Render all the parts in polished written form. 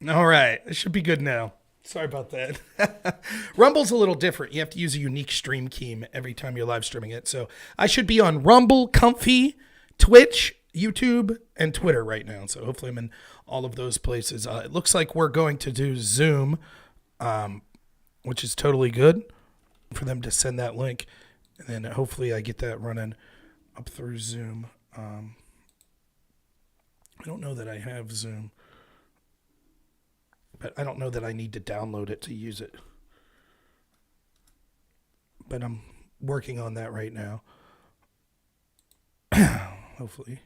All right. It should be good now. Sorry about that. Rumble's a little different. You have to use a unique stream key every time you're live streaming it. So I should be on Rumble, Comfy, Twitch, YouTube, and Twitter right now. So hopefully I'm in all of those places. It looks like we're going to do Zoom, which is totally good for them to send that link. And then hopefully I get that running up through Zoom. I don't know that I have Zoom. But I don't know that I need to download it to use it. But I'm working on that right now. Hopefully.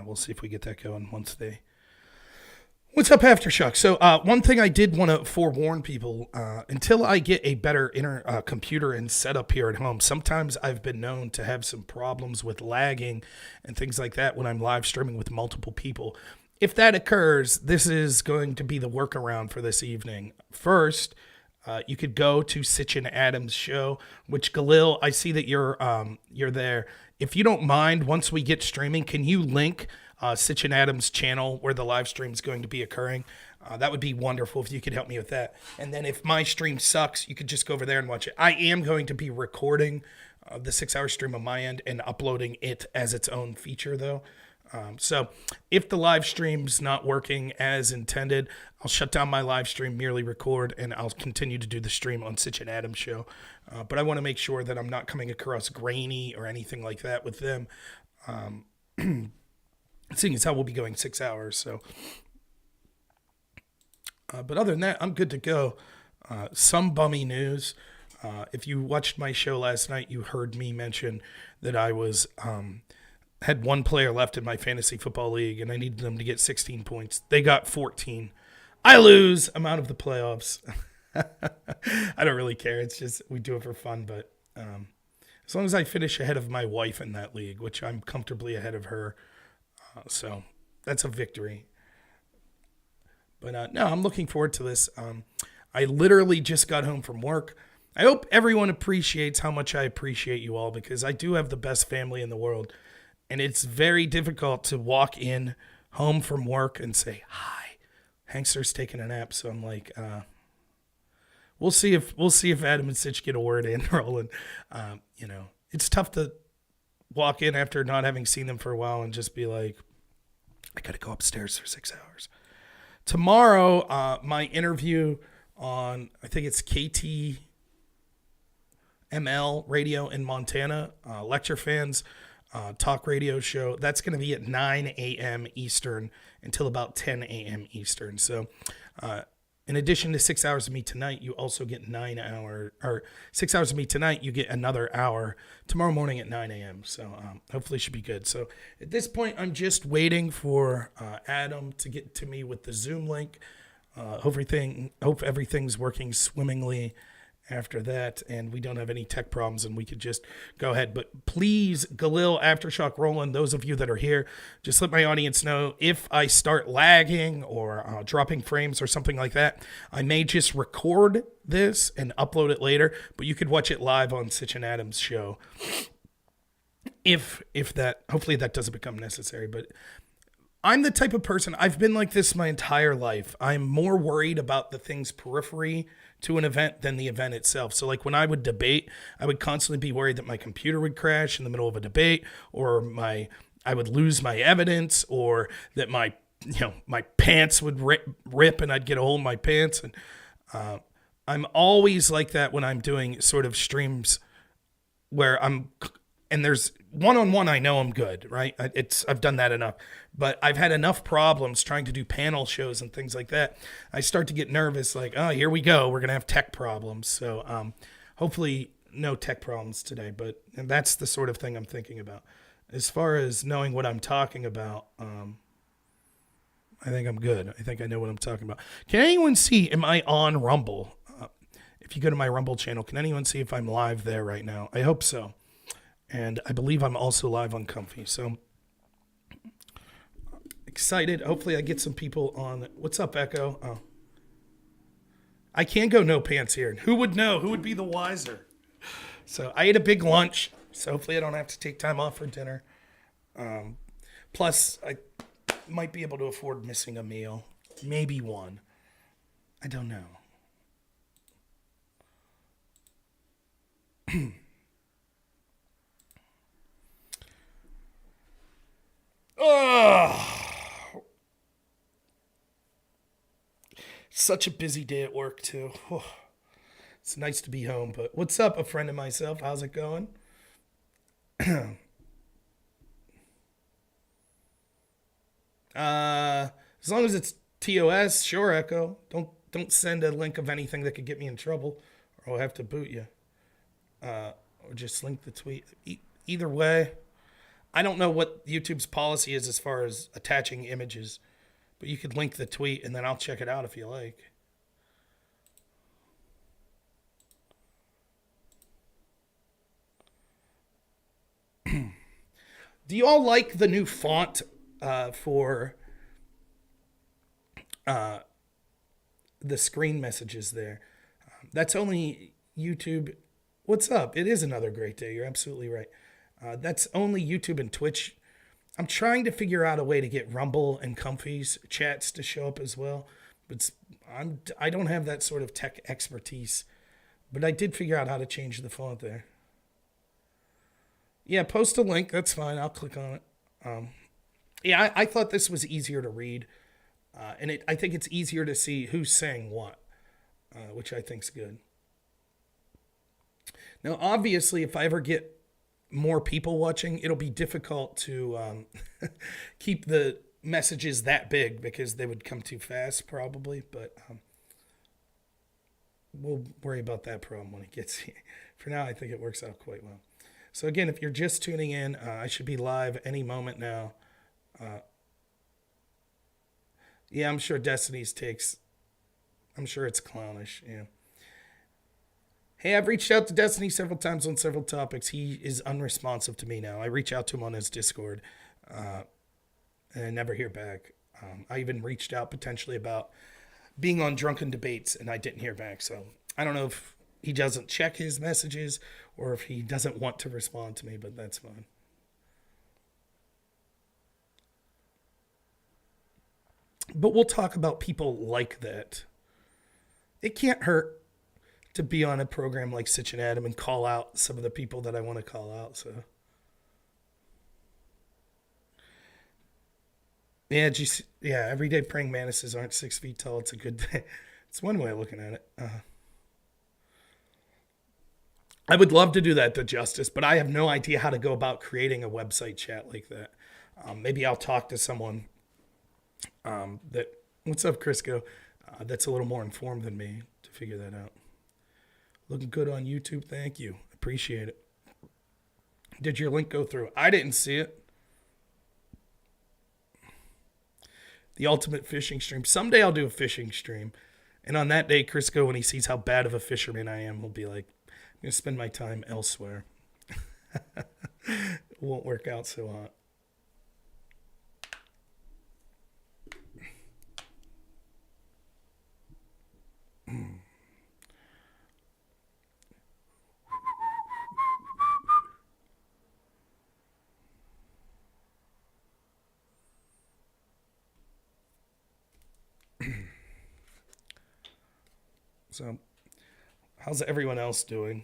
We'll see if we get that going once they... What's up, Aftershock? So one thing I did want to forewarn people, until I get a better computer and setup here at home, sometimes I've been known to have some problems with lagging and things like that when I'm live streaming with multiple people. If that occurs, this is going to be the workaround for this evening. First, you could go to Sitch and Adam's show, which Galil, I see that you're there. If you don't mind, once we get streaming, can you link Sitch and Adam's channel where the live stream is going to be occurring? That would be wonderful if you could help me with that. And then if my stream sucks, you could just go over there and watch it. I am going to be recording the 6-hour stream on my end and uploading it as its own feature, though. So if the live stream's not working as intended, I'll shut down my live stream, merely record, and I'll continue to do the stream on Sitch and Adam's show. But I want to make sure that I'm not coming across grainy or anything like that with them. Seeing as how we'll be going 6 hours. So, but other than that, I'm good to go. Some bummy news. If you watched my show last night, you heard me mention that I was had one player left in my fantasy football league, and I needed them to get 16 points. They got 14. I lose. I'm out of the playoffs. I don't really care. It's just we do it for fun. But as long as I finish ahead of my wife in that league, which I'm comfortably ahead of her. So that's a victory. But no, I'm looking forward to this. I literally just got home from work. I hope everyone appreciates how much I appreciate you all, because I do have the best family in the world. And it's very difficult to walk in home from work and say, hi, Hankster's taking a nap. So I'm like, we'll see if Adam and Sitch get a word in rolling. It's tough to walk in after not having seen them for a while and just be like, I got to go upstairs for 6 hours. Tomorrow, my interview on, I think it's KTML radio in Montana, Lecture Fans talk radio show. That's going to be at 9 a.m. Eastern until about 10 a.m. Eastern. So, in addition to 6 hours of me tonight, you also get 6 hours of me tonight, you get another hour tomorrow morning at 9 a.m. So hopefully it should be good. So at this point, I'm just waiting for Adam to get to me with the Zoom link. Hope everything's working swimmingly after that, and we don't have any tech problems, and we could just go ahead. But please, Galil, Aftershock, Roland, those of you that are here, just let my audience know if I start lagging or dropping frames or something like that. I may just record this and upload it later, but you could watch it live on Sitch and Adam's show. If that, hopefully that doesn't become necessary, but I'm the type of person, I've been like this my entire life. I'm more worried about the things periphery to an event than the event itself. So like when I would debate, I would constantly be worried that my computer would crash in the middle of a debate, or I would lose my evidence, or that my pants would rip and I'd get a hole in my pants. And I'm always like that when I'm doing sort of streams where and there's one-on-one, I know I'm good, right? I've done that enough, but I've had enough problems trying to do panel shows and things like that. I start to get nervous, like, oh, here we go. We're going to have tech problems. So hopefully no tech problems today, and that's the sort of thing I'm thinking about. As far as knowing what I'm talking about, I think I'm good. I think I know what I'm talking about. Can anyone see, am I on Rumble? If you go to my Rumble channel, can anyone see if I'm live there right now? I hope so. And I believe I'm also live on Comfy. So excited. Hopefully I get some people on. What's up, Echo? Oh. I can go no pants here. Who would know? Who would be the wiser? So I ate a big lunch, so hopefully I don't have to take time off for dinner. Plus, I might be able to afford missing a meal. Maybe one. I don't know. Such a busy day at work, too. It's nice to be home, but what's up, a friend of myself? How's it going? As long as it's TOS, sure, Echo. Don't send a link of anything that could get me in trouble, or I'll have to boot you. Or just link the tweet. Either way, I don't know what YouTube's policy is as far as attaching images, but you could link the tweet and then I'll check it out if you like. Do you all like the new font for the screen messages there? That's only YouTube. What's up? It is another great day. You're absolutely right. That's only YouTube and Twitch. I'm trying to figure out a way to get Rumble and Comfy's chats to show up as well. But I don't have that sort of tech expertise. But I did figure out how to change the font there. Yeah, post a link. That's fine. I'll click on it. Yeah, I thought this was easier to read. And I think it's easier to see who's saying what, which I think's good. Now, obviously, if I ever get more people watching, it'll be difficult to keep the messages that big because they would come too fast, probably. But we'll worry about that problem when it gets here. For now, I think it works out quite well. So again, if you're just tuning in, I should be live any moment now. Yeah, I'm sure Destiny's takes, I'm sure it's clownish, yeah. Hey, I've reached out to Destiny several times on several topics. He is unresponsive to me now. I reach out to him on his Discord, and I never hear back. I even reached out potentially about being on Drunken Debates, and I didn't hear back. So I don't know if he doesn't check his messages or if he doesn't want to respond to me, but that's fine. But we'll talk about people like that. It can't hurt to be on a program like Sitch and Adam and call out some of the people that I want to call out. So, yeah, everyday praying mantises aren't 6 feet tall. It's a good day. It's one way of looking at it. I would love to do that to Justice, but I have no idea how to go about creating a website chat like that. Maybe I'll talk to someone what's up, Crisco? That's a little more informed than me to figure that out. Looking good on YouTube. Thank you. Appreciate it. Did your link go through? I didn't see it. The ultimate fishing stream. Someday I'll do a fishing stream. And on that day, Crisco, when he sees how bad of a fisherman I am, will be like, I'm going to spend my time elsewhere. It won't work out so hot. So, how's everyone else doing?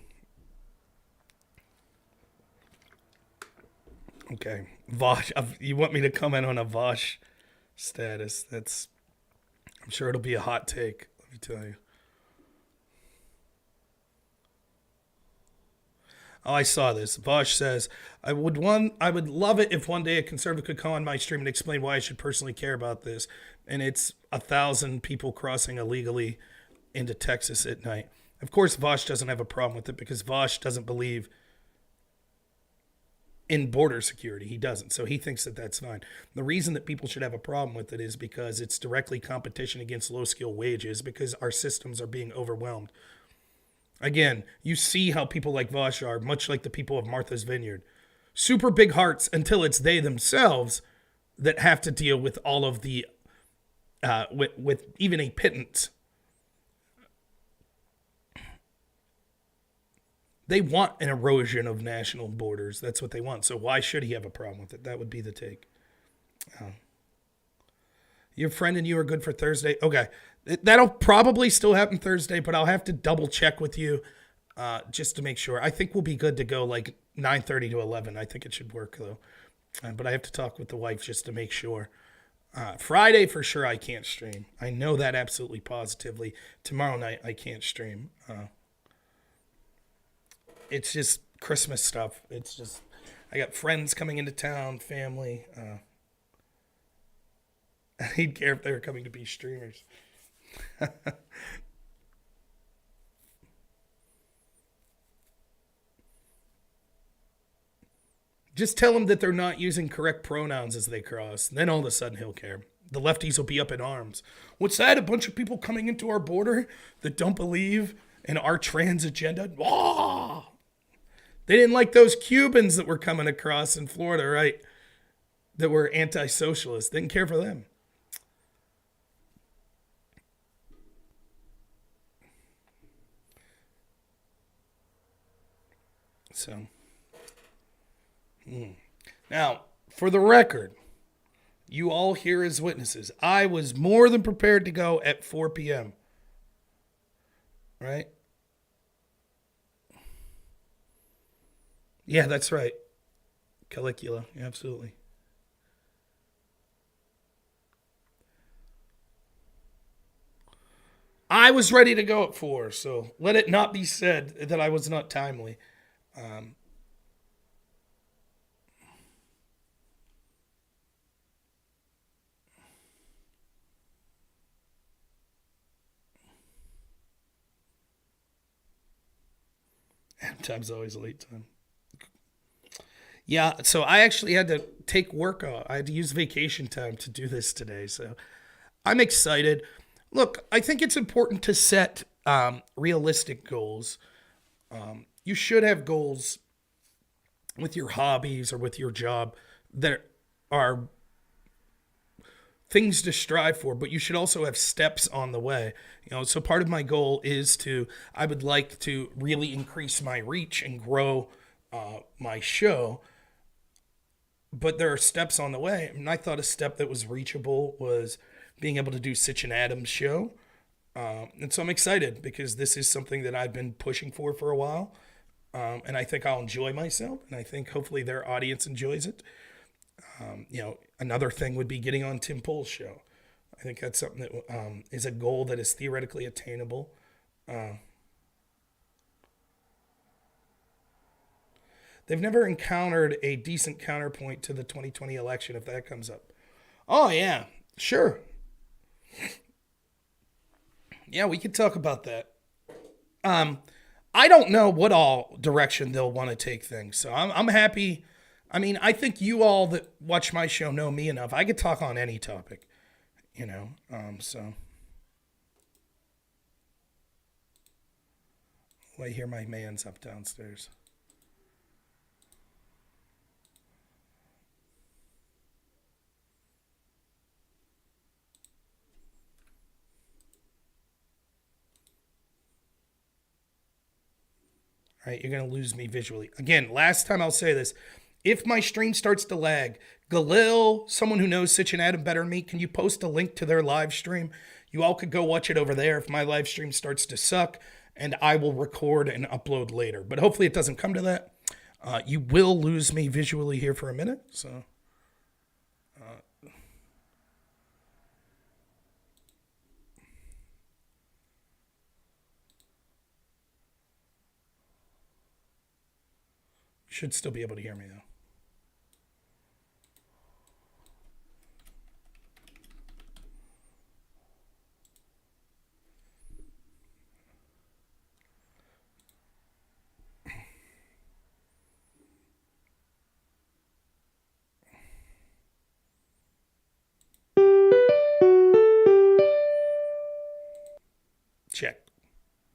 Okay, Vaush. You want me to comment on a Vaush status? I'm sure it'll be a hot take. Let me tell you. Oh, I saw this. Vaush says, I would love it if one day a conservative could come on my stream and explain why I should personally care about this. And it's 1,000 people crossing illegally into Texas at night. Of course, Vaush doesn't have a problem with it because Vaush doesn't believe in border security. He doesn't. So he thinks that that's fine. The reason that people should have a problem with it is because it's directly competition against low-skill wages because our systems are being overwhelmed. Again, you see how people like Vaush are, much like the people of Martha's Vineyard. Super big hearts until it's they themselves that have to deal with all of the, with even a pittance they want an erosion of national borders. That's what they want. So why should he have a problem with it? That would be the take. Your friend and you are good for Thursday. Okay. That'll probably still happen Thursday, but I'll have to double check with you just to make sure. I think we'll be good to go like 9:30 to 11. I think it should work though. But I have to talk with the wife just to make sure. Friday for sure I can't stream. I know that absolutely positively. Tomorrow night I can't stream. It's just Christmas stuff. It's just I got friends coming into town, family. He'd care if they were coming to be streamers. Just tell him that they're not using correct pronouns as they cross. Then all of a sudden he'll care. The lefties will be up in arms. What's that? A bunch of people coming into our border that don't believe in our trans agenda? Oh! They didn't like those Cubans that were coming across in Florida, right? That were anti-socialists. They didn't care for them. So, now, for the record, you all here as witnesses, I was more than prepared to go at 4 p.m. Right? Yeah, that's right. Caligula, absolutely. I was ready to go at 4, so let it not be said that I was not timely. Time's always a late time. Yeah, so I actually had to take work off. I had to use vacation time to do this today, so I'm excited. Look, I think it's important to set realistic goals. You should have goals with your hobbies or with your job that are things to strive for, but you should also have steps on the way. So part of my goal is I would like to really increase my reach and grow my show, but there are steps on the way. And I thought a step that was reachable was being able to do Sitch and Adam's show. And so I'm excited because this is something that I've been pushing for a while. And I think I'll enjoy myself, and I think hopefully their audience enjoys it. Another thing would be getting on Tim Pool's show. I think that's something that is a goal that is theoretically attainable. They've never encountered a decent counterpoint to the 2020 election if that comes up. Oh, yeah, sure. Yeah, we could talk about that. I don't know what all direction they'll want to take things, so I'm happy. I mean, I think you all that watch my show know me enough. I could talk on any topic, so. I hear my man's up downstairs. All right, you're going to lose me visually. Again, last time I'll say this. If my stream starts to lag, Galil, someone who knows Sitch and Adam better than me, can you post a link to their live stream? You all could go watch it over there if my live stream starts to suck, and I will record and upload later. But hopefully it doesn't come to that. You will lose me visually here for a minute, so... should still be able to hear me, though.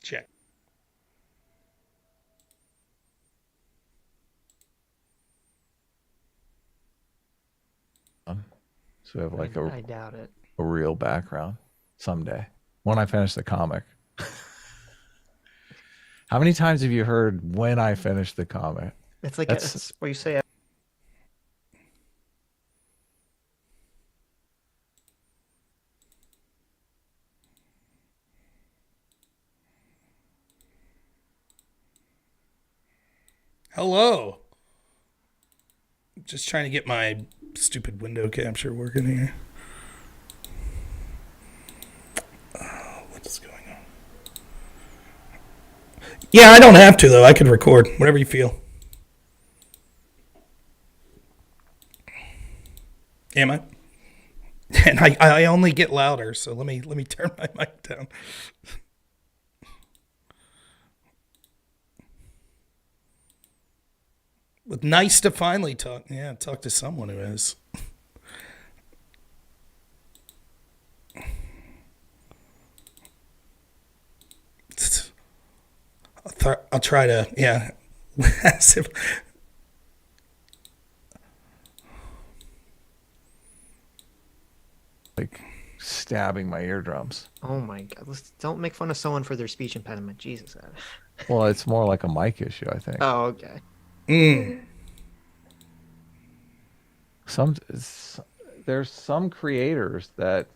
Check. So we have like I doubt it. A real background someday when I finish the comic. How many times have you heard when I finish the comment? It's like that's what you say. Hello. Just trying to get my stupid window capture working here. What is going on? Yeah, I don't have to, though. I can record. Whatever you feel. Am I? And I only get louder, so let me turn my mic down. But nice to finally talk to someone who is. I'll try to, Like stabbing my eardrums. Oh my God! Don't make fun of someone for their speech impediment. Jesus. Well, it's more like a mic issue, I think. Oh, okay. There's some creators that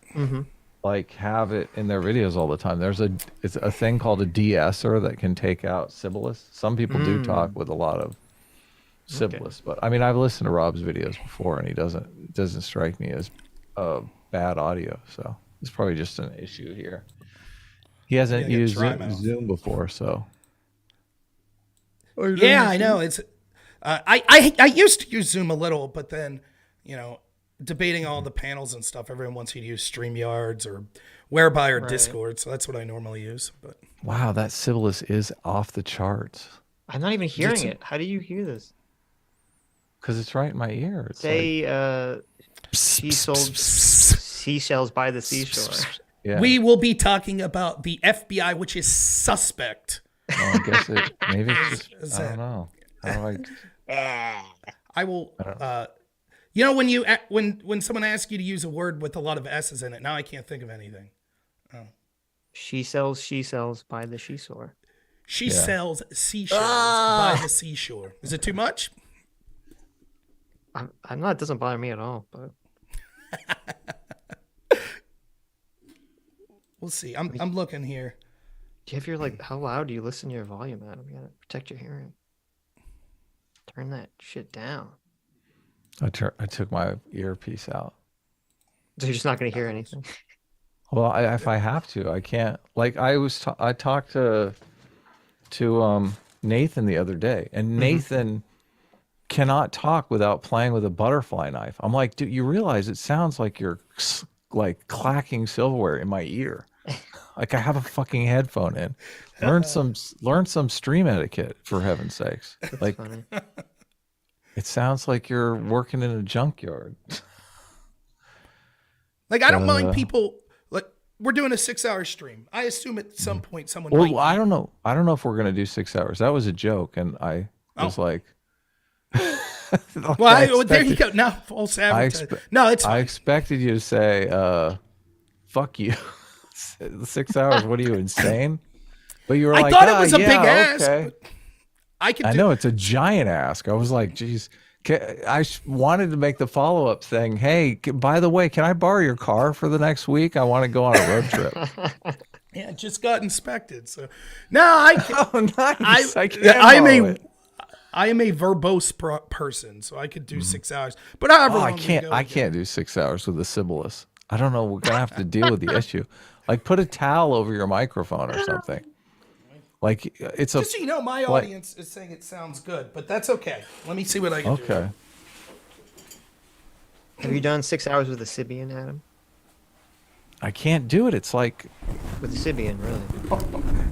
like have it in their videos all the time. It's a thing called a de-esser that can take out sibilants. Some people do talk with a lot of sibilants, but I mean, I've listened to Rob's videos before, and it doesn't strike me as bad audio. So it's probably just an issue here. He hasn't used Zoom before, so. Yeah, I know. It's I used to use Zoom a little, but then, debating all the panels and stuff, everyone wants you to use StreamYards or Whereby or Discord, so that's what I normally use. But wow, that sibilance is off the charts. I'm not even hearing it. How do you hear this? Because it's right in my ear. It's she sold seashells by the seashore. Yeah. We will be talking about the FBI, which is suspect. Well, I guess maybe it's just, I don't know. How do I will. When someone asks you to use a word with a lot of S's in it, now I can't think of anything. Oh. She sells by the seashore. She sells seashells by the seashore. Is it too much? I'm not. It doesn't bother me at all. But we'll see. I'm looking here. Do you have your how loud do you listen to your volume, Adam? You gotta protect your hearing. Turn that shit down. I took my earpiece out. So you're just not gonna hear anything. Well, if I have to, I can't. Like I talked to Nathan the other day, and Nathan cannot talk without playing with a butterfly knife. I'm like, dude, you realize it sounds like you're like clacking silverware in my ear. Like I have a fucking headphone in. Learn some stream etiquette, for heaven's sakes. That's like funny. It sounds like you're working in a junkyard. Like I don't mind people. Like we're doing a 6-hour stream. I assume at some point someone. Well, I don't know. I don't know if we're gonna do 6 hours. That was a joke, and I was like. Well, there you go. Now false advertising. No, it's fine. I expected you to say, "Fuck you." 6 hours. What are you, insane? But you were like, I thought it was a big ask. Okay. I know it's a giant ask. I was like, geez. I wanted to make the follow-up thing. Hey, by the way, can I borrow your car for the next week? I want to go on a road trip. Yeah, it just got inspected. So now I can, oh, nice. I am a verbose person, so I could do 6 hours. But however long I can't do 6 hours with a sibilance. I don't know. We're gonna have to deal with the issue. Like put a towel over your microphone or something. Like it's just so you know, my audience is saying it sounds good, but that's okay. Let me see what I can do. Okay. Have you done 6 hours with a Sibian, Adam? I can't do it. It's like with a Sibian, really.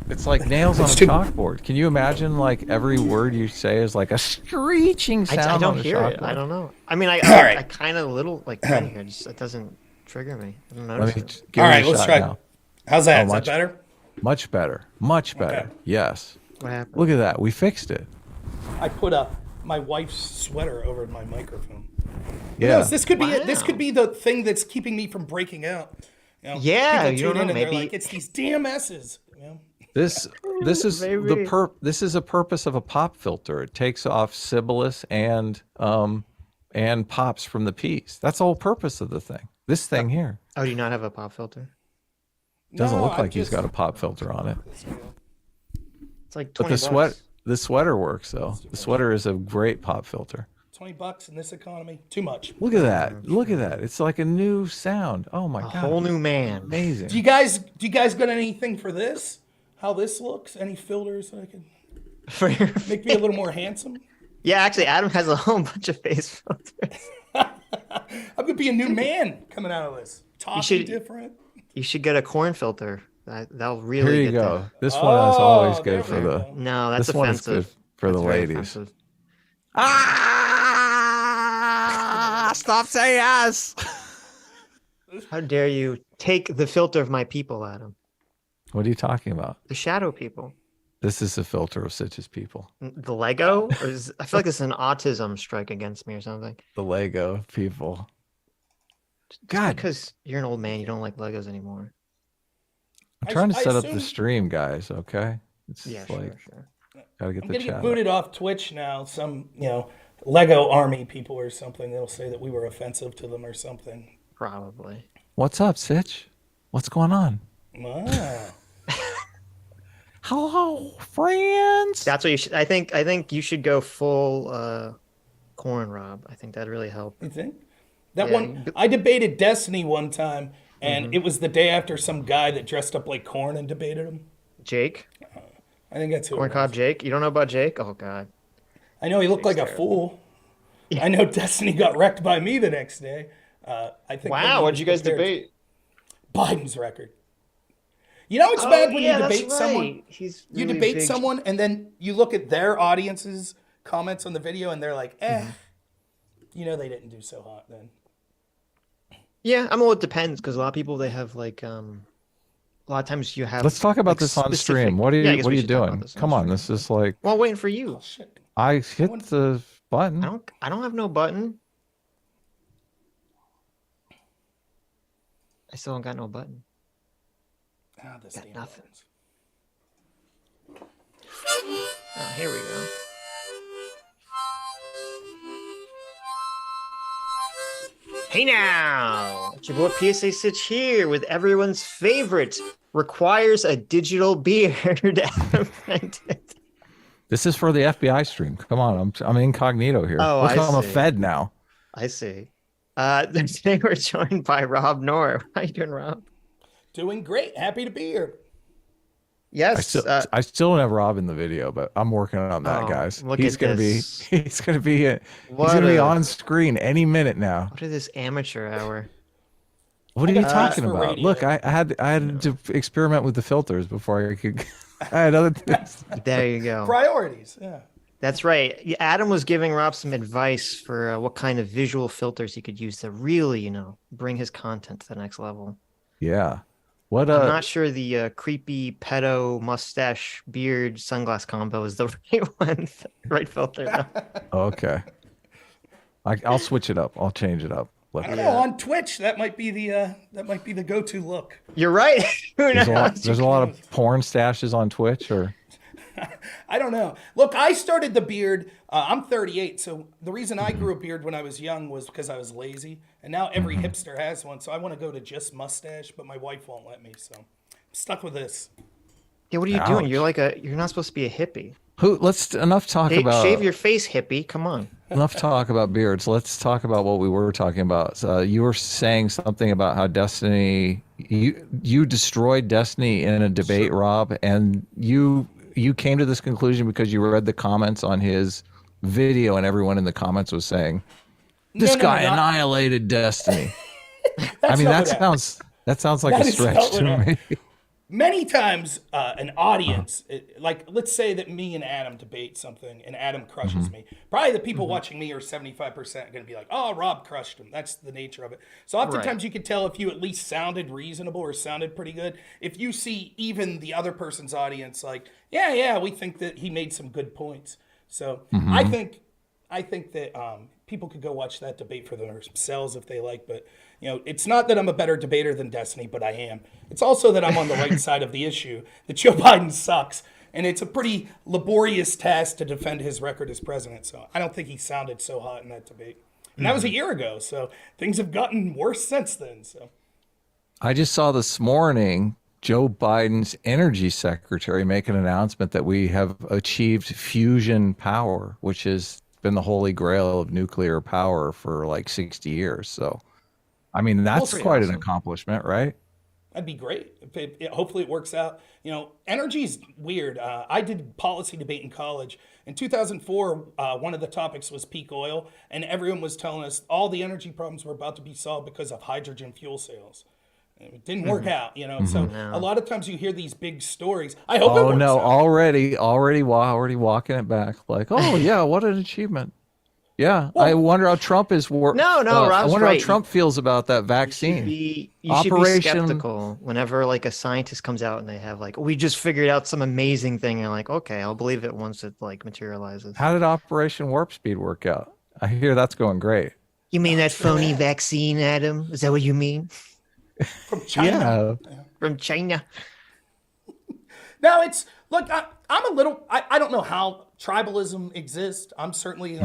It's like nails on a chalkboard. Can you imagine like every word you say is like a screeching sound? I don't on hear chalkboard? it. I don't know. I mean, I kind of little like kind of hear. It doesn't trigger me. I don't notice it. All right, let's try. Now. How's that? Is that better? Much better. Much better. Okay. Yes. What happened? Look at that. We fixed it. I put my wife's sweater over my microphone. Yeah. This could be this could be the thing that's keeping me from breaking out. You don't know. Maybe like, it's these damn S's. You know? This is this is a purpose of a pop filter. It takes off Sibelius and pops from the piece. That's the whole purpose of the thing. This thing here. Oh, do you not have a pop filter? Doesn't No, look I like he's just- got a pop filter on it. It's like But 20 bucks. the sweater works though. The sweater is a great pop filter. $20 in this economy, too much. Look at that. Look at that. It's like a new sound. Oh my god. Whole new man. Amazing. Do you guys got anything for this? How this looks? Any filters that I can For your make me a little more handsome? Yeah, actually, Adam has a whole bunch of face filters. I'm gonna be a new man coming out of this. Talking should- different. You should get a corn filter. That'll really Here you get go. there. This one is always Oh, good there for we the go. No, that's this one is offensive. good for the That's very ladies. offensive. Ah! Stop saying yes. How dare you take the filter of my people, Adam? What are you talking about? The shadow people. This is the filter of Sitch's people. The Lego? I feel like it's an autism strike against me or something. The Lego people. God, Because you're an old man, you don't like Legos anymore. I'm trying to I set up the assume- stream, guys. Okay, it's Yeah, like sure. gotta get I'm the gonna chat. get booted off Twitch now. Some, Lego army people or something. They'll say that we were offensive to them or something. Probably. What's up, Sitch? What's going on? Wow. Hello, friends. That's what you should. I think you should go full corn, Rob. I think that'd really help. You think? That Yeah, one, I debated Destiny one time, and it was the day after some guy that dressed up like corn and debated him. Jake, I think that's who it corn was. cob Jake. You don't know about Jake? Oh God. I know he looked like a fool. I know Destiny got wrecked by me the next day. I think. maybe he was prepared. Biden's record. You know it's bad when you debate someone. He's You really debate big. someone and then you look at their audience's comments on the video and they're like, you know they didn't do so hot then. Yeah, well, it depends because a lot of people they have like a lot of times you have. Let's talk about like, this on specific- stream. What are you Yeah, I guess What are we you should talk about doing? this Come on, this is like Well, waiting for you. Oh shit. I hit the button. I don't have no button. I still don't got no button. Ah, this Got damn nothing. buttons. Oh, here we go. Hey now! It's your boy PSA Sitch here with everyone's favorite requires a digital beard. This is for the FBI stream. Come on, I'm incognito here. Oh, Look, I I'm a see. Fed now. I see. Today we're joined by robnoerr. How you doing, Rob? Doing great. Happy to be here. Yes. I still don't have Rob in the video, but I'm working on that, Oh, guys. look He's at gonna this. be he's gonna be What a- on screen any minute now. What is this amateur hour? What are you got talking tips for about? radio. Look, I had to experiment with the filters before I could. I had other things. There you go. Priorities. Yeah. That's right. Adam was giving Rob some advice for what kind of visual filters he could use to really, bring his content to the next level. Yeah. What I'm not sure the creepy pedo mustache beard sunglass combo is the right one, right filter. No. Okay. I'll switch it up. I'll change it up. I don't know. On Twitch, that might be the go-to look. You're right. Who knows? There's a lot of porn stashes on Twitch, or I don't know. Look, I started the beard. I'm 38, so the reason I grew a beard when I was young was because I was lazy. And now every hipster has one, so I want to go to just mustache, but my wife won't let me, so I'm stuck with this. Yeah, what are you doing? You're not supposed to be a hippie. let's enough talk about Shave your face, hippie. Come on. enough talk about beards. Let's talk about what we were talking about. You were saying something about how Destiny you destroyed Destiny in a debate, Rob, and you came to this conclusion because you read the comments on his video, and everyone in the comments was saying, "This guy annihilated Destiny." I mean, that sounds like That a is stretch not to what me. Many times, an audience, like let's say that me and Adam debate something, and Adam crushes me. Probably the people watching me are 75% going to be like, "Oh, Rob crushed him." That's the nature of it. So oftentimes you can tell if you at least sounded reasonable or sounded pretty good. If you see even the other person's audience, like, yeah, we think that he made some good points. So I think I think that people could go watch that debate for themselves if they like. But, it's not that I'm a better debater than Destiny, but I am. It's also that I'm on the right side of the issue, that Joe Biden sucks. And it's a pretty laborious task to defend his record as president. So I don't think he sounded so hot in that debate. And that was a year ago. So things have gotten worse since then. So I just saw this morning Joe Biden's energy secretary make an announcement that we have achieved fusion power, which has been the holy grail of nuclear power for like 60 years. So, I mean, that's quite an accomplishment, right? That'd be great. Hopefully it works out. Energy's weird. I did policy debate in college. In 2004, one of the topics was peak oil, and everyone was telling us all the energy problems were about to be solved because of hydrogen fuel cells. It didn't work out, So a lot of times you hear these big stories. I hope it works out. already walking it back. Like, oh yeah, what an achievement. Yeah, well, I wonder how Trump is. Rob's I wonder right. how Trump feels about that vaccine. You should be skeptical whenever like a scientist comes out and they have like, we just figured out some amazing thing, and like, okay, I'll believe it once it like materializes. How did Operation Warp Speed work out? I hear that's going great. You mean that phony vaccine, Adam? Is that what you mean? From China. Yeah. From China. No, I'm a little, I don't know how tribalism exists. I'm certainly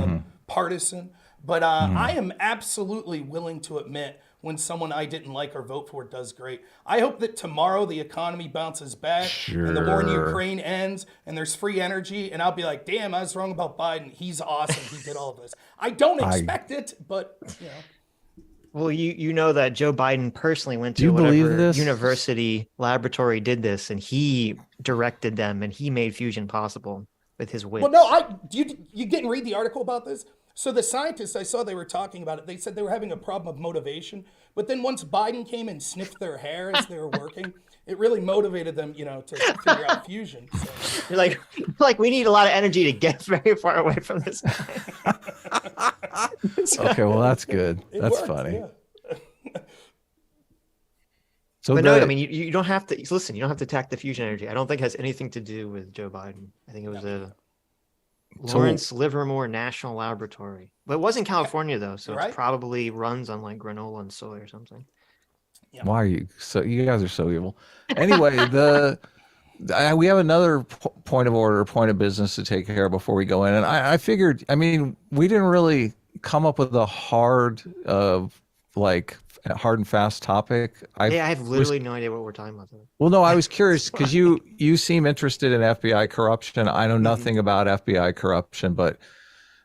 partisan, but I am absolutely willing to admit when someone I didn't like or vote for does great. I hope that tomorrow the economy bounces back and the war in Ukraine ends and there's free energy, and I'll be like, damn, I was wrong about Biden. He's awesome. He did all of this. I don't expect it, but Well, you know that Joe Biden personally went to whatever university laboratory did this, and he directed them, and he made fusion possible with his wits. Well, no, you didn't read the article about this? So the scientists, I saw they were talking about it. They said they were having a problem of motivation, but then once Biden came and sniffed their hair as they were working, it really motivated them, to figure out fusion. So. You're like, we need a lot of energy to get very far away from this guy. Okay, well, that's good. That's worked, funny. Yeah. So, but no, I mean, you don't have to listen. You don't have to attack the fusion energy. I don't think it has anything to do with Joe Biden. I think it was Lawrence Livermore National Laboratory, but it was in California though, so it probably runs on like granola and soy or something. Yeah. Why are you so? You guys are so evil. Anyway, we have another point of business to take care of before we go in, and I figured. I mean, we didn't really come up with a hard and fast topic. I have literally no idea what we're talking about. Well, no, I was curious because you seem interested in FBI corruption. I know nothing about FBI corruption, but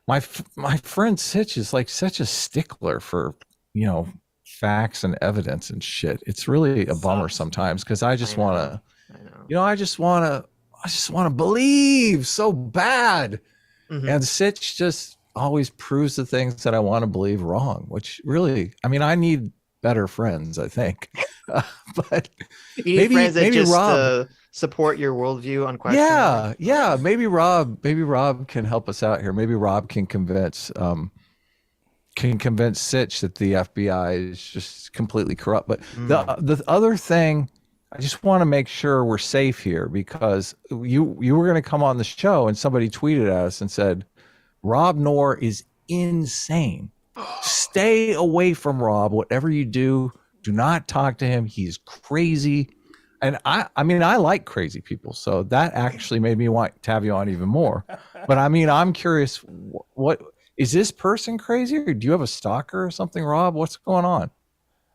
my friend Sitch is like such a stickler for facts and evidence and shit. It's really a bummer sometimes because I just want to, I just want to believe so bad, and Sitch just always proves the things that I want to believe wrong. Which really, I mean, I need better friends, I think. But you need friends that just Rob, support your worldview unquestionably. Yeah. Maybe Rob can help us out here. Maybe Rob can convince Sitch that the FBI is just completely corrupt. But the other thing, I just want to make sure we're safe here because you were going to come on the show and somebody tweeted at us and said, robnoerr is insane. Stay away from Rob. Whatever you do not talk to him. He's crazy. And I mean, I like crazy people. So that actually made me want to have you on even more. But I mean, I'm curious, what is this person crazy, or do you have a stalker or something, Rob? What's going on?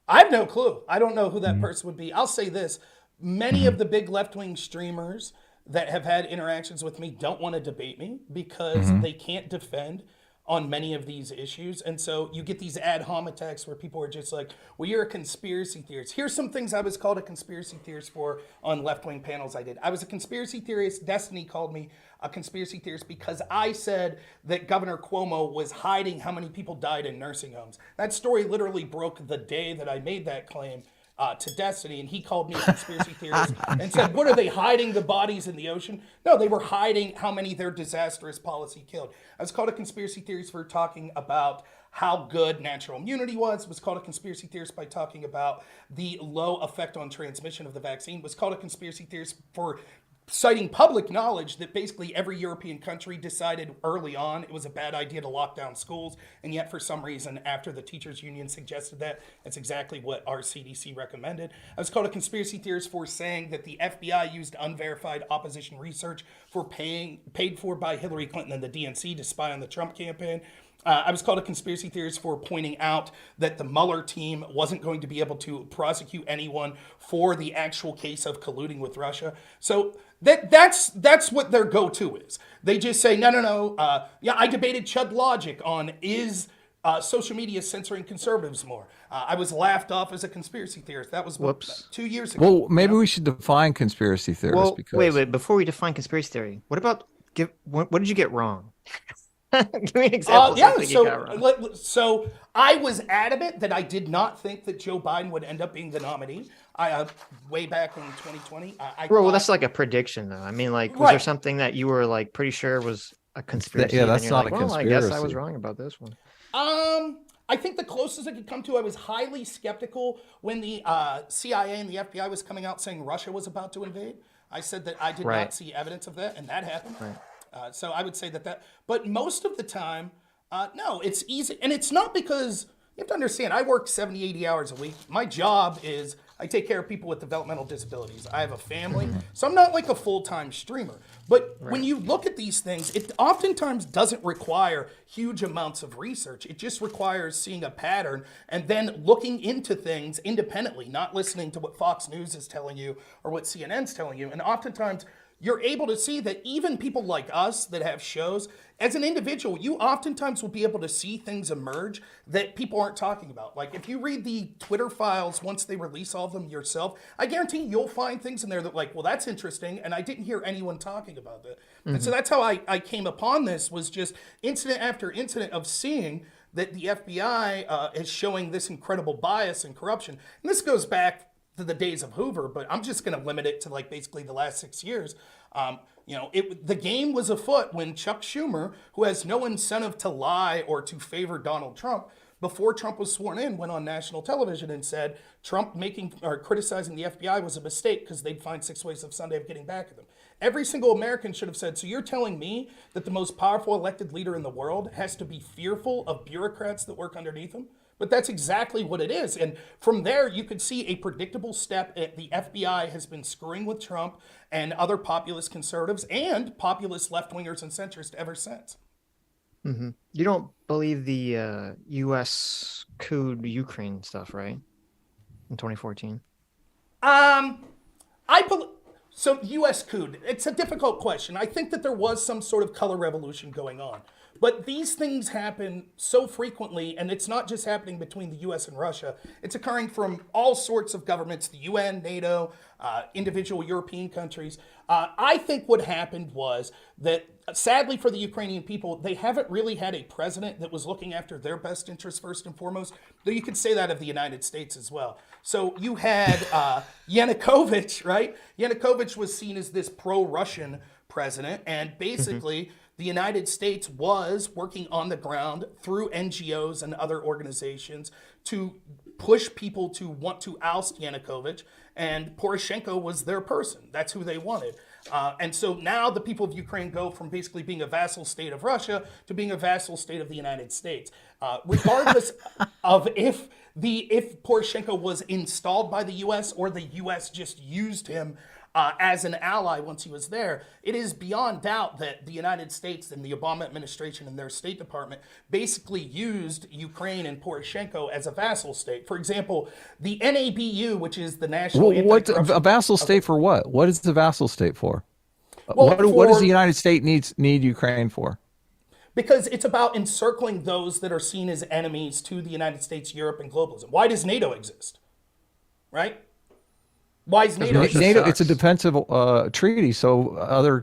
I have no clue. I don't know who that person would be. I'll say this. Many of the big left-wing streamers that have had interactions with me don't want to debate me because they can't defend on many of these issues. And so you get these ad hom attacks where people are just like, well, you're a conspiracy theorist. Here's some things I was called a conspiracy theorist for on left-wing panels I did. I was a conspiracy theorist. Destiny called me a conspiracy theorist because I said that Governor Cuomo was hiding how many people died in nursing homes. That story literally broke the day that I made that claim to Destiny, and he called me a conspiracy theorist and said, what are they hiding the bodies in the ocean? No, they were hiding how many their disastrous policy killed. I was called a conspiracy theorist for talking about how good natural immunity was called a conspiracy theorist by talking about the low effect on transmission of the vaccine, was called a conspiracy theorist for citing public knowledge that basically every European country decided early on it was a bad idea to lock down schools. And yet for some reason, after the teachers union suggested that, that's exactly what our CDC recommended. I was called a conspiracy theorist for saying that the FBI used unverified opposition research paid for by Hillary Clinton and the DNC to spy on the Trump campaign. I was called a conspiracy theorist for pointing out that the Mueller team wasn't going to be able to prosecute anyone for the actual case of colluding with Russia. So that's what their go-to is. They just say, no. I debated Chud Logic on is social media censoring conservatives more. I was laughed off as a conspiracy theorist. That was 2 years ago. Well, maybe we should define conspiracy theorists. Well, because... wait. Before we define conspiracy theory, what did you get wrong? Give me an example. So I was adamant that I did not think that Joe Biden would end up being the nominee. Way back in 2020. Well, that's like a prediction, though. I mean, like, was there something that you were like pretty sure was a conspiracy? Yeah, that's not a conspiracy. I guess I was wrong about this one. I think the closest I could come to, I was highly skeptical when the CIA and the FBI was coming out saying Russia was about to invade. I said that I did not see evidence of that, and that happened. Right. So I would say that, but most of the time, no, it's easy. And it's not because, you have to understand, I work 70, 80 hours a week. My job is, I take care of people with developmental disabilities. I have a family, so I'm not like a full-time streamer. But when you look at these things, it oftentimes doesn't require huge amounts of research. It just requires seeing a pattern and then looking into things independently, not listening to what Fox News is telling you or what CNN's telling you. And oftentimes, you're able to see that even people like us that have shows, as an individual, you oftentimes will be able to see things emerge that people aren't talking about. Like if you read the Twitter files once they release all of them yourself, I guarantee you'll find things in there that like, well, that's interesting, and I didn't hear anyone talking about that. And so that's how I came upon this, was just incident after incident of seeing that the FBI is showing this incredible bias and corruption. And this goes back to the days of Hoover, but I'm just going to limit it to like basically the last 6 years. The game was afoot when Chuck Schumer, who has no incentive to lie or to favor Donald Trump, before Trump was sworn in, went on national television and said Trump criticizing the FBI was a mistake because they'd find 6 ways of Sunday of getting back at them. Every single American should have said, so you're telling me that the most powerful elected leader in the world has to be fearful of bureaucrats that work underneath him? But that's exactly what it is. And from there, you could see a predictable step. The FBI has been screwing with Trump and other populist conservatives and populist left-wingers and centrists ever since. Mm-hmm. You don't believe the U.S. coup Ukraine stuff, right? In 2014? So U.S. coup, it's a difficult question. I think that there was some sort of color revolution going on. But these things happen so frequently, and it's not just happening between the U.S. and Russia. It's occurring from all sorts of governments, the UN, NATO, individual European countries. I think what happened was that, sadly for the Ukrainian people, they haven't really had a president that was looking after their best interests first and foremost, though you could say that of the United States as well. So you had Yanukovych, right? Yanukovych was seen as this pro-Russian president, and basically the United States was working on the ground through NGOs and other organizations to push people to want to oust Yanukovych, and Poroshenko was their person. That's who they wanted. And so now the people of Ukraine go from basically being a vassal state of Russia to being a vassal state of the United States. Regardless of if Poroshenko was installed by the U.S. or the U.S. just used him as an ally once he was there, it is beyond doubt that the United States and the Obama administration and their State Department basically used Ukraine and Poroshenko as a vassal state. For example, the NABU, which is the National Anti-Corruption... a vassal state for what? What is the vassal state for? Well, what does the United States need Ukraine for? Because it's about encircling those that are seen as enemies to the United States, Europe, and globalism. Why does NATO exist? Right? Why is NATO? NATO, it's a defensive treaty, so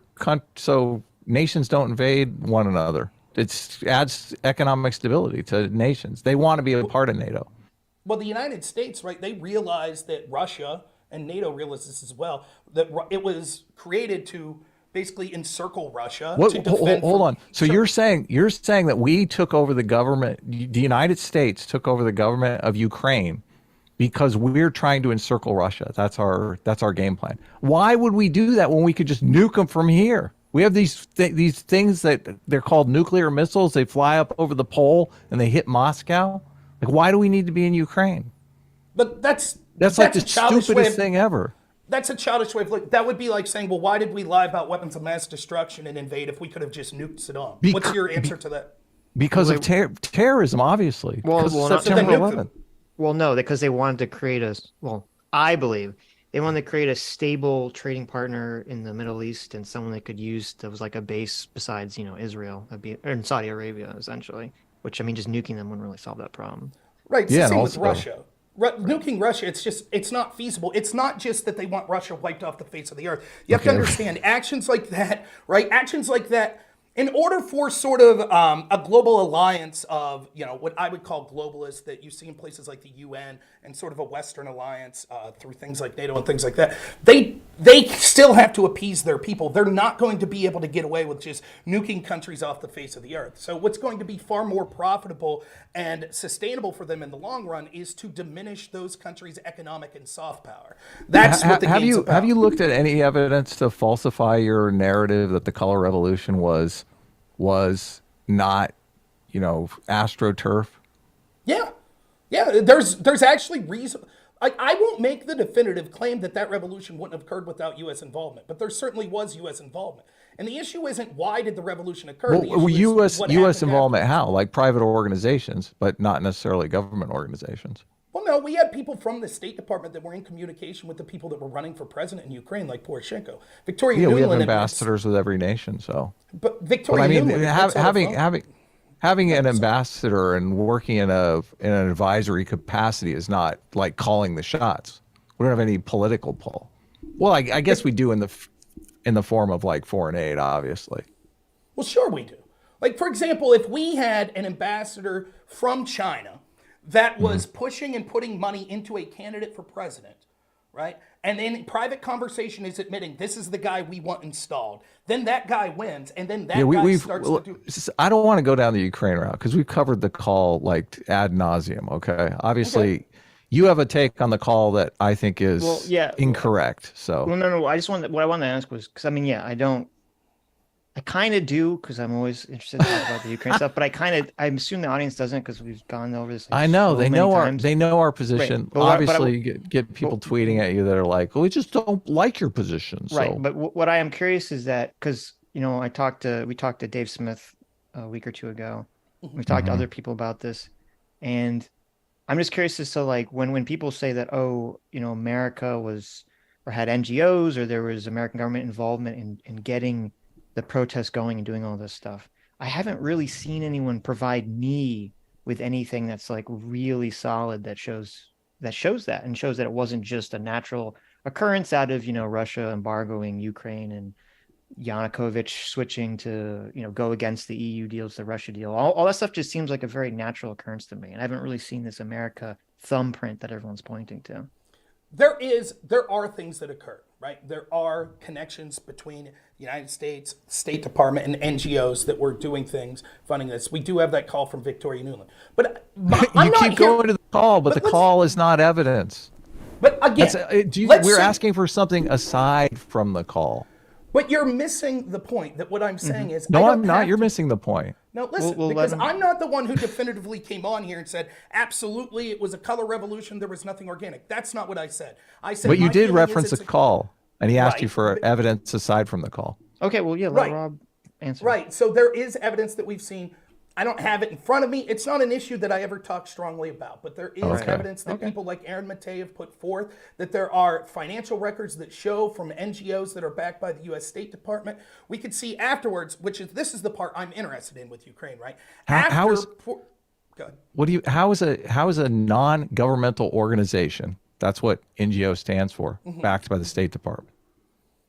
nations don't invade one another. It adds economic stability to nations. They want to be a part of NATO. Well, the United States, right? They realized that Russia, and NATO realized this as well, that it was created to basically encircle Russia. Hold on. So you're saying that we took over the government? The United States took over the government of Ukraine because we're trying to encircle Russia. That's our game plan. Why would we do that when we could just nuke them from here? We have these things that they're called nuclear missiles. They fly up over the pole and they hit Moscow. Like, why do we need to be in Ukraine? But that's like the stupidest thing ever. That's a childish way of looking. That would be like saying, well, why did we lie about weapons of mass destruction and invade if we could have just nuked Saddam? What's your answer to that? Because of terrorism, obviously. Because of September 11th. Well, no, because they wanted to create I believe they wanted to create a stable trading partner in the Middle East and someone they could use that was like a base besides, Israel, and Saudi Arabia, essentially. Which, I mean, just nuking them wouldn't really solve that problem. Right, it's the same with Russia. Nuking Russia, it's not feasible. It's not just that they want Russia wiped off the face of the earth. You have to understand actions like that, right? Actions like that, in order for sort of a global alliance of, what I would call globalists that you see in places like the UN and sort of a Western alliance through things like NATO and things like that, they still have to appease their people. They're not going to be able to get away with just nuking countries off the face of the earth. So what's going to be far more profitable and sustainable for them in the long run is to diminish those countries' economic and soft power. That's what the game's about. Have you looked at any evidence to falsify your narrative that the color revolution was not, astroturf? Yeah, there's actually reason. I won't make the definitive claim that revolution wouldn't have occurred without U.S. involvement, but there certainly was U.S. involvement. And the issue isn't why did the revolution occur? Well, U.S. involvement how? Like private organizations, but not necessarily government organizations. Well, no, we had people from the State Department that were in communication with the people that were running for president in Ukraine, like Poroshenko. Victoria Nuland. We have ambassadors with every nation, so. But Victoria Nuland. Having an ambassador and working in an advisory capacity is not like calling the shots. We don't have any political pull. Well, I guess we do in the form of like foreign aid, obviously. Well, sure we do. Like, for example, if we had an ambassador from China that was pushing and putting money into a candidate for president, right? And then private conversation is admitting this is the guy we want installed. Then that guy wins, and then that guy starts to do. I don't want to go down the Ukraine route because we've covered the call like ad nauseum. Okay, obviously, you have a take on the call that I think is incorrect. So no. What I wanted to ask was because I kind of do because I'm always interested to talk about the Ukraine stuff, but I assume the audience doesn't because we've gone over this. I know they know our position. Right. Obviously, you get people tweeting at you that are like, "Well, we just don't like your position." So. Right, but what I am curious is that because we talked to Dave Smith a week or two ago. We've talked to other people about this, and I'm just curious as to like when people say that America was or had NGOs or there was American government involvement in getting the protests going and doing all this stuff. I haven't really seen anyone provide me with anything that's like really solid that shows that and shows that it wasn't just a natural occurrence out of, Russia embargoing Ukraine and Yanukovych switching to, go against the EU deals, the Russia deal. All that stuff just seems like a very natural occurrence to me. And I haven't really seen this America thumbprint that everyone's pointing to. There are things that occur, right? There are connections between the United States, State Department, and NGOs that were doing things, funding this. We do have that call from Victoria Nuland. But you keep going to the call, but the call is not evidence. But again, we're asking for something aside from the call. But you're missing the point that what I'm saying is... No, I'm not. You're missing the point. No, listen, because I'm not the one who definitively came on here and said, absolutely, it was a color revolution, there was nothing organic. That's not what I said. I said, but you did reference the call, and he asked you for evidence aside from the call. Okay, well, let Rob answer. Right, so there is evidence that we've seen. I don't have it in front of me. It's not an issue that I ever talk strongly about, but there is evidence that people like Aaron Matei have put forth, that there are financial records that show from NGOs that are backed by the U.S. State Department. We could see afterwards, this is the part I'm interested in with Ukraine, right? How is a non-governmental organization, that's what NGO stands for, backed by the State Department?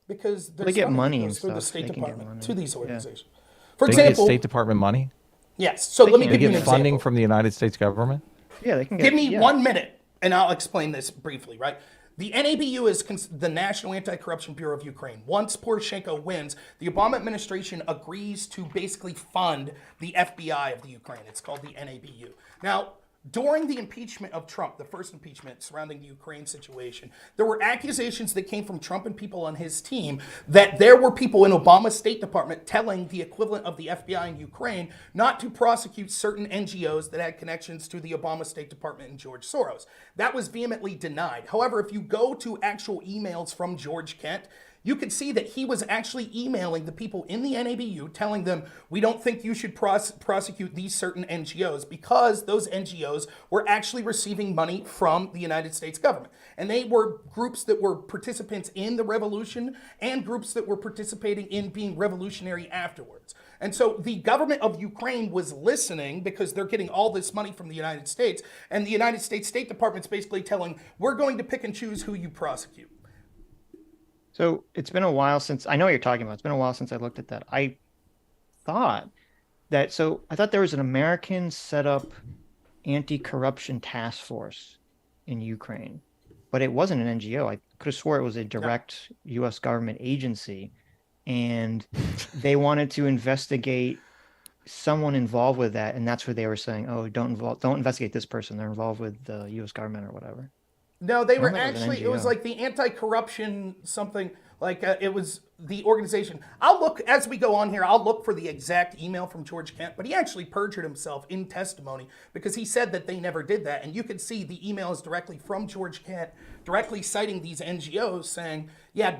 Because they get money and through the State Department to these organizations. Yeah. For example, get State Department money? Yes. So let me give you an example. Funding from the United States government? Yeah, they can give me 1 minute, and I'll explain this briefly, right? The NABU is the National Anti-Corruption Bureau of Ukraine. Once Poroshenko wins, the Obama administration agrees to basically fund the FBI of the Ukraine. It's called the NABU. Now, during the impeachment of Trump, the first impeachment surrounding the Ukraine situation, there were accusations that came from Trump and people on his team that there were people in Obama's State Department telling the equivalent of the FBI in Ukraine not to prosecute certain NGOs that had connections to the Obama State Department and George Soros. That was vehemently denied. However, if you go to actual emails from George Kent, you could see that he was actually emailing the people in the NABU telling them, we don't think you should prosecute these certain NGOs because those NGOs were actually receiving money from the United States government. And they were groups that were participants in the revolution and groups that were participating in being revolutionary afterwards. And so the government of Ukraine was listening because they're getting all this money from the United States. And the United States State Department's basically telling, we're going to pick and choose who you prosecute. So it's been a while since, I know what you're talking about. It's been a while since I looked at that. I thought there was an American set up anti-corruption task force in Ukraine, but it wasn't an NGO. I could have swore it was a direct U.S. government agency, and they wanted to investigate someone involved with that. And that's where they were saying, oh, don't investigate this person. They're involved with the U.S. government or whatever. No, they were actually, it was like the anti-corruption something, like it was the organization. I'll look, as we go on here, I'll look for the exact email from George Kent, but he actually perjured himself in testimony because he said that they never did that. And you can see the emails directly from George Kent, directly citing these NGOs saying, yeah,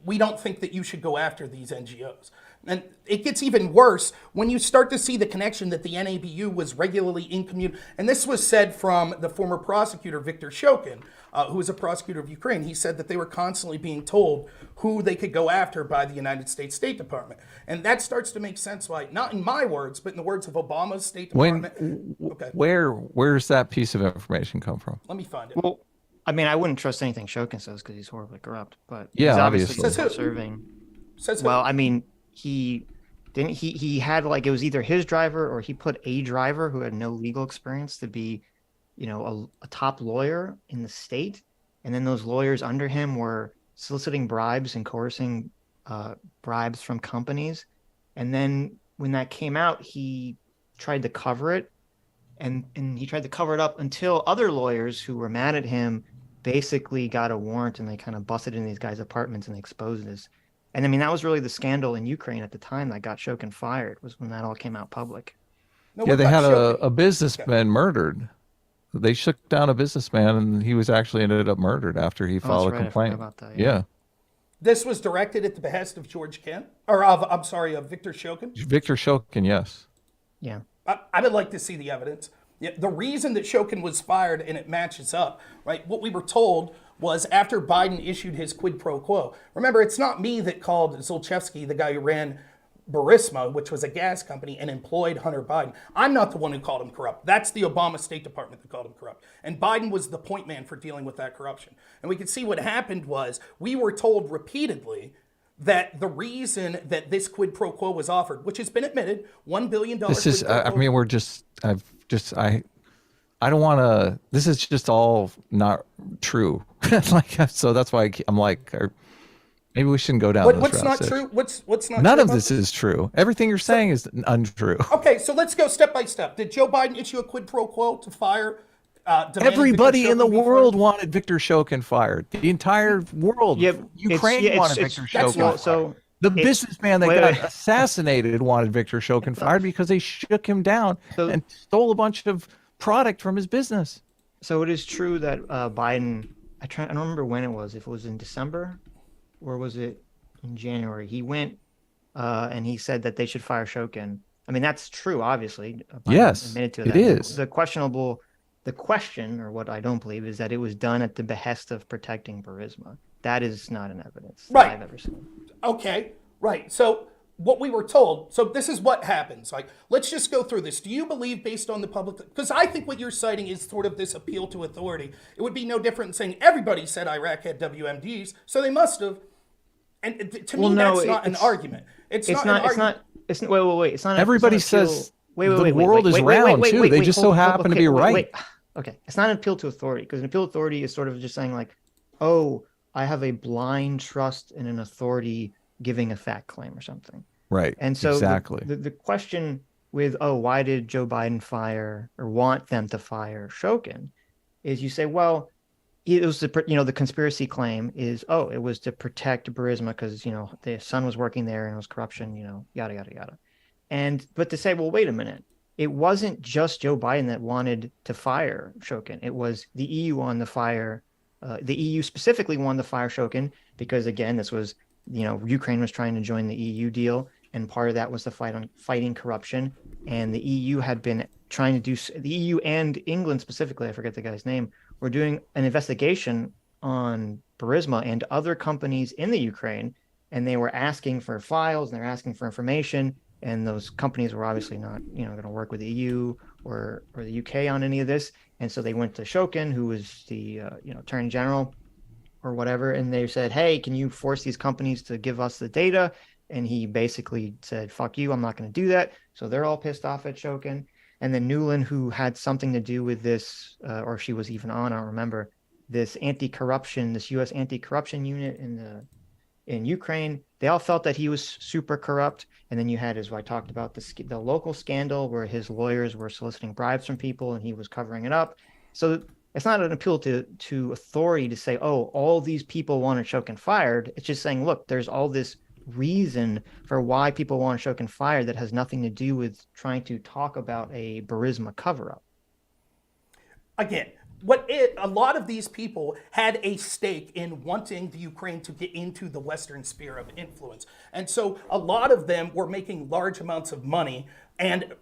we don't think that you should go after these NGOs. And it gets even worse when you start to see the connection that the NABU was regularly in communication. And this was said from the former prosecutor, Viktor Shokin, who was a prosecutor of Ukraine. He said that they were constantly being told who they could go after by the United States State Department. And that starts to make sense why, not in my words, but in the words of Obama's State Department. Okay. Where's that piece of information come from? Let me find it. Well, I mean, I wouldn't trust anything Shokin says because he's horribly corrupt, but yeah, he's obviously serving. Well, I mean, he had like, it was either his driver or he put a driver who had no legal experience to be, a top lawyer in the state. And then those lawyers under him were soliciting bribes and coercing bribes from companies. And then when that came out, he tried to cover it. And he tried to cover it up until other lawyers who were mad at him basically got a warrant and they kind of busted in these guys' apartments and they exposed this. And I mean, that was really the scandal in Ukraine at the time that got Shokin fired, was when that all came out public. No, yeah, they had a businessman murdered. They shook down a businessman and he was actually ended up murdered after he filed a complaint. I forgot about that, yeah. This was directed at the behest of George Kent, or of Viktor Shokin. Viktor Shokin, yes. Yeah. I would like to see the evidence. Yeah, the reason that Shokin was fired, and it matches up, right? What we were told was after Biden issued his quid pro quo. Remember, it's not me that called Zlochevsky, the guy who ran Burisma, which was a gas company, and employed Hunter Biden. I'm not the one who called him corrupt. That's the Obama State Department that called him corrupt. And Biden was the point man for dealing with that corruption. And we could see what happened was we were told repeatedly that the reason that this quid pro quo was offered, which has been admitted, $1 billion. This is, I mean, I don't want to, this is just all not true. So that's why I'm like, maybe we shouldn't go down this what's route. Not true? What's not None true of this is true. Everything you're saying is untrue. Okay, so let's go step by step. Did Joe Biden issue a quid pro quo to fire everybody in the world wanted Viktor Shokin fired. The entire world. Ukraine wanted Viktor Shokin fired. So the businessman that got assassinated wanted Viktor Shokin fired because they shook him down and stole a bunch of product from his business. So it is true that Biden, I don't remember when it was, if it was in December or was it in January, he went and he said that they should fire Shokin. I mean, that's true, obviously. Biden yes, admitted to it that. is. The question, or what I don't believe, is that it was done at the behest of protecting Burisma. That is not an evidence that I've ever seen. Okay, right. So what we were told, so this is what happens. Like, let's just go through this. Do you believe based on the public, because I think what you're citing is sort of this appeal to authority. It would be no different than saying everybody said Iraq had WMDs, so they must have. And to me, that's not an argument. It's not. Wait. It's not. Everybody says the world is round too. They just so happen to be right. Okay, it's not an appeal to authority, because an appeal to authority is sort of just saying like, oh, I have a blind trust in an authority giving a fact claim or something. Right. And so exactly. the question with, oh, why did Joe Biden fire or want them to fire Shokin, is you say, well, it was the conspiracy claim is, oh, it was to protect Burisma because, the son was working there and it was corruption, yada, yada, yada. But to say, well, wait a minute, it wasn't just Joe Biden that wanted to fire Shokin. It was the EU on the fire. The EU specifically wanted to fire Shokin because, again, this was, Ukraine was trying to join the EU deal. And part of that was the fight on fighting corruption. And the EU had been trying to do, the EU and England specifically, I forget the guy's name, were doing an investigation on Burisma and other companies in the Ukraine. And they were asking for files and they're asking for information. And those companies were obviously not, going to work with the EU or the UK on any of this. And so they went to Shokin, who was the, attorney general or whatever. And they said, hey, can you force these companies to give us the data? And he basically said, fuck you, I'm not going to do that. So they're all pissed off at Shokin. And then Nuland, who had something to do with this, or she was even on, I don't remember, this U.S. anti-corruption unit in Ukraine, they all felt that he was super corrupt. And then you had, as I talked about, the local scandal where his lawyers were soliciting bribes from people and he was covering it up. So it's not an appeal to authority to say, oh, all these people wanted Shokin fired. It's just saying, look, there's all this reason for why people want Shokin fired that has nothing to do with trying to talk about a Burisma cover-up. Again, a lot of these people had a stake in wanting the Ukraine to get into the Western sphere of influence. And so a lot of them were making large amounts of money and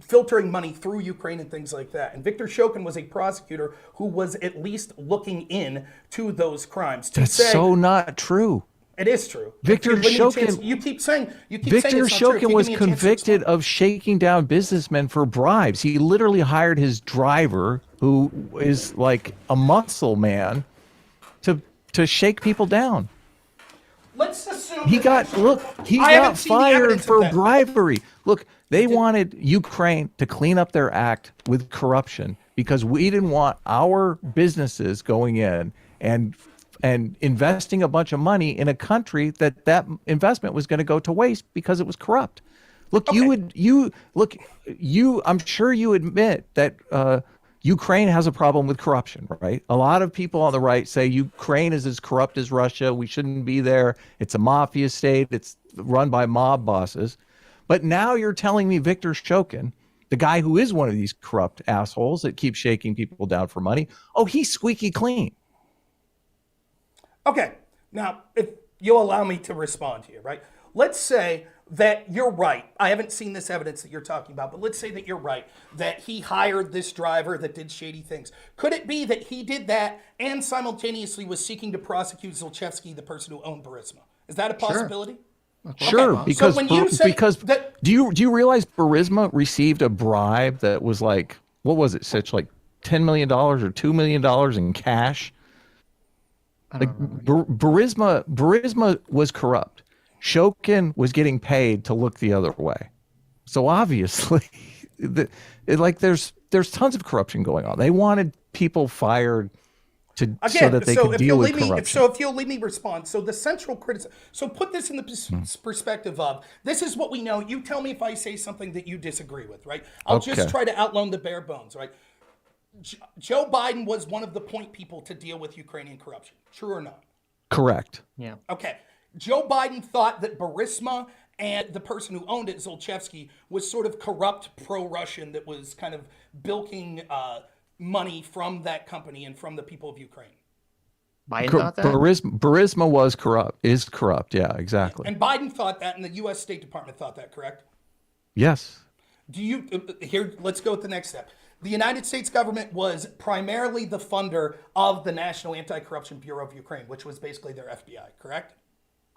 filtering money through Ukraine and things like that. And Viktor Shokin was a prosecutor who was at least looking in to those crimes. That's so not true. It is true. Viktor Shokin. You keep saying Viktor Shokin was convicted of shaking down businessmen for bribes. He literally hired his driver, who is like a muscle man, to shake people down. Let's assume he got fired for bribery. Look, they wanted Ukraine to clean up their act with corruption because we didn't want our businesses going in and investing a bunch of money in a country that investment was going to go to waste because it was corrupt. Look, okay. I'm sure you admit that Ukraine has a problem with corruption, right? A lot of people on the right say Ukraine is as corrupt as Russia. We shouldn't be there. It's a mafia state. It's run by mob bosses. But now you're telling me Viktor Shokin, the guy who is one of these corrupt assholes that keeps shaking people down for money, oh, he's squeaky clean. Okay, now, if you'll allow me to respond here, right? Let's say that you're right. I haven't seen this evidence that you're talking about, but let's say that you're right, that he hired this driver that did shady things. Could it be that he did that and simultaneously was seeking to prosecute Zlochevsky, the person who owned Burisma? Is that a possibility? Sure, okay. because so when you say do you realize Burisma received a bribe that was like, what was it, Sitch, like $10 million or $2 million in cash? Like Burisma was corrupt. Shokin was getting paid to look the other way. So obviously, there's tons of corruption going on. They wanted people fired so that they could deal with corruption. So if you'll let me respond. So the central criticism. So put this in the perspective of, this is what we know. You tell me if I say something that you disagree with, right? I'll just try to outline the bare bones, right? Joe Biden was one of the point people to deal with Ukrainian corruption. True or not? Correct. Yeah. Okay. Joe Biden thought that Burisma and the person who owned it, Zlochevsky, was sort of corrupt pro-Russian that was kind of bilking money from that company and from the people of Ukraine. Biden thought that? Burisma is corrupt. Yeah, exactly. And Biden thought that, and the U.S. State Department thought that, correct? Yes. Let's go with the next step. The United States government was primarily the funder of the National Anti-Corruption Bureau of Ukraine, which was basically their FBI, correct?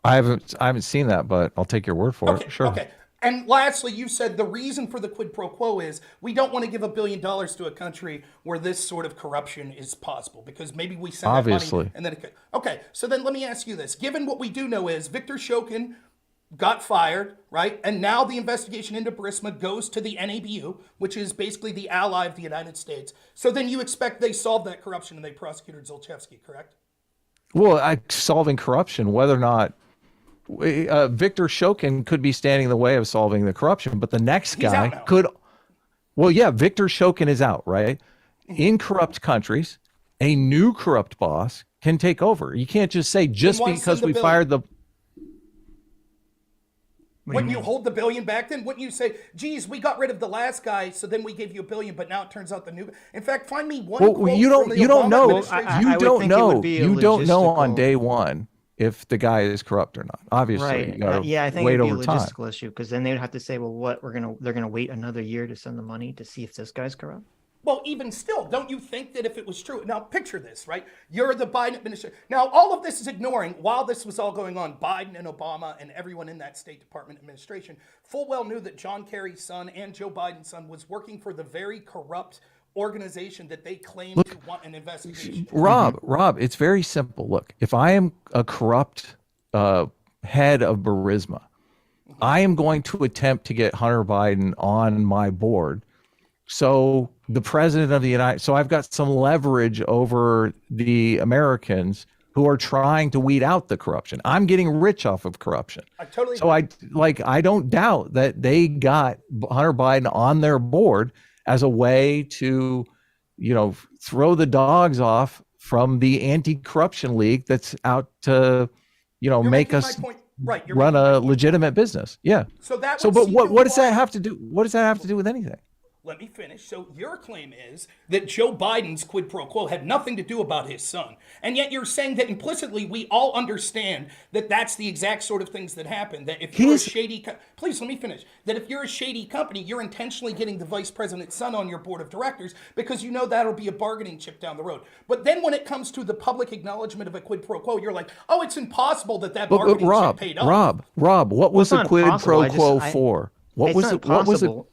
I haven't seen that, but I'll take your word for it. Sure. Okay. And lastly, you said the reason for the quid pro quo is we don't want to give $1 billion to a country where this sort of corruption is possible because maybe we send that money and then it could. Okay. So then let me ask you this. Given what we do know is Viktor Shokin got fired, right? And now the investigation into Burisma goes to the NABU, which is basically the ally of the United States. So then you expect they solved that corruption and they prosecuted Zlochevsky, correct? Well, solving corruption, whether or not Viktor Shokin could be standing in the way of solving the corruption, but the next He's guy out now. could. Well, yeah, Viktor Shokin is out, right? In corrupt countries, a new corrupt boss can take over. You can't just say just why because send the we bill? fired the. Wouldn't you hold the $1 billion back then? Wouldn't you say, geez, we got rid of the last guy, so then we gave you $1 billion, but now it turns out the new. In fact, find me one. Well, quote you from don't. the You don't Obama know. administration. I You would don't think it know. would be a You don't know on logistical- day one if the guy is corrupt or not. Obviously, Right. you gotta Yeah, I think wait it'd be a over time. logistical issue because then they would have to say, well, what they're gonna wait another year to send the money to see if this guy's corrupt. Well, even still, don't you think that if it was true? Now, picture this, right? You're the Biden administration. Now, all of this is ignoring, while this was all going on, Biden and Obama and everyone in that State Department administration full well knew that John Kerry's son and Joe Biden's son was working for the very corrupt organization that they claimed to want an investigation. Rob, it's very simple. Look, if I am a corrupt head of Burisma, I am going to attempt to get Hunter Biden on my board. So the president of the so I've got some leverage over the Americans who are trying to weed out the corruption. I'm getting rich off of corruption. I totally So I don't doubt that they got Hunter Biden on their board as a way to, throw the dogs off from the anti-corruption league that's out to, You're make making us my point. Right, you're run making my a point. legitimate business. Yeah. So that So, would but seem what to does that imply- have to do? What does that have to do with anything? Let me finish. So your claim is that Joe Biden's quid pro quo had nothing to do about his son. And yet you're saying that implicitly we all understand that that's the exact sort of things that happen. That if you're a shady... Please, let me finish. That if you're a shady company, you're intentionally getting the vice president's son on your board of directors because you know that'll be a bargaining chip down the road. But then when it comes to the public acknowledgement of a quid pro quo, you're like, oh, it's impossible that bargaining chip paid off. Rob, what was Well, the it's quid not pro impossible. quo for? What It's was not it? What was it? possible.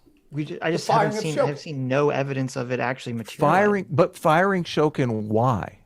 I just firing haven't of seen. Shokin. I've seen no evidence of it actually materializing. Firing Shokin? Why?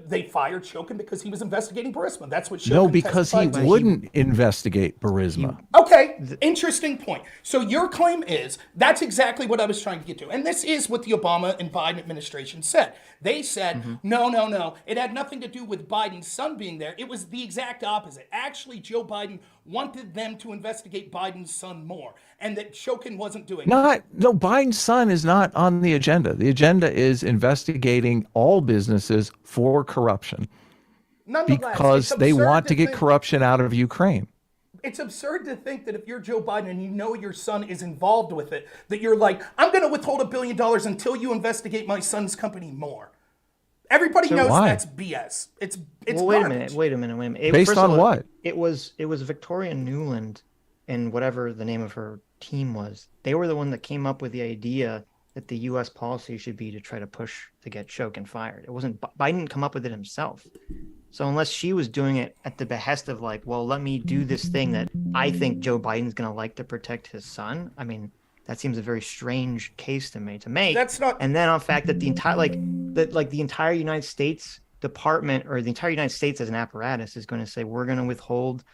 They fired Shokin because he was investigating Burisma. That's what Shokin No, because he testified to. wouldn't investigate Burisma. Okay, interesting point. So your claim is that's exactly what I was trying to get to. And this is what the Obama and Biden administration said. They said, no, it had nothing to do with Biden's son being there. It was the exact opposite. Actually, Joe Biden wanted them to investigate Biden's son more, and that Shokin wasn't doing it. No, Biden's son is not on the agenda. The agenda is investigating all businesses for corruption Nonetheless, because it's they absurd want to get think- corruption out of Ukraine. It's absurd to think that if you're Joe Biden and you know your son is involved with it, that you're like, I'm going to withhold $1 billion until you investigate my son's company more. Everybody knows why? that's BS. It's Well, wait a garbage. minute. Wait a minute. Based First of on all, what? It was Victoria Nuland and whatever the name of her team was. They were the one that came up with the idea that the U.S. policy should be to try to push to get Shokin fired. It wasn't Biden didn't come up with it himself. So unless she was doing it at the behest of like, well, let me do this thing that I think Joe Biden's going to like to protect his son. I mean, that seems a very strange case to me to make. That's not- And then on fact that the entire United States department or the entire United States as an apparatus is going to say we're going to withhold,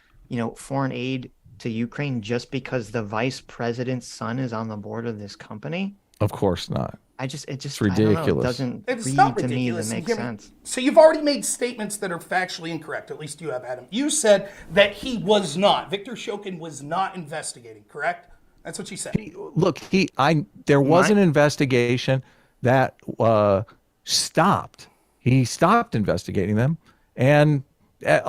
foreign aid to Ukraine just because the vice president's son is on the board of this company. Of course not. It's It's I don't know, ridiculous. it doesn't It's read not to me ridiculous. that and makes hear me- sense. So you've already made statements that are factually incorrect. At least you have, Adam. You said that he was not. Viktor Shokin was not investigating, correct? That's what you said. Look, there was an investigation that stopped. He stopped investigating them, and I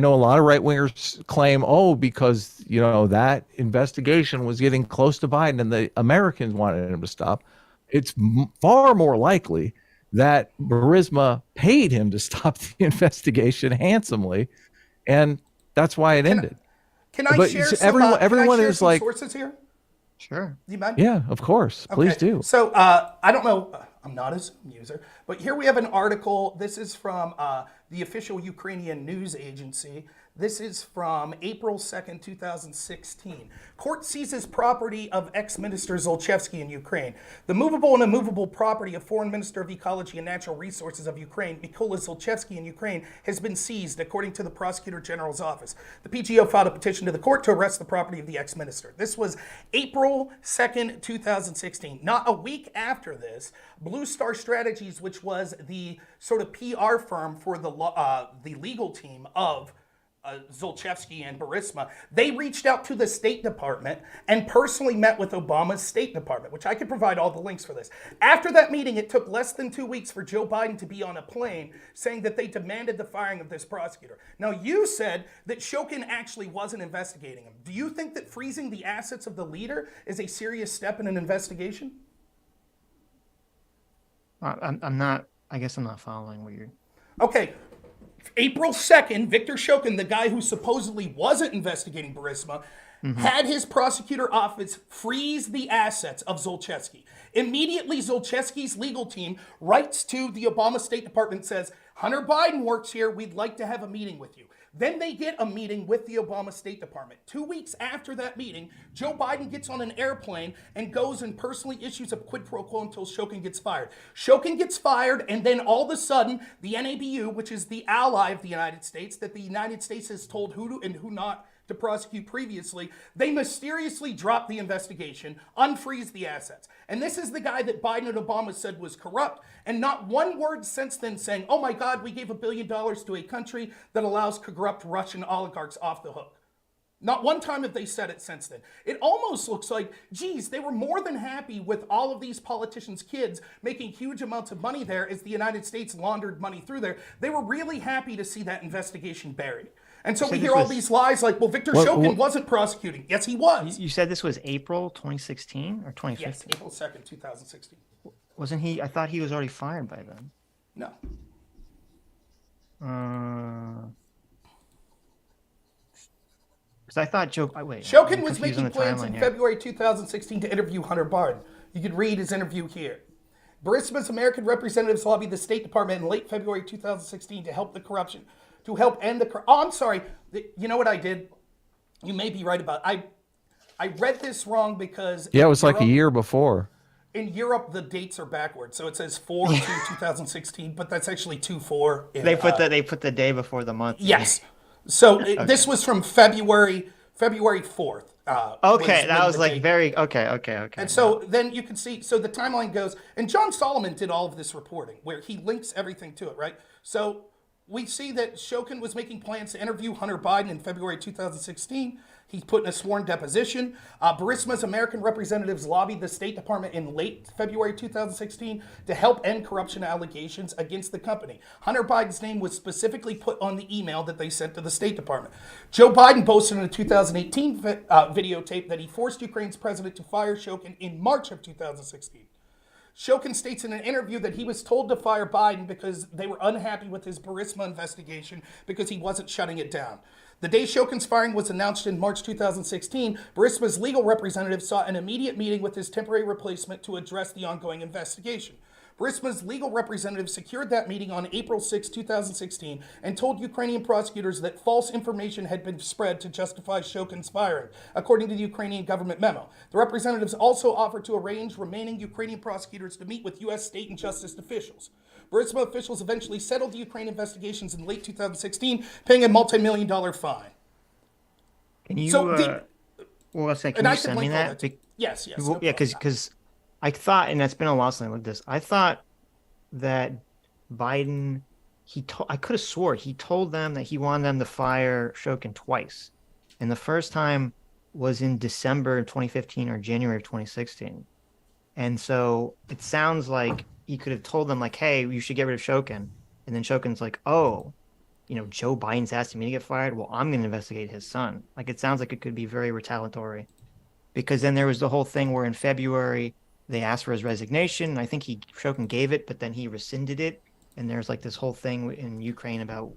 know a lot of right wingers claim, because that investigation was getting close to Biden, and the Americans wanted him to stop. It's far more likely that Burisma paid him to stop the investigation handsomely, and that's why it ended. Can I But share so some, everyone can I share is some like- sources here? Sure. Do you mind? Yeah, of course. Please Okay, do. So I don't know. I'm not a Zoom user, but here we have an article. This is from the official Ukrainian news agency. This is from April 2nd, 2016. Court seizes property of ex-minister Zolchevsky in Ukraine. The movable and immovable property of Foreign Minister of Ecology and Natural Resources of Ukraine, Mykola Zolchevsky in Ukraine, has been seized, according to the Prosecutor General's office. The PGO filed a petition to the court to arrest the property of the ex-minister. This was April 2nd, 2016. Not a week after this, Blue Star Strategies, which was the sort of PR firm for the legal team of Zlochevsky and Burisma, they reached out to the State Department and personally met with Obama's State Department, which I could provide all the links for this. After that meeting, it took less than 2 weeks for Joe Biden to be on a plane saying that they demanded the firing of this prosecutor. Now, you said that Shokin actually wasn't investigating him. Do you think that freezing the assets of the leader is a serious step in an investigation? I'm not, I guess I'm not following what you're... Okay. April 2nd, Viktor Shokin, the guy who supposedly wasn't investigating Burisma, had his prosecutor office freeze the assets of Zlochevsky. Immediately, Zlochevsky's legal team writes to the Obama State Department and says, Hunter Biden works here. We'd like to have a meeting with you. Then they get a meeting with the Obama State Department. 2 weeks after that meeting, Joe Biden gets on an airplane and goes and personally issues a quid pro quo until Shokin gets fired. Shokin gets fired, and then all of a sudden, the NABU, which is the ally of the United States, that the United States has told who to and who not to prosecute previously, they mysteriously drop the investigation, unfreeze the assets. And this is the guy that Biden and Obama said was corrupt, and not one word since then saying, oh my God, we gave $1 billion to a country that allows corrupt Russian oligarchs off the hook. Not one time have they said it since then. It almost looks like, geez, they were more than happy with all of these politicians' kids making huge amounts of money there as the United States laundered money through there. They were really happy to see that investigation buried. And so we hear all these lies like, well, Viktor Shokin wasn't prosecuting. Yes, he was. You said this was April 2016 or 2015? Yes, April 2nd, 2016. Wasn't he? I thought he was already fired by then. No. Because I thought Joe... Wait. Shokin was making plans in February 2016 to interview Hunter Biden. You could read his interview here. Burisma's American representatives lobbied the State Department in late February 2016 to help the corruption. To help end the... Oh, I'm sorry. You know what I did? You may be right about... I read this wrong because... Yeah, it was like a year before. In Europe, the dates are backwards. So it says 4/2/2016, but that's actually 2/4. They put the day before the month. Yes. So this was from February 4th. Okay, that was like very... Okay. And so then you can see... So the timeline goes... And John Solomon did all of this reporting where he links everything to it, right? So... we see that Shokin was making plans to interview Hunter Biden in February 2016. He's put in a sworn deposition. Burisma's American representatives lobbied the State Department in late February 2016 to help end corruption allegations against the company. Hunter Biden's name was specifically put on the email that they sent to the State Department. Joe Biden boasted in a 2018 videotape that he forced Ukraine's president to fire Shokin in March of 2016. Shokin states in an interview that he was told to fire Biden because they were unhappy with his Burisma investigation because he wasn't shutting it down. The day Shokin's firing was announced in March 2016, Burisma's legal representative sought an immediate meeting with his temporary replacement to address the ongoing investigation. Burisma's legal representative secured that meeting on April 6, 2016, and told Ukrainian prosecutors that false information had been spread to justify Shokin's firing, according to the Ukrainian government memo. The representatives also offered to arrange remaining Ukrainian prosecutors to meet with U.S. state and justice officials. Burisma officials eventually settled the Ukraine investigations in late 2016, paying a multi-million-dollar fine. Can you, can you send me that? Yes. Well, yeah, because I thought, and it's been a while since I looked at this, I thought that Biden, I could have swore he told them that he wanted them to fire Shokin twice. And the first time was in December 2015 or January of 2016. And so it sounds like he could have told them, like, hey, you should get rid of Shokin. And then Shokin's like, oh, Joe Biden's asking me to get fired. Well, I'm going to investigate his son. Like, it sounds like it could be very retaliatory. Because then there was the whole thing where in February, they asked for his resignation. And I think Shokin gave it, but then he rescinded it. And there's like this whole thing in Ukraine about,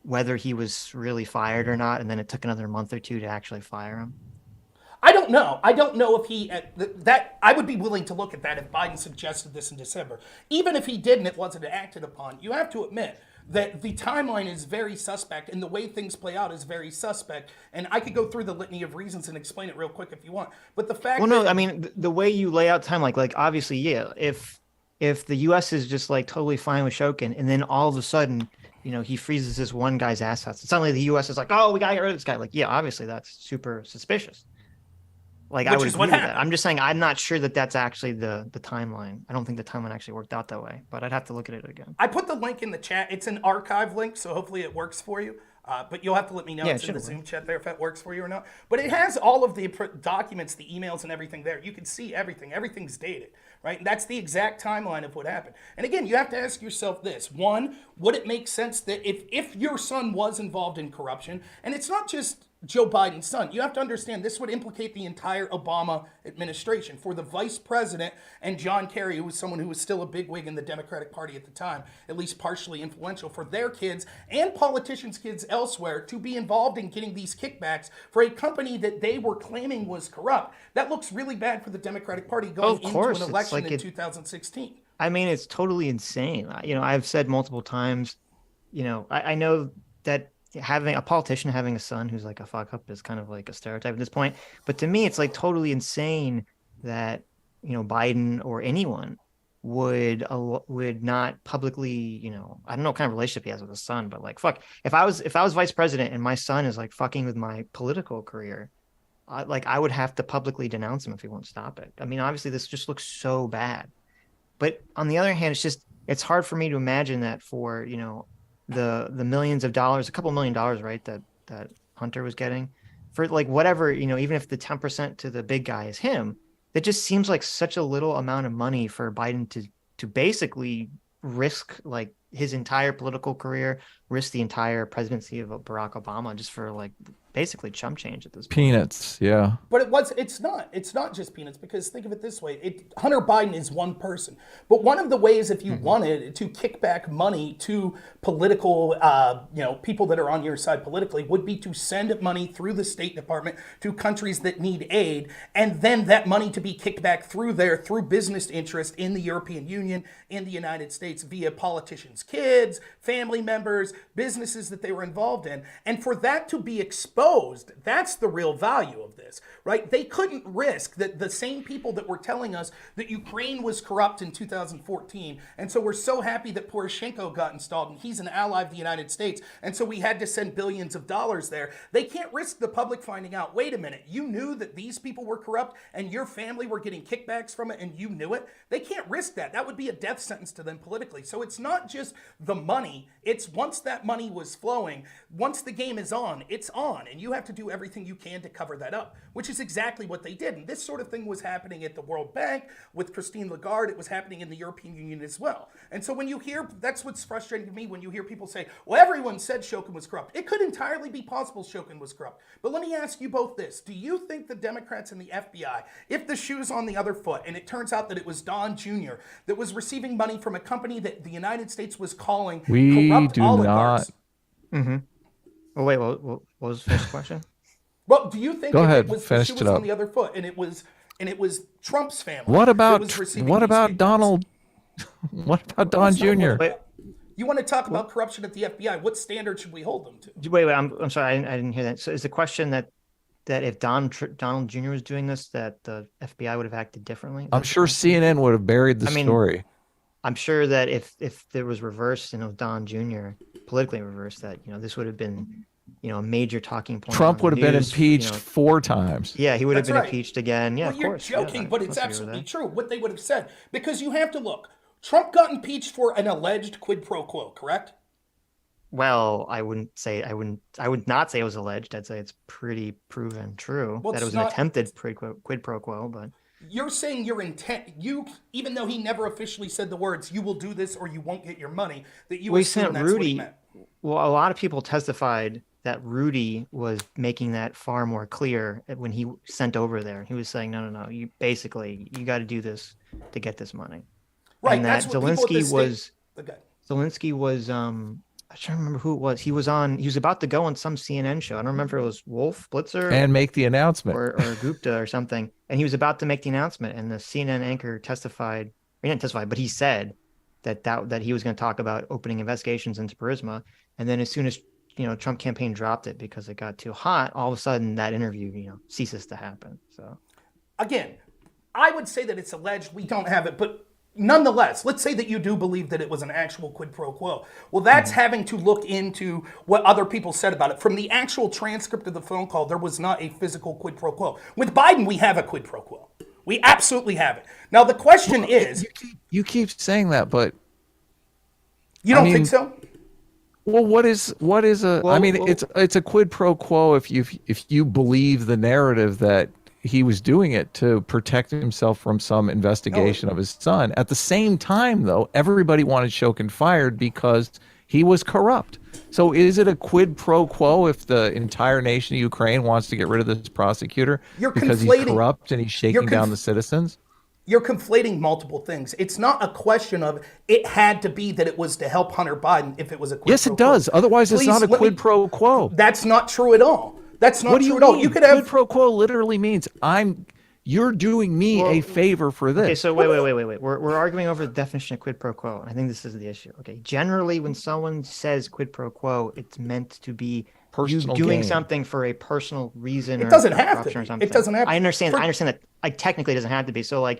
whether he was really fired or not. And then it took another month or two to actually fire him. I don't know. I don't know if he I would be willing to look at that if Biden suggested this in December. Even if he did and it wasn't acted upon, you have to admit that the timeline is very suspect and the way things play out is very suspect. And I could go through the litany of reasons and explain it real quick if you want. But the fact the way you lay out time, like obviously, yeah, if the U.S. is just like totally fine with Shokin and then all of a sudden, he freezes this one guy's assets, suddenly the U.S. is like, oh, we got to get rid of this guy. Like, yeah, obviously that's super suspicious. Like, I would agree with that. I'm just saying I'm not sure that that's actually the timeline. I don't think the timeline actually worked out that way, but I'd have to look at it again. I put the link in the chat. It's an archive link, so hopefully it works for you. But you'll have to let me know. Yeah, It's in the sure. Zoom chat there if that works for you or not. But it has all of the documents, the emails, and everything there. You can see everything. Everything's dated, right? And that's the exact timeline of what happened. And again, you have to ask yourself this. One, would it make sense that if your son was involved in corruption, and it's not just Joe Biden's son, you have to understand this would implicate the entire Obama administration. For the vice president and John Kerry, who was someone who was still a bigwig in the Democratic Party at the time, at least partially influential, for their kids and politicians' kids elsewhere to be involved in getting these kickbacks for a company that they were claiming was corrupt. That looks really bad for the Democratic Party going into an election in 2016. I mean, it's totally insane. I've said multiple times, I know that having a politician having a son who's like a fuck up is kind of like a stereotype at this point. But to me, it's like totally insane that, Biden or anyone would not publicly, I don't know what kind of relationship he has with his son, but like, fuck, if I was vice president and my son is like fucking with my political career, I would have to publicly denounce him if he won't stop it. I mean, obviously this just looks so bad. But on the other hand, it's hard for me to imagine that for, the millions of dollars, a couple $1 million, right, that Hunter was getting for like whatever, even if the 10% to the big guy is him, that just seems like such a little amount of money for Biden to basically risk like his entire political career, risk the entire presidency of Barack Obama just for like basically chump change at this point. Peanuts, yeah. But it's not just peanuts, because think of it this way. Hunter Biden is one person. But one of the ways, if you wanted to kick back money to political, people that are on your side politically, would be to send money through the State Department to countries that need aid, and then that money to be kicked back through business interest in the European Union, in the United States, via politicians' kids, family members, businesses that they were involved in. And for that to be exposed, that's the real value of this, right? They couldn't risk that the same people that were telling us that Ukraine was corrupt in 2014, and so we're so happy that Poroshenko got installed and he's an ally of the United States, and so we had to send billions of dollars there. They can't risk the public finding out, wait a minute, you knew that these people were corrupt and your family were getting kickbacks from it and you knew it? They can't risk that. That would be a death sentence to them politically. So it's not just the money, it's once that money was flowing, once the game is on, it's on, and you have to do everything you can to cover that up, which is exactly what they did. And this sort of thing was happening at the World Bank with Christine Lagarde. It was happening in the European Union as well. And so when you hear, that's what's frustrating to me, when you hear people say, well, everyone said Shokin was corrupt. It could entirely be possible Shokin was corrupt. But let me ask you both this. Do you think the Democrats and the FBI, if the shoe's on the other foot, and it turns out that it was Don Jr. that was receiving money from a company that the United States was calling corrupt oligarchs? Oh, wait, what was the first question? Well, do you think Go ahead, it was finish the shoe it was up. on the other foot, and it was Trump's family? What that about was receiving what these about kickbacks? Donald? What about Don Jr.? Wait, You want to talk about corruption at the FBI? What standard should we hold them to? wait, I'm sorry, I didn't hear that. So is the question that if Donald Jr. was doing this, that the FBI would have acted differently? I'm sure CNN would have buried the story. I'm sure that if there was reversed, Don Jr. politically reversed, that this would have been a major talking point. Trump would have been impeached 4 times. Yeah, he would have That's been right. impeached again. Yeah, Well, of you're course. joking, Yeah, but let's it's agree with absolutely that. true what they would have said, because you have to look. Trump got impeached for an alleged quid pro quo, correct? Well, I would not say it was alleged. I'd say it's pretty proven true Well, that it it's was an not- attempted quid pro quo, but You're saying your intent, even though he never officially said the words, you will do this or you won't get your money, that you we assume sent that's what he Rudy. meant. Well, a lot of people testified that Rudy was making that far more clear when he sent over there. He was saying, no, you got to do this to get this money. Right, And that that's what people at the Zelensky was I trying to remember who it was. He was about to go on some CNN show. I don't remember if it was Wolf Blitzer And make the announcement. or Gupta or something. And he was about to make the announcement, and the CNN anchor testified. He didn't testify, but he said that he was going to talk about opening investigations into Burisma. And then as soon as Trump campaign dropped it because it got too hot, all of a sudden that interview ceases to happen. So Again, I would say that it's alleged. We don't have it, but nonetheless, let's say that you do believe that it was an actual quid pro quo. Well, that's having to look into what other people said about it. From the actual transcript of the phone call, there was not a physical quid pro quo. With Biden, we have a quid pro quo. We absolutely have it. Now, the question is... You keep saying that, but... You don't think so? Well, what is a? I mean, it's a quid pro quo if you believe the narrative that he was doing it to protect himself from some investigation of his son. At the same time, though, everybody wanted Shokin fired because he was corrupt. So is it a quid pro quo if the entire nation of Ukraine wants to get rid of this prosecutor because he's corrupt and he's shaking down the citizens? You're conflating multiple things. It's not a question of it had to be that it was to help Hunter Biden if it was a quid pro quo. Yes, it does. Otherwise, it's not a quid pro quo. That's not true at all. That's not true at all. You could have quid pro quo literally means you're doing me a favor for this. Okay, so wait. We're arguing over the definition of quid pro quo. I think this is the issue. Okay, generally when someone says quid pro quo, it's meant to be personal doing gain. something for a personal reason. It doesn't have to. It doesn't have to. I understand that. Like technically, it doesn't have to be. So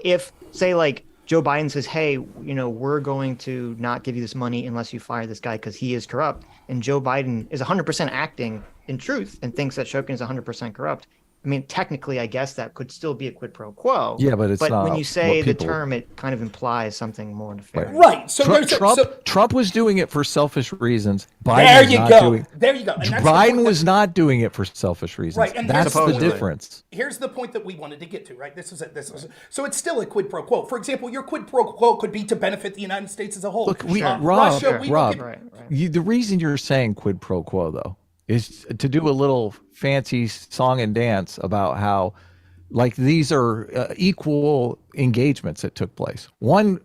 if say like Joe Biden says, "Hey, we're going to not give you this money unless you fire this guy because he is corrupt," and Joe Biden is 100% acting in truth and thinks that Shokin is 100% corrupt. I mean, technically, I guess that could still be a quid pro quo. Yeah, but it's not. But when you say the term, it kind of implies something more nefarious. Right. So Trump was doing it for selfish reasons. There you go. And Biden was not doing it for selfish reasons. Right, and that's the difference. Here's the point that we wanted to get to, right? This is it. So it's still a quid pro quo. For example, your quid pro quo could be to benefit the United States as a whole. Look, Rob, the reason you're saying quid pro quo, though, is to do a little fancy song and dance about how like these are equal engagements that took place. One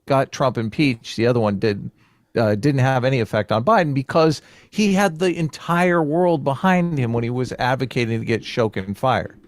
got Trump impeached. The other one didn't have any effect on Biden because he had the entire world behind him when he was advocating to get Shokin fired.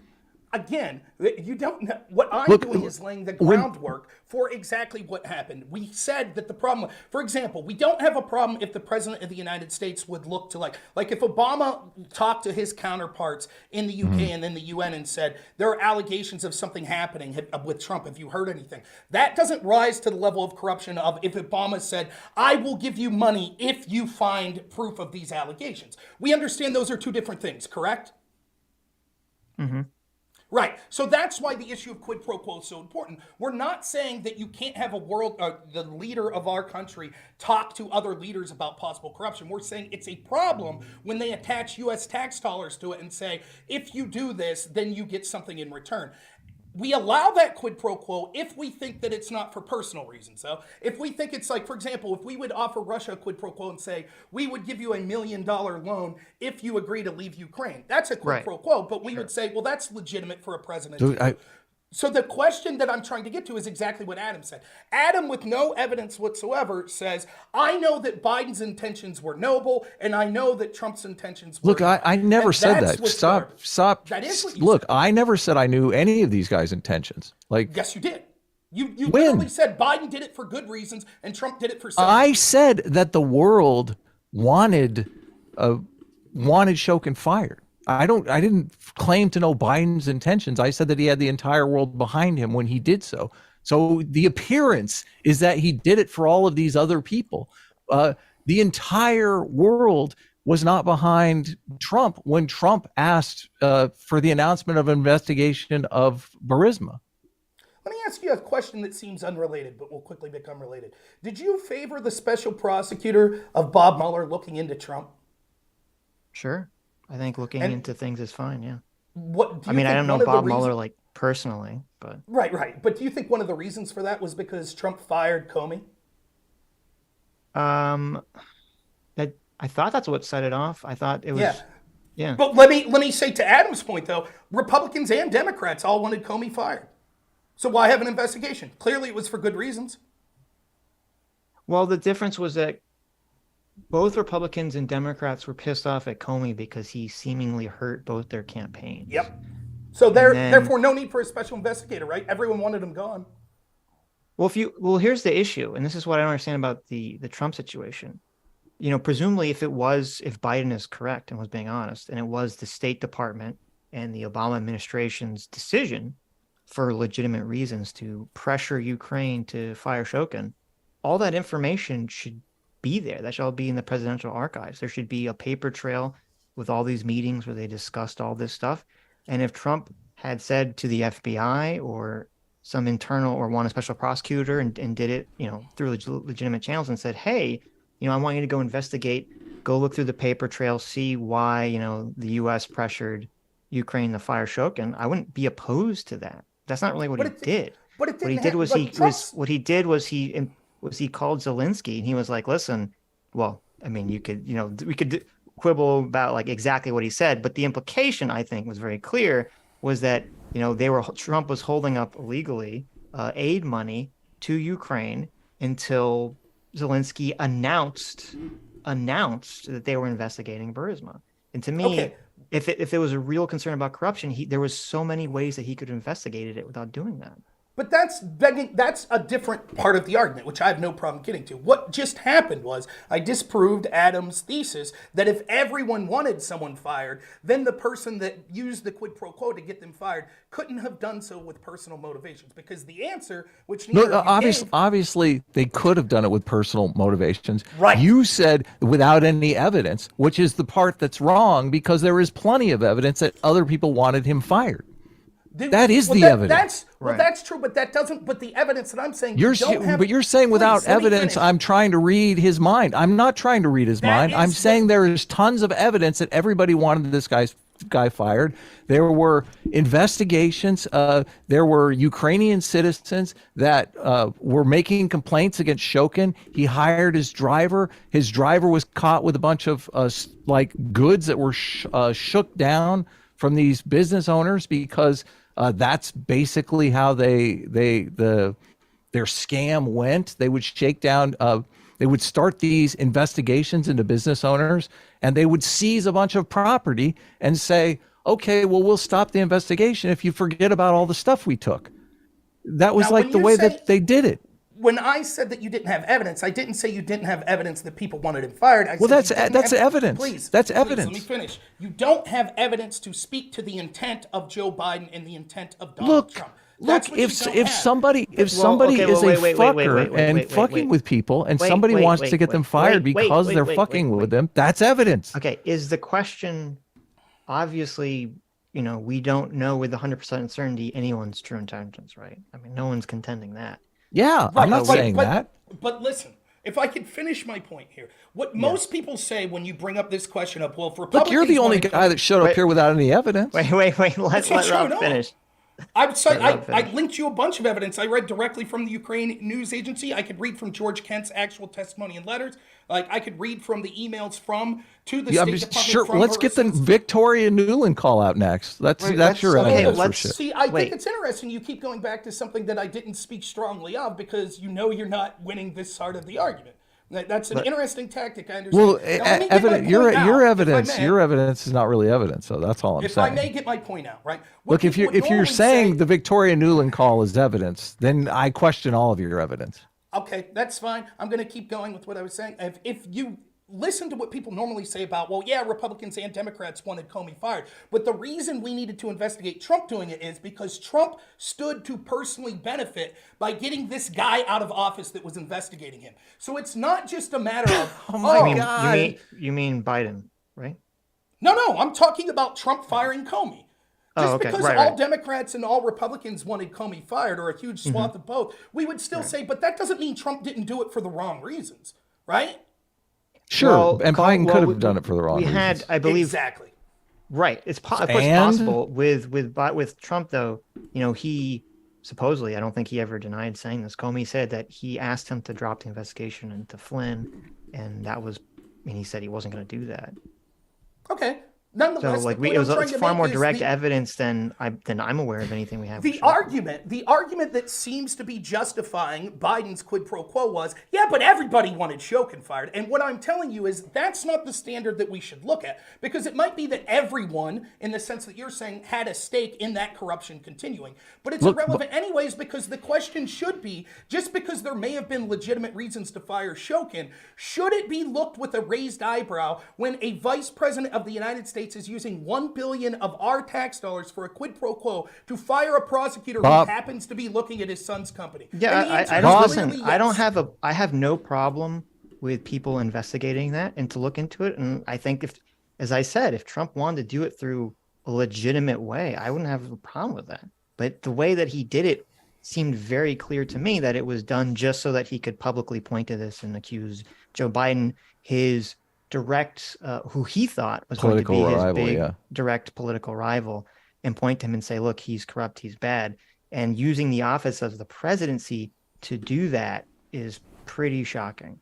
Again, you don't know. What I'm doing is laying the groundwork for exactly what happened. We said that the problem, for example, we don't have a problem if the president of the United States would look to like if Obama talked to his counterparts in the UK and then the UN and said, there are allegations of something happening with Trump. Have you heard anything? That doesn't rise to the level of corruption of if Obama said, I will give you money if you find proof of these allegations. We understand those are two different things, correct? Mm-hmm. Right. So that's why the issue of quid pro quo is so important. We're not saying that you can't have the leader of our country talk to other leaders about possible corruption. We're saying it's a problem when they attach U.S. tax dollars to it and say, if you do this, then you get something in return. We allow that quid pro quo if we think that it's not for personal reasons. So if we think it's like, for example, if we would offer Russia a quid pro quo and say, we would give you $1 million loan if you agree to leave Ukraine. That's a quid pro quo, but we would say, well, that's legitimate for a president to do. So the question that I'm trying to get to is exactly what Adam said. Adam, with no evidence whatsoever, says, I know that Biden's intentions were noble, and I know that Trump's intentions were... Look, I never said that. Stop. That is what you Look, said. I never said I knew any of these guys' intentions. Like, yes, you did. You literally said Biden did it for good reasons, and Trump did it for selfish. I said that the world wanted Shokin fired. I didn't claim to know Biden's intentions. I said that he had the entire world behind him when he did so. So the appearance is that he did it for all of these other people. The entire world was not behind Trump when Trump asked for the announcement of investigation of Burisma. Let me ask you a question that seems unrelated, but will quickly become related. Did you favor the special prosecutor of Bob Mueller looking into Trump? Sure. I think looking into things is fine, yeah. I don't know Bob Mueller like personally, but right. But do you think one of the reasons for that was because Trump fired Comey? That I thought that's what set it off. I thought it was yeah. But let me say to Adam's point though, Republicans and Democrats all wanted Comey fired. So why have an investigation? Clearly it was for good reasons. Well, the difference was that both Republicans and Democrats were pissed off at Comey because he seemingly hurt both their campaigns. Yep. So therefore, no need for a special investigator, right? Everyone wanted him gone. Well, here's the issue, and this is what I don't understand about the Trump situation. Presumably, if Biden is correct and was being honest, and it was the State Department and the Obama administration's decision for legitimate reasons to pressure Ukraine to fire Shokin, all that information should be there. That should all be in the presidential archives. There should be a paper trail with all these meetings where they discussed all this stuff. And if Trump had said to the FBI or some internal or a special prosecutor and did it, through legitimate channels and said, hey, I want you to go investigate, go look through the paper trail, see why, the U.S. pressured Ukraine to fire Shokin, I wouldn't be opposed to that. That's not really what he did. But it What he did was he called Zelensky and he was like, listen, well, I mean, we could quibble about like exactly what he said, but the implication I think was very clear was that, Trump was holding up illegally aid money to Ukraine until Zelensky announced that they were investigating Burisma. And to me, if there was a real concern about corruption, there was so many ways that he could have investigated it without doing that. But that's a different part of the argument, which I have no problem getting to. What just happened was I disproved Adam's thesis that if everyone wanted someone fired, then the person that used the quid pro quo to get them fired couldn't have done so with personal motivations. Because the answer, which obviously they could have done it with personal motivations. Right. You said without any evidence, which is the part that's wrong, because there is plenty of evidence that other people wanted him fired. That is the evidence. That's true, but that doesn't. But the evidence that I'm saying, you're saying without evidence, I'm trying to read his mind. I'm not trying to read his mind. I'm saying there is tons of evidence that everybody wanted this guy fired. There were investigations. There were Ukrainian citizens that were making complaints against Shokin. He hired his driver. His driver was caught with a bunch of goods that were shook down from these business owners because that's basically how their scam went. They would shake down, they would start these investigations into business owners, and they would seize a bunch of property and say, okay, well, we'll stop the investigation if you forget about all the stuff we took. That was the way that they did it. When I said that you didn't have evidence, I didn't say you didn't have evidence that people wanted him fired. That's evidence. Please, evidence. Let me finish. You don't have evidence to speak to the intent of Joe Biden and the intent of Donald Trump. If somebody is a fucker and fucking with people, and somebody wants to get them fired because they're fucking with them, that's evidence. Okay, is the question, obviously, we don't know with 100% certainty anyone's true intentions, right? I mean, no one's contending that. Yeah, I'm not saying that. But listen, if I could finish my point here, what most people say when you bring up this question of, well, if Republicans... Look, you're the only guy that showed up here without any evidence. Wait. Let Rob finish. I linked you a bunch of evidence. I read directly from the Ukraine news agency. I could read from George Kent's actual testimony and letters. I could read from the emails to the State Department. Sure, let's get the Victoria Nuland call out next. That's your evidence for shit. See, I think it's interesting you keep going back to something that I didn't speak strongly of because you're not winning this side of the argument. That's an interesting tactic, I understand. Well, your evidence is not really evidence, so that's all I'm saying. If I may get my point out, right? Look, if you're saying the Victoria Nuland call is evidence, then I question all of your evidence. Okay, that's fine. I'm going to keep going with what I was saying. If you listen to what people normally say about, well, yeah, Republicans and Democrats wanted Comey fired, but the reason we needed to investigate Trump doing it is because Trump stood to personally benefit by getting this guy out of office that was investigating him. So it's not just a matter of, oh my God. You mean Biden, right? No, I'm talking about Trump firing Comey. Just because all Democrats and all Republicans wanted Comey fired, or a huge swath of both, we would still say, but that doesn't mean Trump didn't do it for the wrong reasons, right? Sure, and Biden could have done it for the wrong reasons. I believe, exactly. Right, it's of course possible with Trump though. He supposedly, I don't think he ever denied saying this. Comey said that he asked him to drop the investigation into Flynn, and that was, he said he wasn't going to do that. Okay. Nonetheless, so it was far more direct evidence than I'm aware of anything we have. The argument that seems to be justifying Biden's quid pro quo was, yeah, but everybody wanted Shokin fired. And what I'm telling you is that's not the standard that we should look at, because it might be that everyone, in the sense that you're saying, had a stake in that corruption continuing. But it's irrelevant anyways, because the question should be, just because there may have been legitimate reasons to fire Shokin, should it be looked with a raised eyebrow when a vice president of the United States is using $1 billion of our tax dollars for a quid pro quo to fire a prosecutor who happens to be looking at his son's company? Yeah, I have no problem with people investigating that and to look into it. And I think if Trump wanted to do it through a legitimate way, I wouldn't have a problem with that. But the way that he did it seemed very clear to me that it was done just so that he could publicly point to this and accuse Joe Biden, his direct, who he thought was Political going to be his rival, big yeah. direct political rival, and point to him and say, look, he's corrupt, he's bad. And using the office of the presidency to do that is pretty shocking.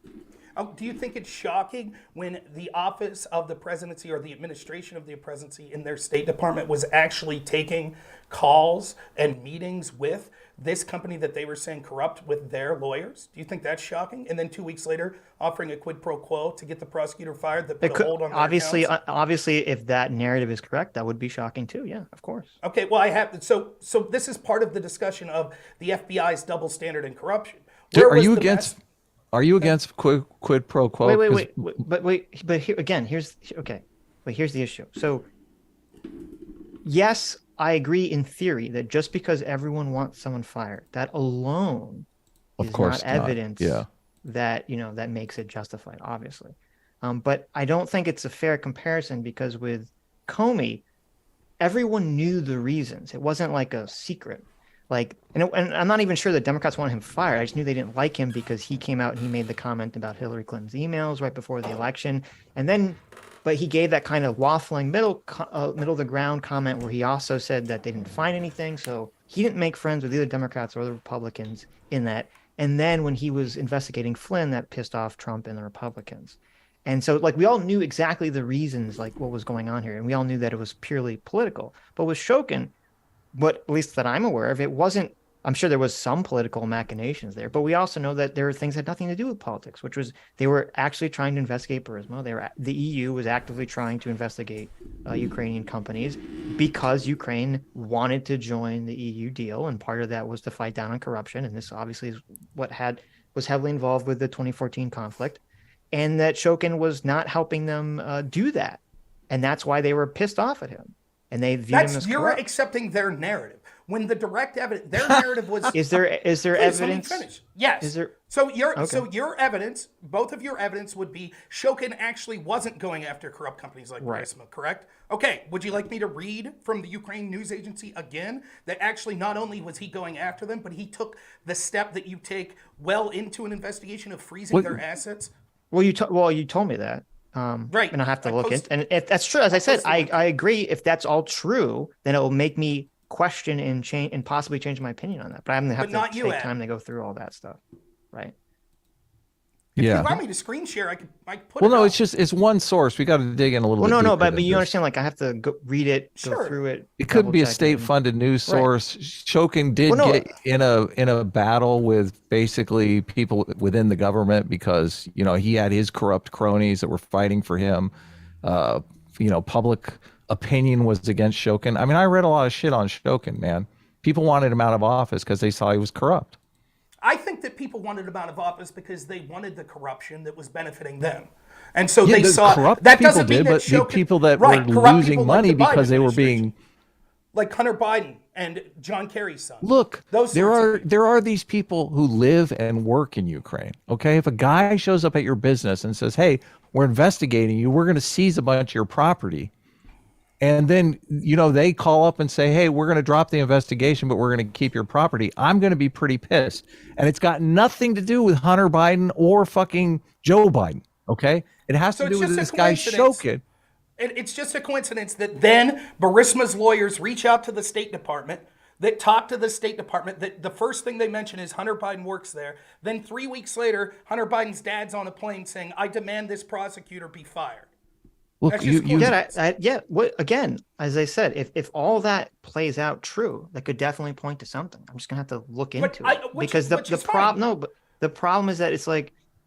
Oh, do you think it's shocking when the office of the presidency or the administration of the presidency in their State Department was actually taking calls and meetings with this company that they were saying corrupt with their lawyers? Do you think that's shocking? And then 2 weeks later, offering a quid pro quo to get the prosecutor fired that put a hold on their accounts? Obviously, if that narrative is correct, that would be shocking too. Yeah, of course. Okay, well, so this is part of the discussion of the FBI's double standard and corruption. Are you against quid pro quo? But here again, here's the issue. So yes, I agree in theory that just because everyone wants someone fired, that alone is not evidence that, that makes it justified, obviously. But I don't think it's a fair comparison, because with Comey, everyone knew the reasons. It wasn't like a secret. And I'm not even sure that Democrats wanted him fired. I just knew they didn't like him because he came out and he made the comment about Hillary Clinton's emails right before the election. But he gave that kind of waffling middle of the ground comment where he also said that they didn't find anything. So he didn't make friends with either Democrats or the Republicans in that. And then when he was investigating Flynn, that pissed off Trump and the Republicans. And so we all knew exactly the reasons, what was going on here. And we all knew that it was purely political. But with Shokin, what at least that I'm aware of, it wasn't. I'm sure there was some political machinations there, but we also know that there were things that had nothing to do with politics, which was they were actually trying to investigate Burisma. The EU was actively trying to investigate Ukrainian companies because Ukraine wanted to join the EU deal, and part of that was to fight down on corruption. And this obviously is what was heavily involved with the 2014 conflict, and that Shokin was not helping them do that, and that's why they were pissed off at him. And they viewed him as you're corrupt. Accepting their narrative when the direct evidence, their narrative was. Is there Please, evidence? let me finish. Yes. Is there? So your evidence, both of your evidence would be Shokin actually wasn't going after corrupt companies like Burisma, correct? Okay. Would you like me to read from the Ukraine news agency again that actually not only was he going after them, but he took the step that you take well into an investigation of freezing their assets? Well, you told me that. Right. And I'll have to look into, and if that's true, as I said, I agree. If that's all true, then it will make me question and change and possibly change my opinion on that. But I'm gonna have to take time to go through all that stuff, right? If you want me to screen share, I could put Well, it no, up. it's one source. We got to dig in a little bit. No, but you understand, I have to go read it, go through it. It could be a state-funded news source. Shokin did get in a battle with basically people within the government because he had his corrupt cronies that were fighting for him. Public opinion was against Shokin. I mean, I read a lot of shit on Shokin, man. People wanted him out of office because they saw he was corrupt. I think that people wanted him out of office because they wanted the corruption that was benefiting them. And so they saw corrupt that people doesn't mean did, that but the Shokin, people that were losing money because they were being like Hunter Biden and John Kerry's son. Look, there are these people who live and work in Ukraine. Okay, if a guy shows up at your business and says, "Hey, we're investigating you. We're going to seize a bunch of your property," and then they call up and say, "Hey, we're going to drop the investigation, but we're going to keep your property," I'm going to be pretty pissed. And it's got nothing to do with Hunter Biden or fucking Joe Biden. Okay, it has to do with this guy Shokin. It's just a coincidence that then Burisma's lawyers reach out to the State Department, that talk to the State Department, that the first thing they mention is Hunter Biden works there. Then 3 weeks later, Hunter Biden's dad's on a plane saying, "I demand this prosecutor be fired." Look, again, as I said, if all that plays out true, that could definitely point to something. I'm just gonna have to look into it because the problem is that it's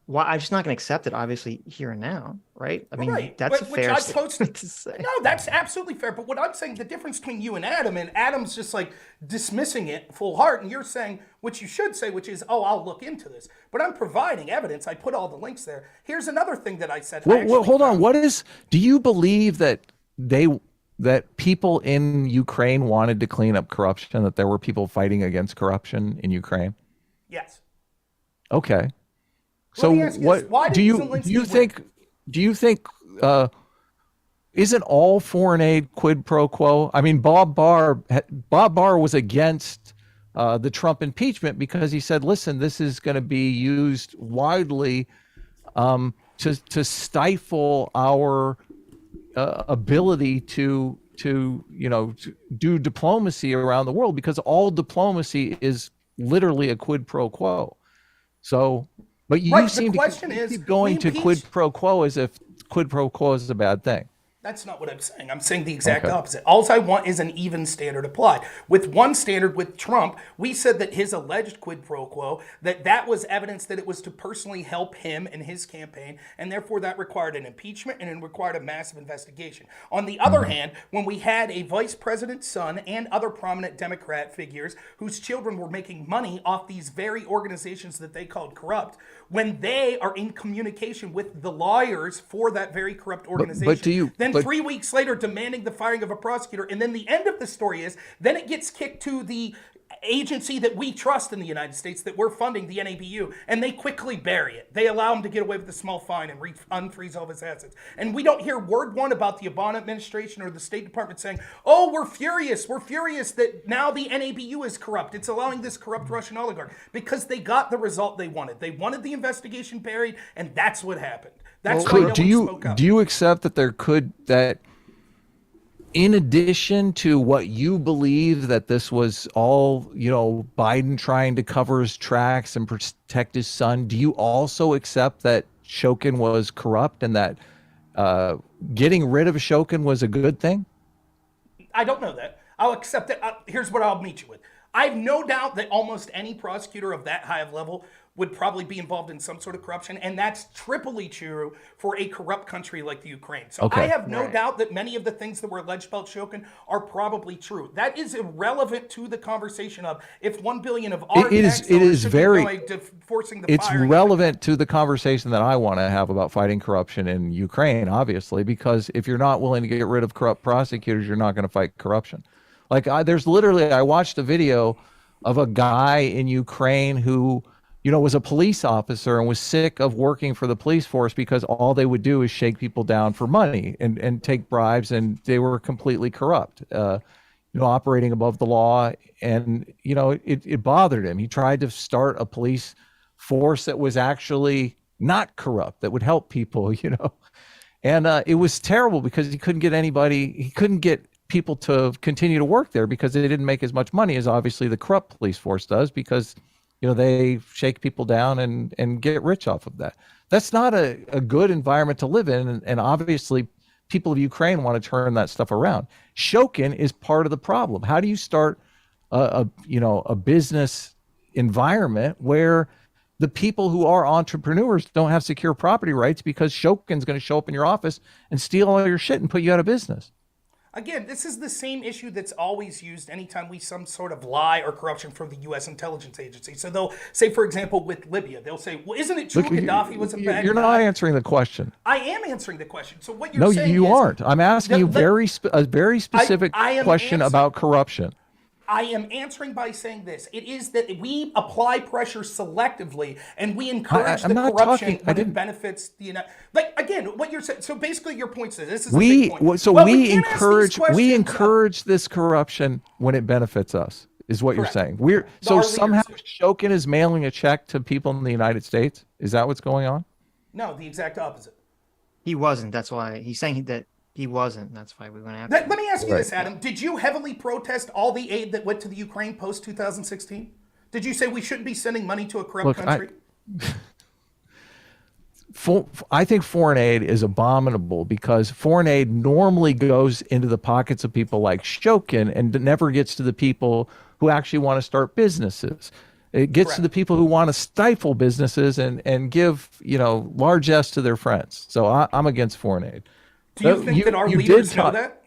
why I'm just not going to accept it, obviously, here and now, right? I mean, that's a fair statement to say. No, that's absolutely fair. But what I'm saying, the difference between you and Adam's just dismissing it full heart, and you're saying what you should say, which is, "Oh, I'll look into this." But I'm providing evidence. I put all the links there. Here's another thing that I said. Well, hold on. Do you believe that people in Ukraine wanted to clean up corruption, that there were people fighting against corruption in Ukraine? Yes. Okay. So what do you think isn't all foreign aid quid pro quo? I mean, Bob Barr was against the Trump impeachment, because he said, listen, this is going to be used widely to stifle our ability to do diplomacy around the world, because all diplomacy is literally a quid pro quo. So, but you seem to keep going to quid pro quo as if quid pro quo is a bad thing. That's not what I'm saying. I'm saying the exact opposite. All I want is an even standard applied. With one standard with Trump, we said that his alleged quid pro quo, that was evidence that it was to personally help him in his campaign, and therefore that required an impeachment and it required a massive investigation. On the other hand, when we had a vice president's son and other prominent Democrat figures whose children were making money off these very organizations that they called corrupt, when they are in communication with the lawyers for that very corrupt organization, then 3 weeks later demanding the firing of a prosecutor, and then the end of the story is, then it gets kicked to the agency that we trust in the United States, that we're funding, the NABU, and they quickly bury it. They allow him to get away with a small fine and unfreeze all of his assets. And we don't hear word one about the Obama administration or the State Department saying, oh, we're furious that now the NABU is corrupt. It's allowing this corrupt Russian oligarch, because they got the result they wanted. They wanted the investigation buried, and that's what happened. That's why no one spoke up. Do you accept that in addition to what you believe, that this was all, Biden trying to cover his tracks and protect his son, do you also accept that Shokin was corrupt and that getting rid of Shokin was a good thing? I don't know that. I'll accept it. Here's what I'll meet you with. I have no doubt that almost any prosecutor of that high of level would probably be involved in some sort of corruption, and that's triply true for a corrupt country like the Ukraine. So I have no doubt that many of the things that were alleged about Shokin are probably true. That is irrelevant to the conversation of if 1 billion of our tax dollars should be going to forcing the It's relevant to the conversation that I want to have about fighting corruption in Ukraine, obviously, because if you're not willing to get rid of corrupt prosecutors, you're not going to fight corruption. Like I watched a video of a guy in Ukraine who, was a police officer and was sick of working for the police force because all they would do is shake people down for money and take bribes, and they were completely corrupt, operating above the law. And, it bothered him. He tried to start a police force that was actually not corrupt, that would help people, and it was terrible because he couldn't get people to continue to work there because they didn't make as much money as obviously the corrupt police force does, because they shake people down and get rich off of that. That's not a good environment to live in, and obviously people of Ukraine want to turn that stuff around. Shokin is part of the problem. How do you start a business environment where the people who are entrepreneurs don't have secure property rights because Shokin's going to show up in your office and steal all your shit and put you out of business? Again, this is the same issue that's always used anytime we some sort of lie or corruption from the U.S. intelligence agency. So they'll say, for example, with Libya, they'll say, well, isn't it true Gaddafi was a bad guy? You're not answering the question. I am answering the question. So what you're saying is... No, you aren't. I'm asking you a very specific question about corruption. I am answering by saying this. It is that we apply pressure selectively, and we encourage the corruption when it benefits the United. Like, again, what you're saying. So basically, your point is this is a big point. So we encourage this corruption when it benefits us. Is what Correct. You're saying? Somehow Shokin is mailing a check to people in the United States. Is that what's going on? No, the exact opposite. He wasn't. That's why he's saying that. He wasn't. That's why we went after him. Let me ask you this, Adam. Did you heavily protest all the aid that went to the Ukraine post-2016? Did you say we shouldn't be sending money to a corrupt country? I think foreign aid is abominable because foreign aid normally goes into the pockets of people like Shokin and never gets to the people who actually want to start businesses. It gets to the people who want to stifle businesses and give, largesse to their friends. So I'm against foreign aid. Do you think that our leaders know that?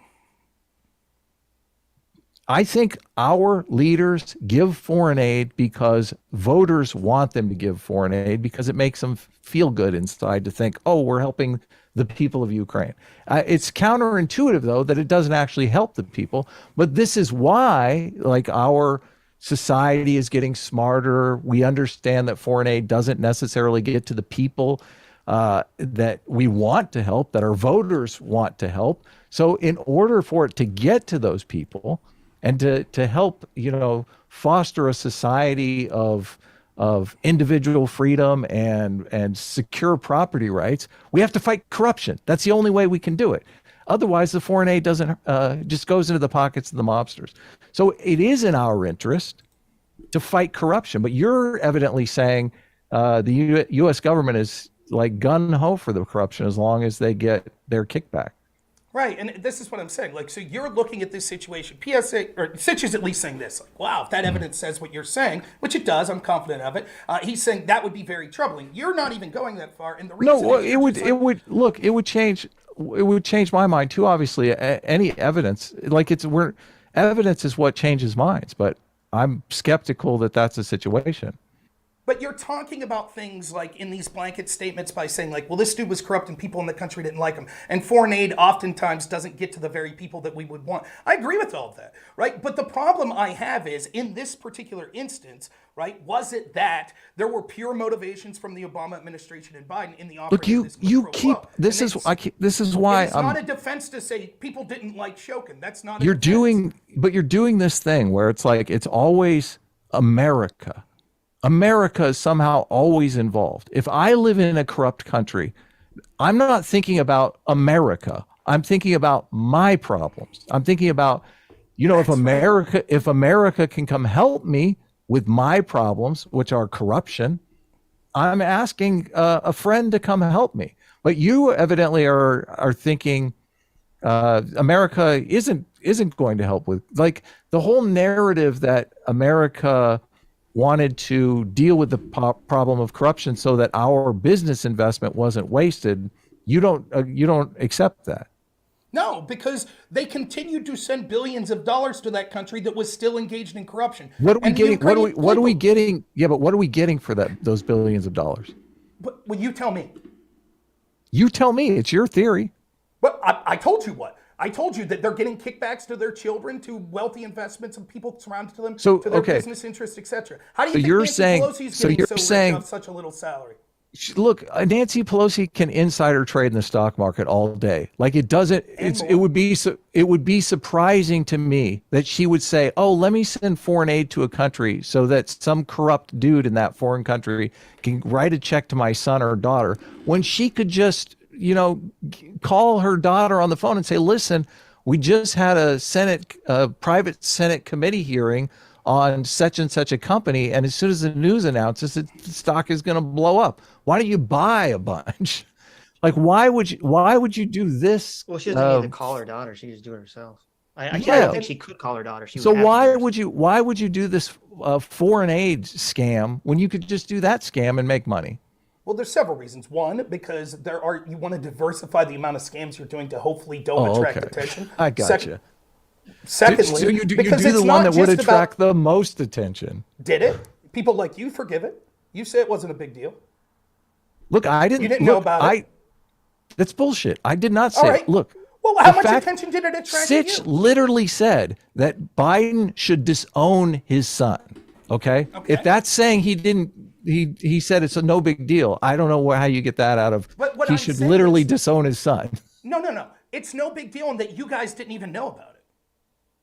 I think our leaders give foreign aid because voters want them to give foreign aid because it makes them feel good inside to think, oh, we're helping the people of Ukraine. It's counterintuitive, though, that it doesn't actually help the people. But this is why, our society is getting smarter. We understand that foreign aid doesn't necessarily get to the people that we want to help, that our voters want to help. So in order for it to get to those people, and to help, foster a society of individual freedom and secure property rights, we have to fight corruption. That's the only way we can do it. Otherwise, the foreign aid doesn't just goes into the pockets of the mobsters. So it is in our interest to fight corruption. But you're evidently saying the U.S. government is like gun ho for the corruption as long as they get their kickback. Right, and this is what I'm saying. Like, so you're looking at this situation. PSA or Sitch is at least saying this. Like, wow, if that evidence says what you're saying, which it does, I'm confident of it. He's saying that would be very troubling. You're not even going that far. And the reason it would change. It would change my mind too. Obviously, any evidence, evidence is what changes minds. But I'm skeptical that that's a situation. But you're talking about things like in these blanket statements by saying like, well, this dude was corrupt and people in the country didn't like him. And foreign aid oftentimes doesn't get to the very people that we would want. I agree with all of that, right? But the problem I have is in this particular instance, right, was it that there were pure motivations from the Obama administration and Biden in the offering? Look, this is why it's not a defense to say people didn't like Shokin. That's not. You're doing this thing where it's like it's always America. America is somehow always involved. If I live in a corrupt country, I'm not thinking about America. I'm thinking about my problems. I'm thinking about, if America can come help me with my problems, which are corruption, I'm asking a friend to come help me. But you evidently are thinking America isn't going to help with, like, the whole narrative that America wanted to deal with the problem of corruption so that our business investment wasn't wasted. You don't accept that. No, because they continued to send billions of dollars to that country that was still engaged in corruption. What are we getting? What are we getting? Yeah, but what are we getting for those billions of dollars? But well, you tell me. You tell me. It's your theory. But I told you what. I told you that they're getting kickbacks to their children, to wealthy investments and people surrounded to them, to their business interests, etc. How do you think Nancy Pelosi's getting so rich off such a little salary? Look, Nancy Pelosi can insider trade in the stock market all day. Like it doesn't. It would be surprising to me that she would say, "Oh, let me send foreign aid to a country so that some corrupt dude in that foreign country can write a check to my son or daughter," when she could just call her daughter on the phone and say, listen, we just had a private Senate committee hearing on such and such a company. And as soon as the news announces it, the stock is going to blow up. Why don't you buy a bunch? Like, why would you do this? Well, she doesn't need to call her daughter. She can just do it herself. I don't think she could call her daughter. So why would you do this foreign aid scam when you could just do that scam and make money? Well, there's several reasons. One, because you want to diversify the amount of scams you're doing to hopefully don't attract attention. I gotcha. Secondly, so you do the one that would attract the most attention. Did it? People like you forgive it. You say it wasn't a big deal. Look, I didn't. You didn't know about it. That's bullshit. I did not say. Right. Look. Well, how much attention did it attract? Sitch literally said that Biden should disown his son. Okay. If that's saying he didn't. He said it's a no big deal. I don't know how you get that out of. He should literally disown his son. No. It's no big deal in that you guys didn't even know about it.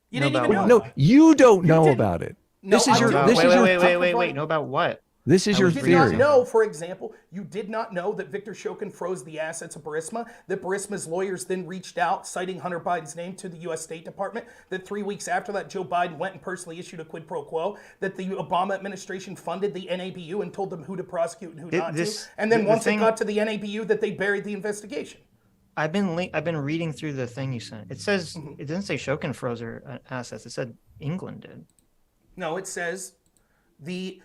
You didn't even know. No, you don't know about it. No, this is your. Wait. Know about what? This is your theory. You did not know, for example, you did not know that Viktor Shokin froze the assets of Burisma, that Burisma's lawyers then reached out, citing Hunter Biden's name to the U.S. State Department, that 3 weeks after that, Joe Biden went and personally issued a quid pro quo, that the Obama administration funded the NABU and told them who to prosecute and who not to. And then once it got to the NABU, that they buried the investigation. I've been reading through the thing you sent. It says, it didn't say Shokin froze her assets. It said England did. No, it says the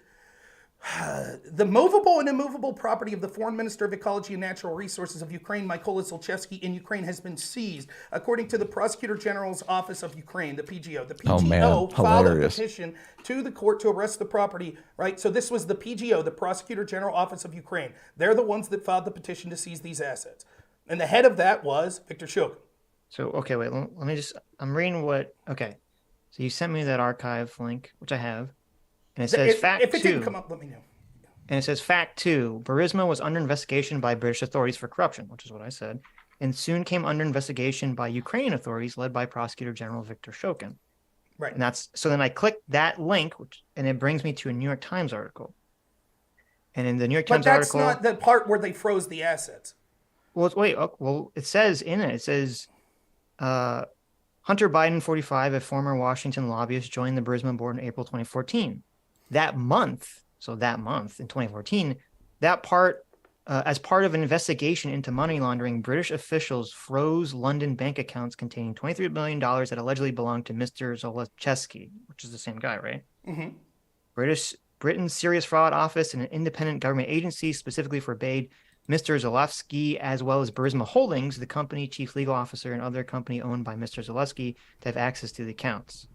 movable and immovable property of the Foreign Minister of Ecology and Natural Resources of Ukraine, Mykola Zlochevsky, in Ukraine has been seized, according to the Prosecutor General's Office of Ukraine, the PGO. The PGO filed a petition to the court to arrest the property, right? So this was the PGO, the Prosecutor General Office of Ukraine. They're the ones that filed the petition to seize these assets. And the head of that was Viktor Shokin. So, okay, wait, let me just, I'm reading okay. So you sent me that archive link, which I have. And it says if it didn't come up, let me know. And it says fact 2, Burisma was under investigation by British authorities for corruption, which is what I said, and soon came under investigation by Ukrainian authorities led by Prosecutor General Viktor Shokin. Right. And that's so then I click that link, and it brings me to a New York Times article. And in the New York But Times that's article, not the part where they froze the assets. well, it says in it, Hunter Biden, 45, a former Washington lobbyist, joined the Burisma board in April 2014. That month in 2014, as part of an investigation into money laundering, British officials froze London bank accounts containing $23 million that allegedly belonged to Mr. Zolochevsky, which is the same guy, right? Mm-hmm. Britain's Serious Fraud Office and an independent government agency specifically forbade Mr. Zalewski, as well as Burisma Holdings, the company, chief legal officer, and other company owned by Mr. Zalewski, to have access to the accounts.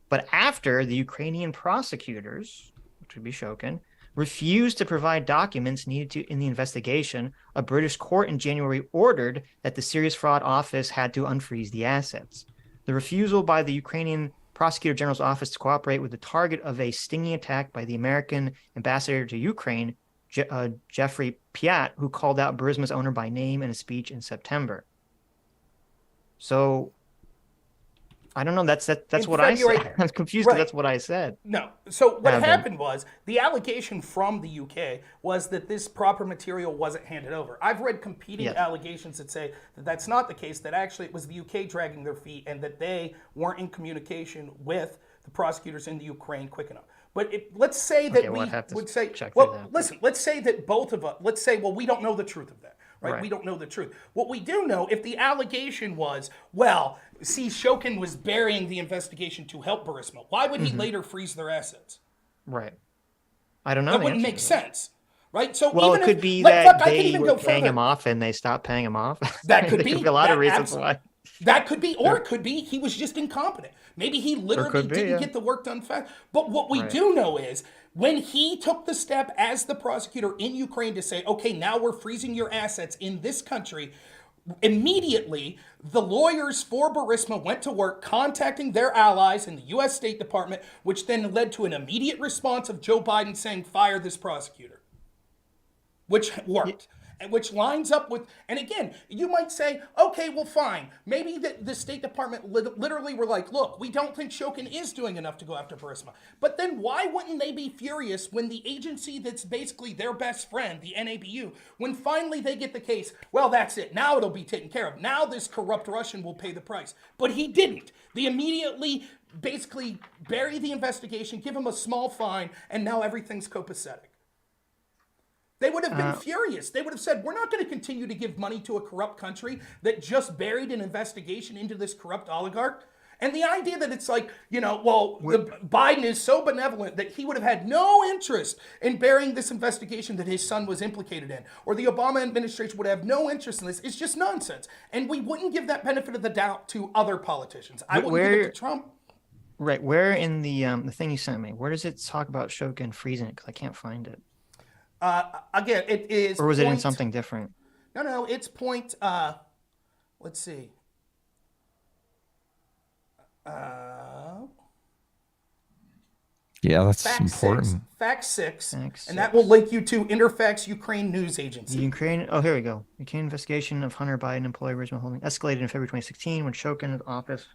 But after the Ukrainian prosecutors, which would be Shokin, refused to provide documents needed in the investigation, a British court in January ordered that the Serious Fraud Office had to unfreeze the assets. The refusal by the Ukrainian Prosecutor General's office to cooperate with the target of a stinging attack by the American ambassador to Ukraine, Jeffrey Piat, who called out Burisma's owner by name in a speech in September. So I don't know. That's what February, I said. I'm confused because that's what I said. No. So what happened was the allegation from the UK was that this proper material wasn't handed over. I've read competing allegations that say that that's not the case, that actually it was the UK dragging their feet and that they weren't in communication with the prosecutors in the Ukraine quick enough. But let's say that we would say, well, listen, let's say that both of us, let's say, well, we don't know the truth of that. Right? We don't know the truth. What we do know, if the allegation was, well, see, Shokin was burying the investigation to help Burisma, why would he later freeze their assets? Right. I don't know. That wouldn't make sense. Right? So well, even it could be that they were paying him off and they stopped paying him off. That could be. Could be a lot of reasons why. That could be, or it could be he was just incompetent. Maybe he literally didn't get the work done fast. But what we do know is when he took the step as the prosecutor in Ukraine to say, okay, now we're freezing your assets in this country, immediately the lawyers for Burisma went to work contacting their allies in the U.S. State Department, which then led to an immediate response of Joe Biden saying, fire this prosecutor, which worked. Which lines up with, and again, you might say, okay, well, fine. Maybe the State Department literally were like, look, we don't think Shokin is doing enough to go after Burisma. But then why wouldn't they be furious when the agency that's basically their best friend, the NABU, when finally they get the case, well, that's it. Now it'll be taken care of. Now this corrupt Russian will pay the price. But he didn't. They immediately basically bury the investigation, give him a small fine, and now everything's copacetic. They would have been furious. They would have said, we're not going to continue to give money to a corrupt country that just buried an investigation into this corrupt oligarch. And the idea that it's like, Biden is so benevolent that he would have had no interest in burying this investigation that his son was implicated in, or the Obama administration would have no interest in this. It's just nonsense. And we wouldn't give that benefit of the doubt to other politicians. I wouldn't give it to Trump. Right. Where in the thing you sent me, where does it talk about Shokin freezing it? Because I can't find it. Again, it is. Or was it in something different? No, it's point. Let's see. Yeah, that's important. Fact 6, and that will link you to Interfax Ukraine News Agency. The Ukraine. Oh, here we go. Ukraine investigation of Hunter Biden employee Burisma Holding escalated in February 2016 when Shokin's office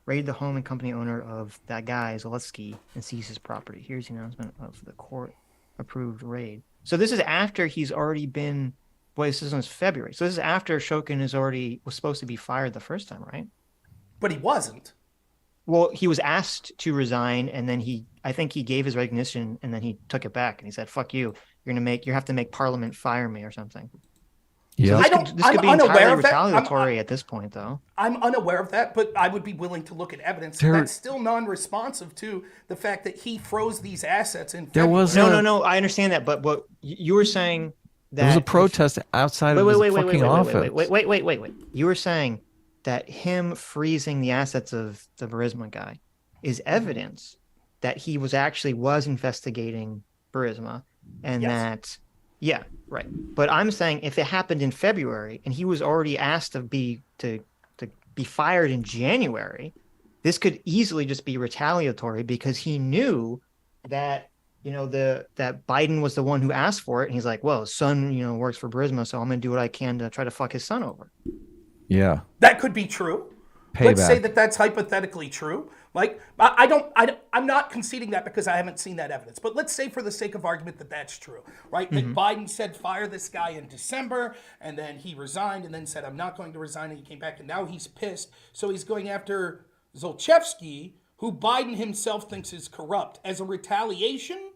raided the home and company owner of that guy Zalewski and seized his property. Here's the announcement of the court-approved raid. So this is after he's already been. Boy, this is February. So this is after Shokin was supposed to be fired the first time, right? But he wasn't. Well, he was asked to resign, and then I think he gave his resignation, and then he took it back, and he said, "Fuck you! You have to make Parliament fire me or something." Yeah, so this could be entirely retaliatory at this point, though. I'm unaware of that, but I would be willing to look at evidence. That's still non-responsive to the fact that he froze these assets in February. No. I understand that, but what you were saying that there was a protest outside of his fucking office. Wait. You were saying that him freezing the assets of the Burisma guy is evidence that he was investigating Burisma, and that. Yeah, right. But I'm saying if it happened in February and he was already asked to be fired in January, this could easily just be retaliatory because he knew that that Biden was the one who asked for it, and he's like, well, his son works for Burisma, so I'm gonna do what I can to try to fuck his son over. Yeah, that could be true. Payback. Let's say that that's hypothetically true. Like, I'm not conceding that because I haven't seen that evidence. But let's say for the sake of argument that that's true, right? That Biden said fire this guy in December, and then he resigned and then said, I'm not going to resign, and he came back, and now he's pissed. So he's going after Zlochevsky, who Biden himself thinks is corrupt, as a retaliation.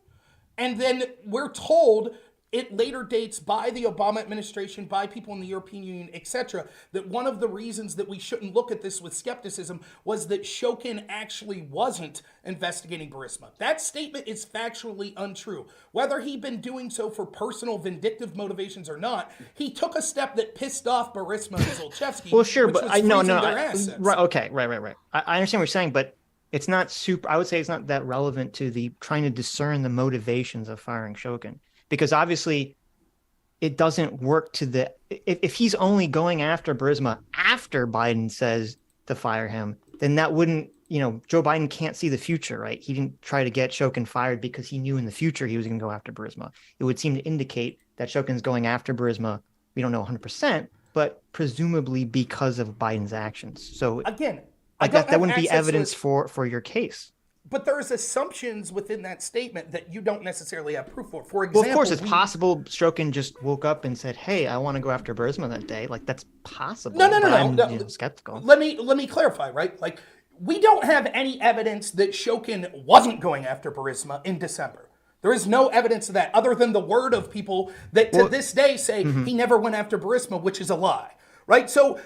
And then we're told it later dates by the Obama administration, by people in the European Union, etc., that one of the reasons that we shouldn't look at this with skepticism was that Shokin actually wasn't investigating Burisma. That statement is factually untrue. Whether he'd been doing so for personal vindictive motivations or not, he took a step that pissed off Burisma and Zlochevsky. Well, sure, which but was I know, freezing their right, assets. okay, right. I understand what you're saying, but it's not super. I would say it's not that relevant to the trying to discern the motivations of firing Shokin, because obviously it doesn't work to the. If he's only going after Burisma after Biden says to fire him, then that wouldn't. Joe Biden can't see the future, right? He didn't try to get Shokin fired because he knew in the future he was going to go after Burisma. It would seem to indicate that Shokin's going after Burisma. We don't know 100%, but presumably because of Biden's actions. So Again, that wouldn't be evidence for your case. But there's assumptions within that statement that you don't necessarily have proof for. For example, Well, of course, it's possible Shokin just woke up and said, "Hey, I want to go after Burisma that day." Like that's possible. No. I'm skeptical. Let me clarify, right? Like, we don't have any evidence that Shokin wasn't going after Burisma in December. There is no evidence of that, other than the word of people that to this day say he never went after Burisma, which is a lie, right? So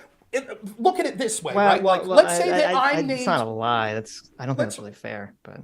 look at it this way, right? Like, let's say that I'm named. It's not a lie. I don't think that's really fair, but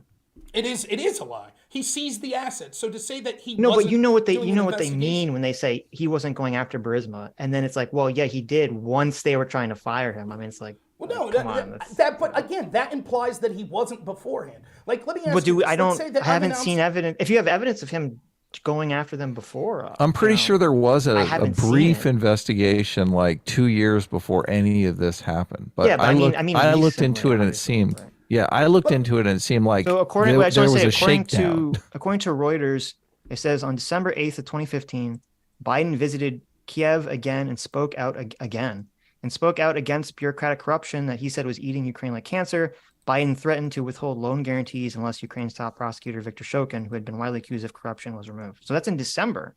it is a lie. He seized the assets. So to say that he no, wasn't but you know what doing an they mean when they say he wasn't going after Burisma, and then it's like, well, yeah, he did once they were trying to fire him. I mean, it's like, well, no, come on, but again, that implies that he wasn't beforehand. Like, let me ask but you. I haven't seen evidence. If you have evidence of him going after them before, I'm pretty sure there was a brief seen it. investigation like 2 years before any of this happened. But Yeah, but I looked into it and it obviously, seemed right. I looked into it and it seemed like So according there was a according shakedown. to Reuters, it says on December 8th of 2015, Biden visited Kiev again and spoke out against bureaucratic corruption that he said was eating Ukraine like cancer. Biden threatened to withhold loan guarantees unless Ukraine's top prosecutor, Viktor Shokin, who had been widely accused of corruption, was removed. So that's in December.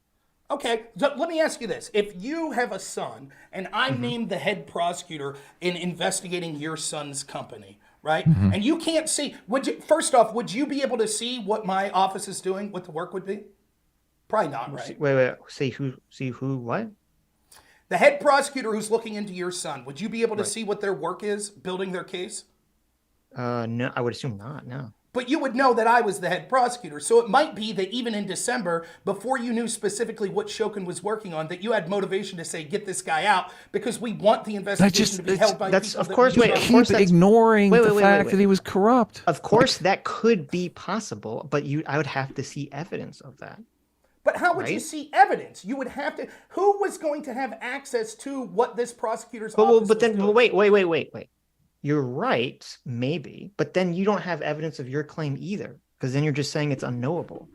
Okay, so let me ask you this. If you have a son and I'm named the head prosecutor in investigating your son's company, right? And you can't see, first off, would you be able to see what my office is doing, what the work would be? Probably not, right? Wait. See who, what? The head prosecutor who's looking into your son, would you be able to see what their work is, building their case? No, I would assume not, no. But you would know that I was the head prosecutor. So it might be that even in December, before you knew specifically what Shokin was working on, that you had motivation to say, get this guy out, because we want the investigation to be held by people. Of course, Keep ignoring the fact that he was corrupt. Of course, that could be possible, but I would have to see evidence of that. But how would you see evidence? You would have to. Who was going to have access to what this prosecutor's office was doing? Wait. You're right, maybe, but then you don't have evidence of your claim either, because then you're just saying it's unknowable.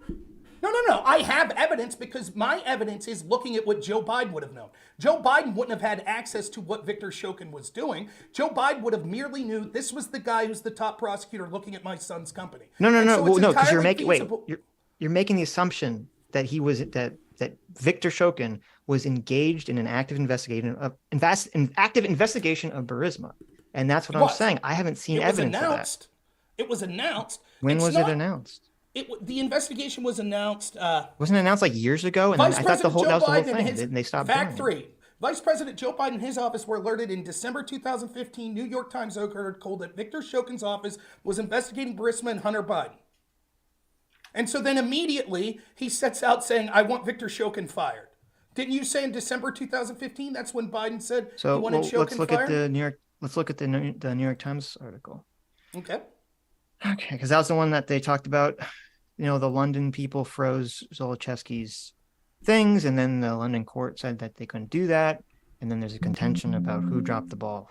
No. I have evidence because my evidence is looking at what Joe Biden would have known. Joe Biden wouldn't have had access to what Viktor Shokin was doing. Joe Biden would have merely knew this was the guy who's the top prosecutor looking at my son's company. No, because you're making the assumption that that Viktor Shokin was engaged in an active investigation of Burisma. And that's what I'm saying. I haven't seen evidence of that. It was announced. When was it announced? The investigation was announced. Wasn't it announced like years ago? And I thought that was the whole thing. And they stopped Fact doing it. 3. Vice President Joe Biden and his office were alerted in December 2015. New York Times article that Viktor Shokin's office was investigating Burisma and Hunter Biden. And so then immediately he sets out saying, I want Viktor Shokin fired. Didn't you say in December 2015? That's when Biden said he wanted Shokin fired? Let's look at the New York Times article. Okay, because that was the one that they talked about. The London people froze Zlochevsky's things, and then the London court said that they couldn't do that. And then there's a contention about who dropped the ball.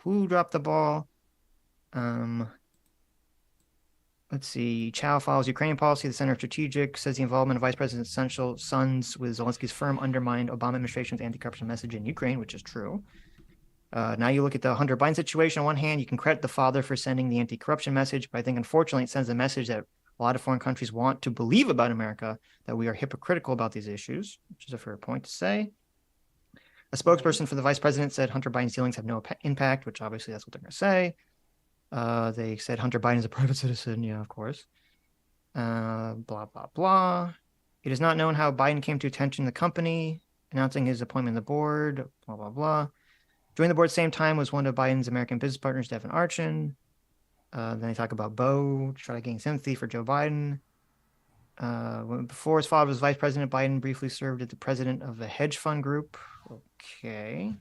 Let's see. Chow follows Ukrainian policy. The Center of Strategic says the involvement of Vice President Essential sons with Zelensky's firm undermined Obama administration's anti-corruption message in Ukraine, which is true. Now you look at the Hunter Biden situation. On one hand, you can credit the father for sending the anti-corruption message, but I think unfortunately it sends a message that a lot of foreign countries want to believe about America, that we are hypocritical about these issues, which is a fair point to say. A spokesperson for the vice president said Hunter Biden's dealings have no impact, which obviously that's what they're going to say. They said Hunter Biden is a private citizen. Yeah, of course. Blah, blah, blah. It is not known how Biden came to attention the company, announcing his appointment on the board, blah, blah, blah. Joining the board at the same time was one of Biden's American business partners, Devin Archin. Then they talk about Bo, try to gain sympathy for Joe Biden. Before his father was vice president, Biden briefly served as the president of a hedge fund group. Okay.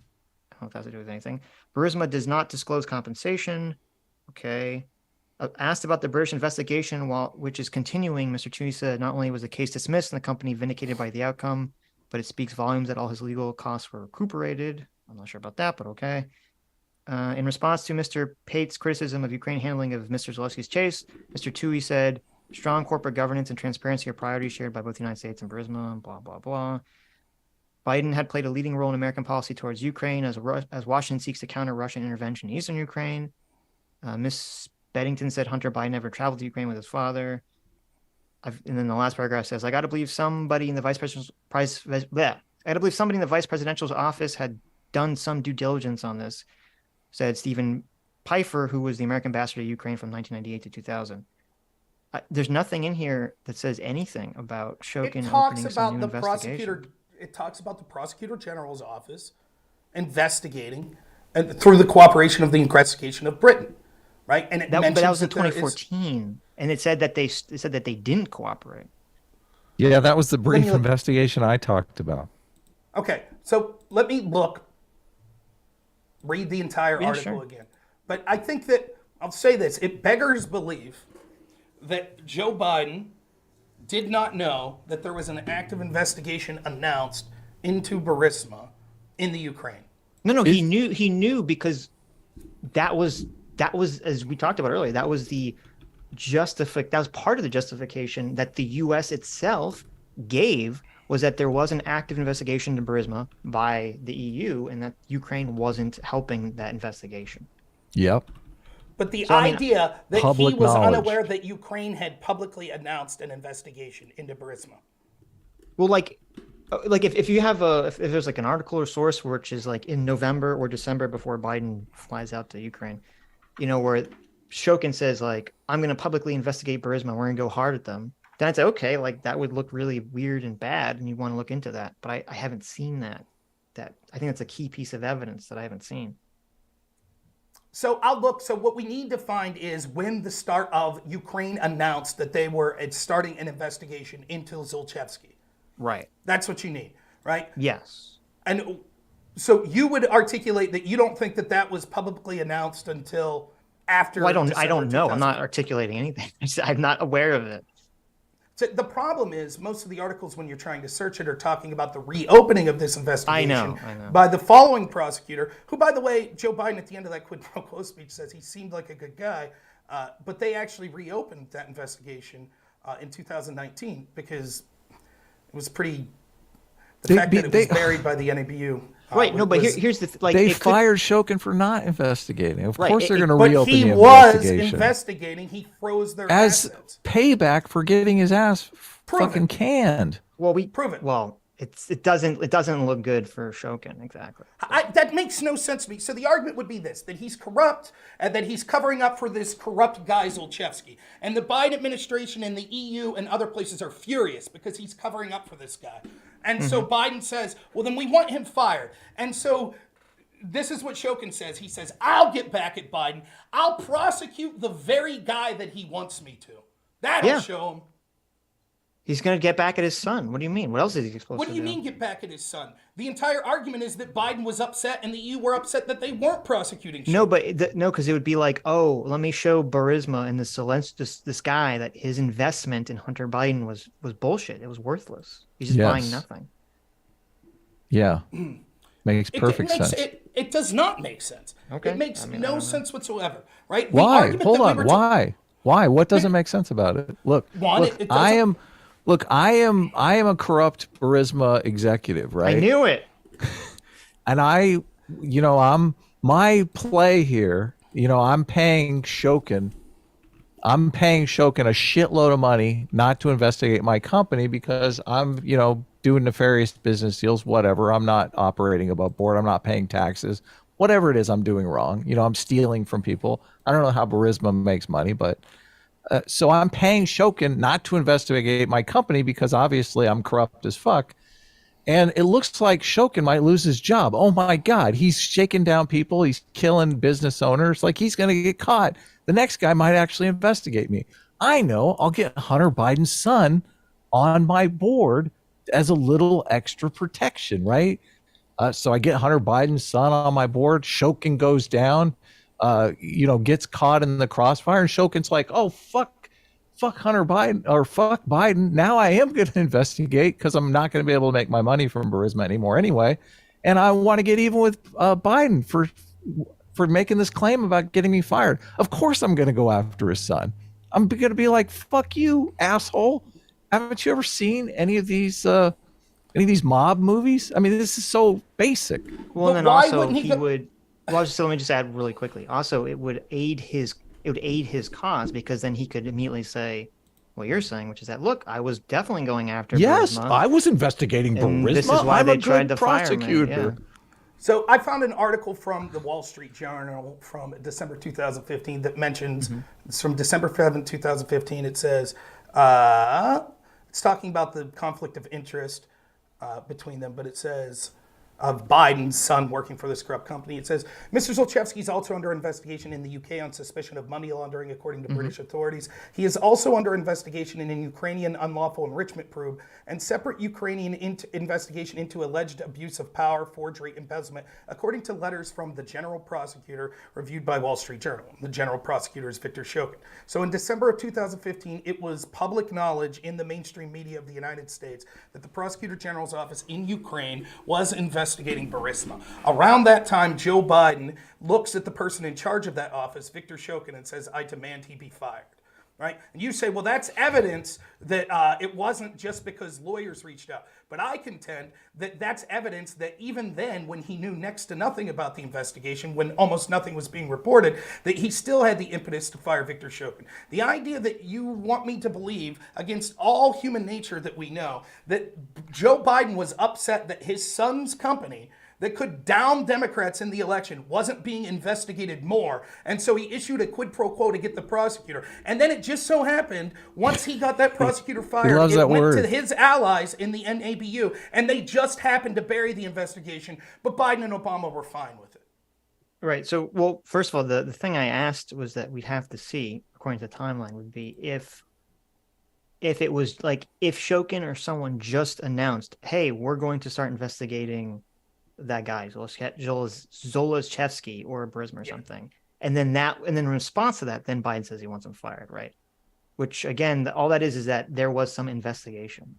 I don't know if that has to do with anything. Burisma does not disclose compensation. Okay. Asked about the British investigation, which is continuing, Mr. Tooney said not only was the case dismissed and the company vindicated by the outcome, but it speaks volumes that all his legal costs were recuperated. I'm not sure about that, but okay. In response to Mr. Pate's criticism of Ukraine handling of Mr. Zelensky's case, Mr. Toohey said, strong corporate governance and transparency are priorities shared by both the United States and Burisma, blah, blah, blah. Biden had played a leading role in American policy towards Ukraine as Washington seeks to counter Russian intervention in eastern Ukraine. Ms. Beddington said Hunter Biden never traveled to Ukraine with his father. And then the last paragraph says, I got to believe somebody in the vice presidential's office had done some due diligence on this, said Stephen Pfeiffer, who was the American ambassador to Ukraine from 1998 to 2000. There's nothing in here that says anything about Shokin opening some new investigation. It talks about the prosecutor general's office investigating through the cooperation of the investigation of Britain, right? And but that was in 2014, and it said that they didn't cooperate. Yeah, that was the brief investigation I talked about. Okay, so let me read the entire article again. But I think that, I'll say this, it beggars belief that Joe Biden did not know that there was an active investigation announced into Burisma in the Ukraine. No, he knew because that was, as we talked about earlier, that was part of the justification that the U.S. itself gave, was that there was an active investigation into Burisma by the EU and that Ukraine wasn't helping that investigation. Yep. But the idea that he was knowledge. Unaware that Ukraine had publicly announced an investigation into Burisma. Well, like if you have if there's like an article or source which is like in November or December before Biden flies out to Ukraine, where Shokin says like, I'm going to publicly investigate Burisma, we're going to go hard at them. Then I'd say, okay, like that would look really weird and bad, and you want to look into that. But I haven't seen that. I think that's a key piece of evidence that I haven't seen. So I'll look. So what we need to find is when the start of Ukraine announced that they were starting an investigation into Zlochevsky. Right. That's what you need, right? Yes. And so you would articulate that you don't think that was publicly announced until after. Well, I don't know. I'm not articulating anything. I'm not aware of it. So the problem is most of the articles when you're trying to search it are talking about the reopening of this investigation I know. by the following prosecutor, who, by the way, Joe Biden at the end of that quid pro quo speech says he seemed like a good guy, but they actually reopened that investigation in 2019 because it was the fact that it was buried by the NABU. Right, no, but here's the they fired Shokin for not investigating. Of course they're going to reopen the investigation. But he was investigating. He froze their assets. Payback for getting his ass fucking canned. Well, prove it. Well, it doesn't look good for Shokin, exactly. That makes no sense to me. So the argument would be this, that he's corrupt and that he's covering up for this corrupt guy Zlochevsky. And the Biden administration and the EU and other places are furious because he's covering up for this guy. And so Biden says, well, then we want him fired. And so this is what Shokin says. He says, I'll get back at Biden. I'll prosecute the very guy that he wants me to. That'll show him. He's going to get back at his son. What do you mean? What else is he supposed to do? What do you mean get back at his son? The entire argument is that Biden was upset and the EU were upset that they weren't prosecuting Shokin. No, but because it would be like, oh, let me show Burisma and this guy that his investment in Hunter Biden was bullshit. It was worthless. He's just buying nothing. Yeah. Makes perfect sense. It does not make sense. Okay. It makes no sense whatsoever, right? Why? Hold on. Why? Why? What doesn't make sense about it? Look, I am a corrupt Burisma executive, right? I knew it. And I'm my play here, I'm paying Shokin a shitload of money not to investigate my company because I'm, doing nefarious business deals, whatever. I'm not operating above board. I'm not paying taxes. Whatever it is I'm doing wrong. I'm stealing from people. I don't know how Burisma makes money, but so I'm paying Shokin not to investigate my company because obviously I'm corrupt as fuck. And it looks like Shokin might lose his job. Oh my God, he's shaking down people. He's killing business owners. Like he's going to get caught. The next guy might actually investigate me. I know I'll get Hunter Biden's son on my board as a little extra protection, right? So I get Hunter Biden's son on my board. Shokin goes down, gets caught in the crossfire. And Shokin's like, oh, fuck Hunter Biden or fuck Biden. Now I am going to investigate because I'm not going to be able to make my money from Burisma anymore anyway. And I want to get even with Biden for making this claim about getting me fired. Of course I'm going to go after his son. I'm going to be like, fuck you, asshole. Haven't you ever seen any of these mob movies? I mean, this is so basic. Well, and then also he would. Well, let me just add really quickly. Also, it would aid his cause because then he could immediately say what you're saying, which is that look, I was definitely going after. Yes, Burisma, I was investigating Burisma. This is why I'm they a tried good to fire me. prosecutor. Yeah. So I found an article from the Wall Street Journal from December 2015 that mentions it's from December 7, 2015. It says it's talking about the conflict of interest between them, but it says of Biden's son working for this corrupt company. It says, Mr. Zlochevsky is also under investigation in the UK on suspicion of money laundering, according to British authorities. He is also under investigation in a Ukrainian unlawful enrichment probe and separate Ukrainian investigation into alleged abuse of power, forgery, embezzlement, according to letters from the general prosecutor reviewed by Wall Street Journal. The general prosecutor is Viktor Shokin. So in December of 2015, it was public knowledge in the mainstream media of the United States that the prosecutor general's office in Ukraine was investigating Burisma. Around that time, Joe Biden looks at the person in charge of that office, Viktor Shokin, and says, I demand he be fired. Right? And you say, well, that's evidence that it wasn't just because lawyers reached out. But I contend that that's evidence that even then, when he knew next to nothing about the investigation, when almost nothing was being reported, that he still had the impetus to fire Viktor Shokin. The idea that you want me to believe, against all human nature that we know, that Joe Biden was upset that his son's company that could down Democrats in the election wasn't being investigated more. And so he issued a quid pro quo to get the prosecutor. And then it just so happened, once he got that prosecutor fired, it went to his allies in the NABU, and they just happened to bury the investigation. But Biden and Obama were fine with it. Right. So, well, first of all, the thing I asked was that we'd have to see, according to the timeline, would be if it was like, if Shokin or someone just announced, hey, we're going to start investigating that guy, Zlochevsky or Burisma or something. And then in response to that, then Biden says he wants him fired, right? Which again, all that is that there was some investigation.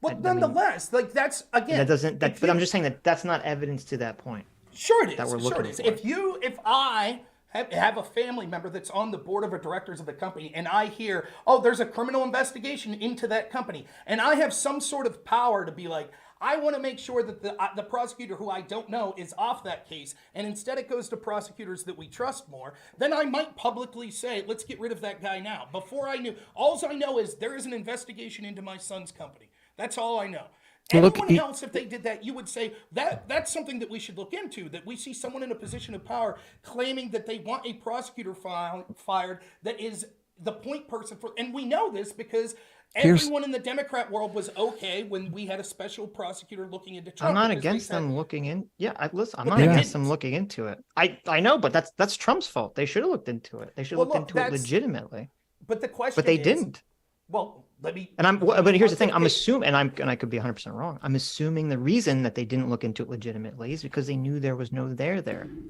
Well, nonetheless, like that's again. But I'm just saying that that's not evidence to that point. Sure it is. That we're looking for. If I have a family member that's on the board of directors of the company, and I hear, oh, there's a criminal investigation into that company, and I have some sort of power to be like, I want to make sure that the prosecutor who I don't know is off that case, and instead it goes to prosecutors that we trust more, then I might publicly say, let's get rid of that guy now. Before I knew, all I know is there is an investigation into my son's company. That's all I know. Anyone else, if they did that, you would say that's something that we should look into, that we see someone in a position of power claiming that they want a prosecutor fired that is the point person for, and we know this because everyone in the Democrat world was okay when we had a special prosecutor looking into Trump. I'm not against them looking in. Yeah, I'm not against them looking into it. I know, but that's Trump's fault. They should have looked into it. They should have looked into it legitimately. But the question, but they didn't. Well, let me. But here's the thing. I'm assuming, and I could be 100% wrong. I'm assuming the reason that they didn't look into it legitimately is because they knew there was no there,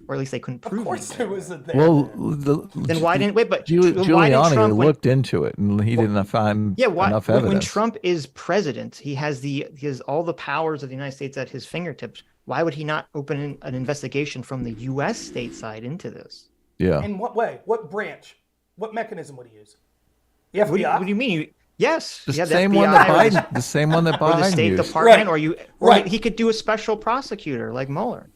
or at least they couldn't prove. Of course, there was a there. Well, then why didn't wait? But Giuliani Trump, looked into it, and he didn't find enough evidence. When Trump is president, he has all the powers of the United States at his fingertips. Why would he not open an investigation from the U.S. state side into this? Yeah. In what way? What branch? What mechanism would he use? The FBI? What do you mean? Yes, the same one that Biden, the same one that Biden or the State used. Department, or he could do a special prosecutor like Mueller.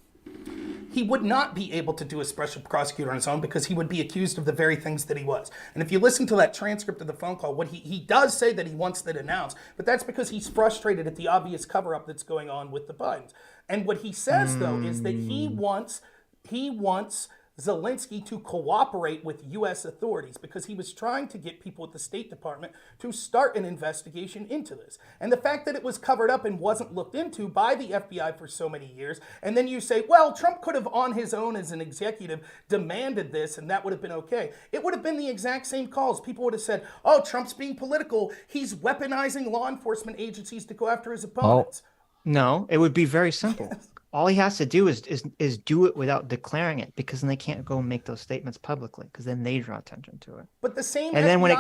he would not be able to do a special prosecutor on his own because he would be accused of the very things that he was. And if you listen to that transcript of the phone call, what he does say that he wants that announced, but that's because he's frustrated at the obvious cover-up that's going on with the Bidens. And what he says, though, is that he wants Zelensky to cooperate with U.S. authorities because he was trying to get people at the State Department to start an investigation into this. And the fact that it was covered up and wasn't looked into by the FBI for so many years, and then you say, well, Trump could have on his own as an executive demanded this and that would have been okay. It would have been the exact same calls. People would have said, oh, Trump's being political. He's weaponizing law enforcement agencies to go after his opponents. No, it would be very simple. All he has to do is do it without declaring it, because then they can't go make those statements publicly, because then they draw attention to it. But the same and then when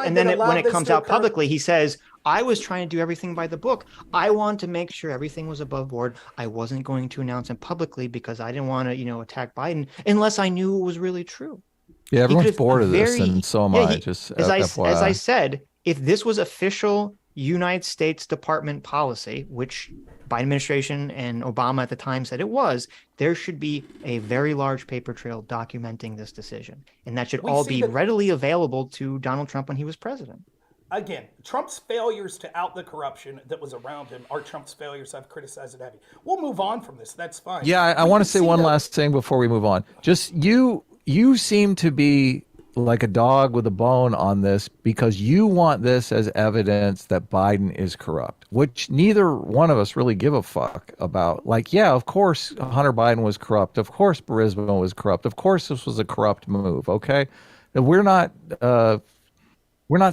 it comes out occur publicly, he says, I was trying to do everything by the book. I wanted to make sure everything was above board. I wasn't going to announce it publicly because I didn't want to, attack Biden unless I knew it was really true. Yeah, everyone's bored of this, and so am I. As I said, if this was official United States Department policy, which Biden administration and Obama at the time said it was, there should be a very large paper trail documenting this decision. And that should all be readily available to Donald Trump when he was president. Again, Trump's failures to out the corruption that was around him are Trump's failures. I've criticized it heavy. We'll move on from this. That's fine. Yeah, I want to say one last thing before we move on. Just you seem to be like a dog with a bone on this because you want this as evidence that Biden is corrupt, which neither one of us really give a fuck about. Like, yeah, of course Hunter Biden was corrupt. Of course Burisma was corrupt. Of course this was a corrupt move. Okay, and we're not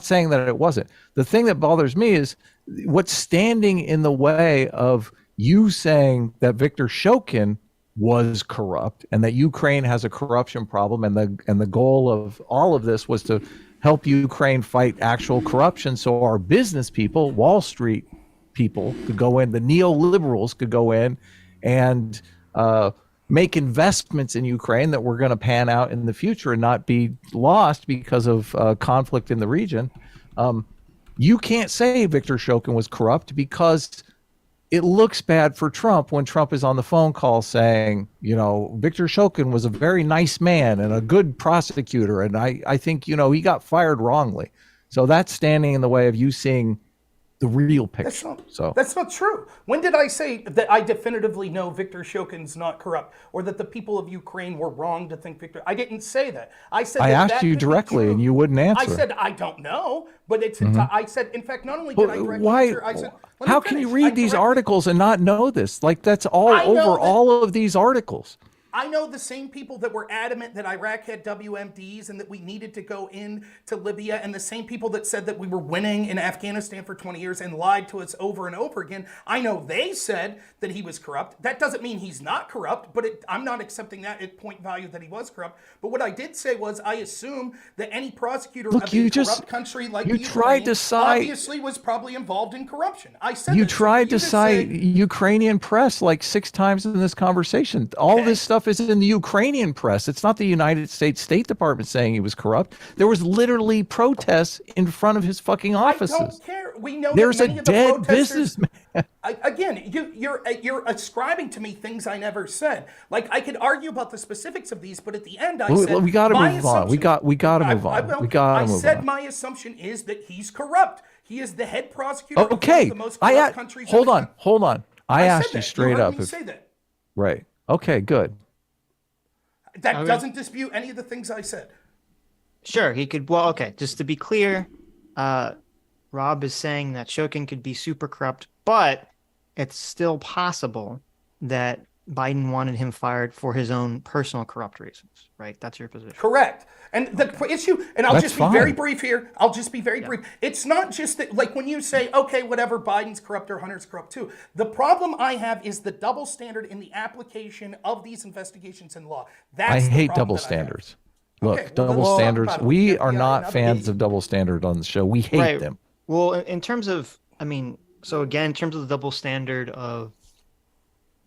saying that it wasn't. The thing that bothers me is what's standing in the way of you saying that Viktor Shokin was corrupt and that Ukraine has a corruption problem, and the goal of all of this was to help Ukraine fight actual corruption so our business people, Wall Street people, could go in, the neoliberals could go in and make investments in Ukraine that were going to pan out in the future and not be lost because of conflict in the region. You can't say Viktor Shokin was corrupt because it looks bad for Trump when Trump is on the phone call saying, Viktor Shokin was a very nice man and a good prosecutor. And I think, he got fired wrongly. So that's standing in the way of you seeing the real picture. That's not true. When did I say that I definitively know Viktor Shokin's not corrupt, or that the people of Ukraine were wrong to think Viktor? I didn't say that. I said I asked you directly and you wouldn't answer. I said I don't know, but it's. I said, in fact, not only did I directly answer, I said, how can you read these articles and not know this? Like, that's all over all of these articles. I know the same people that were adamant that Iraq had WMDs and that we needed to go into Libya, and the same people that said that we were winning in Afghanistan for 20 years and lied to us over and over again. I know they said that he was corrupt. That doesn't mean he's not corrupt, but I'm not accepting that at point value that he was corrupt. But what I did say was I assume that any prosecutor of a corrupt country like Ukraine obviously was probably involved in corruption. I said you tried to cite Ukrainian press like 6 times in this conversation. All this stuff is in the Ukrainian press. It's not the United States State Department saying he was corrupt. There was literally protests in front of his fucking offices. I don't care. We know there's that many a of the dead businessman. Again, you're ascribing to me things I never said. Like, I could argue about the specifics of these, but at the end I said we got to move on. We got to move on. I said my assumption is that he's corrupt. He is the head prosecutor of one of the most corrupt countries. Hold on. I asked you straight up. You say that. Right. Okay, good. That doesn't dispute any of the things I said. Sure, he could. Well, okay, just to be clear, Rob is saying that Shokin could be super corrupt, but it's still possible that Biden wanted him fired for his own personal corrupt reasons, right? That's your position. Correct. And the issue, and I'll just be very brief here. I'll just be very brief. It's not just that, like when you say, okay, whatever, Biden's corrupt or Hunter's corrupt too. The problem I have is the double standard in the application of these investigations in law. I hate double standards. Look, double standards. We are not fans of double standard on the show. We hate them. Well, in terms of, so again, in terms of the double standard of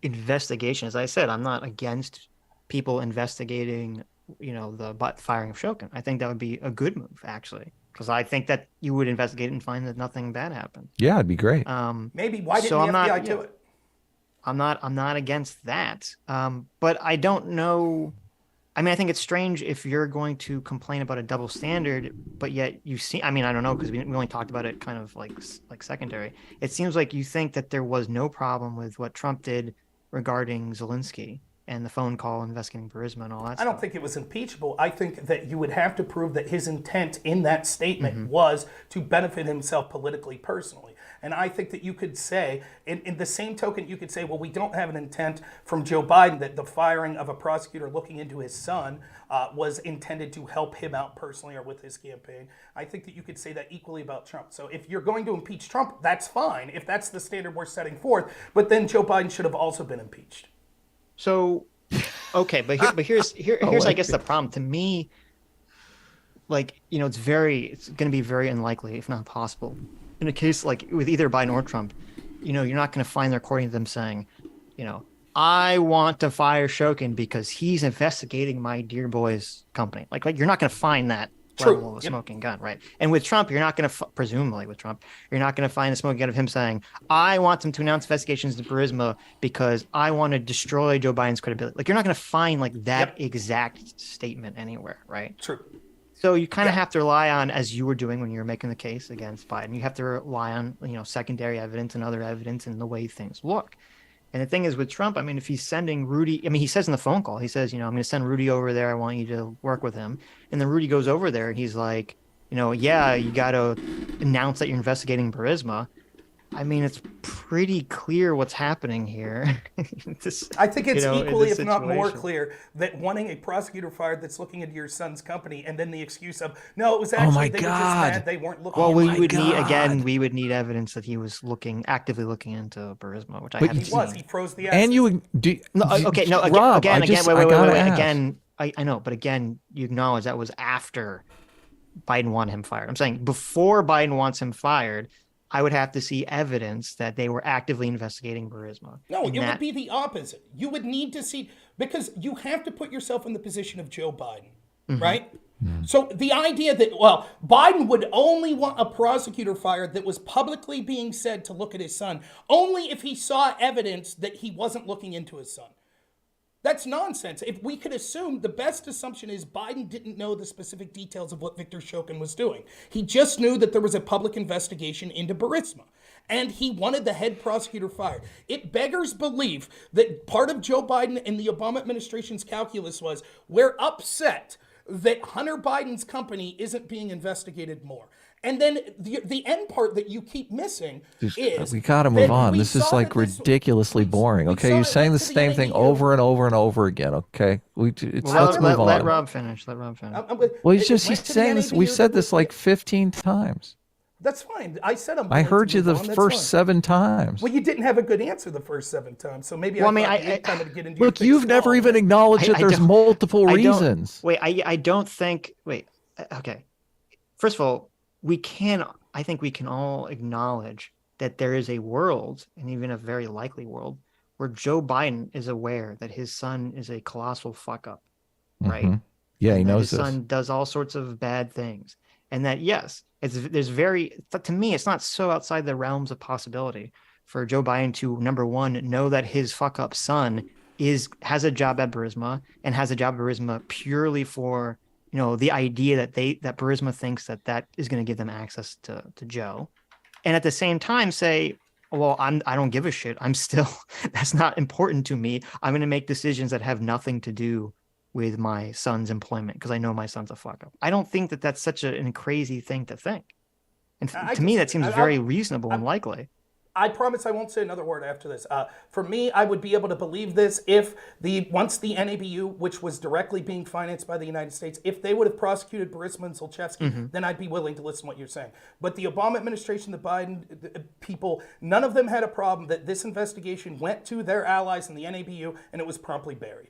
investigation, as I said, I'm not against people investigating, the firing of Shokin. I think that would be a good move, actually, because I think that you would investigate and find that nothing bad happened. Yeah, it'd be great. Maybe why didn't the FBI do it? I'm not against that. But I don't know. I mean, I think it's strange if you're going to complain about a double standard, but yet you see, I mean, I don't know, because we only talked about it kind of like secondary. It seems like you think that there was no problem with what Trump did regarding Zelensky and the phone call investigating Burisma and all that I don't think it was impeachable. I think that you would have to prove that his intent in that statement was to benefit himself politically, personally. And I think that you could say, in the same token, you could say, well, we don't have an intent from Joe Biden that the firing of a prosecutor looking into his son was intended to help him out personally or with his campaign. I think that you could say that equally about Trump. So if you're going to impeach Trump, that's fine, if that's the standard we're setting forth. But then Joe Biden should have also been impeached. So, okay, but here's I guess the problem to me. Like, you know, it's going to be very unlikely, if not possible, in a case like with either Biden or Trump. You know, you're not going to find the recording of them saying, you know, I want to fire Shokin because he's investigating my dear boy's company. Like you're not going to find that level of a smoking gun, right? And with Trump, you're not going to, presumably with Trump, you're not going to find a smoking gun of him saying, I want him to announce investigations into Burisma because I want to destroy Joe Biden's credibility. Like you're not going to find like that exact statement anywhere, right? True. So you kind of have to rely on, as you were doing when you were making the case against Biden, you have to rely on, you know, secondary evidence and other evidence and the way things look. And the thing is with Trump, I mean, if he's sending Rudy, I mean, he says in the phone call, he says, you know, I'm going to send Rudy over there. I want you to work with him. And then Rudy goes over there and he's like, you know, yeah, you got to announce that you're investigating Burisma. I mean, it's pretty clear what's happening here. I think it's equally, if not more clear, that wanting a prosecutor fired that's looking into your son's company, and then the excuse of, no, it was actually, they were just mad, they weren't looking. Well, we would need evidence that he was actively looking into Burisma, which I haven't seen. He froze the assets. And you do Rob, again, I know, but again, you acknowledge that was after Biden wanted him fired. I'm saying before Biden wants him fired, I would have to see evidence that they were actively investigating Burisma. No, it would be the opposite. You would need to see, because you have to put yourself in the position of Joe Biden, right? So the idea that, well, Biden would only want a prosecutor fired that was publicly being said to look at his son, only if he saw evidence that he wasn't looking into his son. That's nonsense. If we could assume, the best assumption is Biden didn't know the specific details of what Viktor Shokin was doing. He just knew that there was a public investigation into Burisma, and he wanted the head prosecutor fired. It beggars belief that part of Joe Biden and the Obama administration's calculus was, we're upset that Hunter Biden's company isn't being investigated more. And then the end part that you keep missing is... We got to move on. This is like ridiculously boring, okay? You're saying the same thing over and over and over again, okay? Let's move on. Let Rob finish. Well, he's saying this. We've said this like 15 times. That's fine. I said I heard you the first 7 times. Well, you didn't have a good answer the first 7 times, so maybe I kind of get into look, you've never even acknowledged that there's multiple reasons. I don't think... okay. First of all, I think we can all acknowledge that there is a world, and even a very likely world, where Joe Biden is aware that his son is a colossal fuck up, right? Yeah, he knows his son does all sorts of bad things. And that, yes, to me, it's not so outside the realms of possibility for Joe Biden to, number one, know that his fuck up son has a job at Burisma, and has a job at Burisma purely for, you know, the idea that Burisma thinks that is going to give them access to Joe, and at the same time say, well, I don't give a shit. I'm still, that's not important to me. I'm going to make decisions that have nothing to do with my son's employment because I know my son's a fuck up. I don't think that that's such a crazy thing to think. And to me, that seems very reasonable and likely. I promise I won't say another word after this. For me, I would be able to believe this if once the NABU, which was directly being financed by the United States, if they would have prosecuted Burisma and Zlochevsky, then I'd be willing to listen to what you're saying. But the Obama administration, the Biden people, none of them had a problem that this investigation went to their allies in the NABU and it was promptly buried.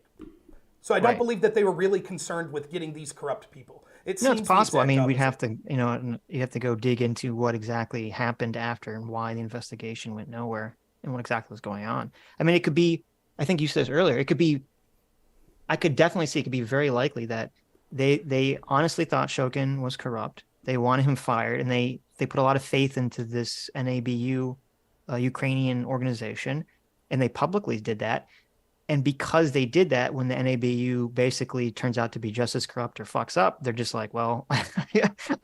So I don't believe that they were really concerned with getting these corrupt people. It's possible. I mean, we'd have to, you have to go dig into what exactly happened after and why the investigation went nowhere and what exactly was going on. I mean, it could be, I think you said this earlier, I could definitely see it could be very likely that they honestly thought Shokin was corrupt. They wanted him fired, and they put a lot of faith into this NABU Ukrainian organization. and they publicly did that. And because they did that, when the NABU basically turns out to be just as corrupt or fucks up, they're just like, well,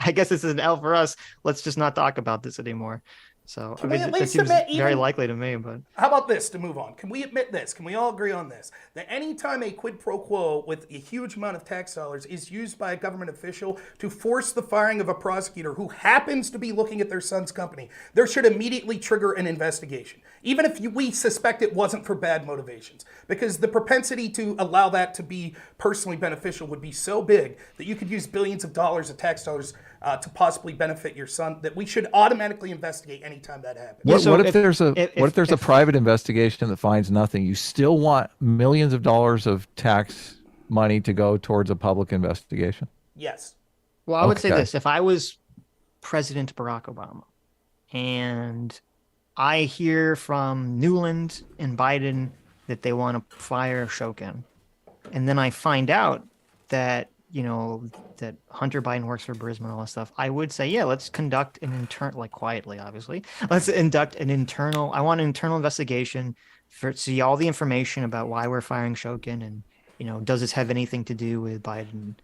I guess this is an L for us. Let's just not talk about this anymore. So I mean, that seems very likely to me. But how about this to move on? Can we admit this? Can we all agree on this? That anytime a quid pro quo with a huge amount of tax dollars is used by a government official to force the firing of a prosecutor who happens to be looking at their son's company, there should immediately trigger an investigation, even if we suspect it wasn't for bad motivations, because the propensity to allow that to be personally beneficial would be so big that you could use billions of dollars of tax dollars to possibly benefit your son, that we should automatically investigate anytime that happens. What if there's a private investigation that finds nothing? You still want millions of dollars of tax money to go towards a public investigation? Yes. Well, I would say this: if I was President Barack Obama, and I hear from Newland and Biden that they want to fire Shokin, and then I find out that that Hunter Biden works for Burisma and all that stuff, I would say, yeah, let's conduct an internal, like quietly, obviously. Let's conduct an internal, I want an internal investigation to see all the information about why we're firing Shokin, and, does this have anything to do with Biden,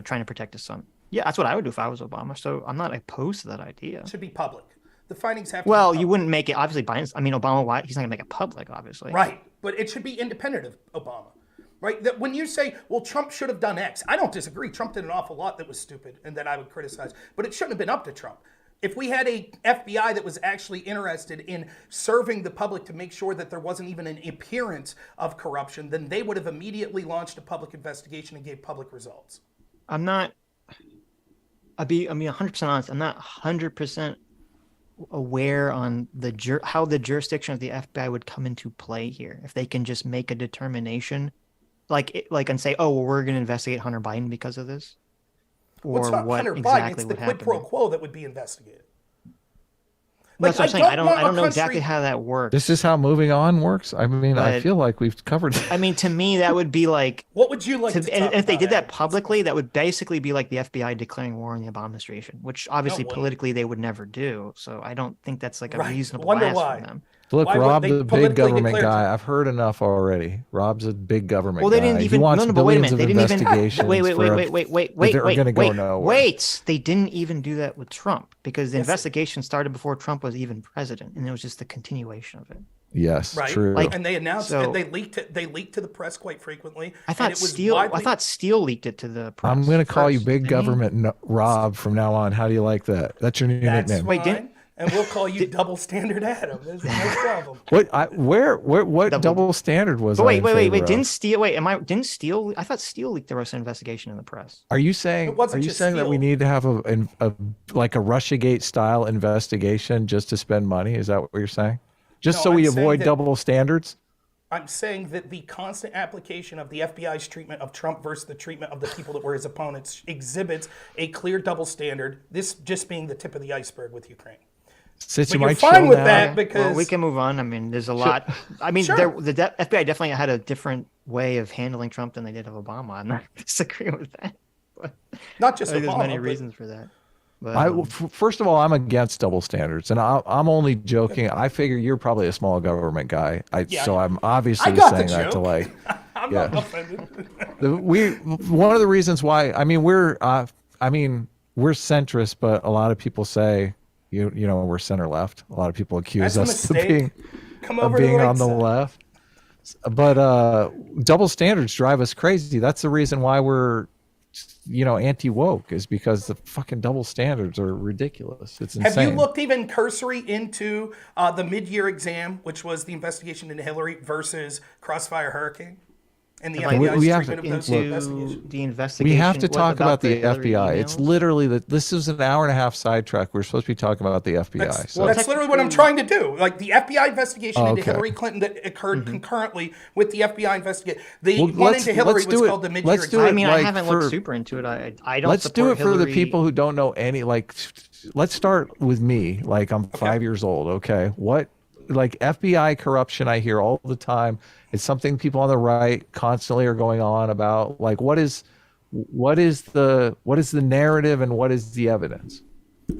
trying to protect his son? Yeah, that's what I would do if I was Obama. So I'm not opposed to that idea. It should be public. The findings have to Well, be you wouldn't make it, obviously, Obama, why? He's not going to make it public, obviously. Right, but it should be independent of Obama. Right? That when you say, well, Trump should have done X, I don't disagree. Trump did an awful lot that was stupid and that I would criticize, but it shouldn't have been up to Trump. If we had a FBI that was actually interested in serving the public to make sure that there wasn't even an appearance of corruption, then they would have immediately launched a public investigation and gave public results. I'll be 100% honest. I'm not 100% aware on how the jurisdiction of the FBI would come into play here. If they can just make a determination and say, oh, well, we're going to investigate Hunter Biden because of this, or it's not what Hunter exactly Biden, it's the would quid happen. pro quo that would be investigated. That's what I'm saying. I don't know exactly how that works. This is how moving on works. I mean, I feel like we've covered. I mean, to me, that would be like. What would you like to and if they did that Adam? publicly, that would basically be like the FBI declaring war on the Obama administration, which obviously politically they would never do. So I don't think that's like a reasonable ask for them. Look, Why Rob, would they the big politically government declare guy. I've heard enough already. Rob's a big government guy. Well, they didn't even. He wants But wait a billions minute. They of didn't even. investigations Wait. They didn't even do that with Trump, because the investigation started before Trump was even president, and it was just the continuation of it. Yes, right. True. And they announced it. They leaked it. They leaked to the press quite frequently. I thought Steele leaked it to the press. I'm going to call you Big Government Rob from now on. How do you like that? That's your new nickname. Fine. And we'll call you Double Standard Adam. There's no problem. What double standard was? Wait. Didn't Steele? I thought Steele leaked the Russian investigation in the press. Are you saying? Are you saying that we need to have a Russiagate style investigation just to spend money? Is that what you're saying? Just so we avoid double standards? I'm saying that the constant application of the FBI's treatment of Trump versus the treatment of the people that were his opponents exhibits a clear double standard. This just being the tip of the iceberg with Ukraine. Since but you're fine with that because we can move on. I mean, there's a lot. I mean, the FBI definitely had a different way of handling Trump than they did of Obama. I'm not disagreeing with that. But not just Obama. There's many reasons for that. But, first of all, I'm against double standards, and I'm only joking. I figure you're probably a small government guy, so I'm obviously saying that to like. I'm not offended. One of the reasons why we're centrist, but a lot of people say we're center left. A lot of people accuse us of being on the left. But double standards drive us crazy. That's the reason why we're anti-woke, is because the fucking double standards are ridiculous. It's insane. Have you looked even cursory into the mid-year exam, which was the investigation into Hillary versus Crossfire Hurricane? And the FBI's treatment of those investigations? The investigation. We have to talk about the FBI. It's literally this is an hour and a half sidetrack. We're supposed to be talking about the FBI. That's literally what I'm trying to do. Like the FBI investigation into Hillary Clinton that occurred concurrently with the FBI investigation. The one into Hillary was called the mid-year exam. I mean, I haven't looked super into it. I don't. Let's do it for the people who don't know any. Let's start with me. I'm 5 years old. Okay, what? FBI corruption I hear all the time. It's something people on the right constantly are going on about. What is the narrative and what is the evidence?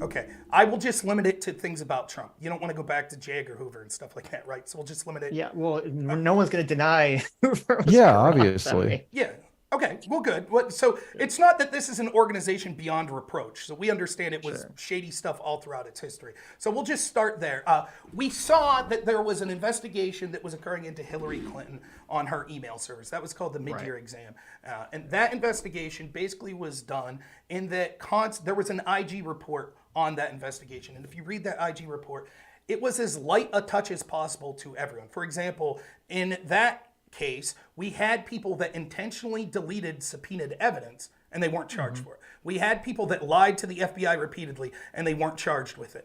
Okay, I will just limit it to things about Trump. You don't want to go back to J. Edgar Hoover and stuff like that, right? So we'll just limit it. Yeah, well, no one's going to deny. Yeah, obviously. Yeah. Okay, well, good. So it's not that this is an organization beyond reproach. So we understand it was shady stuff all throughout its history. So we'll just start there. We saw that there was an investigation that was occurring into Hillary Clinton on her email servers. That was called the mid-year exam. And that investigation basically was done in that there was an IG report on that investigation. And if you read that IG report, it was as light a touch as possible to everyone. For example, in that case, we had people that intentionally deleted subpoenaed evidence and they weren't charged for it. We had people that lied to the FBI repeatedly and they weren't charged with it.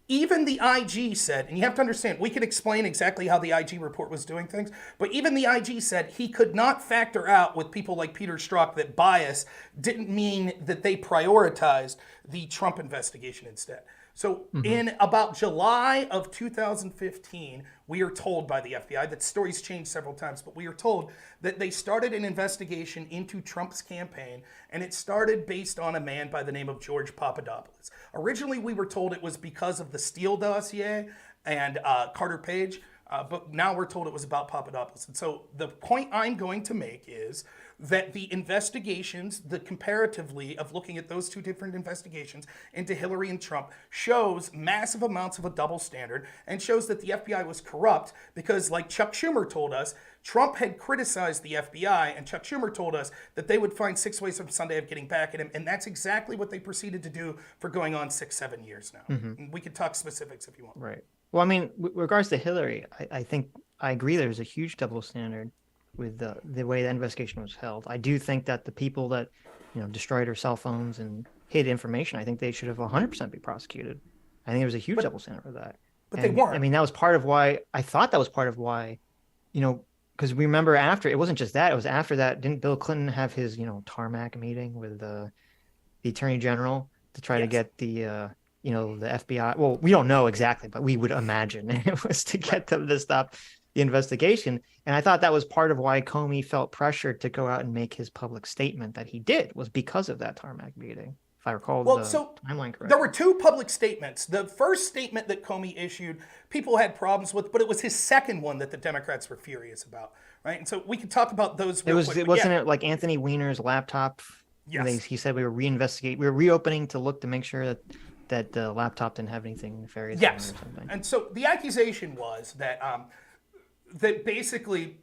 Even the IG said, and you have to understand, we could explain exactly how the IG report was doing things, but even the IG said he could not factor out with people like Peter Strzok that bias didn't mean that they prioritized the Trump investigation instead. So in about July of 2015, we are told by the FBI, that stories changed several times, but we are told that they started an investigation into Trump's campaign, and it started based on a man by the name of George Papadopoulos. Originally, we were told it was because of the Steele dossier and Carter Page, but now we're told it was about Papadopoulos. And so the point I'm going to make is that the investigations, the comparatively of looking at those two different investigations into Hillary and Trump shows massive amounts of a double standard and shows that the FBI was corrupt because, like Chuck Schumer told us, Trump had criticized the FBI and Chuck Schumer told us that they would find 6 ways from Sunday of getting back at him. And that's exactly what they proceeded to do for going on 6-7 years now. And we could talk specifics if you want. Right. Well, I mean, with regards to Hillary, I think I agree there's a huge double standard with the way the investigation was held. I do think that the people that, destroyed her cell phones and hid information, I think they should have 100% be prosecuted. I think there was a huge double standard with that. But they weren't. I mean, that was part of why, I thought that was part of why, because we remember after, it wasn't just that, it was after that, didn't Bill Clinton have his, tarmac meeting with the Attorney General to try to get the the FBI, well, we don't know exactly, but we would imagine it was to get them to stop the investigation. And I thought that was part of why Comey felt pressured to go out and make his public statement that he did, was because of that tarmac meeting, if I recall the timeline correctly. There were two public statements. The first statement that Comey issued, people had problems with, but it was his second one that the Democrats were furious about, right? And so we could talk about those real quick. Wasn't it like Anthony Weiner's laptop? Yes. He said we were reopening to look to make sure that the laptop didn't have anything nefarious. Yes. Or something. And so the accusation was that that basically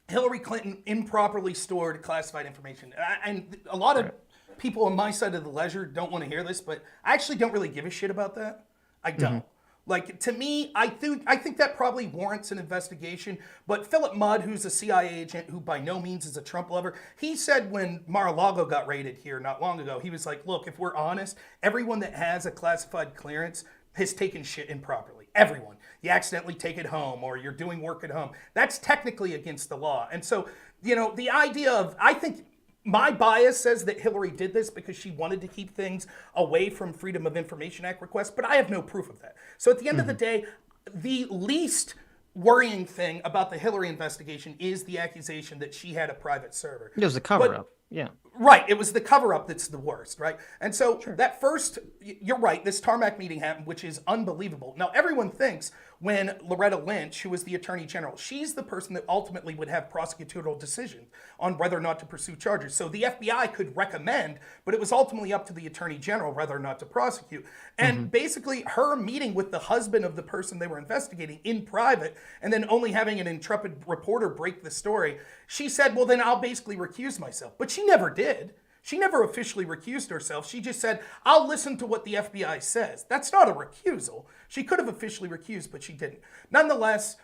Hillary Clinton improperly stored classified information. And a lot of people on my side of the ledger don't want to hear this, but I actually don't really give a shit about that. I don't. Like, to me, I think that probably warrants an investigation. But Philip Mudd, who's a CIA agent who by no means is a Trump lover, he said when Mar-a-Lago got raided here not long ago, he was like, look, if we're honest, everyone that has a classified clearance has taken shit improperly. Everyone. You accidentally take it home or you're doing work at home. That's technically against the law. And so, the idea of, I think my bias says that Hillary did this because she wanted to keep things away from Freedom of Information Act requests, but I have no proof of that. So at the end of the day, the least worrying thing about the Hillary investigation is the accusation that she had a private server. It was a cover-up. Yeah. Right. It was the cover-up that's the worst, right? And so that first, you're right, this tarmac meeting happened, which is unbelievable. Now, everyone thinks when Loretta Lynch, who was the Attorney General, she's the person that ultimately would have prosecutorial decisions on whether or not to pursue charges. So the FBI could recommend, but it was ultimately up to the Attorney General whether or not to prosecute. And basically her meeting with the husband of the person they were investigating in private and then only having an intrepid reporter break the story, she said, well, then I'll basically recuse myself. But she never did. She never officially recused herself. She just said, I'll listen to what the FBI says. That's not a recusal. She could have officially recused, but she didn't. Nonetheless,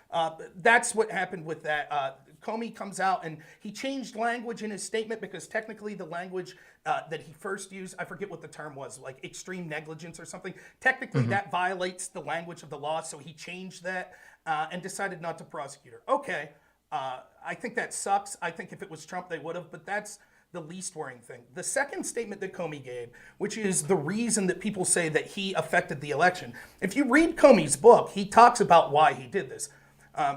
that's what happened with that. Comey comes out and he changed language in his statement because technically the language that he first used, I forget what the term was, like extreme negligence or something. Technically that violates the language of the law, so he changed that and decided not to prosecute her. Okay, I think that sucks. I think if it was Trump, they would have, but that's the least worrying thing. The second statement that Comey gave, which is the reason that people say that he affected the election. If you read Comey's book, he talks about why he did this.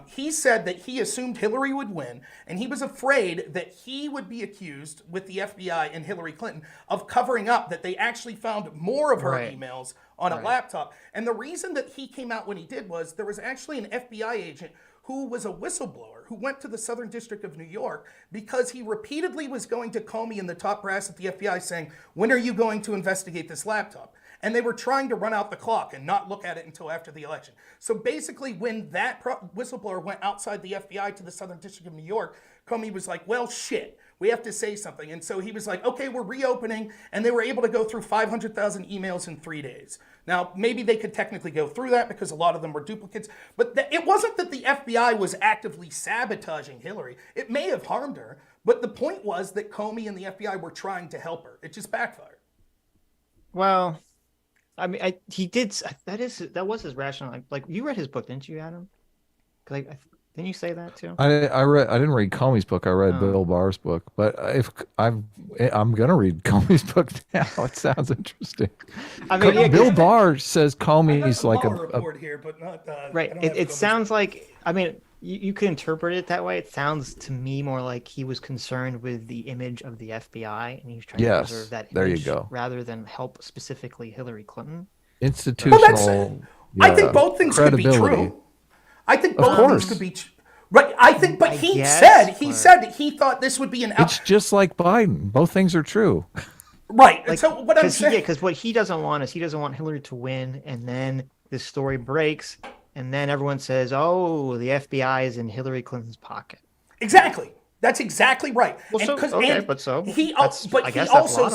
He said that he assumed Hillary would win, and he was afraid that he would be accused with the FBI and Hillary Clinton of covering up, that they actually found more of her emails on a laptop. And the reason that he came out when he did was there was actually an FBI agent who was a whistleblower who went to the Southern District of New York because he repeatedly was going to Comey and the top brass at the FBI saying, when are you going to investigate this laptop? And they were trying to run out the clock and not look at it until after the election. So basically, when that whistleblower went outside the FBI to the Southern District of New York, Comey was like, well, shit, we have to say something. And so he was like, okay, we're reopening. And they were able to go through 500,000 emails in 3 days. Now, maybe they could technically go through that because a lot of them were duplicates. But it wasn't that the FBI was actively sabotaging Hillary. It may have harmed her. But the point was that Comey and the FBI were trying to help her. It just backfired. Well, I mean, he did. That was his rationale. Like you read his book, didn't you, Adam? Didn't you say that too? I didn't read Comey's book. I read Bill Barr's book. But if I'm gonna read Comey's book now. It sounds interesting. I mean, Bill Barr says Comey's like a report here, but not right. It sounds like. I mean, you could interpret it that way. It sounds to me more like he was concerned with the image of the FBI, and he's trying to preserve that image there you go. rather than help specifically Hillary Clinton. Institutional. I think both things could be true. I think both things could be right. I think, but he said he thought this would be an. It's just like Biden. Both things are true. Right. Like, so what I'm saying, because what he doesn't want is he doesn't want Hillary to win, and then this story breaks. And then everyone says, "Oh, the FBI is in Hillary Clinton's pocket." Exactly. That's exactly right. Well, he also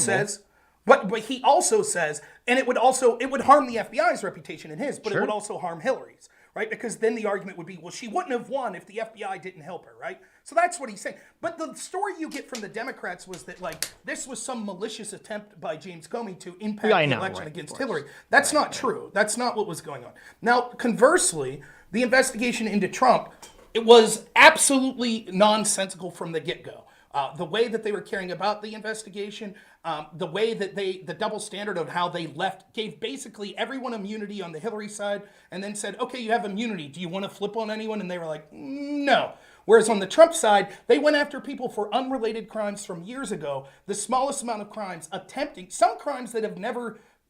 says, and it would harm the FBI's reputation and his, but it would also harm Hillary's, right? Because then the argument would be, well, she wouldn't have won if the FBI didn't help her, right? So that's what he's saying. But the story you get from the Democrats was that, like, this was some malicious attempt by James Comey to impact the election against Hillary. That's not true. That's not what was going on. Now, conversely, the investigation into Trump, it was absolutely nonsensical from the get-go. The way that they were carrying about the investigation, the way that the double standard of how they gave basically everyone immunity on the Hillary side, and then said, okay, you have immunity. Do you want to flip on anyone? And they were like, no. Whereas on the Trump side, they went after people for unrelated crimes from years ago, the smallest amount of crimes, some crimes that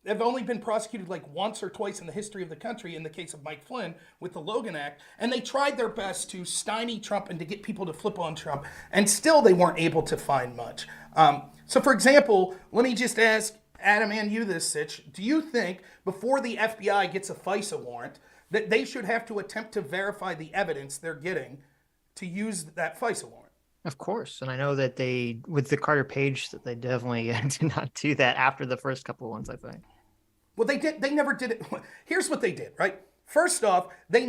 have only been prosecuted like once or twice in the history of the country, in the case of Mike Flynn with the Logan Act, and they tried their best to stymie Trump and to get people to flip on Trump, and still they weren't able to find much. So for example, let me just ask Adam and you this, Sitch, do you think before the FBI gets a FISA warrant that they should have to attempt to verify the evidence they're getting to use that FISA warrant? Of course. And I know that with the Carter Page, that they definitely did not do that after the first couple of ones, I think. Well, they never did it. Here's what they did, right? First off, they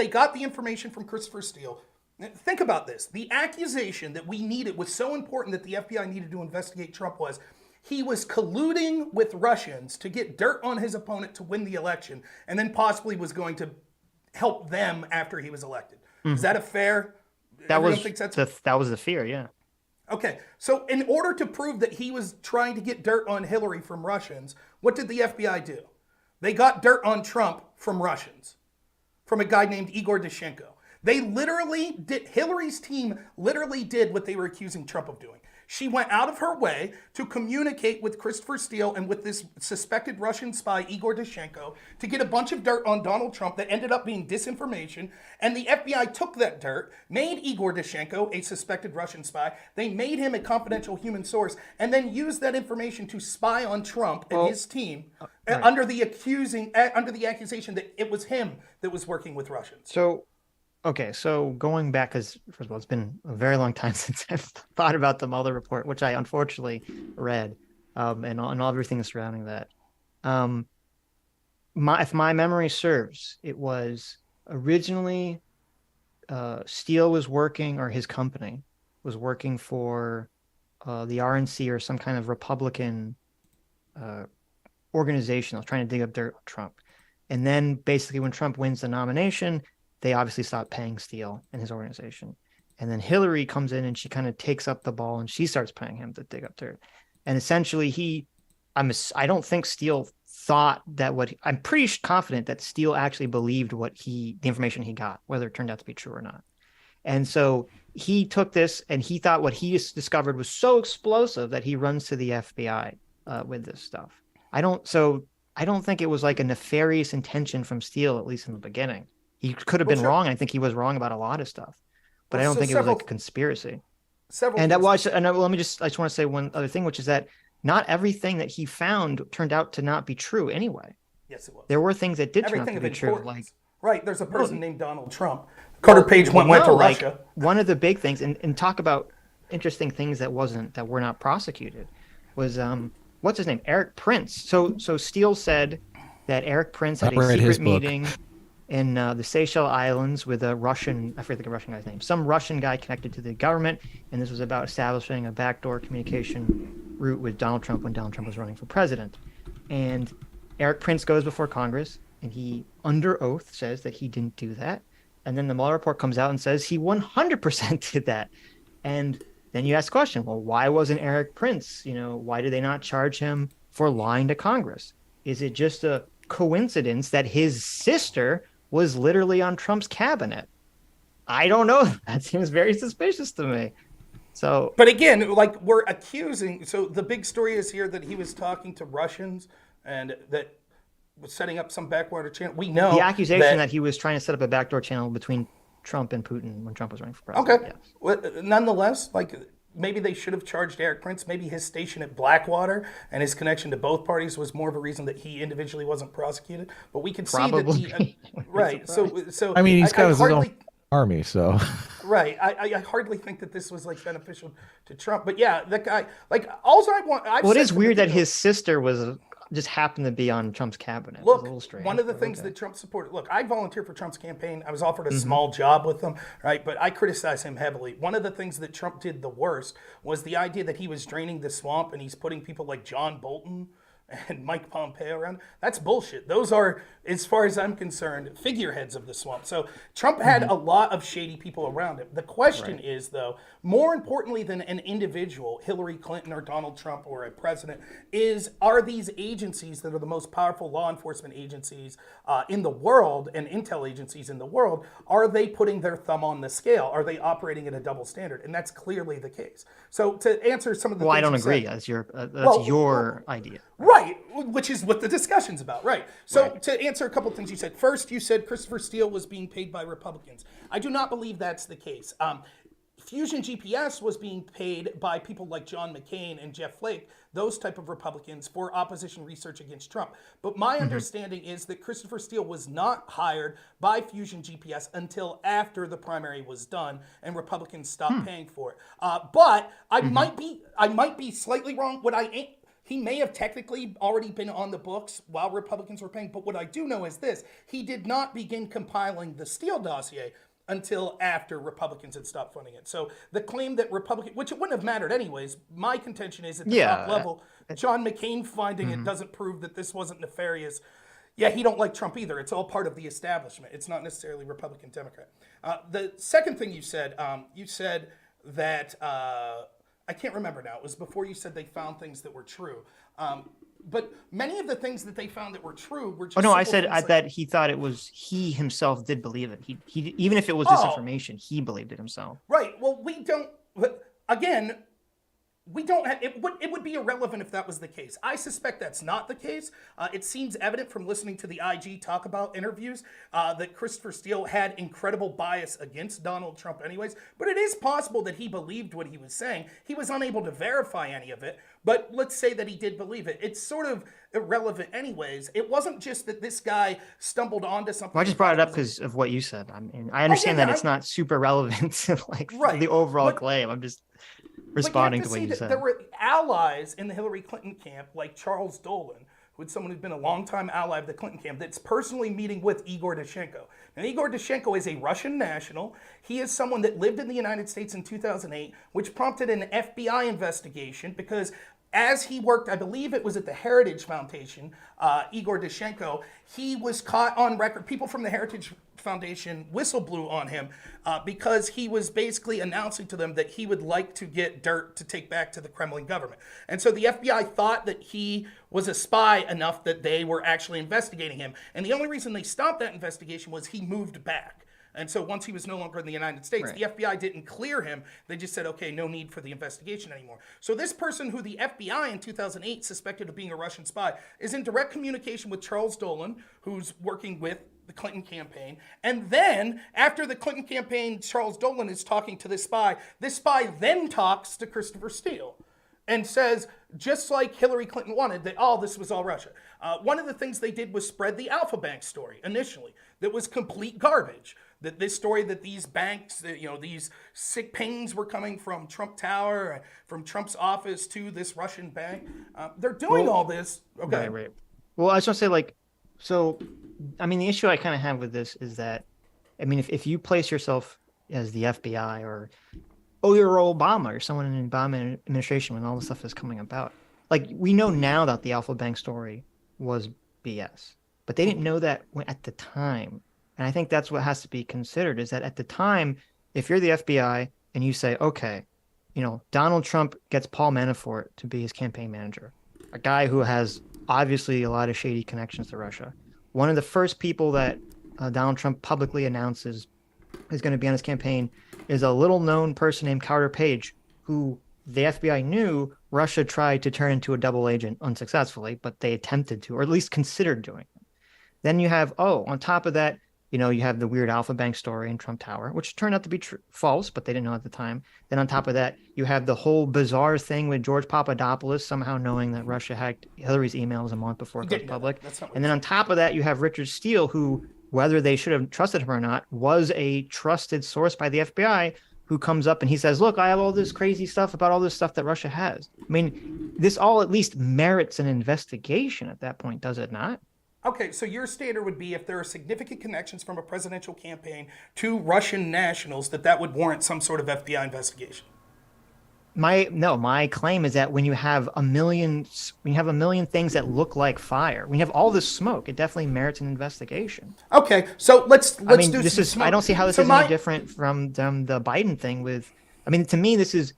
got the information from Christopher Steele. Think about this. The accusation that we needed was so important that the FBI needed to investigate Trump was he was colluding with Russians to get dirt on his opponent to win the election, and then possibly was going to help them after he was elected. Mm-hmm. Is that a fair? That was the fear, yeah. Okay, so in order to prove that he was trying to get dirt on Hillary from Russians, what did the FBI do? They got dirt on Trump from Russians, from a guy named Igor Dushenko. Hillary's team literally did what they were accusing Trump of doing. She went out of her way to communicate with Christopher Steele and with this suspected Russian spy, Igor Dushenko, to get a bunch of dirt on Donald Trump that ended up being disinformation. And the FBI took that dirt, made Igor Dushenko a suspected Russian spy. They made him a confidential human source, and then used that information to spy on Trump and his team under the accusation that it was him that was working with Russians. Okay, so going back, because first of all, it's been a very long time since I've thought about the Mueller report, which I unfortunately read, and all everything surrounding that. If my memory serves, it was originally Steele was working, or his company was working for the RNC or some kind of Republican organization that was trying to dig up dirt on Trump. And then basically when Trump wins the nomination, they obviously stopped paying Steele and his organization. And then Hillary comes in and she kind of takes up the ball and she starts paying him to dig up dirt. And essentially I don't think Steele thought that I'm pretty confident that Steele actually believed the information he got, whether it turned out to be true or not. And so he took this and he thought what he discovered was so explosive that he runs to the FBI with this stuff. I don't think it was like a nefarious intention from Steele, at least in the beginning. He could have been wrong. I think he was wrong about a lot of stuff, but I don't think it was like a conspiracy. And I just want to say one other thing, which is that not everything that he found turned out to not be true anyway. Yes, it was. There were things that did turn out to be true. Right. There's a person named Donald Trump. Carter Page went to Russia. One of the big things, and talk about interesting things that were not prosecuted, was what's his name? Eric Prince. So Steele said that Eric Prince had a secret meeting in the Seychelles Islands with a Russian, I forget the Russian guy's name, some Russian guy connected to the government, and this was about establishing a backdoor communication route with Donald Trump when Donald Trump was running for president. And Eric Prince goes before Congress, and he, under oath, says that he didn't do that. And then the Mueller report comes out and says he 100% did that. And then you ask the question, well, why wasn't Eric Prince, why did they not charge him for lying to Congress? Is it just a coincidence that his sister was literally on Trump's cabinet? I don't know. That seems very suspicious to me. So, but again, like we're accusing. So the big story is here that he was talking to Russians and that was setting up some backwater channel. We know the accusation that he was trying to set up a backdoor channel between Trump and Putin when Trump was running for president. Okay. Yes. Well, nonetheless, like maybe they should have charged Eric Prince. Maybe his station at Blackwater and his connection to both parties was more of a reason that he individually wasn't prosecuted. But we can see that right. So I mean, he's got his own army, so right. I hardly think that this was like beneficial to Trump. But yeah, that guy. Like, all I want. Well, it is weird that his sister was just happened to be on Trump's cabinet. Look, one of the things that Trump supported. Look, I volunteered for Trump's campaign. I was offered a small job with him, right? But I criticize him heavily. One of the things that Trump did the worst was the idea that he was draining the swamp and he's putting people like John Bolton and Mike Pompeo around. That's bullshit. Those are, as far as I'm concerned, figureheads of the swamp. So Trump had a lot of shady people around him. The question is, though, more importantly than an individual, Hillary Clinton or Donald Trump or a president, are these agencies that are the most powerful law enforcement agencies in the world and intel agencies in the world, are they putting their thumb on the scale? Are they operating at a double standard? And that's clearly the case. So to answer some of the things I don't agree. That's your idea. Right, which is what the discussion's about, right? So to answer a couple of things you said. First, you said Christopher Steele was being paid by Republicans. I do not believe that's the case. Fusion GPS was being paid by people like John McCain and Jeff Flake, those type of Republicans, for opposition research against Trump. But my understanding is that Christopher Steele was not hired by Fusion GPS until after the primary was done and Republicans stopped paying for it. But I might be slightly wrong. He may have technically already been on the books while Republicans were paying, but what I do know is this: he did not begin compiling the Steele dossier until after Republicans had stopped funding it. So the claim that which it wouldn't have mattered anyways, my contention is at the top level, John McCain finding it doesn't prove that this wasn't nefarious. Yeah, he don't like Trump either. It's all part of the establishment. It's not necessarily Republican, Democrat. The second thing you said that, I can't remember now. It was before you said they found things that were true. But many of the things that they found that were true were just. Oh no, I said that he thought it was. He himself did believe it. He even if it was disinformation, he believed it himself. Right. Well, we don't. Again, we don't. It would be irrelevant if that was the case. I suspect that's not the case. It seems evident from listening to the IG talk about interviews that Christopher Steele had incredible bias against Donald Trump, anyways. But it is possible that he believed what he was saying. He was unable to verify any of it. But let's say that he did believe it. It's sort of irrelevant anyways. It wasn't just that this guy stumbled onto something. Well, I just brought it up because of what you said. I mean, I understand that it's not super relevant to the overall claim. I'm just responding to what you said. There were allies in the Hillary Clinton camp, like Charles Dolan, who's someone who's been a longtime ally of the Clinton camp, that's personally meeting with Igor Dashchenko. And Igor Dashchenko is a Russian national. He is someone that lived in the United States in 2008, which prompted an FBI investigation because as he worked, I believe it was at the Heritage Foundation, Igor Dushenko, he was caught on record. People from the Heritage Foundation whistle blew on him because he was basically announcing to them that he would like to get dirt to take back to the Kremlin government. And so the FBI thought that he was a spy enough that they were actually investigating him. And the only reason they stopped that investigation was he moved back. And so once he was no longer in the United States, Right. the FBI didn't clear him. They just said, okay, no need for the investigation anymore. So this person who the FBI in 2008 suspected of being a Russian spy is in direct communication with Charles Dolan, who's working with the Clinton campaign. And then after the Clinton campaign, Charles Dolan is talking to this spy then talks to Christopher Steele and says, just like Hillary Clinton wanted, that, oh, this was all Russia. One of the things they did was spread the Alpha Bank story initially that was complete garbage. That this story that these banks, these sick pings were coming from Trump Tower, from Trump's office to this Russian bank. They're doing all this. Okay. Right. Well, I just want to say, so, I mean, the issue I kind of have with this is that, I mean, if you place yourself as the FBI or, you're Obama or someone in the Obama administration when all this stuff is coming about, we know now that the Alpha Bank story was BS, but they didn't know that at the time. And I think that's what has to be considered is that at the time, if you're the FBI and you say, okay, Donald Trump gets Paul Manafort to be his campaign manager, a guy who has obviously a lot of shady connections to Russia. One of the first people that Donald Trump publicly announces is going to be on his campaign is a little known person named Carter Page, who the FBI knew Russia tried to turn into a double agent unsuccessfully, but they attempted to, or at least considered doing it. Then you have, on top of that, you have the weird Alpha Bank story in Trump Tower, which turned out to be false, but they didn't know at the time. Then on top of that, you have the whole bizarre thing with George Papadopoulos somehow knowing that Russia hacked Hillary's emails a month before it goes public. And then on top of that, you have Richard Steele, who, whether they should have trusted him or not, was a trusted source by the FBI, who comes up and he says, look, I have all this crazy stuff about all this stuff that Russia has. I mean, this all at least merits an investigation at that point, does it not? Okay, so your standard would be if there are significant connections from a presidential campaign to Russian nationals, that would warrant some sort of FBI investigation. My claim is that when you have a million things that look like fire, when you have all this smoke, it definitely merits an investigation. Okay, so let's do this. I don't see how this is any different from the Biden thing. To me, this is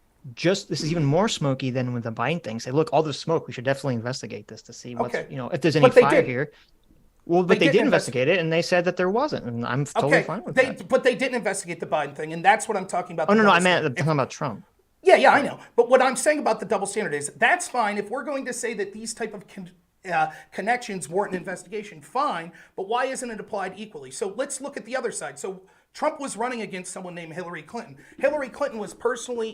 even more smoky than with the Biden thing. Say, look, all this smoke, we should definitely investigate this to see what's, if there's any fire here. Well, but they did investigate it, and they said that there wasn't, and I'm totally fine with that. But they didn't investigate the Biden thing, and that's what I'm talking about. I'm talking about Trump. Yeah, I know. But what I'm saying about the double standard is that's fine if we're going to say that these type of connections warrant an investigation, fine, but why isn't it applied equally? So let's look at the other side. So Trump was running against someone named Hillary Clinton. Hillary Clinton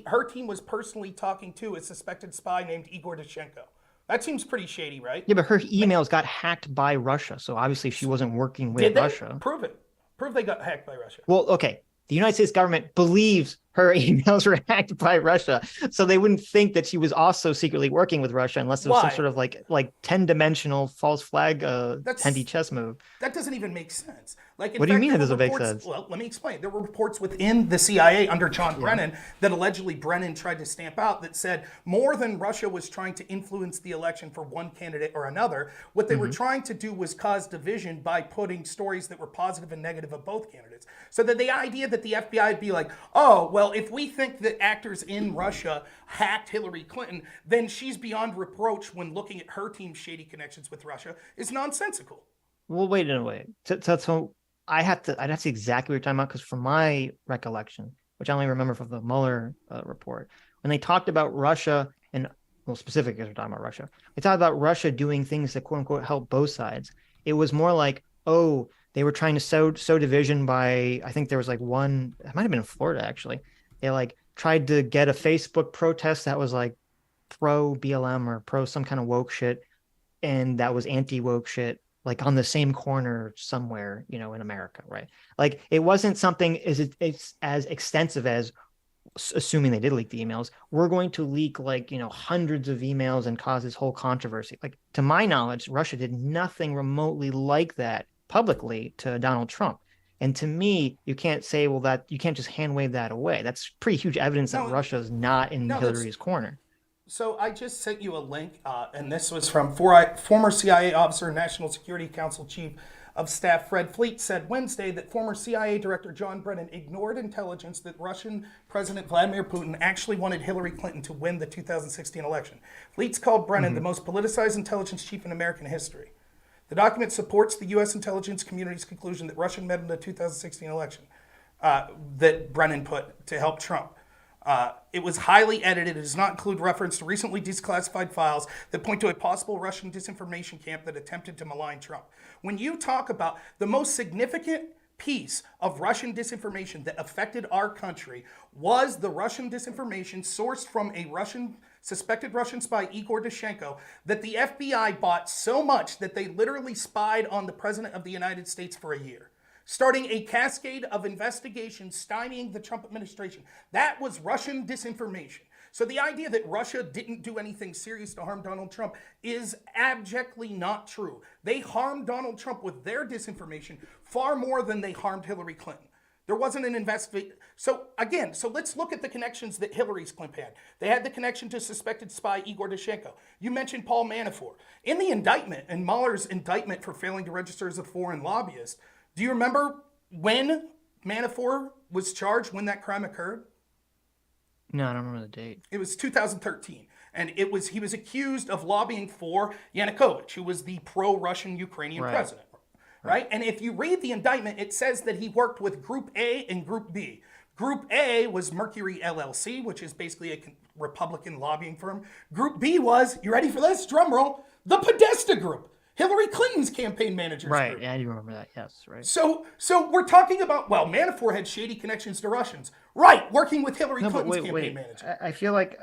her team was personally talking to a suspected spy named Igor Dushenko. That seems pretty shady, right? Yeah, but her emails got hacked by Russia, so obviously she wasn't working with Russia. Prove it. Prove they got hacked by Russia. Well, okay. The United States government believes her emails were hacked by Russia, so they wouldn't think that she was also secretly working with Russia unless it was some sort of like 10-dimensional false flag 10D chess move. That doesn't even make sense. What do you mean it doesn't make sense? Well, let me explain. There were reports within the CIA under John Brennan that allegedly Brennan tried to stamp out that said more than Russia was trying to influence the election for one candidate or another, what they were trying to do was cause division by putting stories that were positive and negative of both candidates. So that the idea that the FBI would be like, oh, well, if we think that actors in Russia hacked Hillary Clinton, then she's beyond reproach when looking at her team's shady connections with Russia is nonsensical. Well, wait a minute. So I'd have to see exactly what you're talking about, because from my recollection, which I only remember from the Mueller report, when they talked about Russia specifically because we're talking about Russia, they talked about Russia doing things that quote unquote help both sides. It was more like, they were trying to sow division by, I think there was one, it might have been in Florida actually. They tried to get a Facebook protest that was pro BLM or pro some kind of woke shit, and that was anti woke shit, on the same corner somewhere, in America, right? It wasn't something as extensive as, assuming they did leak the emails, we're going to leak hundreds of emails and cause this whole controversy. To my knowledge, Russia did nothing remotely like that publicly to Donald Trump. And to me, you can't say, that you can't just hand wave that away. That's pretty huge evidence that Russia's not in Hillary's corner. So I just sent you a link, and this was from former CIA officer, National Security Council Chief of Staff Fred Fleet said Wednesday that former CIA Director John Brennan ignored intelligence that Russian President Vladimir Putin actually wanted Hillary Clinton to win the 2016 election. Fleets called Brennan the most politicized intelligence chief in American history. The document supports the U.S. intelligence community's conclusion that Russia meddled in the 2016 election that Brennan put to help Trump. It was highly edited. It does not include reference to recently declassified files that point to a possible Russian disinformation camp that attempted to malign Trump. When you talk about the most significant piece of Russian disinformation that affected our country was the Russian disinformation sourced from a suspected Russian spy, Igor Dushenko, that the FBI bought so much that they literally spied on the President of the United States for a year, starting a cascade of investigations stymieing the Trump administration. That was Russian disinformation. So the idea that Russia didn't do anything serious to harm Donald Trump is abjectly not true. They harmed Donald Trump with their disinformation far more than they harmed Hillary Clinton. There wasn't an investigation. So let's look at the connections that Hillary's Clinton had. They had the connection to suspected spy Igor Dushenko. You mentioned Paul Manafort. In the indictment, in Mueller's indictment for failing to register as a foreign lobbyist, do you remember when Manafort was charged, when that crime occurred? No, I don't remember the date. It was 2013. And he was accused of lobbying for Yanukovych, who was the pro-Russian Ukrainian president. Right? And if you read the indictment, it says that he worked with Group A and Group B. Group A was Mercury LLC, which is basically a Republican lobbying firm. Group B was, you ready for this? Drum roll, the Podesta Group. Hillary Clinton's campaign manager. Right, yeah, I do remember that, yes, right. So we're talking about, well, Manafort had shady connections to Russians. Right, working with Hillary Clinton's campaign manager. I feel like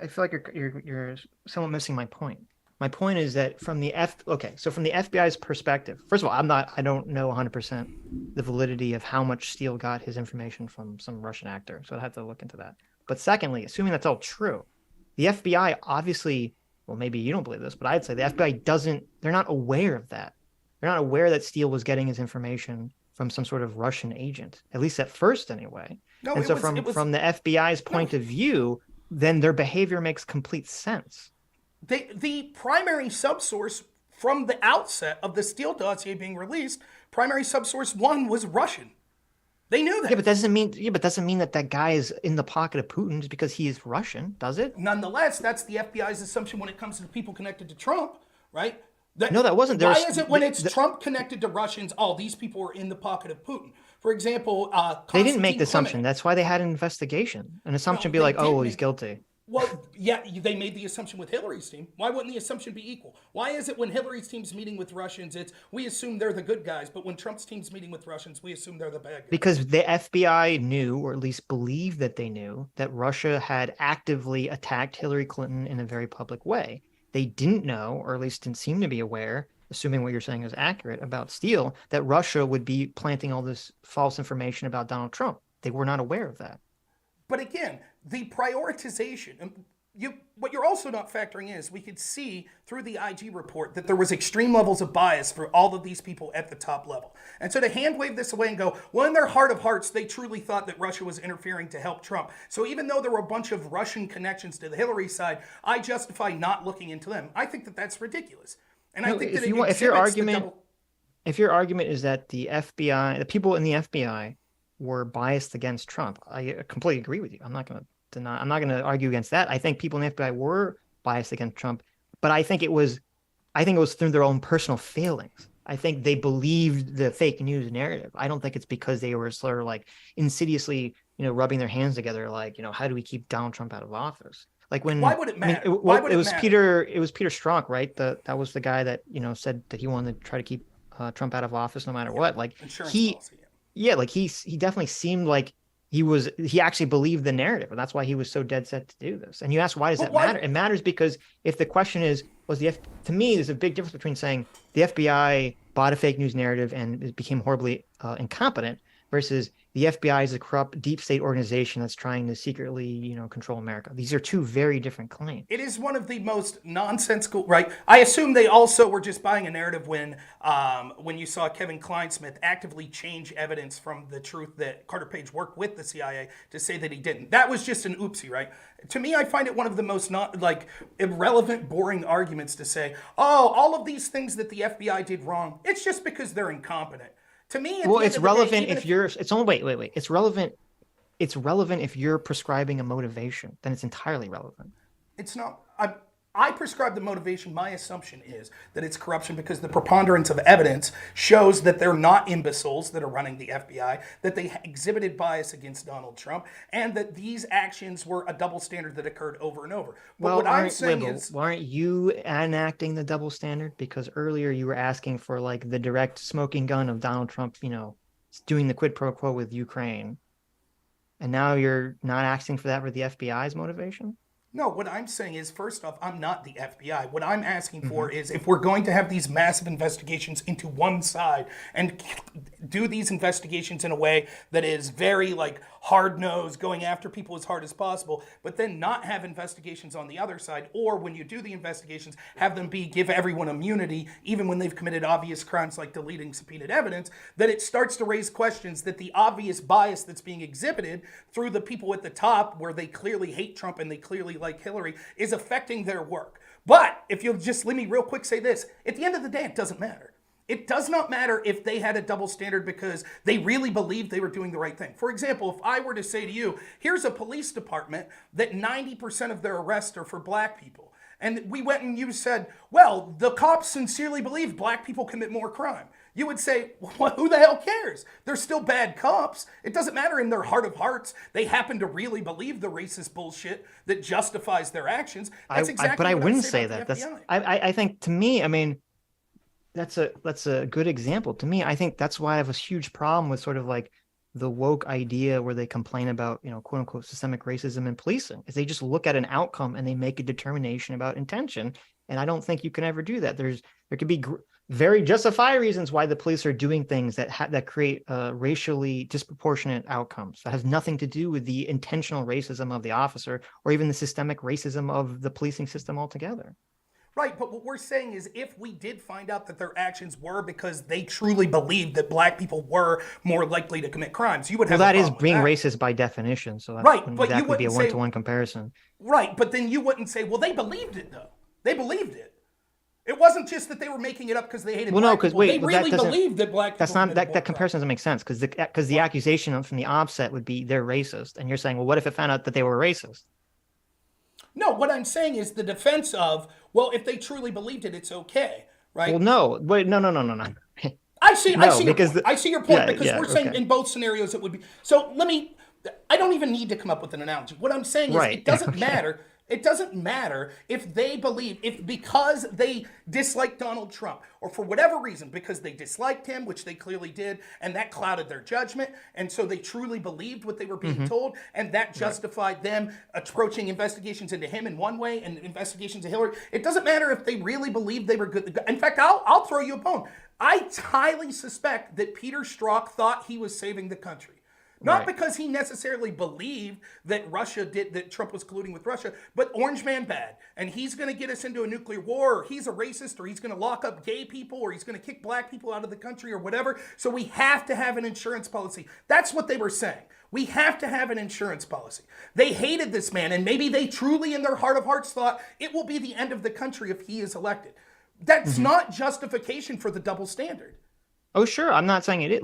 you're somewhat missing my point. My point is that from the FBI's perspective, first of all, I don't know 100% the validity of how much Steele got his information from some Russian actor, so I'd have to look into that. But secondly, assuming that's all true, the FBI obviously, well, maybe you don't believe this, but I'd say the FBI they're not aware of that. They're not aware that Steele was getting his information from some sort of Russian agent, at least at first anyway. From the FBI's point of view, then their behavior makes complete sense. The primary subsource from the outset of the Steele dossier being released, primary subsource one was Russian. They knew that. Yeah, but doesn't mean that guy is in the pocket of Putin just because he is Russian, does it? Nonetheless, that's the FBI's assumption when it comes to the people connected to Trump, right? No, that wasn't. Why is it when it's Trump connected to Russians, these people are in the pocket of Putin? For example, they didn't make the assumption. That's why they had an investigation. An assumption be like, oh, well, he's guilty. Well, yeah, they made the assumption with Hillary's team. Why wouldn't the assumption be equal? Why is it when Hillary's team's meeting with Russians, we assume they're the good guys, but when Trump's team's meeting with Russians, we assume they're the bad guys? Because the FBI knew, or at least believed that they knew, that Russia had actively attacked Hillary Clinton in a very public way. They didn't know, or at least didn't seem to be aware, assuming what you're saying is accurate about Steele, that Russia would be planting all this false information about Donald Trump. They were not aware of that. But again, the prioritization, what you're also not factoring in is we could see through the IG report that there was extreme levels of bias for all of these people at the top level. And so to hand wave this away and go, well, in their heart of hearts, they truly thought that Russia was interfering to help Trump. So even though there were a bunch of Russian connections to the Hillary side, I justify not looking into them. I think that that's ridiculous. And I think that if your argument is that the FBI, the people in the FBI were biased against Trump, I completely agree with you. I'm not going to argue against that. I think people in the FBI were biased against Trump, but I think it was through their own personal failings. I think they believed the fake news narrative. I don't think it's because they were sort of like insidiously, rubbing their hands together, like, how do we keep Donald Trump out of office? Like when why would it matter? It was Peter Strzok, right? That was the guy that said that he wanted to try to keep Trump out of office no matter what. Like he definitely seemed like he actually believed the narrative, and that's why he was so dead set to do this. And you ask, why does that matter? It matters because if the question is, to me, there's a big difference between saying the FBI bought a fake news narrative and it became horribly incompetent versus the FBI is a corrupt deep state organization that's trying to secretly, control America. These are two very different claims. It is one of the most nonsensical, right? I assume they also were just buying a narrative when you saw Kevin Kleinsmith actively change evidence from the truth that Carter Page worked with the CIA to say that he didn't. That was just an oopsie, right? To me, I find it one of the most irrelevant, boring arguments to say, oh, all of these things that the FBI did wrong, it's just because they're incompetent. To me, it's relevant if you're. It's only wait. It's relevant. It's relevant if you're prescribing a motivation. Then it's entirely relevant. It's not. I prescribe the motivation. My assumption is that it's corruption because the preponderance of evidence shows that they're not imbeciles that are running the FBI, that they exhibited bias against Donald Trump, and that these actions were a double standard that occurred over and over. But what I'm saying is, why aren't you enacting the double standard? Because earlier you were asking for the direct smoking gun of Donald Trump, doing the quid pro quo with Ukraine, and now you're not asking for that for the FBI's motivation. No, what I'm saying is, first off, I'm not the FBI. What I'm asking for is if we're going to have these massive investigations into one side and do these investigations in a way that is very hard-nosed, going after people as hard as possible, but then not have investigations on the other side, or when you do the investigations, have them give everyone immunity, even when they've committed obvious crimes like deleting subpoenaed evidence, that it starts to raise questions that the obvious bias that's being exhibited through the people at the top, where they clearly hate Trump and they clearly like Hillary, is affecting their work. But if you'll just let me real quick say this, at the end of the day, it doesn't matter. It does not matter if they had a double standard because they really believed they were doing the right thing. For example, if I were to say to you, here's a police department that 90% of their arrests are for black people. And we went and you said, well, the cops sincerely believe black people commit more crime. You would say, well, who the hell cares? They're still bad cops. It doesn't matter in their heart of hearts. They happen to really believe the racist bullshit that justifies their actions. That's exactly but I what wouldn't say say about that. the FBI. I think, to me, that's a good example. To me, I think that's why I have a huge problem with sort of the woke idea where they complain about, quote unquote, systemic racism in policing, is they just look at an outcome and they make a determination about intention. And I don't think you can ever do that. There could be very justified reasons why the police are doing things that create racially disproportionate outcomes that has nothing to do with the intentional racism of the officer or even the systemic racism of the policing system altogether. Right, but what we're saying is if we did find out that their actions were because they truly believed that black people were more likely to commit crimes, you would have a problem with being that. racist by definition, so that Right, wouldn't but you exactly be a wouldn't say- one-to-one comparison. Right, but then you wouldn't say, well, they believed it, though. They believed it. It wasn't just that they were making it up because they hated black people. They really believed that black people That's not committed more that comparison doesn't make sense because the accusation from the offset would be they're racist, and you're saying, well, what if it found out that they were racist? No, what I'm saying is the defense of, well, if they truly believed it, it's okay, right? Well, no. I see your point Yeah, because yeah, we're saying okay. in both scenarios it would be. So I don't even need to come up with an analogy. What I'm saying is Right. it doesn't Okay. matter. It doesn't matter if they believe, because they dislike Donald Trump, or for whatever reason, because they disliked him, which they clearly did, and that clouded their judgment, and so they truly believed what they were being told, and that justified them approaching investigations into him in one way and investigations of Hillary. It doesn't matter if they really believed they were good. In fact, I'll throw you a bone. I highly suspect that Peter Strzok thought he was saving the country. Not because he necessarily believed that that Trump was colluding with Russia, but Orange Man bad. And he's going to get us into a nuclear war, or he's a racist, or he's going to lock up gay people, or he's going to kick black people out of the country, or whatever. So we have to have an insurance policy. That's what they were saying. We have to have an insurance policy. They hated this man, and maybe they truly in their heart of hearts thought it will be the end of the country if he is elected. That's not justification for the double standard. Oh, sure. I'm not saying it is.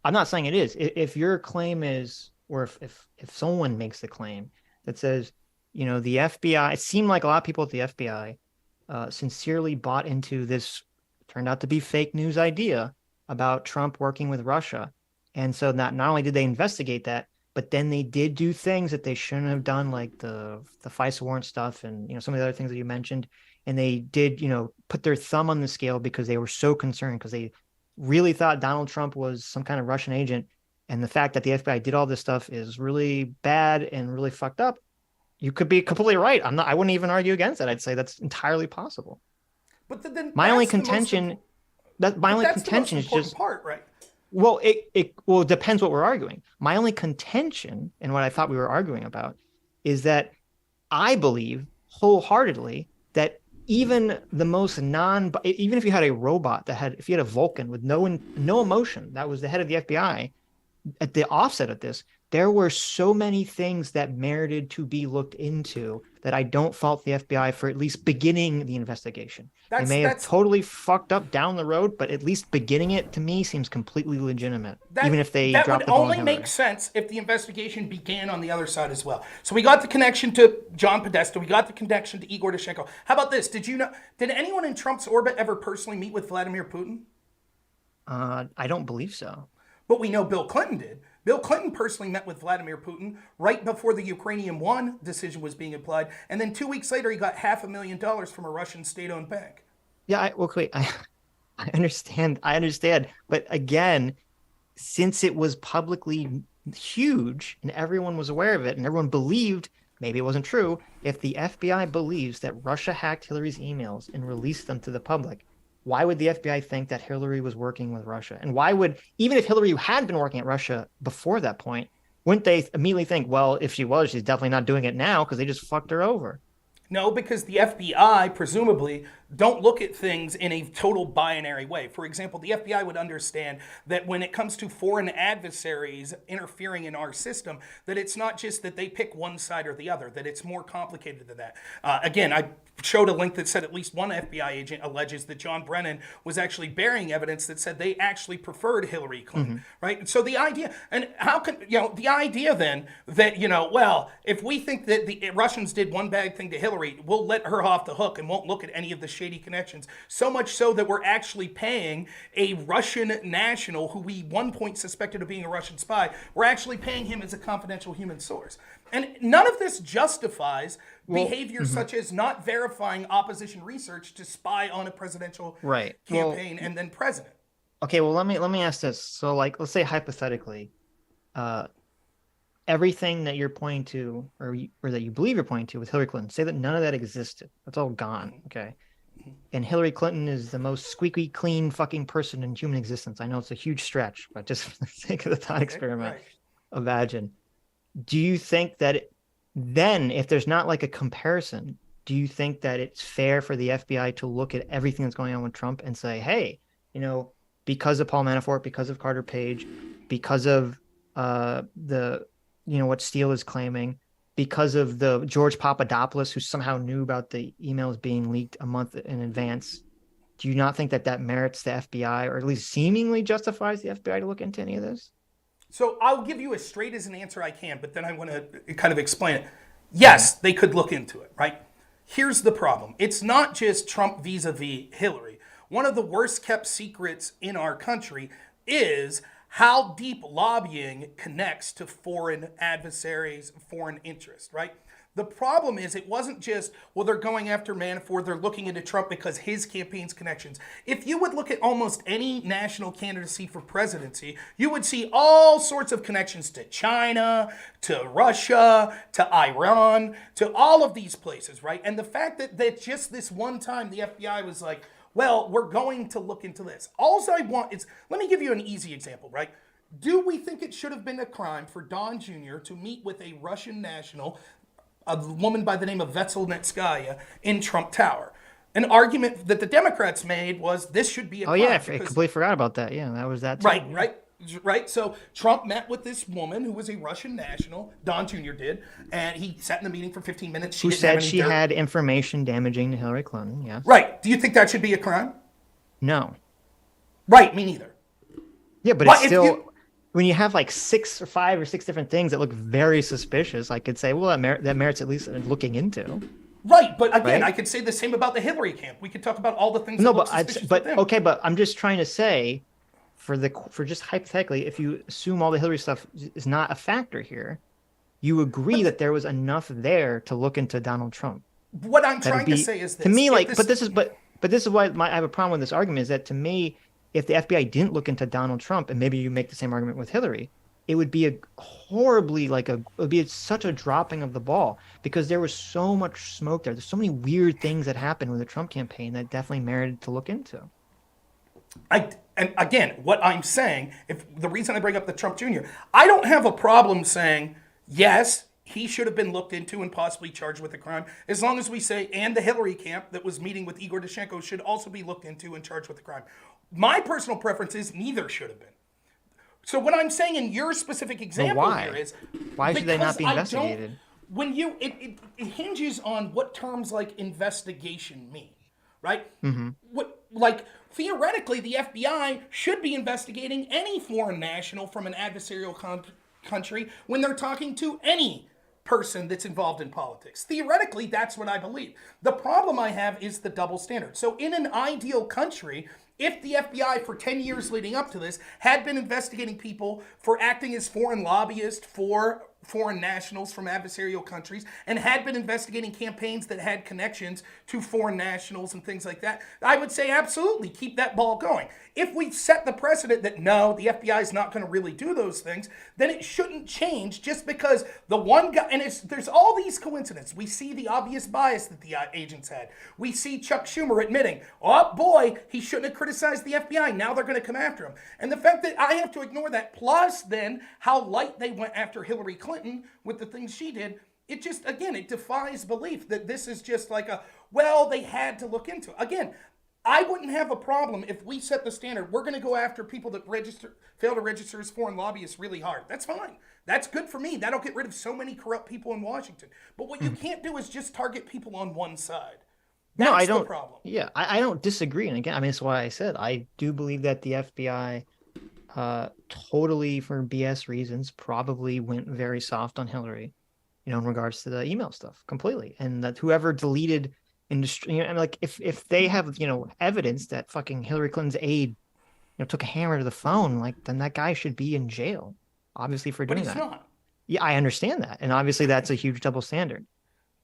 I'm not saying it is. If your claim is, or if someone makes the claim that says, the FBI, it seemed like a lot of people at the FBI sincerely bought into this, turned out to be fake news idea about Trump working with Russia. And so not only did they investigate that, but then they did do things that they shouldn't have done, like the FISA warrant stuff and, some of the other things that you mentioned. And they did, put their thumb on the scale because they were so concerned, because they really thought Donald Trump was some kind of Russian agent. And the fact that the FBI did all this stuff is really bad and really fucked up. You could be completely right. I wouldn't even argue against it. I'd say that's entirely possible. But then my only that's the most contention, that's the most is just important part, right? Well, it depends what we're arguing. My only contention and what I thought we were arguing about is that I believe wholeheartedly that even the most even if you had a robot if you had a Vulcan with no emotion, that was the head of the FBI, at the offset of this, there were so many things that merited to be looked into that I don't fault the FBI for at least beginning the investigation. They may have totally fucked up down the road, but at least beginning it to me seems completely legitimate. Even if they dropped the ball. That would only make sense if the investigation began on the other side as well. So we got the connection to John Podesta. We got the connection to Igor Dashchenko. How about this? Did anyone in Trump's orbit ever personally meet with Vladimir Putin? I don't believe so. But we know Bill Clinton did. Bill Clinton personally met with Vladimir Putin right before the Ukrainian One decision was being applied. And then 2 weeks later, he got $500,000 from a Russian state-owned bank. Yeah, I understand. But again, since it was publicly huge and everyone was aware of it and everyone believed, maybe it wasn't true, if the FBI believes that Russia hacked Hillary's emails and released them to the public, why would the FBI think that Hillary was working with Russia? And why would, even if Hillary had been working at Russia before that point, wouldn't they immediately think, well, if she was, she's definitely not doing it now because they just fucked her over? No, because the FBI, presumably, don't look at things in a total binary way. For example, the FBI would understand that when it comes to foreign adversaries interfering in our system, that it's not just that they pick one side or the other, that it's more complicated than that. Again, I showed a link that said at least one FBI agent alleges that John Brennan was actually bearing evidence that said they actually preferred Hillary Clinton, right? And so the idea, and how can, the idea then that, well, if we think that the Russians did one bad thing to Hillary, we'll let her off the hook and won't look at any of the shady connections. So much so that we're actually paying a Russian national who we one point suspected of being a Russian spy, we're actually paying him as a confidential human source. And none of this justifies behavior such as not verifying opposition research to spy on a presidential campaign and then president. Okay, well, let me ask this. So, let's say hypothetically, everything that you're pointing to, or that you believe you're pointing to with Hillary Clinton, say that none of that existed. That's all gone, okay? And Hillary Clinton is the most squeaky clean fucking person in human existence. I know it's a huge stretch, but just for the sake of the thought experiment, imagine. Do you think that then, if there's not a comparison, do you think that it's fair for the FBI to look at everything that's going on with Trump and say, hey, because of Paul Manafort, because of Carter Page, because of what Steele is claiming, because of the George Papadopoulos, who somehow knew about the emails being leaked a month in advance, do you not think that merits the FBI, or at least seemingly justifies the FBI to look into any of this? So I'll give you as straight as an answer I can, but then I want to kind of explain it. Yes, they could look into it, right? Here's the problem. It's not just Trump vis-a-vis Hillary. One of the worst kept secrets in our country is how deep lobbying connects to foreign adversaries, foreign interests, right? The problem is it wasn't just, well, they're going after Manafort, they're looking into Trump because his campaign's connections. If you would look at almost any national candidacy for presidency, you would see all sorts of connections to China, to Russia, to Iran, to all of these places, right? And the fact that just this one time the FBI was like, well, we're going to look into this. All I want is, let me give you an easy example, right? Do we think it should have been a crime for Don Jr. to meet with a Russian national, a woman by the name of Vetselnetskaya, in Trump Tower? An argument that the Democrats made was this should be a crime. Oh, yeah, I completely forgot about that. Yeah, that was that too. Right. So Trump met with this woman who was a Russian national, Don Jr. did, and he sat in the meeting for 15 minutes. Who said she had information damaging to Hillary Clinton, yes. Right. Do you think that should be a crime? No. Right, me neither. Yeah, but it's still... When you have 6 or 5 or 6 different things that look very suspicious, I could say, well, that merits at least looking into. Right, but again, I could say the same about the Hillary camp. We could talk about all the things that look suspicious with them. Okay, but I'm just trying to say, for just hypothetically, if you assume all the Hillary stuff is not a factor here, you agree that there was enough there to look into Donald Trump. What I'm trying to say is this. To me, but this is why I have a problem with this argument, is that to me, if the FBI didn't look into Donald Trump, and maybe you make the same argument with Hillary, it would be such a dropping of the ball, because there was so much smoke there. There's so many weird things that happened with the Trump campaign that definitely merited to look into. And again, what I'm saying, if the reason I bring up the Trump Jr., I don't have a problem saying, yes, he should have been looked into and possibly charged with a crime, as long as we say, and the Hillary camp that was meeting with Igor Dushenko should also be looked into and charged with a crime. My personal preference is neither should have been. So what I'm saying in your specific example here is, why should they not be investigated? When it hinges on what terms like investigation mean, right? Like theoretically, the FBI should be investigating any foreign national from an adversarial country when they're talking to any person that's involved in politics. Theoretically, that's what I believe. The problem I have is the double standard. So in an ideal country, if the FBI for 10 years leading up to this had been investigating people for acting as foreign lobbyists for foreign nationals from adversarial countries and had been investigating campaigns that had connections to foreign nationals and things like that, I would say absolutely keep that ball going. If we set the precedent that no, the FBI is not going to really do those things, then it shouldn't change just because the one guy, and there's all these coincidences. We see the obvious bias that the agents had. We see Chuck Schumer admitting, oh boy, he shouldn't have criticized the FBI. Now they're going to come after him. And the fact that I have to ignore that, plus then how light they went after Hillary Clinton with the things she did, it just, again, it defies belief that this is just like they had to look into it. Again, I wouldn't have a problem if we set the standard. We're going to go after people that fail to register as foreign lobbyists really hard. That's fine. That's good for me. That'll get rid of so many corrupt people in Washington. But what you can't do is just target people on one side. That's I don't. The problem. Yeah, I don't disagree. And again, I mean, that's why I said I do believe that the FBI, totally for BS reasons, probably went very soft on Hillary, in regards to the email stuff completely, and that whoever deleted industry, and like if they have evidence that fucking Hillary Clinton's aide, took a hammer to the phone, like then that guy should be in jail, obviously for doing that. But he's not. Yeah, I understand that, and obviously that's a huge double standard.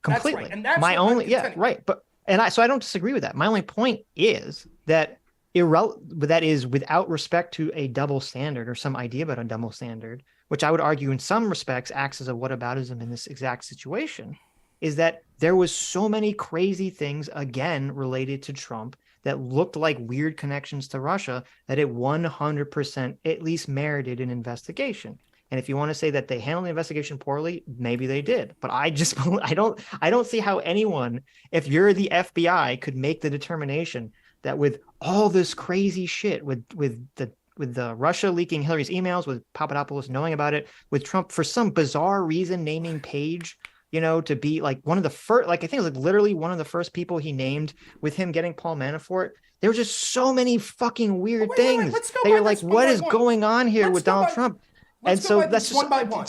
Completely. That's right. And that's my only right, but. So I don't disagree with that. My only point is that that is without respect to a double standard or some idea about a double standard, which I would argue in some respects acts as a whataboutism in this exact situation, is that there was so many crazy things, again, related to Trump that looked like weird connections to Russia that it 100% at least merited an investigation. And if you want to say that they handled the investigation poorly, maybe they did. But I don't see how anyone, if you're the FBI, could make the determination that with all this crazy shit, with the Russia leaking Hillary's emails, with Papadopoulos knowing about it, with Trump for some bizarre reason naming Page, to be like one of the first, like I think it was like literally one of the first people he named, with him getting Paul Manafort. There were just so many fucking weird things. You're like, what is going on here with Donald Trump? And so that's just one by one.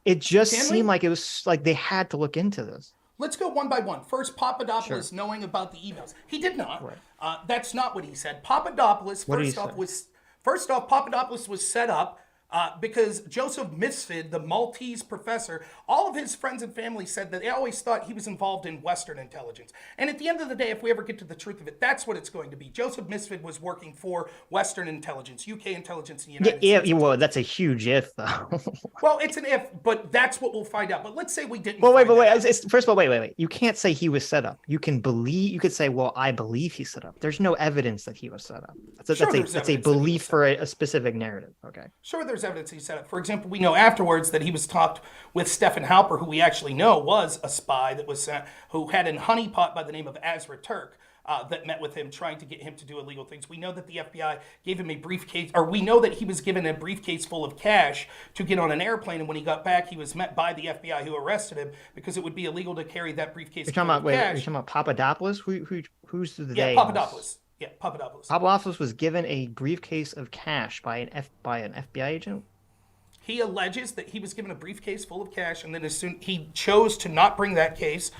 It just seemed like it was like they had to look into this. Let's go one by one. First, Papadopoulos knowing about the emails. He did not. Right. That's not what he said. Papadopoulos, first off, Papadopoulos was set up because Joseph Mifsud, the Maltese professor, all of his friends and family said that they always thought he was involved in Western intelligence. And at the end of the day, if we ever get to the truth of it, that's what it's going to be. Joseph Mifsud was working for Western intelligence, UK intelligence in the United States. Yeah, well, that's a huge if, though. Well, it's an if, but that's what we'll find out. But let's say we didn't. Well, wait. First of all, wait. You can't say he was set up. You could say, well, I believe he's set up. There's no evidence that he was set up. That's a belief for a specific narrative. Okay. Sure, there's evidence he set up. For example, we know afterwards that he was talked with Stefan Halper, who we actually know was a spy that was sent, who had a honeypot by the name of Azra Turk that met with him, trying to get him to do illegal things. We know that the FBI gave him a briefcase, or we know that he was given a briefcase full of cash to get on an airplane, and when he got back, he was met by the FBI, who arrested him because it would be illegal to carry that briefcase full of cash. You're talking about Papadopoulos? Who's the they? Yeah, Papadopoulos. Yeah, Papadopoulos. Papadopoulos was given a briefcase of cash by an FBI agent? He alleges that he was given a briefcase full of cash, and then as soon he chose to not bring that case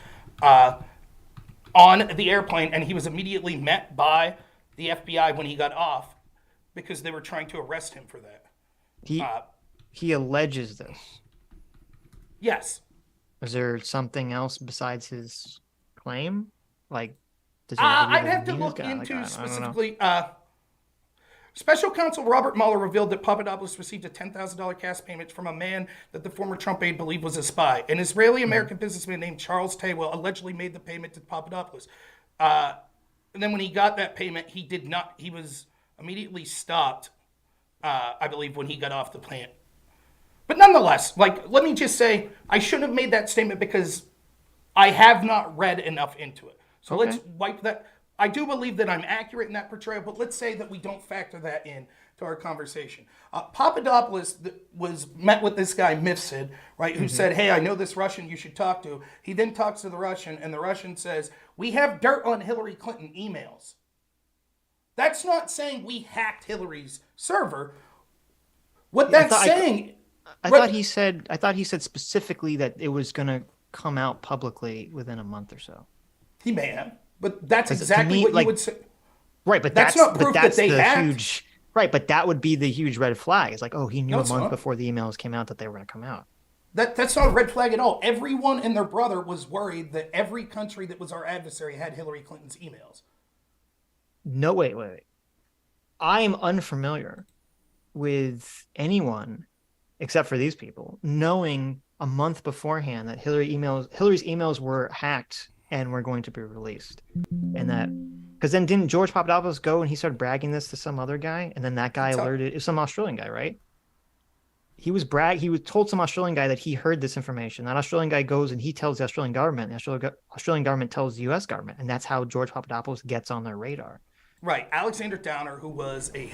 on the airplane, and he was immediately met by the FBI when he got off because they were trying to arrest him for that. He alleges this. Yes. Is there something else besides his claim? Like, I'd have to look into specifically. Special counsel Robert Mueller revealed that Papadopoulos received a $10,000 cash payment from a man that the former Trump aide believed was a spy. An Israeli-American businessman named Charles Taywell allegedly made the payment to Papadopoulos. And then when he got that payment, he did not. He was immediately stopped, I believe, when he got off the plane. But nonetheless, like, let me just say, I shouldn't have made that statement because I have not read enough into it. So let's wipe that. I do believe that I'm accurate in that portrayal, but let's say that we don't factor that in to our conversation. Papadopoulos was met with this guy, Mifsud, right, who said, hey, I know this Russian you should talk to. He then talks to the Russian, and the Russian says, we have dirt on Hillary Clinton emails. That's not saying we hacked Hillary's server. What that's saying... I thought he said specifically that it was going to come out publicly within a month or so. He may have, but that's exactly what you would say. Right, but that's not proof that they hacked. Huge. Right, but that would be the huge red flag. It's like, oh, he knew a month before the emails came out that they were going to come out. That's not a red flag at all. Everyone and their brother was worried that every country that was our adversary had Hillary Clinton's emails. No, wait. I am unfamiliar with anyone except for these people knowing a month beforehand that Hillary's emails were hacked and were going to be released. And that, because then didn't George Papadopoulos go and he started bragging this to some other guy, and then that guy alerted, it was some Australian guy, right? He was told some Australian guy that he heard this information. That Australian guy goes and he tells the Australian government, the Australian government tells the US government, and that's how George Papadopoulos gets on their radar. Right. Alexander Downer, who was a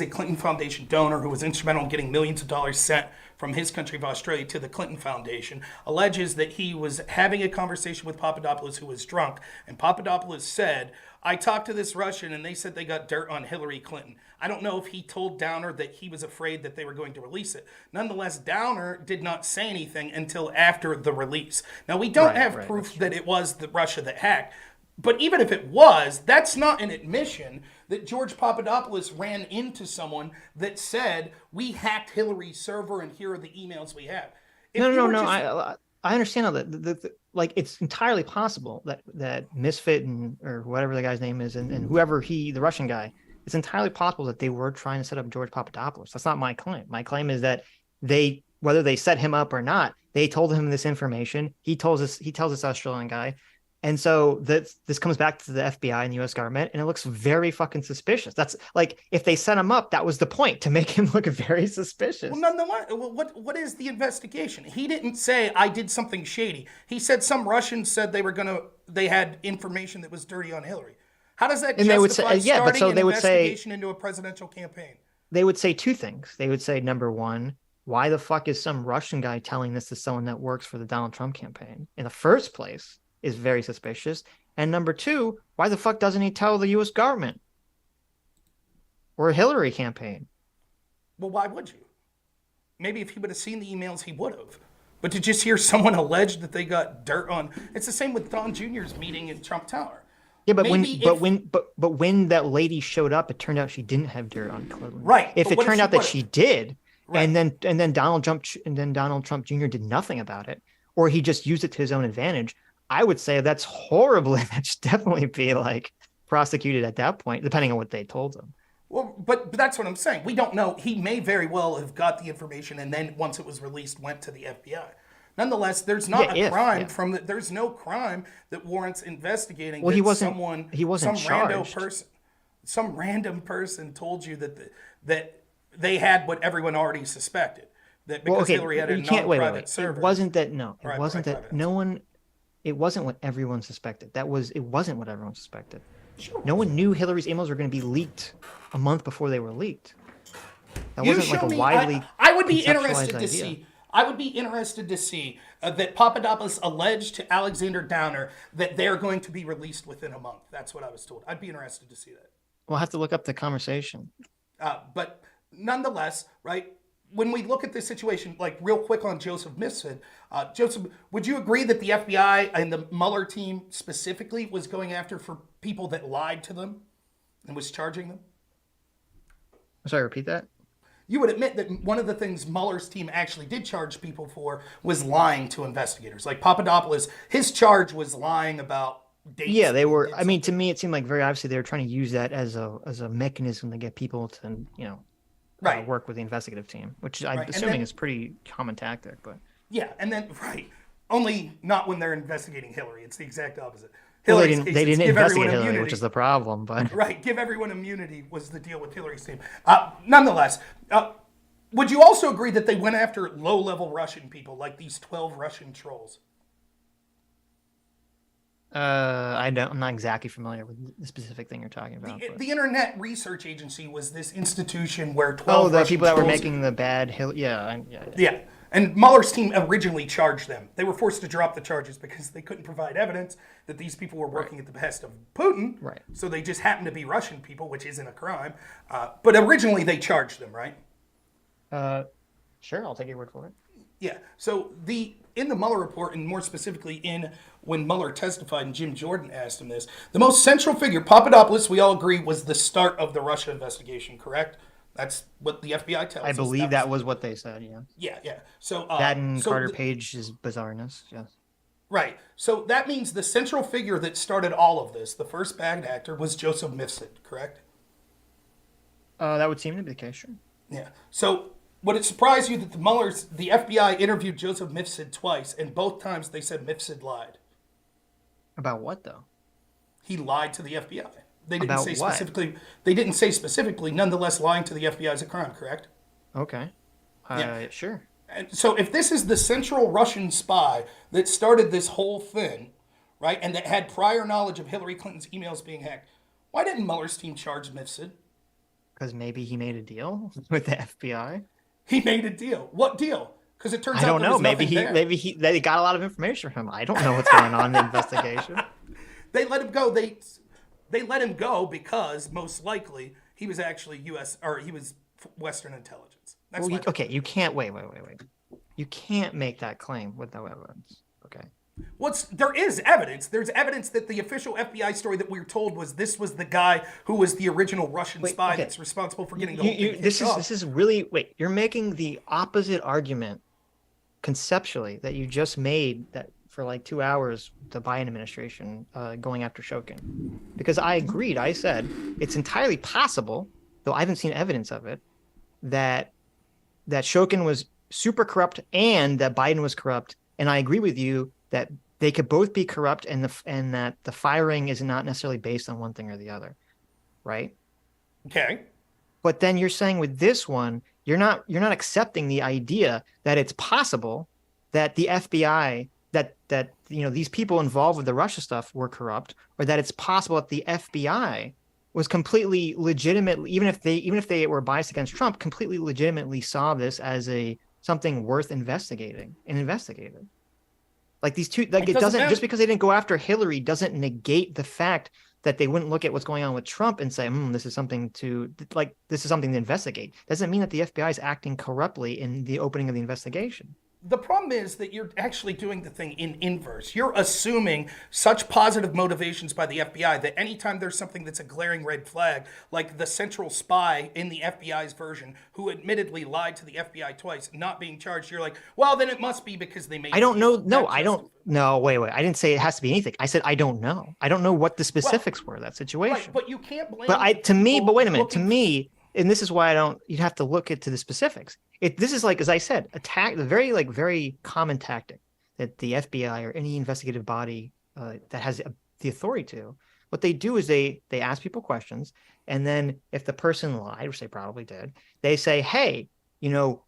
Clinton Foundation donor, who was instrumental in getting millions of dollars sent from his country of Australia to the Clinton Foundation, alleges that he was having a conversation with Papadopoulos, who was drunk. And Papadopoulos said, I talked to this Russian and they said they got dirt on Hillary Clinton. I don't know if he told Downer that he was afraid that they were going to release it. Nonetheless, Downer did not say anything until after the release. Now, we don't have proof that it was the Russia that hacked. But even if it was, that's not an admission that George Papadopoulos ran into someone that said, we hacked Hillary's server and here are the emails we have. No. I understand all that. Like, it's entirely possible that Misfit or whatever the guy's name is and whoever the Russian guy, it's entirely possible that they were trying to set up George Papadopoulos. That's not my claim. My claim is that whether they set him up or not, they told him this information. He tells this Australian guy. And so this comes back to the FBI and the US government, and it looks very fucking suspicious. That's like, if they set him up, that was the point, to make him look very suspicious. Well, nonetheless, what is the investigation? He didn't say, I did something shady. He said some Russians said they had information that was dirty on Hillary. How does that justify starting an investigation into a presidential campaign? They would say two things. They would say, number one, why the fuck is some Russian guy telling this to someone that works for the Donald Trump campaign in the first place? Is very suspicious. And number two, why the fuck doesn't he tell the US government or Hillary campaign? Well, why would you? Maybe if he would have seen the emails, he would have. But to just hear someone allege that they got dirt on, it's the same with Don Jr.'s meeting in Trump Tower. Yeah, but when that lady showed up, it turned out she didn't have dirt on Clinton. Right. If it turned out that she did, right, and then Donald Trump Jr. did nothing about it, or he just used it to his own advantage, I would say that's horrible. That should definitely be like prosecuted at that point, depending on what they told him. Well, but that's what I'm saying. We don't know. He may very well have got the information and then once it was released, went to the FBI. Nonetheless, there's not a crime there's no crime that warrants investigating. Well, he wasn't charged. Some random person told you that they had what everyone already suspected. That because Hillary had a non-private server. It wasn't what everyone suspected. It wasn't what everyone suspected. Sure. No one knew Hillary's emails were going to be leaked a month before they were leaked. That wasn't like a widely I would be interested to see. I would be interested to see that Papadopoulos alleged to Alexander Downer that they're going to be released within a month. That's what I was told. I'd be interested to see that. We'll have to look up the conversation. But nonetheless, right, when we look at this situation, like real quick on Joseph Mifsud, Joseph, would you agree that the FBI and the Mueller team specifically was going after for people that lied to them and was charging them? Sorry, repeat that? You would admit that one of the things Mueller's team actually did charge people for was lying to investigators. Like Papadopoulos, his charge was lying about dates. Yeah, they were. I mean, to me, it seemed like very obviously they were trying to use that as a mechanism to get people to, work with the investigative team, which I'm assuming is pretty common tactic. But yeah, and then only not when they're investigating Hillary. It's the exact opposite. Well, Hillary's they case, didn't it's give investigate everyone Hillary, immunity. which is the problem. But Right, give everyone immunity was the deal with Hillary's team. Nonetheless, would you also agree that they went after low-level Russian people, like these 12 Russian trolls? I'm not exactly familiar with the specific thing you're talking about. The Internet Research Agency was this institution where 12 the Russian people that were trolls- making the bad yeah. Yeah, and Mueller's team originally charged them. They were forced to drop the charges because they couldn't provide evidence that these people were working at the behest of Putin. Right. So they just happened to be Russian people, which isn't a crime. But originally they charged them, right? Sure, I'll take your word for it. Yeah. So in the Mueller report, and more specifically when Mueller testified and Jim Jordan asked him this, the most central figure, Papadopoulos, we all agree, was the start of the Russia investigation, correct? That's what the FBI tells us. I believe that was what they said. Yeah. Yeah. So That and Carter Page's bizarreness. Yes. Right. So that means the central figure that started all of this, the first bad actor, was Joseph Mifsud, correct? That would seem to be the case. Sure. Yeah. So would it surprise you that the FBI interviewed Joseph Mifsud twice, and both times they said Mifsud lied? About what though? He lied to the FBI. They didn't About say what? specifically. They didn't say specifically. Nonetheless, lying to the FBI is a crime, correct? Okay. Yeah. Sure. And so if this is the central Russian spy that started this whole thing, right, and that had prior knowledge of Hillary Clinton's emails being hacked, why didn't Mueller's team charge Mifsud? Because maybe he made a deal with the FBI. He made a deal. What deal? Because it turns I out don't there know. was nothing there. Maybe they got a lot of information from him. I don't know what's going on in the investigation. They let him go. They let him go because most likely he was actually he was Western intelligence. That's Well, why. okay, you can't wait. You can't make that claim with no evidence. Okay. There is evidence. There's evidence that the official FBI story that we were told was this was the guy who was the original Russian spy okay. that's responsible for getting the whole thing This kicked off. is really you're making the opposite argument conceptually that you just made that for like 2 hours the Biden administration going after Shokin, because I agreed. I said it's entirely possible, though I haven't seen evidence of it, that Shokin was super corrupt and that Biden was corrupt, and I agree with you that they could both be corrupt and that the firing is not necessarily based on one thing or the other, right? Okay. But then you're saying with this one, you're not accepting the idea that it's possible that the FBI, that these people involved with the Russia stuff were corrupt, or that it's possible that the FBI was completely legitimate, even if they were biased against Trump, completely legitimately saw this as something worth investigating and investigated. Like these two, like it doesn't just because they didn't go after Hillary doesn't negate the fact that they wouldn't look at what's going on with Trump and say, this is something to investigate. Doesn't mean that the FBI is acting corruptly in the opening of the investigation. The problem is that you're actually doing the thing in inverse. You're assuming such positive motivations by the FBI that anytime there's something that's a glaring red flag, like the central spy in the FBI's version, who admittedly lied to the FBI twice, not being charged, you're like, well, then it must be because they made. I don't know. No, I don't. No, wait. I didn't say it has to be anything. I said I don't know. I don't know what the specifics were of that situation. Right, but you can't blame. But wait a minute. To me, and this is why you'd have to look into the specifics. This is like, as I said, the very common tactic that the FBI or any investigative body that has the authority to, what they do is they ask people questions, and then if the person lied, which they probably did, they say, hey,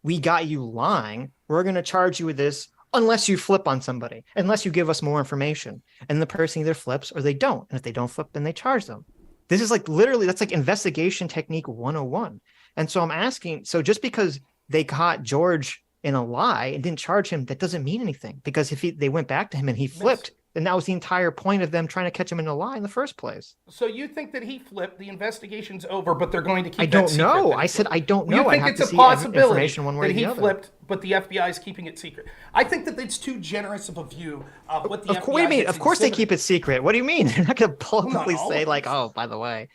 we got you lying. We're going to charge you with this unless you flip on somebody, unless you give us more information. And the person either flips or they don't. And if they don't flip, then they charge them. This is like literally, that's like investigation technique 101. And so I'm asking, so just because they caught George in a lie and didn't charge him, that doesn't mean anything, because if they went back to him and he flipped, then that was the entire point of them trying to catch him in a lie in the first place. So you think that he flipped, the investigation's over, but they're going to keep I that don't secret? know. I said I don't know. You think I'd have it's to a see possibility information one way that or the he other. flipped, but the FBI is keeping it secret? I think that it's too generous of a view of what the FBI. What do you mean? has Of course they exhibited. keep it secret. What do you mean? They're not going to publicly all say of like, this. oh, by the way.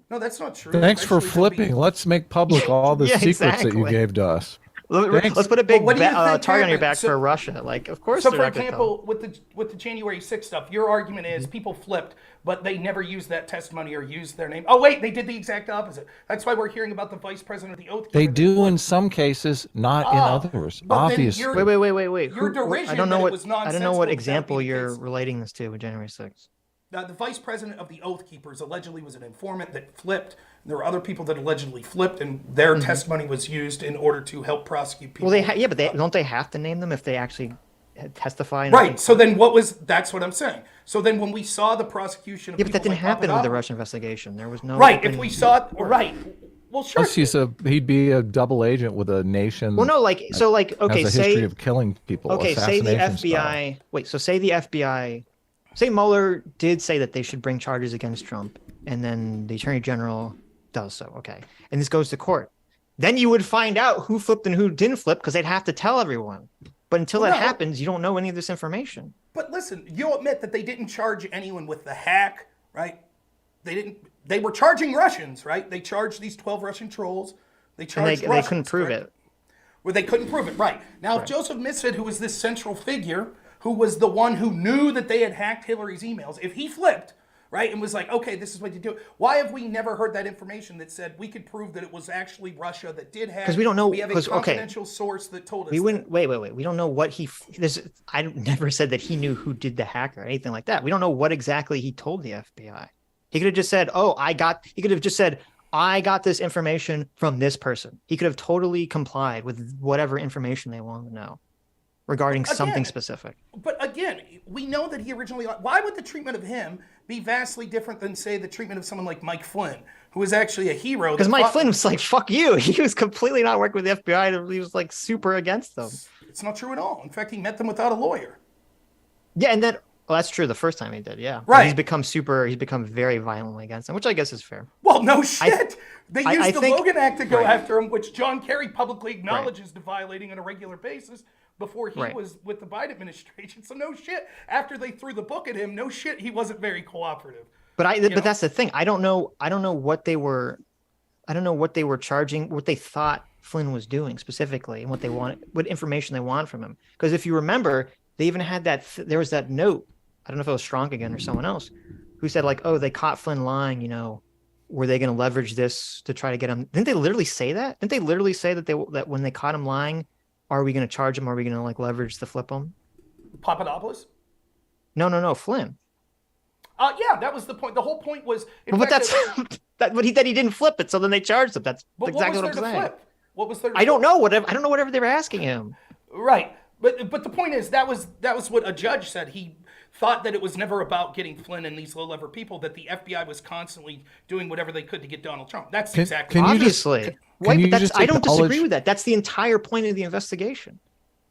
No, that's not true. Thanks for Eventually they'll be- flipping. Let's make public all the Yeah, secrets that you exactly. gave to us. Thanks. Let's put a big Well, what do you think target on your happened? back So- for Russia. Like, of course. So, they're for not gonna tell. example, with the January 6th stuff, your argument is people flipped, but they never used that testimony or used their name. Oh, wait, they did the exact opposite. That's why we're hearing about the vice president of the oath. They Keeper. do in some cases, not in others. but then Obviously. you're- Wait. Your derision I don't know that what it was I don't know nonsensical, what that example would be the you're case. relating this to with January 6th. The vice president of the Oath Keepers allegedly was an informant that flipped. There were other people that allegedly flipped, and their testimony was used in order to help prosecute people. Well, but don't they have to name them if they actually testify? Right. So then that's what I'm saying. So then when we saw the prosecution of but that didn't happen with the Papadopoulos- Russian investigation. There was no... Right. If we saw it, right. Well, sure. Plus, he'd be a double agent with a nation. Well, no, okay, has a history say... of killing people. Okay, say the assassination FBI... style. Wait, so say the FBI... Say Mueller did say that they should bring charges against Trump, and then the Attorney General does so, okay. And this goes to court. Then you would find out who flipped and who didn't flip, because they'd have to tell everyone. But until that happens, you don't know any of this information. But listen, you'll admit that they didn't charge anyone with the hack, right? They were charging Russians, right? They charged these 12 Russian trolls. They charged Russians, they couldn't prove it. Well, they couldn't prove it, right. Now, if Joseph Mifsud, who was this central figure, who was the one who knew that they had hacked Hillary's emails, if he flipped, right, and was like, okay, this is what you do, why have we never heard that information that said we could prove that it was actually Russia that did hack? Because we don't know. We have a confidential source that told us. Wait. We don't know what I never said that he knew who did the hack or anything like that. We don't know what exactly he told the FBI. He could have just said, he could have just said, I got this information from this person. He could have totally complied with whatever information they wanted to know regarding something specific. But again, we know that he originally... Why would the treatment of him be vastly different than, say, the treatment of someone like Mike Flynn, who was actually a hero? Because Mike Flynn was like, fuck you. He was completely not working with the FBI. He was like super against them. It's not true at all. In fact, he met them without a lawyer. Yeah, and then... Well, that's true. The first time he did, yeah. Right. He's become very violently against them, which I guess is fair. Well, no shit. They used the Logan Act to go right. after him, which John Kerry publicly acknowledges to violating on a regular basis before he was with the Biden administration. So no shit. After they threw the book at him, no shit, he wasn't very cooperative. But that's the thing. I don't know what they were charging, what they thought Flynn was doing specifically, and what information they want from him. Because if you remember, they even had there was that note. I don't know if it was Strunk again or someone else who said like, oh, they caught Flynn lying, were they going to leverage this to try to get him? Didn't they literally say that? Didn't they literally say that when they caught him lying, are we going to charge him? Are we going to like leverage to flip him? Papadopoulos? No, Flynn. Yeah, that was the point. The whole point was... But he didn't flip it, so then they charged him. That's exactly what I'm saying. Flip? What was there to I don't know whatever they were asking him. Right. But the point is, that was what a judge said. He thought that it was never about getting Flynn and these low-level people, that the FBI was constantly doing whatever they could to get Donald Trump. That's exactly obviously. I don't disagree with that. That's the entire point of the investigation.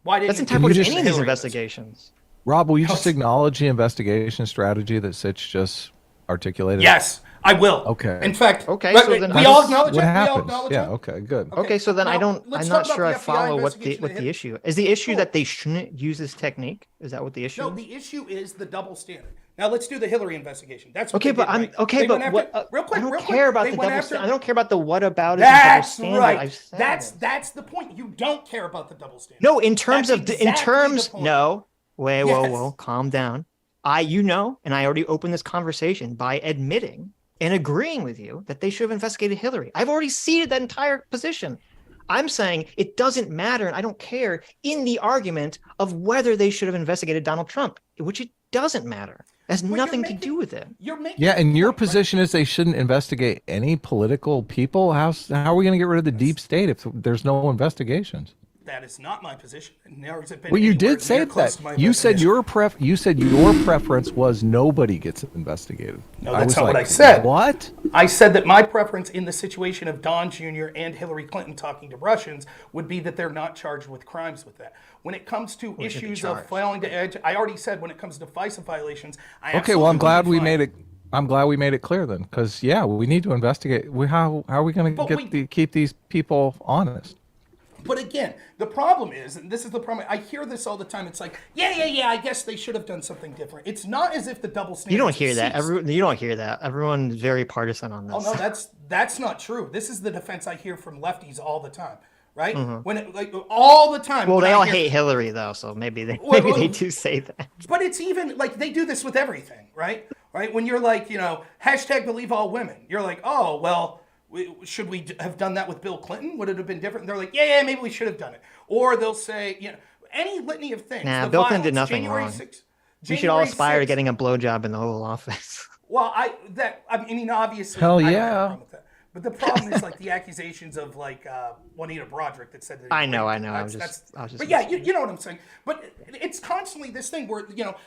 That's the entire point of any of these investigations. Rob, will you just acknowledge the investigation strategy that Sitch just articulated? Yes, I will. Okay. In fact, so then we all acknowledge what it. happens? Okay, good. Okay, so then now, I'm not sure I follow what the issue is. The issue that they shouldn't use this technique? Is that what the issue? No, the issue is the double standard. Now let's do the Hillary investigation. That's what okay, but I'm okay. But what? Real quick, I don't care about the double standard. I don't care about the what about it. That's right. That's the point. You don't care about the double standard. No, in terms no. Whoa, calm down. And I already opened this conversation by admitting and agreeing with you that they should have investigated Hillary. I've already ceded that entire position. I'm saying it doesn't matter, and I don't care in the argument of whether they should have investigated Donald Trump, which it doesn't matter. It has nothing to do with it. And your position is they shouldn't investigate any political people? How are we going to get rid of the deep state if there's no investigations? That is not my position. Nor has it been. Well, you did say that. You said your preference was nobody gets investigated. No, that's not what I said. What? I said that my preference in the situation of Don Jr. and Hillary Clinton talking to Russians would be that they're not charged with crimes with that. When it comes to issues of failing to edge, I already said when it comes to FISA violations, I'm glad we made it. I'm glad we made it clear then, because we need to investigate. How are we going to keep these people honest? But again, the problem is, and this is the problem, I hear this all the time. It's like, I guess they should have done something different. It's not as if the double standard. You don't hear that. You don't hear that. Everyone's very partisan on this. Oh no, that's not true. This is the defense I hear from lefties all the time, right? Mm-hmm. All the time. Well, they all hate Hillary though, so maybe they do say that. But it's even like they do this with everything, right? Right? When you're like, hashtag believe all women, you're like, oh well. Should we have done that with Bill Clinton? Would it have been different? And they're like, yeah, maybe we should have done it. Or they'll say, any litany of things. Nah, Bill Clinton did nothing January wrong. 6th. We should all January aspire to 6th getting a blowjob in the Oval Office. Well, I mean, obviously, Hell I don't have a yeah. problem with that. But the problem is like the accusations of like Juanita Broderick that said that. I know. I was just But yeah, you know what I'm saying. But it's constantly this thing where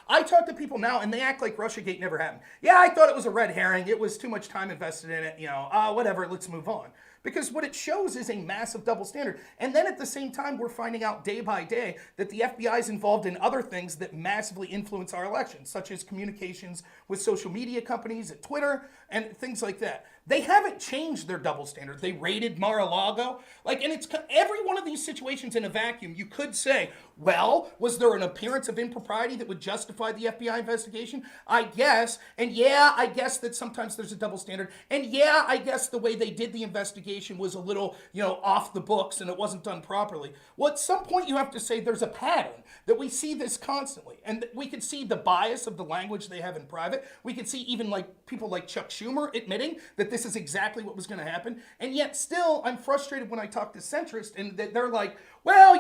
I talk to people now and they act like RussiaGate never happened. Yeah, I thought it was a red herring. It was too much time invested in it. Whatever. Let's move on. Because what it shows is a massive double standard. And then at the same time, we're finding out day by day that the FBI is involved in other things that massively influence our elections, such as communications with social media companies at Twitter and things like that. They haven't changed their double standard. They raided Mar-a-Lago. And it's every one of these situations in a vacuum, you could say, well, was there an appearance of impropriety that would justify the FBI investigation? I guess. And yeah, I guess that sometimes there's a double standard. And yeah, I guess the way they did the investigation was a little, off the books and it wasn't done properly. Well, at some point you have to say there's a pattern, that we see this constantly. And we can see the bias of the language they have in private. We can see even like people like Chuck Schumer admitting that this is exactly what was going to happen. And yet still, I'm frustrated when I talk to centrists and they're like, well,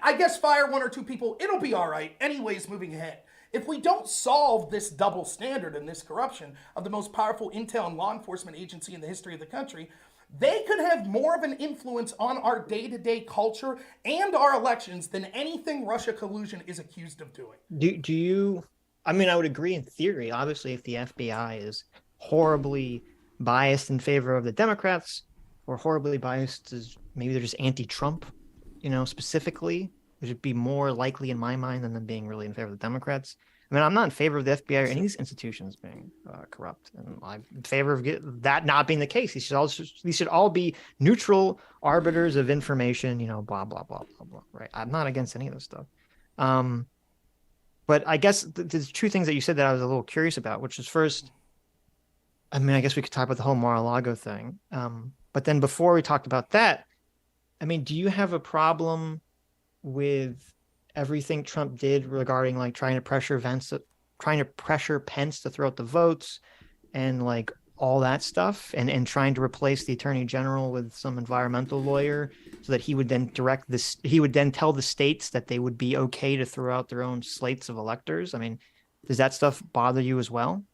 I guess fire one or two people, it'll be all right. Anyways, moving ahead. If we don't solve this double standard and this corruption of the most powerful intel and law enforcement agency in the history of the country, they could have more of an influence on our day-to-day culture and our elections than anything Russia collusion is accused of doing. Do you? I mean, I would agree in theory. Obviously, if the FBI is horribly biased in favor of the Democrats, or horribly biased as maybe they're just anti-Trump, specifically, it would be more likely in my mind than them being really in favor of the Democrats. I mean, I'm not in favor of the FBI or any of these institutions being corrupt, and I'm in favor of that not being the case. These should all be neutral arbiters of information. Blah blah blah blah blah. Right? I'm not against any of this stuff. But I guess there's two things that you said that I was a little curious about, which is first, I mean, I guess we could talk about the whole Mar-a-Lago thing. But then before we talked about that, I mean, do you have a problem with everything Trump did regarding like trying to pressure Pence to throw out the votes and like all that stuff and trying to replace the attorney general with some environmental lawyer so that he would then tell the states that they would be okay to throw out their own slates of electors? I mean, does that stuff bother you as well?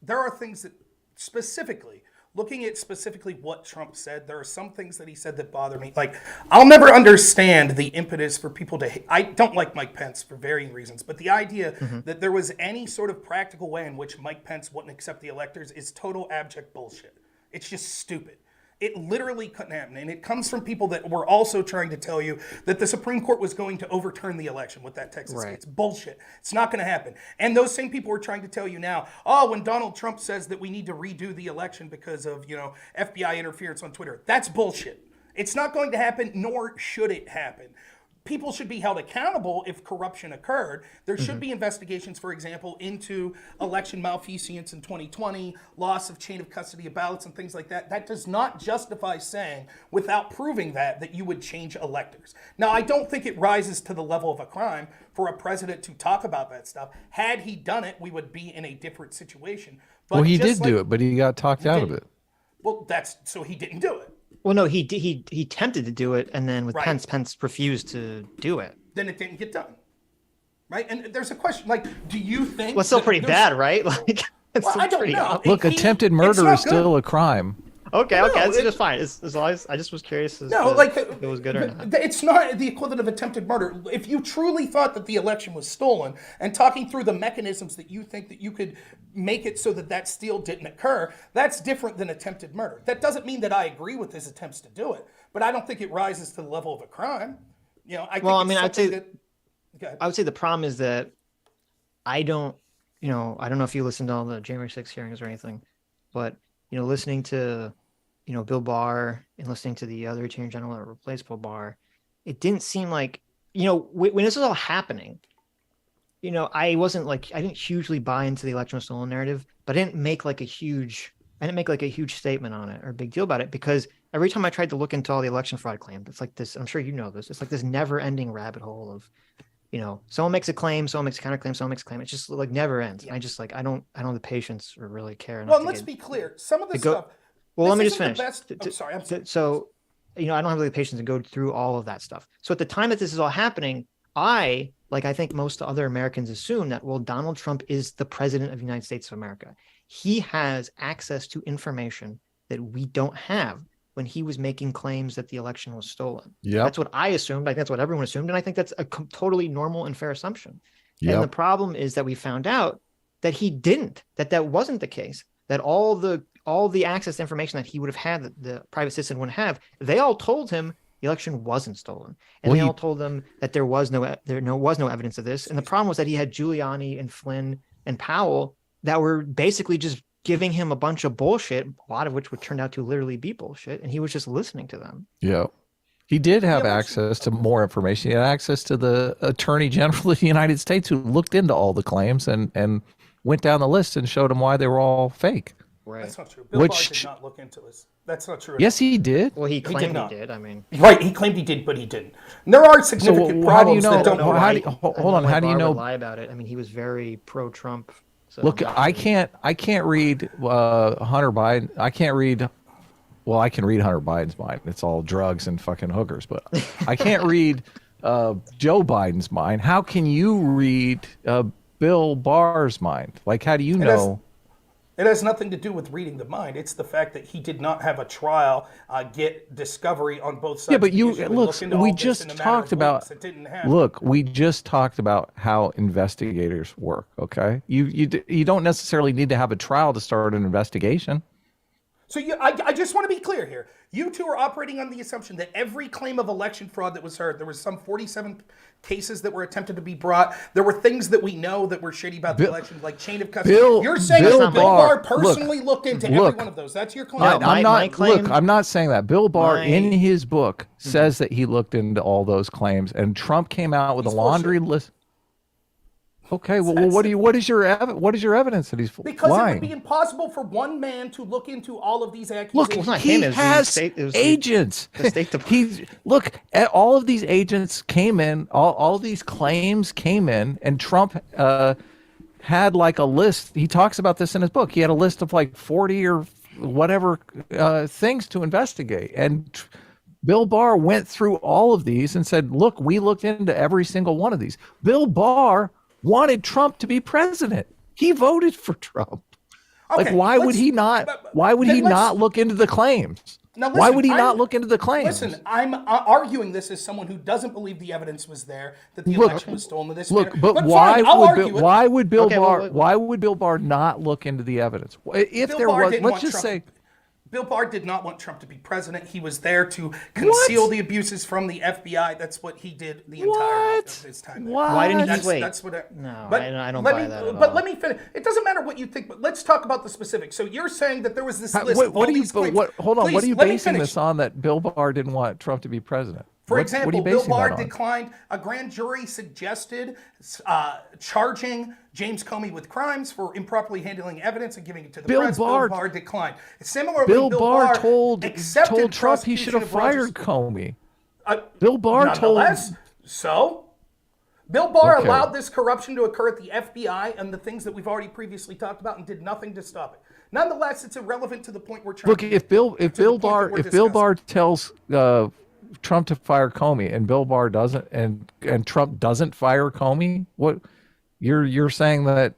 There are things that specifically, looking at specifically what Trump said, there are some things that he said that bother me. Like, I'll never understand the impetus for people to hate. I don't like Mike Pence for varying reasons, but the idea that there was any sort of practical way in which Mike Pence wouldn't accept the electors is total abject bullshit. It's just stupid. It literally couldn't happen. And it comes from people that were also trying to tell you that the Supreme Court was going to overturn the election with that Texas case. It's bullshit. It's not going to happen. And those same people are trying to tell you now, when Donald Trump says that we need to redo the election because of, FBI interference on Twitter, that's bullshit. It's not going to happen, nor should it happen. People should be held accountable if corruption occurred. There should be investigations, for example, into election malfeasance in 2020, loss of chain of custody of ballots and things like that. That does not justify saying, without proving that you would change electors. Now, I don't think it rises to the level of a crime for a president to talk about that stuff. Had he done it, we would be in a different situation. But well, he did do it, but he got talked out of it. Well, so he didn't do it. Well, no, he attempted to do it, and then with Pence refused to do it. Then it didn't get done, right? And there's a question, like, do you think? Well, it's still pretty bad, right? Like, I don't know. Look, attempted murder is still a crime. Okay, that's just fine. As long as I just was curious if it was good or not. It's not the equivalent of attempted murder. If you truly thought that the election was stolen and talking through the mechanisms that you think that you could make it so that steal didn't occur, that's different than attempted murder. That doesn't mean that I agree with his attempts to do it, but I don't think it rises to the level of a crime. I would say the problem is that I don't know if you listened to all the January 6th hearings or anything, but listening to Bill Barr and listening to the other attorney general that replaced Bill Barr, it didn't seem like when this was all happening, I didn't hugely buy into the election was stolen narrative, but I didn't make like a huge statement on it or a big deal about it, because every time I tried to look into all the election fraud claims, it's like this. I'm sure you know this. It's like this never-ending rabbit hole of someone makes a claim, someone makes a counterclaim, someone makes a claim. It's just like never ends. Yeah. I just I don't have the patience or really care enough. Well, let's be clear. Some of the stuff. Well, let me just finish. I'm sorry. So, I don't have the patience to go through all of that stuff. So at the time that this is all happening, I think most other Americans assume that, well, Donald Trump is the president of the United States of America. He has access to information that we don't have when he was making claims that the election was stolen. Yeah, that's what I assumed. I think that's what everyone assumed. And I think that's a totally normal and fair assumption. Yep. And the problem is that we found out that he didn't, that wasn't the case, that all the access to information that he would have had, that the private citizen wouldn't have, they all told him the election wasn't stolen. And they all told them that there was no evidence of this. And the problem was that he had Giuliani and Flynn and Powell that were basically just giving him a bunch of bullshit, a lot of which would turn out to literally be bullshit. And he was just listening to them. Yeah. He did have access to more information. He had access to the Attorney General of the United States, who looked into all the claims and went down the list and showed him why they were all fake. Right. That's not true. Barr did not look into this. That's not true. Yes, he did. Well, he claimed he did. I mean, right? He claimed he did, but he didn't. And there are significant problems that don't know. Hold on. How do you know? Lie about it. I mean, he was very pro-Trump. So look, I can't read Hunter Biden. I can't read. Well, I can read Hunter Biden's mind. It's all drugs and fucking hookers. But I can't read Joe Biden's mind. How can you read Bill Barr's mind? Like, how do you know? It has nothing to do with reading the mind. It's the fact that he did not have a trial, get discovery on both sides. Yeah, but we just talked about. Look, we just talked about how investigators work. Okay, you don't necessarily need to have a trial to start an investigation. So I just want to be clear here. You two are operating on the assumption that every claim of election fraud that was heard, there was some 47 cases that were attempted to be brought. There were things that we know that were shady about the election, like chain of custody. You're saying Bill Barr personally looked into every one of those. That's your claim. I'm not saying that. Bill Barr, in his book, says that he looked into all those claims, and Trump came out with a laundry list. Okay, well, what is your evidence that he's because lying? It would be impossible for one man to look into all of these accusations. Look, he has agents. The State Department. All of these agents came in. All these claims came in, and Trump had like a list. He talks about this in his book. He had a list of like 40 or whatever things to investigate, and Bill Barr went through all of these and said, "Look, we looked into every single one of these." Bill Barr wanted Trump to be president. He voted for Trump. Okay, like, why would he not look into the claims? Now, listen, why would he not look into the claims? Listen, I'm arguing this as someone who doesn't believe the evidence was there, that the election was stolen in this manner. But why would Bill Barr not look into the evidence? If Bill there Barr was, let's just say, Bill Barr did not want Trump to be president. He was there to conceal the abuses from the FBI. That's what he did the entire of his time there. Why didn't he wait? That's what I don't buy that at all. But let me finish. It doesn't matter what you think, but let's talk about the specifics. So you're saying that there was this list of all these claims. Hold on. What are you basing this on, that Bill Barr didn't want Trump to be president? For example, Bill Barr declined. A grand jury suggested charging James Comey with crimes for improperly handling evidence and giving it to the press. Bill Barr declined. Similarly, Bill Barr told Trump he should have fired Comey. Bill Barr told. So, Bill Barr allowed this corruption to occur at the FBI and the things that we've already previously talked about, and did nothing to stop it. Nonetheless, it's irrelevant to the point we're trying. Look, if Bill Barr tells Trump to fire Comey, and Bill Barr doesn't, and Trump doesn't fire Comey, what you're saying that?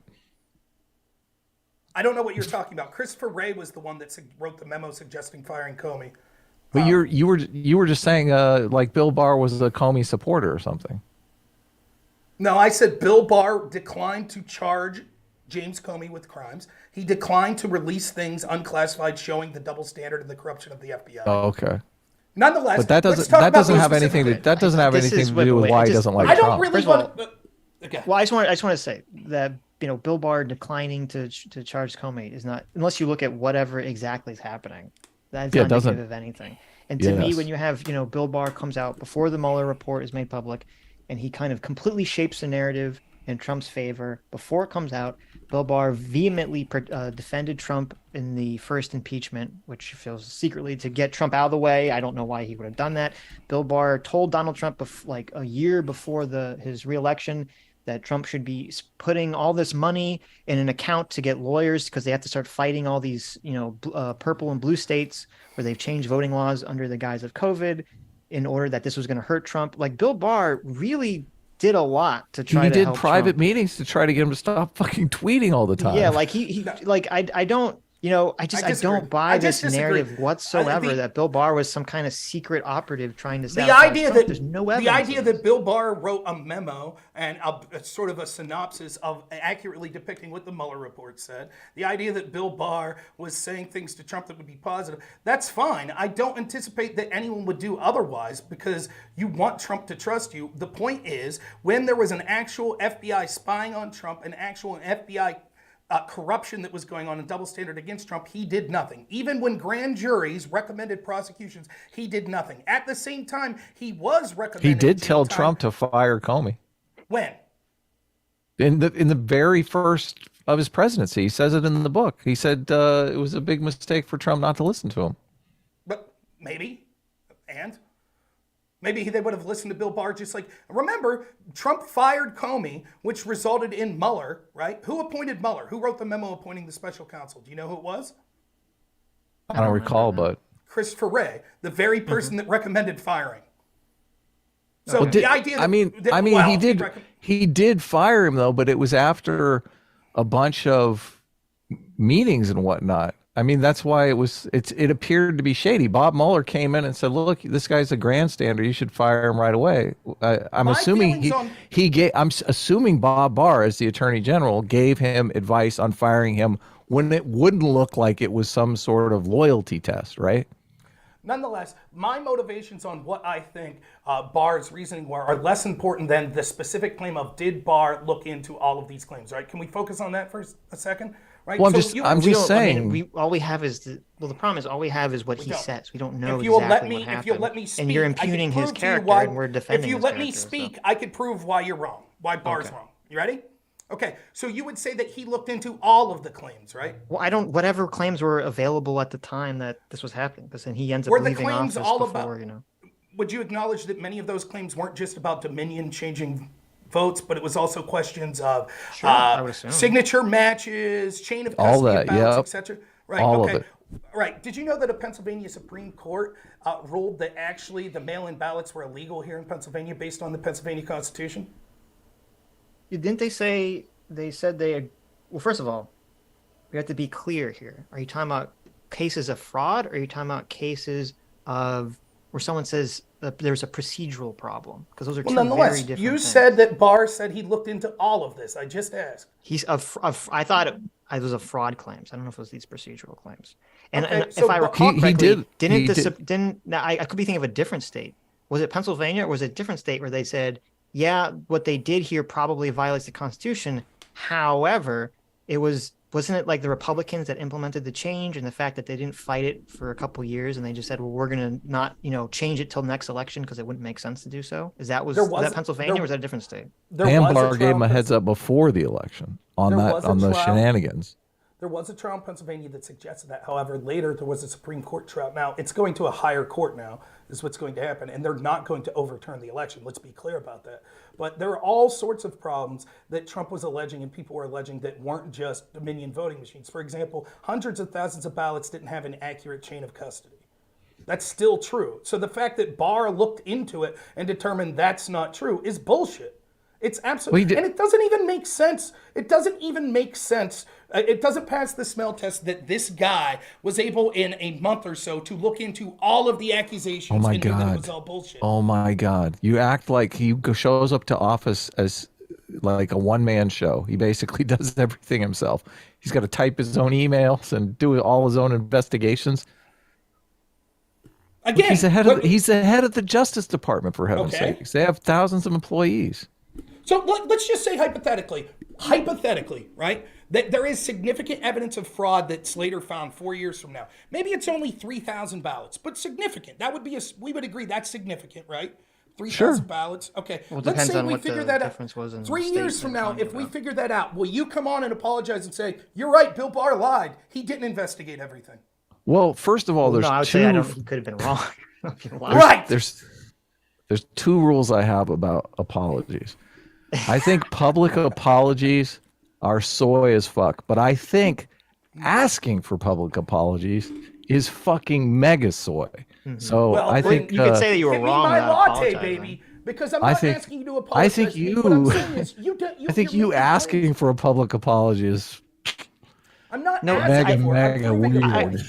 I don't know what you're talking about. Christopher Wray was the one that wrote the memo suggesting firing Comey. But you were just saying like Bill Barr was a Comey supporter or something. No, I said Bill Barr declined to charge James Comey with crimes. He declined to release things unclassified showing the double standard and the corruption of the FBI. Oh, okay. Nonetheless, but that doesn't have anything to do with why he doesn't like Trump. I don't really want to. Okay. Well, I just want to say that Bill Barr declining to charge Comey is not, unless you look at whatever exactly is happening. That's not indicative of anything. And to me, when you have Bill Barr comes out before the Mueller report is made public, and he kind of completely shapes the narrative in Trump's favor before it comes out. Bill Barr vehemently defended Trump in the first impeachment, which feels secretly to get Trump out of the way. I don't know why he would have done that. Bill Barr told Donald Trump like a year before his reelection that Trump should be putting all this money in an account to get lawyers, because they have to start fighting all these, purple and blue states where they've changed voting laws under the guise of COVID, in order that this was going to hurt Trump. Like, Bill Barr really did a lot to try He to did help private Trump. meetings to try to get him to stop fucking tweeting all the time. Yeah, like he like I don't, you know, I don't buy this narrative whatsoever that Bill Barr was some kind of secret operative trying to the idea Trump. that There's no evidence. The idea that Bill Barr wrote a memo and a sort of a synopsis of accurately depicting what the Mueller report said. The idea that Bill Barr was saying things to Trump that would be positive. That's fine. I don't anticipate that anyone would do otherwise because you want Trump to trust you. The point is, when there was an actual FBI spying on Trump, an actual FBI corruption that was going on and double standard against Trump, he did nothing. Even when grand juries recommended prosecutions, he did nothing. At the same time, he was recommending. He did tell Trump to fire Comey. When? In the very first of his presidency, he says it in the book. He said it was a big mistake for Trump not to listen to him. But maybe, and maybe they would have listened to Bill Barr just like, remember, Trump fired Comey, which resulted in Mueller, right? Who appointed Mueller? Who wrote the memo appointing the special counsel? Do you know who it was? I don't recall, but Christopher Wray, the very person that recommended firing. So well, the idea that, he did fire him though, but it was after a bunch of meetings and whatnot. I mean, that's why it appeared to be shady. Bob Mueller came in and said, "Look, this guy's a grandstander. You should fire him right away." I'm assuming I'm assuming Bob Barr, as the Attorney General, gave him advice on firing him when it wouldn't look like it was some sort of loyalty test, right? Nonetheless, my motivations on what I think Barr's reasoning were are less important than the specific claim of did Barr look into all of these claims, right? Can we focus on that for a second? Right. Well, I'm just saying. I mean, all we have is the problem is all we have is what he says. We don't know if you'll exactly let me, what happened. If you'll let me speak, and you're impugning his character, and we're defending. If you let me speak, I could prove why you're wrong. Why Barr's wrong. You ready? Okay. So you would say that he looked into all of the claims, right? Well, I don't. Whatever claims were available at the time that this was happening, because then he ends up were the leaving claims office all before, about, you know. Would you acknowledge that many of those claims weren't just about Dominion changing votes, but it was also questions of signature matches, chain of custody ballots, etc. Right. All of it. Right. Did you know that a Pennsylvania Supreme Court ruled that actually the mail-in ballots were illegal here in Pennsylvania based on the Pennsylvania Constitution? Didn't they say well, first of all, we have to be clear here. Are you talking about cases of fraud, or are you talking about cases of where someone says that there's a procedural problem? Because those are two very different you things. said that Barr said he looked into all of this. I just asked. I thought it was a fraud claims. I don't know if it was these procedural claims. And, okay, and if I recall correctly, didn't I could be thinking of a different state. Was it Pennsylvania, or was it a different state where they said, yeah, what they did here probably violates the Constitution. However, wasn't it like the Republicans that implemented the change, and the fact that they didn't fight it for a couple of years, and they just said, well, we're going to not, change it till next election because it wouldn't make sense to do so? Was that Pennsylvania, or was that a different state? Barr gave him a heads up before the eletion on the shenanigans. There was a trial in Pennsylvania that suggested that. However, later there was a Supreme Court trial. Now, it's going to a higher court now, is what's going to happen. And they're not going to overturn the election. Let's be clear about that. But there are all sorts of problems that Trump was alleging and people were alleging that weren't just Dominion voting machines. For example, hundreds of thousands of ballots didn't have an accurate chain of custody. That's still true. So the fact that Barr looked into it and determined that's not true is bullshit. It's absolutely, and it doesn't even make sense. It doesn't even make sense. It doesn't pass the smell test that this guy was able in a month or so to look into all of the accusations and knew that it was all bullshit. Oh my God. You act like he shows up to office as like a one-man show. He basically does everything himself. He's got to type his own emails and do all his own investigations. Again, he's the head of the Justice Department, for heaven's sakes. They have thousands of employees. So let's just say hypothetically, right, that there is significant evidence of fraud that Slater found 4 years from now. Maybe it's only 3,000 ballots, but significant. That would be we would agree that's significant, right? 3,000 ballots. Okay. Well, let's say we figure that out. 3 years from now, if we figure that out, will you come on and apologize and say, you're right, Bill Barr lied. He didn't investigate everything. Well, first of all, he could have been wrong. Right. There's two rules I have about apologies. I think public apologies are soy as fuck, but I think asking for public apologies is fucking mega soy. Mm-hmm. So I think you could say that you were wrong. Give me my latte, baby. Because I'm I not think- asking you to apologize. I think to me. What I'm you- saying is I think you're you making asking claims. for a public apology is I'm not No, asking for it. I'm mega proving a weird. point.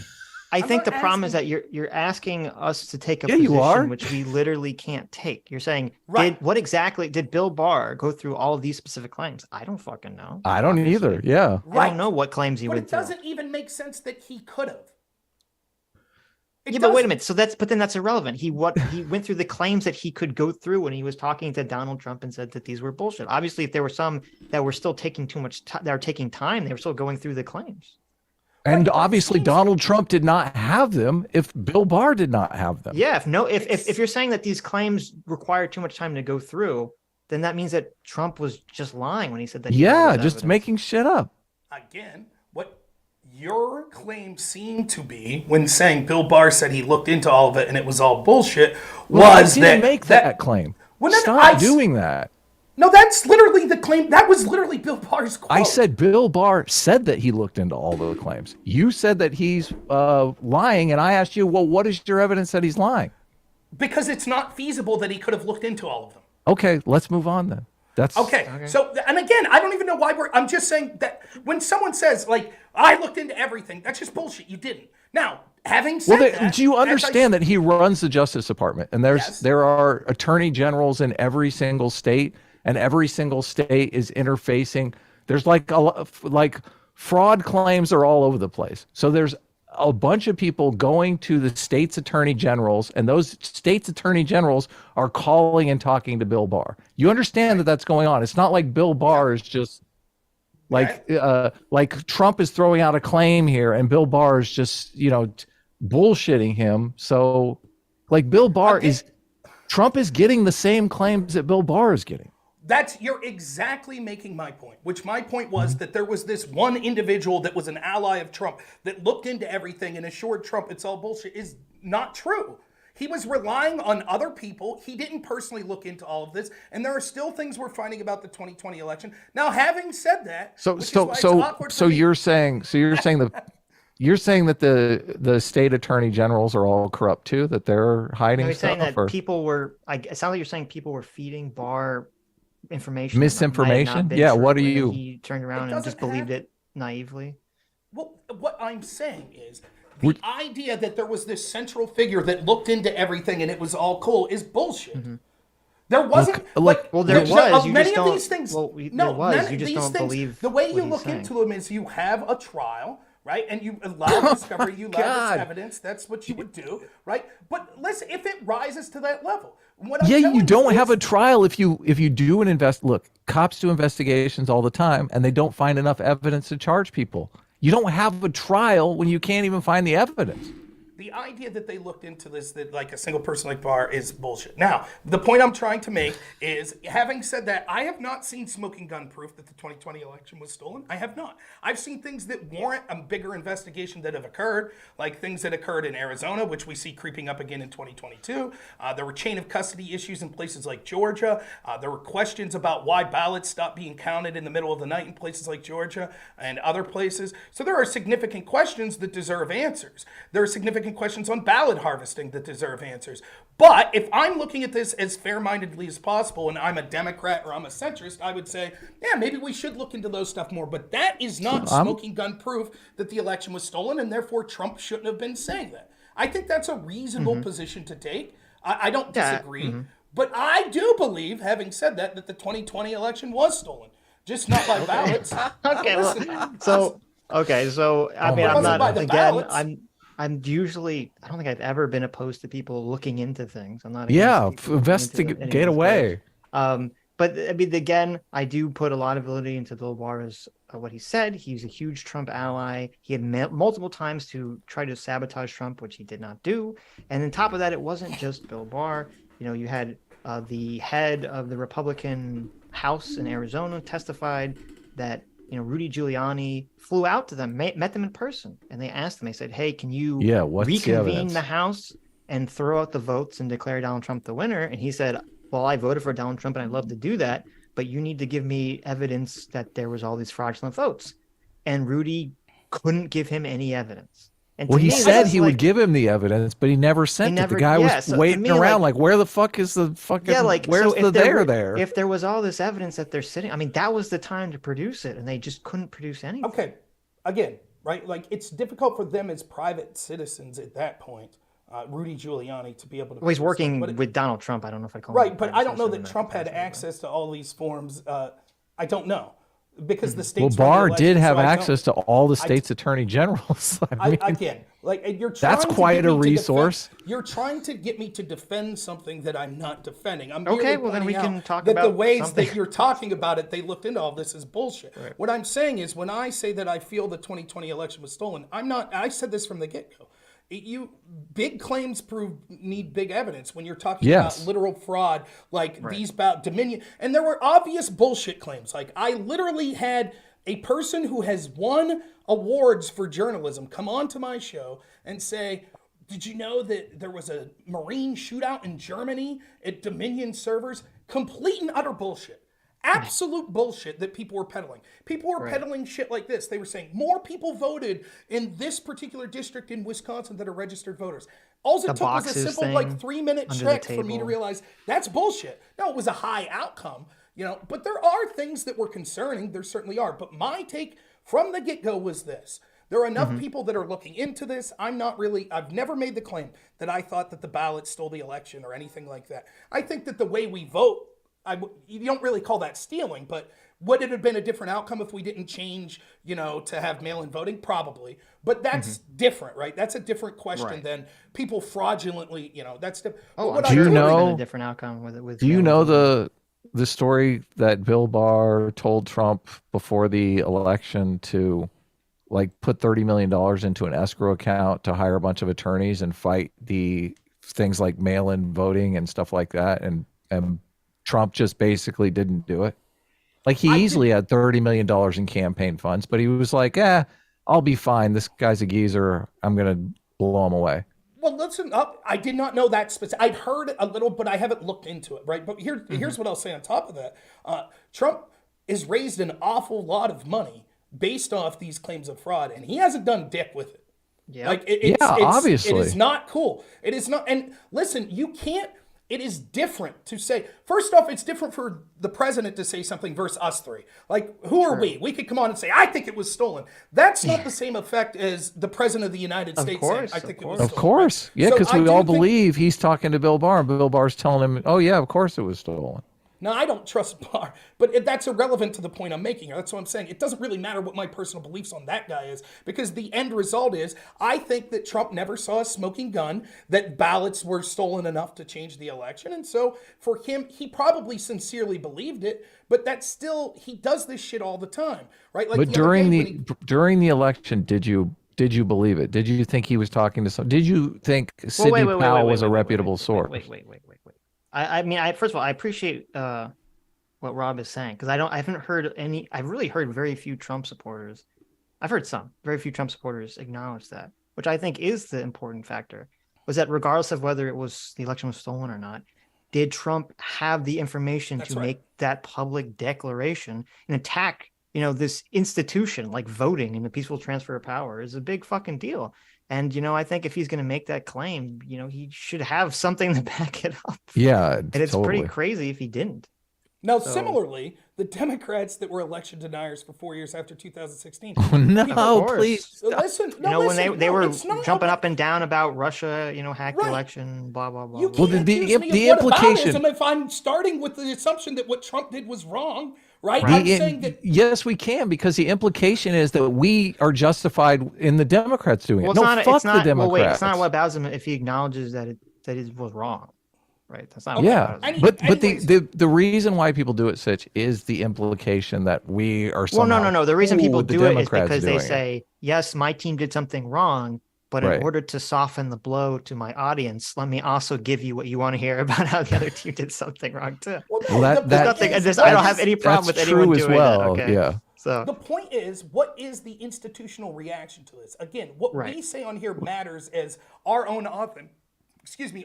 I I'm think the not problem is asking- that you're asking us to take a Yeah, you are. position which we literally can't take. You're saying, Right. what exactly did Bill Barr go through all of these specific claims? I don't fucking know. I don't obviously. either. Yeah. I don't know what claims he But went it through. doesn't even make sense that he could have. Yeah, but wait a minute. So but then that's irrelevant. He went through the claims that he could go through when he was talking to Donald Trump and said that these were bullshit. Obviously, if there were some that were still taking too much time, that were taking time, they were still going through the claims. And But it obviously seems- Donald Trump did not have them if Bill Barr did not have them. Yeah, if you're saying that these claims require too much time to go through, then that means that Trump was just lying when he said that. He had all Yeah, this just evidence. making shit up. Again, what your claim seemed to be when saying Bill Barr said he looked into all of it and it was all bullshit was I that didn't make that claim. Well, no, Stop doing that. No, that's literally the claim. That was literally Bill Barr's quote. I said Bill Barr said that he looked into all the claims. You said that he's lying, and I asked you, well, what is your evidence that he's lying? because it's not feasible that he could have looked into all of them. Okay, let's move on then. That's Okay. So, and again, I don't even know why I'm just saying that when someone says, like, I looked into everything, that's just bullshit. You didn't. Now, having said Well, that. do you as I understand that he runs the Justice Department, and Yes. there are attorney generals in every single state, and every single state is interfacing. There's like fraud claims are all over the place. So there's a bunch of people going to the state's attorney generals, and those state's attorney generals are calling and talking to Bill Barr. You understand that that's going on. It's not like Bill Barr is just like Trump is throwing out a claim here and Bill Barr is just, bullshitting him. So like Bill Barr Trump is getting the same claims that Bill Barr is getting. You're exactly making my point, which my point was that there was this one individual that was an ally of Trump that looked into everything and assured Trump it's all bullshit is not true. He was relying on other people. He didn't personally look into all of this, and there are still things we're finding about the 2020 election. Now, having said that, you're saying that the state attorney generals are all corrupt too, that they're hiding You're saying stuff, that or people were. It sounds like you're saying people were feeding Barr information, misinformation. That might have not been Yeah, true, what do and then you? He turned around and just believed it naively. well, what I'm saying is the idea that there was this central figure that looked into everything and it was all cool is bullshit. There wasn't Well, there was. You many just of don't. these things. Well, no, there was. none You of just these don't things, believe. the way you what he's look saying. into them is you have a trial, right? And you allow discovery, you allow God. this evidence. That's what you would do, right? But listen, if it rises to that level, what I'm Yeah, telling you don't have is- a trial if you do an look, cops do investigations all the time and they don't find enough evidence to charge people. You don't have a trial when you can't even find the evidence. The idea that they looked into this, that like a single person like Barr, is bullshit. Now, the point I'm trying to make is, having said that, I have not seen smoking gun proof that the 2020 election was stolen. I have not. I've seen things that warrant a bigger investigation that have occurred, like things that occurred in Arizona, which we see creeping up again in 2022. There were chain of custody issues in places like Georgia. There were questions about why ballots stopped being counted in the middle of the night in places like Georgia and other places. So there are significant questions that deserve answers. There are significant questions on ballot harvesting that deserve answers. But if I'm looking at this as fair-mindedly as possible and I'm a Democrat or I'm a centrist, I would say, yeah, maybe we should look into those stuff more. But that is not smoking gun proof that the election was stolen, and therefore Trump shouldn't have been saying that. I think that's a reasonable position to take. I don't disagree. But I do believe, having said that, that the 2020 election was stolen. Just not by ballots. Okay, so I mean, my I'm God. not the again. ballots. I'm usually. I don't think I've ever been opposed to people looking into things. I'm not. Yeah, against people looking into investigate, get anyone's away. affairs. But I mean, again, I do put a lot of validity into Bill Barr's what he said. He's a huge Trump ally. He had multiple times to try to sabotage Trump, which he did not do. And on top of that, it wasn't just Bill Barr. You had the head of the Republican House in Arizona testified that Rudy Giuliani flew out to them, met them in person, and they asked him. They said, "Hey, can you what's the reconvene evidence? the House and throw out the votes and declare Donald Trump the winner?" And he said, "Well, I voted for Donald Trump, and I'd love to do that, but you need to give me evidence that there was all these fraudulent votes." And Rudy couldn't give him any evidence. And Well, to he me, said that's he like, would give him the evidence, but he never sent it. The guy yeah, was so to waiting me, around like, where the fuck is the fucking, yeah, like, where's so if the there there? if there was all this evidence that they're sitting, I mean, that was the time to produce it, and they just couldn't produce anything. Okay, again, right? Like, it's difficult for them as private citizens at that point, Rudy Giuliani, to be able to. Well, he's working with Donald Trump. I don't know if I call him. Right, but I don't know that Trump had access to all these forms. I don't know. Because the states. Well, Barr did have access to all the states' attorney generals. I mean, again, like you're trying that's quite a resource. You're trying to get me to defend something that I'm not defending. I'm okay. Well, then we can talk that about the ways something. that you're talking about it. They looked into all this is bullshit. Right. What I'm saying is, when I say that I feel the 2020 election was stolen, I'm not. I said this from the get-go. Big claims need big evidence when you're talking about literal fraud, like these about Dominion. And there were obvious bullshit claims. Like, I literally had a person who has won awards for journalism come onto my show and say, did you know that there was a Marine shootout in Germany at Dominion servers? Complete and utter bullshit. Absolute bullshit that people were peddling. People were peddling shit like this. They were saying more people voted in this particular district in Wisconsin that are registered voters. All it took was a simple, like, 3-minute check for me to realize that's bullshit. No, it was a high outcome, you know, but there are things that were concerning. There certainly are. But my take from the get-go was this. There are enough people that are looking into this. I've never made the claim that I thought that the ballot stole the election or anything like that. I think that the way we vote, you don't really call that stealing, but would it have been a different outcome if we didn't change, you know, to have mail-in voting? Probably. But that's different, right? That's a different question than people fraudulently, you know, that's different. Oh, do you know a different outcome with do you know the story that Bill Barr told Trump before the election to, like, put $30 million into an escrow account to hire a bunch of attorneys and fight the things like mail-in voting and stuff like that, and Trump just basically didn't do it? Like, he easily had $30 million in campaign funds, but he was like, I'll be fine. This guy's a geezer. I'm going to blow him away. Well, listen up. I did not know that specific. I'd heard a little, but I haven't looked into it, right? But here's what I'll say on top of that. Trump has raised an awful lot of money based off these claims of fraud, and he hasn't done dick with it. Yeah. Like, obviously. It is not cool. It is not. And listen, you can't. It is different to say, first off, it's different for the president to say something versus us three. Like, who are we? We could come on and say, I think it was stolen. That's not the same effect as the president of the United States saying, I think it was stolen. Of course. Yeah, because we all believe he's talking to Bill Barr, and Bill Barr's telling him, oh, yeah, of course it was stolen. Now, I don't trust Barr, but that's irrelevant to the point I'm making here. That's what I'm saying. It doesn't really matter what my personal beliefs on that guy is, because the end result is I think that Trump never saw a smoking gun, that ballots were stolen enough to change the election. And so for him, he probably sincerely believed it, but that's still, he does this shit all the time, right? Like, but during the election, did you believe it? Did you think he was talking to did you think Sidney Powell was a reputable source? Wait. I mean, first of all, I appreciate what Rob is saying, because I haven't heard any. I've really heard very few Trump supporters. I've heard very few Trump supporters acknowledge that, which I think is the important factor. Was that regardless of whether the election was stolen or not, did Trump have the information to make that public declaration and attack, you know, this institution like voting and the peaceful transfer of power is a big fucking deal. And, you know, I think if he's going to make that claim, you know, he should have something to back it up. Yeah. And it's pretty crazy if he didn't. Now, similarly, the Democrats that were election deniers for 4 years after 2016. No, please. Listen, when they were jumping up and down about Russia, you know, hacked the election, blah, blah, blah. You can't the implication. If I'm starting with the assumption that what Trump did was wrong, right? I'm saying that. Yes, we can, because the implication is that we are justified in the Democrats doing it. Fuck the Democrats. Well, wait, it's not what about him if he acknowledges that it was wrong. Right. That's not but the reason why people do it, Sitch, is the implication that we are somehow. No. The reason people do it is because they say, yes, my team did something wrong, but in order to soften the blow to my audience, let me also give you what you want to hear about how the other team did something wrong too. Well, I don't have any problem with anyone doing that. Okay. Yeah. So the point is, what is the institutional reaction to this? Again, what we say on here matters as our own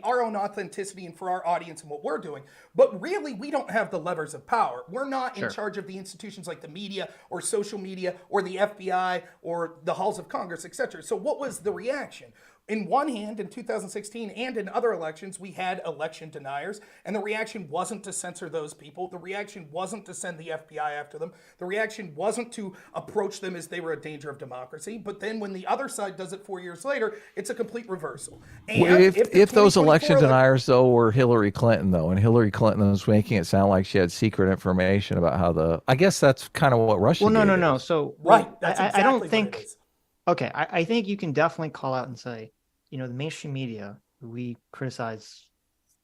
our own authenticity and for our audience and what we're doing. But really, we don't have the levers of power. We're not in charge of the institutions like the media or social media or the FBI or the halls of Congress, etc. So what was the reaction? In one hand, in 2016 and in other elections, we had election deniers, and the reaction wasn't to censor those people. The reaction wasn't to send the FBI after them. The reaction wasn't to approach them as they were a danger of democracy. But then when the other side does it 4 years later, it's a complete reversal. And Well, if those 2024 election deniers, though, were Hillary Clinton, though, and Hillary Clinton was making it sound like she had secret information about how I guess that's kind of what Russia Well, did. no. So, Right. That's exactly I don't what think. it is. Okay, I think you can definitely call out and say, the mainstream media, who we criticize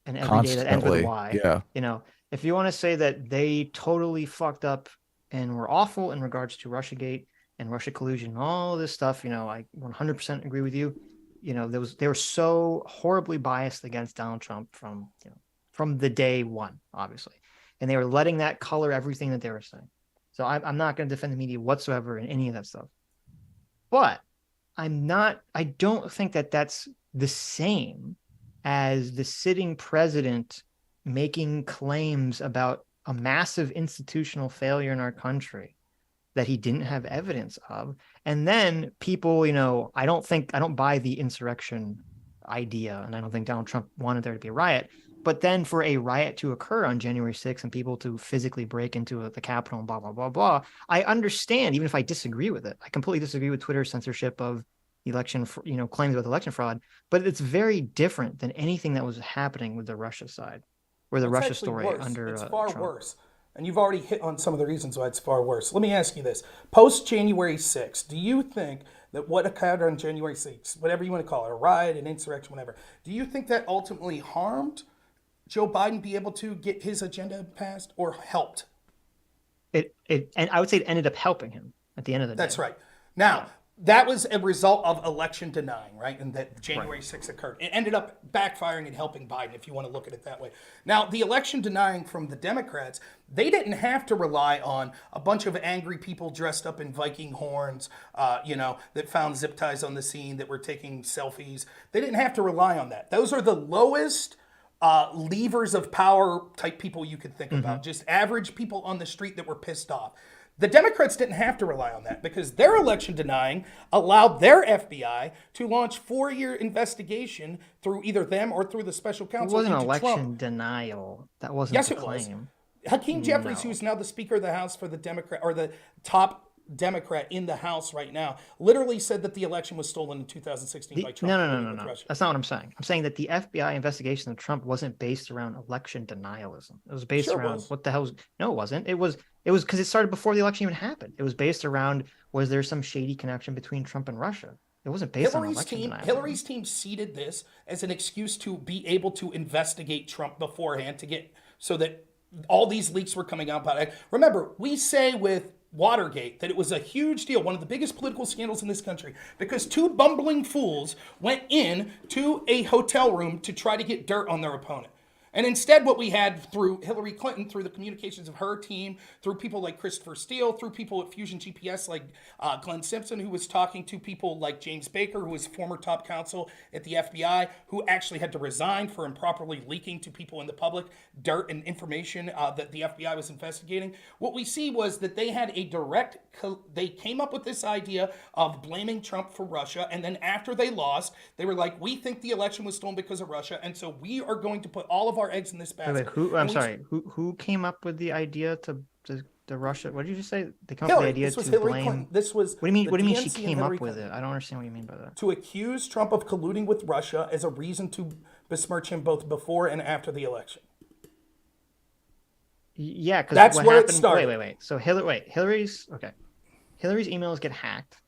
and every day that ends with Constantly, Y. yeah. If you want to say that they totally fucked up and were awful in regards to Russiagate and Russia collusion, all this stuff, I 100% agree with you. They were so horribly biased against Donald Trump from the day one, obviously, and they were letting that color everything that they were saying. So I'm not going to defend the media whatsoever in any of that stuff. But I don't think that that's the same as the sitting president making claims about a massive institutional failure in our country that he didn't have evidence of. And then people, I don't buy the insurrection idea. And I don't think Donald Trump wanted there to be a riot. But then for a riot to occur on January 6th and people to physically break into the Capitol and blah, blah, blah, blah, I understand, even if I disagree with it. I completely disagree with Twitter's censorship of election, claims about election fraud. But it's very different than anything that was happening with the Russia side, where the It's Russia actually story worse. under It's far Trump. worse. And you've already hit on some of the reasons why it's far worse. Let me ask you this. Post January 6th, do you think that what occurred on January 6th, whatever you want to call it, a riot, an insurrection, whatever, do you think that ultimately harmed Joe Biden be able to get his agenda passed or helped? And I would say it ended up helping him at the end of the day. That's right. Now, that was a result of election denying, right? And that January 6th occurred. It ended up backfiring and helping Biden, if you want to look at it that way. Now, the election denying from the Democrats, they didn't have to rely on a bunch of angry people dressed up in Viking horns, that found zip ties on the scene, that were taking selfies. They didn't have to rely on that. Those are the lowest levers of power type people you could think about. Just average people on the street that were pissed off. The Democrats didn't have to rely on that because their election denying allowed their FBI to launch 4-year investigation through either them or through the special counsel. It wasn't into election Trump. denial. That wasn't Yes, the it was. claim. Hakeem Jeffries, who's now the Speaker of the House for the Democrat, or the top Democrat in the House right now, literally said that the election was stolen in 2016 by Trump. No. That's not what I'm saying. I'm saying that the FBI investigation of Trump wasn't based around election denialism. It was based around what the hell was. No, it wasn't. It was because it started before the election even happened. It was based around, was there some shady connection between Trump and Russia? It wasn't based on election denialism. Hillary's team seeded this as an excuse to be able to investigate Trump beforehand to get so that all these leaks were coming out about it. Remember, we say with Watergate that it was a huge deal, one of the biggest political scandals in this country, because two bumbling fools went in to a hotel room to try to get dirt on their opponent. And instead, what we had through Hillary Clinton, through the communications of her team, through people like Christopher Steele, through people at Fusion GPS like Glenn Simpson, who was talking to people like James Baker, who was former top counsel at the FBI, who actually had to resign for improperly leaking to people in the public dirt and information that the FBI was investigating. What we see was that they had they came up with this idea of blaming Trump for Russia, and then after they lost, they were like, we think the election was stolen because of Russia, and so we are going to put all of our eggs in this basket. Who came up with the idea to Russia? What did you just say? They came Hillary. up with the idea This was to Hillary blame. Clinton. This was What do you mean she DNC and came Hillary up with Clinton. it? I don't understand what you mean by that. To accuse Trump of colluding with Russia as a reason to besmirch him both before and after the election. Yeah, because that's what where happened, it started. Wait. So Hillary's emails get hacked,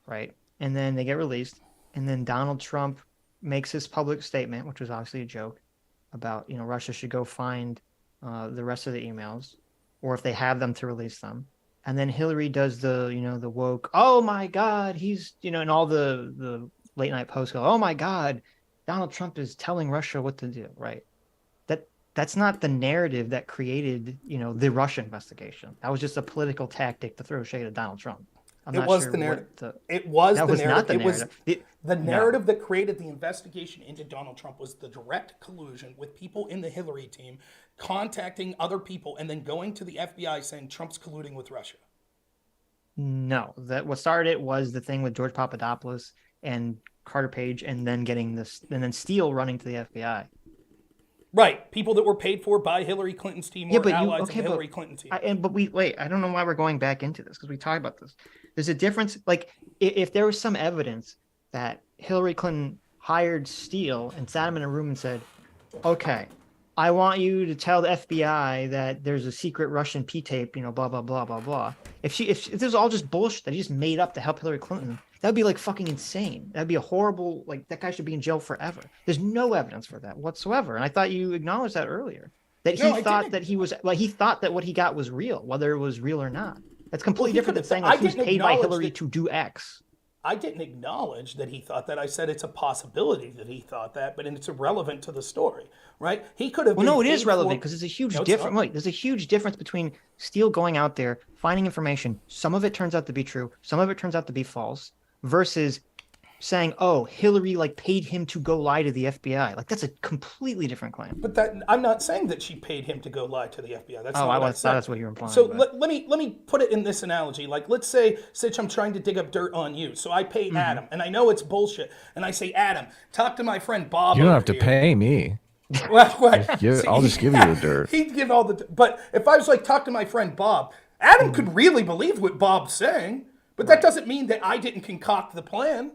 right? And then they get released, and then Donald Trump makes his public statement, which was obviously a joke, about Russia should go find the rest of the emails, or if they have them, to release them. And then Hillary does the the woke, oh my God, he's and all the late night posts go, oh my God, Donald Trump is telling Russia what to do, right? That's not the narrative that created the Russia investigation. That was just a political tactic to throw shade at Donald Trump. I'm It not was sure the narrative. what It was that the was narrative. not the It was narrative. the narrative that created the investigation into Donald Trump was the direct collusion with people in the Hillary team contacting other people and then going to the FBI saying Trump's colluding with Russia. No, that what started it was the thing with George Papadopoulos and Carter Page, and then getting this, and then Steele running to the FBI. Right, people that were paid for by Hillary Clinton's team or allies of the Hillary Clinton team. But wait, I don't know why we're going back into this because we talked about this. There's a difference. Like if there was some evidence that Hillary Clinton hired Steele and sat him in a room and said, "Okay, I want you to tell the FBI that there's a secret Russian P-tape, you know, blah blah blah blah blah." If this was all just bullshit that he just made up to help Hillary Clinton, that would be like fucking insane. That'd be a horrible, like, that guy should be in jail forever. There's no evidence for that whatsoever. And I thought you acknowledged that earlier. That he thought that he was, like, he thought that what he got was real, whether it was real or not. That's completely different than saying like he was paid by Hillary to do X. I didn't acknowledge that he thought that. I said it's a possibility that he thought that, but it's irrelevant to the story, right? He could have. Well, no, it is relevant because there's a huge difference. Wait, there's a huge difference between Steele going out there, finding information. Some of it turns out to be true. Some of it turns out to be false. Versus saying, "Oh, Hillary like paid him to go lie to the FBI." Like that's a completely different claim. But that I'm not saying that she paid him to go lie to the FBI. That's not I what I said. That's what you're implying. So let me put it in this analogy. Like, let's say, Sitch, I'm trying to dig up dirt on you. So I pay Adam, and I know it's bullshit. And I say, Adam, talk to my friend Bob. You don't have to pay me. Well, right. I'll just give you the dirt. He'd give all the. But if I was like, talk to my friend Bob, Adam could really believe what Bob's saying. But that doesn't mean that I didn't concoct the plan.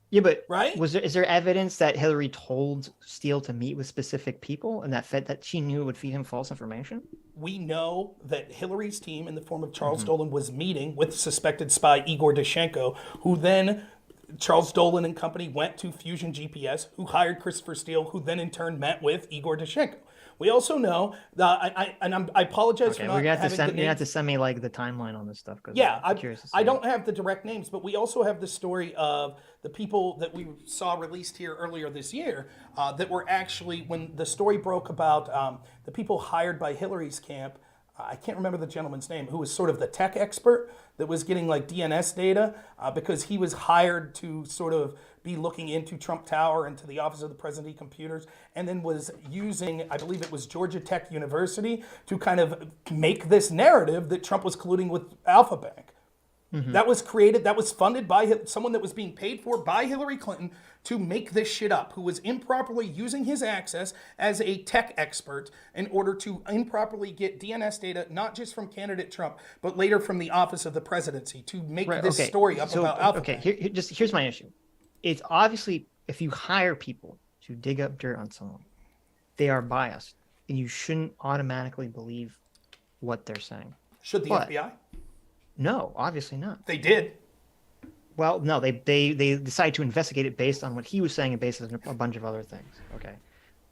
Yeah, but right? Is there evidence that Hillary told Steele to meet with specific people and that she knew it would feed him false information? We know that Hillary's team, in the form of Charles Dolan, was meeting with suspected spy Igor Dushenko, who then Charles Dolan and company went to Fusion GPS, who hired Christopher Steele, who then in turn met with Igor Dushenko. We also know that I apologize for not having the names. You have to send me like the timeline on this stuff. Yeah, I don't have the direct names, but we also have the story of the people that we saw released here earlier this year that were actually, when the story broke about the people hired by Hillary's camp, I can't remember the gentleman's name, who was sort of the tech expert that was getting like DNS data because he was hired to sort of be looking into Trump Tower and to the Office of the President e-Computers, and then was using, I believe it was Georgia Tech University, to kind of make this narrative that Trump was colluding with Alpha Bank. That was created, that was funded by someone that was being paid for by Hillary Clinton to make this shit up, who was improperly using his access as a tech expert in order to improperly get DNS data, not just from candidate Trump, but later from the Office of the Presidency to make this story up about Alpha Bank. Here's my issue. It's obviously, if you hire people to dig up dirt on someone, they are biased, and you shouldn't automatically believe what they're saying. Should the FBI? No, obviously not. They did. Well, no, they decided to investigate it based on what he was saying and based on a bunch of other things. Okay.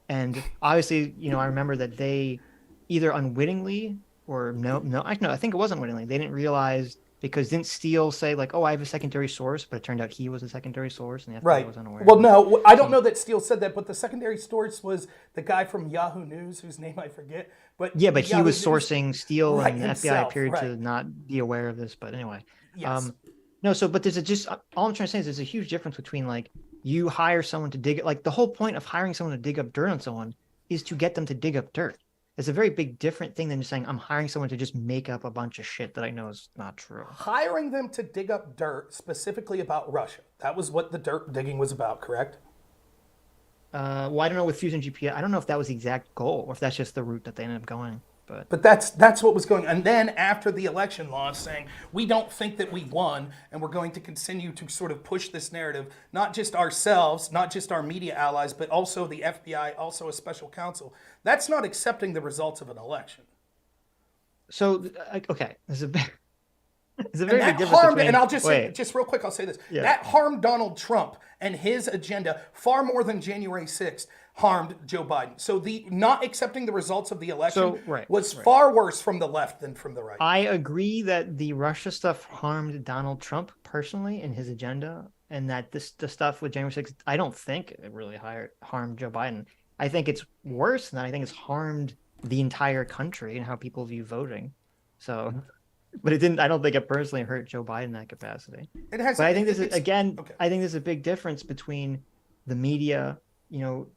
And obviously, I remember that they either unwittingly or I think it was unwittingly. They didn't realize, because didn't Steele say like, "Oh, I have a secondary source," but it turned out he was a secondary source and the FBI was unaware. Well, no, I don't know that Steele said that, but the secondary source was the guy from Yahoo News, whose name I forget. But yeah, but he was sourcing Steele, and the himself, FBI appeared to not be aware of this. But anyway, yes. But there's all I'm trying to say is there's a huge difference between like you hire someone to dig, like the whole point of hiring someone to dig up dirt on someone is to get them to dig up dirt. It's a very big different thing than just saying I'm hiring someone to just make up a bunch of shit that I know is not true. Hiring them to dig up dirt specifically about Russia. That was what the dirt digging was about, correct? Well, I don't know with Fusion GPS. I don't know if that was the exact goal or if that's just the route that they ended up going. But that's what was going on. And then after the election laws saying, we don't think that we won, and we're going to continue to sort of push this narrative, not just ourselves, not just our media allies, but also the FBI, also a special counsel. That's not accepting the results of an election. So, okay, there's a very big difference between... And I'll just say, just real quick, I'll say this. Yeah. That harmed Donald Trump and his agenda far more than January 6th harmed Joe Biden. So the not accepting the results of the election was far worse from the left than from the right. I agree that the Russia stuff harmed Donald Trump personally and his agenda, and that the stuff with January 6th, I don't think it really harmed Joe Biden. I think it's worse than that. I think it's harmed the entire country and how people view voting. So but it didn't. I don't think it personally hurt Joe Biden in that capacity. It has. But I think this is okay. I think there's a big difference between the media,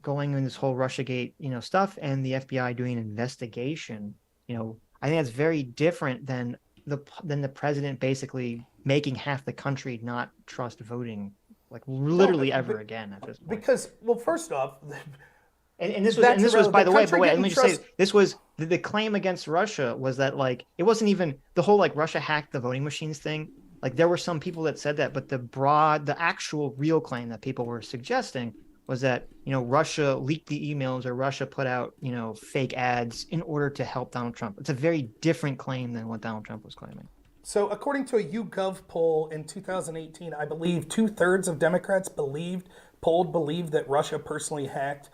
going in this whole Russiagate, stuff, and the FBI doing an investigation. I think that's very different than the president basically making half the country not trust voting, like literally ever again at this point. Because, well, first off, and this was by the way, but wait, let me just say, this was the claim against Russia was that, like, it wasn't even the whole, like, Russia hacked the voting machines thing. Like, there were some people that said that, but the actual real claim that people were suggesting was that, Russia leaked the emails, or Russia put out, fake ads in order to help Donald Trump. It's a very different claim than what Donald Trump was claiming. So according to a YouGov poll in 2018, I believe 2/3 of Democrats believed that Russia personally hacked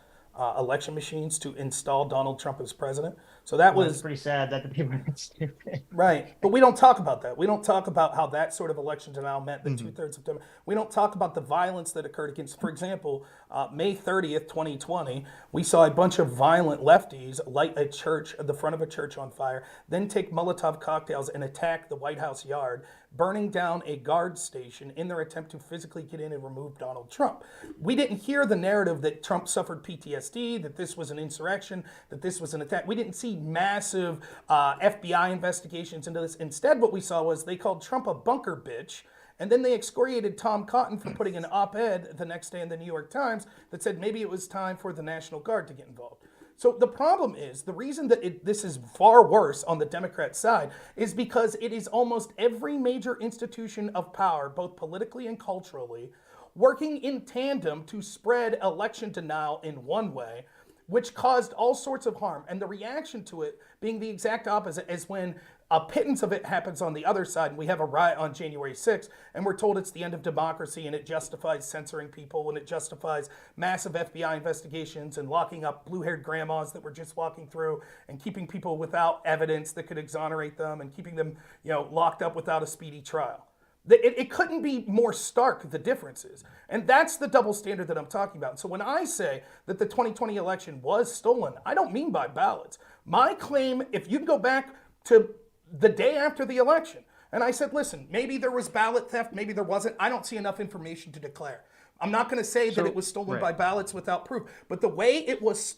election machines to install Donald Trump as president. So that was pretty sad that the people are that stupid. Right. But we don't talk about that. We don't talk about how that sort of election denial meant that 2/3 of Democrats. We don't talk about the violence that occurred against, for example, May 30th, 2020, we saw a bunch of violent lefties light a church, the front of a church on fire, then take Molotov cocktails and attack the White House yard, burning down a guard station in their attempt to physically get in and remove Donald Trump. We didn't hear the narrative that Trump suffered PTSD, that this was an insurrection, that this was an attack. We didn't see massive FBI investigations into this. Instead, what we saw was they called Trump a bunker bitch, and then they excoriated Tom Cotton for putting an op-ed the next day in the New York Times that said maybe it was time for the National Guard to get involved. So the problem is, the reason that this is far worse on the Democrat side is because it is almost every major institution of power, both politically and culturally, working in tandem to spread election denial in one way, which caused all sorts of harm. And the reaction to it being the exact opposite as when a pittance of it happens on the other side, and we have a riot on January 6th, and we're told it's the end of democracy, and it justifies censoring people, and it justifies massive FBI investigations and locking up blue-haired grandmas that we're just walking through, and keeping people without evidence that could exonerate them, and keeping them, locked up without a speedy trial. It couldn't be more stark, the differences. And that's the double standard that I'm talking about. So when I say that the 2020 election was stolen, I don't mean by ballots. My claim, if you go back to the day after the election, and I said, listen, maybe there was ballot theft, maybe there wasn't. I don't see enough information to declare. I'm not going to say that it was stolen by ballots without proof, but the way it was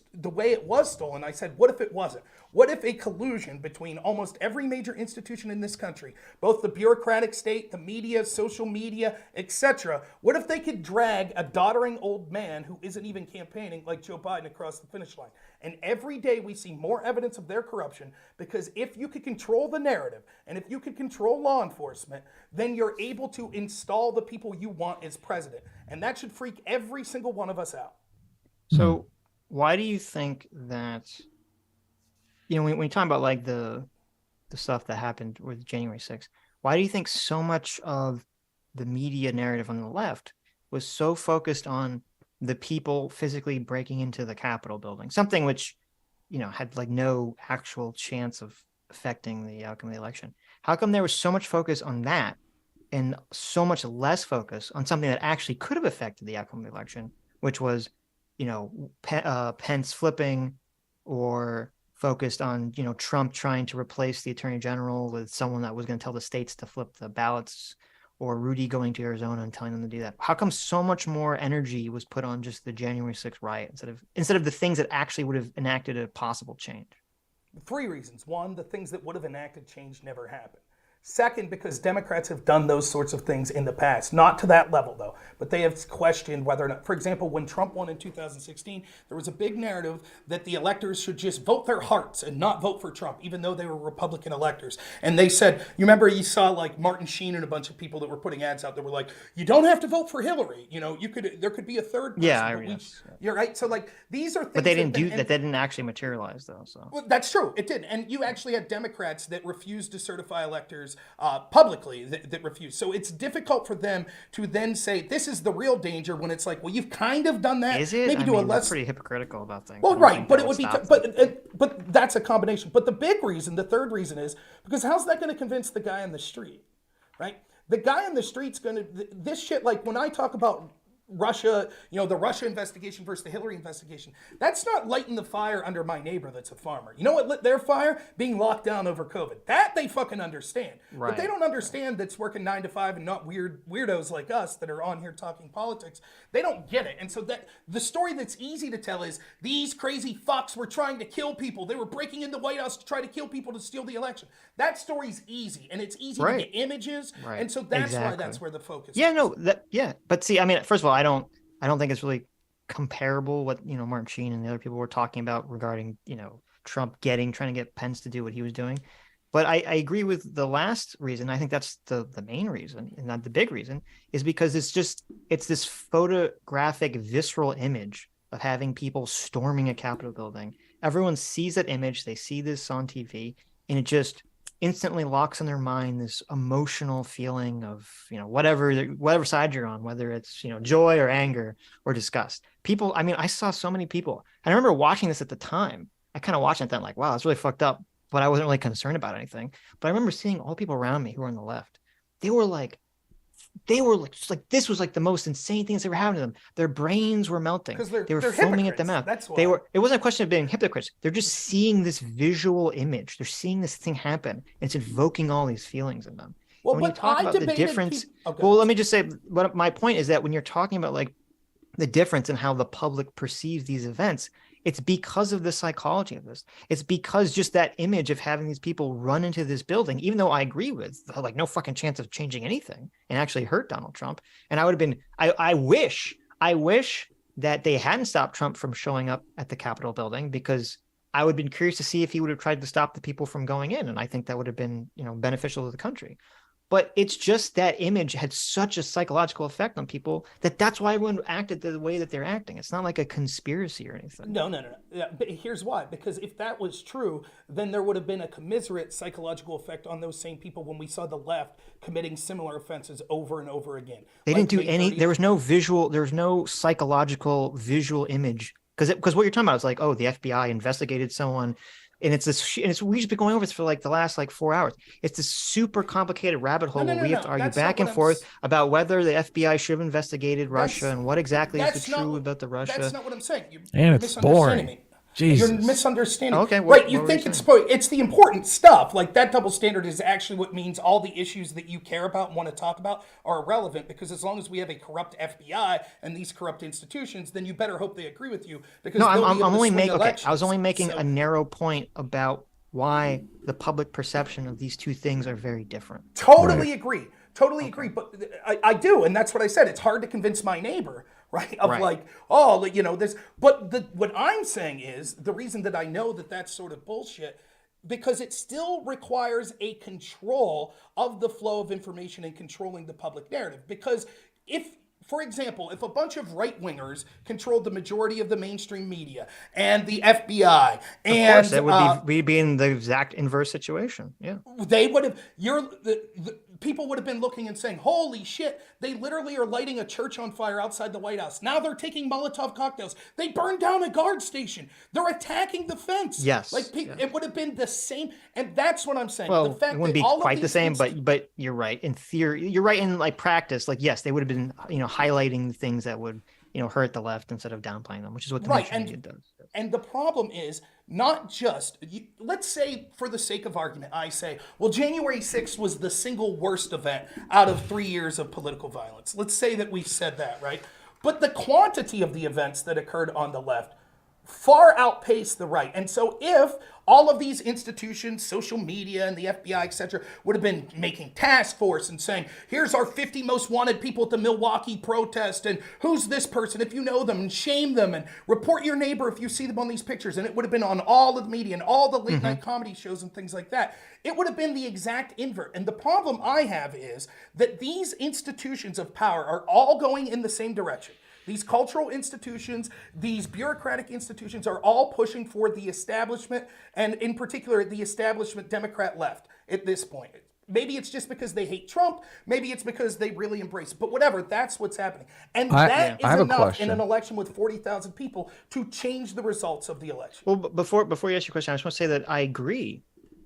stolen, I said, what if it wasn't? What if a collusion between almost every major institution in this country, both the bureaucratic state, the media, social media, etc., what if they could drag a doddering old man who isn't even campaigning like Joe Biden across the finish line? And every day we see more evidence of their corruption, because if you could control the narrative and if you could control law enforcement, then you're able to install the people you want as president. And that should freak every single one of us out. So why do you think that, when you talk about like the stuff that happened with January 6th, why do you think so much of the media narrative on the left was so focused on the people physically breaking into the Capitol building, something which, had like no actual chance of affecting the outcome of the election? How come there was so much focus on that and so much less focus on something that actually could have affected the outcome of the election, which was, Pence flipping, or focused on, Trump trying to replace the attorney general with someone that was going to tell the states to flip the ballots, or Rudy going to Arizona and telling them to do that? How come so much more energy was put on just the January 6th riot instead of the things that actually would have enacted a possible change? 3 reasons. 1, the things that would have enacted change never happened. Second, because Democrats have done those sorts of things in the past. Not to that level, though, but they have questioned whether or not, for example, when Trump won in 2016, there was a big narrative that the electors should just vote their hearts and not vote for Trump, even though they were Republican electors. And they said, you remember you saw like Martin Sheen and a bunch of people that were putting ads out that were like, you don't have to vote for Hillary. There could be a third person. Yeah, you're right. So like, these are things but they didn't do that. That didn't actually materialize, though. So well, that's true. It did. And you actually had Democrats that refused to certify electors publicly that refuse. So it's difficult for them to then say this is the real danger, when it's like, well, you've kind of done that. Is it? Maybe that's pretty hypocritical about things. Well, right, but it would be, but that's a combination. But the big reason, the third reason is because how's that going to convince the guy on the street, right? The guy on the street's going to this shit. Like when I talk about Russia, the Russia investigation versus the Hillary investigation, that's not lighting the fire under my neighbor that's a farmer. You know what lit their fire? Being locked down over COVID. That they fucking understand. Right. But they don't understand that's working 9 to 5 and not weirdos like us that are on here talking politics. They don't get it. And so that the story that's easy to tell is these crazy fucks were trying to kill people. They were breaking into the White House to try to kill people to steal the election. That story's easy, and it's easy to get images. Right. And so that's why that's where the focus is. But see, I mean, first of all, I don't think it's really comparable what Martin Sheen and the other people were talking about regarding Trump trying to get Pence to do what he was doing. But I agree with the last reason. I think that's the main reason, and not the big reason, is because it's this photographic, visceral image of having people storming a Capitol building. Everyone sees that image, they see this on TV, and it just instantly locks in their mind this emotional feeling of whatever side you're on, whether it's joy or anger or disgust. People, I mean, I saw so many people, and I remember watching this at the time. I kind of watched it then, like, wow, that's really fucked up, but I wasn't really concerned about anything. But I remember seeing all the people around me who were on the left. They were like just like this was like the most insane thing that's ever happened to them. Their brains were melting. They were foaming at the mouth. That's why. It wasn't a question of being hypocrites. They're just seeing this visual image. They're seeing this thing happen. And it's invoking all these feelings in them. Well, when you talk about the difference, well, let me just say, what my point is that when you're talking about like the difference in how the public perceives these events, it's because of the psychology of this. It's because just that image of having these people run into this building, even though I agree with like no fucking chance of changing anything and actually hurt Donald Trump. And I would have been, I wish that they hadn't stopped Trump from showing up at the Capitol building, because I would have been curious to see if he would have tried to stop the people from going in. And I think that would have been, beneficial to the country. But it's just that image had such a psychological effect on people that's why everyone acted the way that they're acting. It's not like a conspiracy or anything. No. Yeah, but here's why. Because if that was true, then there would have been a commiserate psychological effect on those same people when we saw the left committing similar offenses over and over again. They didn't do any. There was no psychological visual image. Because what you're talking about is like, oh, the FBI investigated someone. And we've just been going over this for like the last 4 hours. It's this super complicated rabbit hole where we have to argue back and forth about whether the FBI should have investigated Russia and what exactly is true about the Russia. That's not what I'm saying. And it's boring. Me. Jesus. You're misunderstanding. Okay, right? You think it's the important stuff. Like that double standard is actually what means all the issues that you care about and want to talk about are irrelevant, because as long as we have a corrupt FBI and these corrupt institutions, then you better hope they agree with you. Because no, I'm only making. Okay, I was only making a narrow point about why the public perception of these two things are very different. Totally agree. But I do, and that's what I said. It's hard to convince my neighbor. Right? This. But what I'm saying is the reason that I know that that's sort of bullshit, because it still requires a control of the flow of information and controlling the public narrative. Because for example, if a bunch of right-wingers controlled the majority of the mainstream media and the FBI, and of course, that we'd be in the exact inverse situation. Yeah, they would have. People would have been looking and saying, "Holy shit! They literally are lighting a church on fire outside the White House. Now they're taking Molotov cocktails. They burned down a guard station. They're attacking the fence." Yes, it would have been the same, and that's what I'm saying. Well, the fact it wouldn't be quite the same, but you're right. In theory, you're right in practice. Yes, they would have been highlighting things that would hurt the left instead of downplaying them, which is what the mainstream media does. And the problem is not just, let's say for the sake of argument, I say, well, January 6th was the single worst event out of 3 years of political violence. Let's say that we've said that, right? But the quantity of the events that occurred on the left far outpaced the right. And so if all of these institutions, social media and the FBI, etc., would have been making task force and saying, here's our 50 most wanted people at the Milwaukee protest, and who's this person if you know them, and shame them, and report your neighbor if you see them on these pictures, and it would have been on all of the media and all the late night comedy shows and things like that, it would have been the exact invert. And the problem I have is that these institutions of power are all going in the same direction. These cultural institutions, these bureaucratic institutions are all pushing for the establishment, and in particular, the establishment Democrat left at this point. Maybe it's just because they hate Trump. Maybe it's because they really embrace it. But whatever, that's what's happening. And that is enough in an election with 40,000 people to change the results of the election. Well, before you ask your question, I just want to say that I agree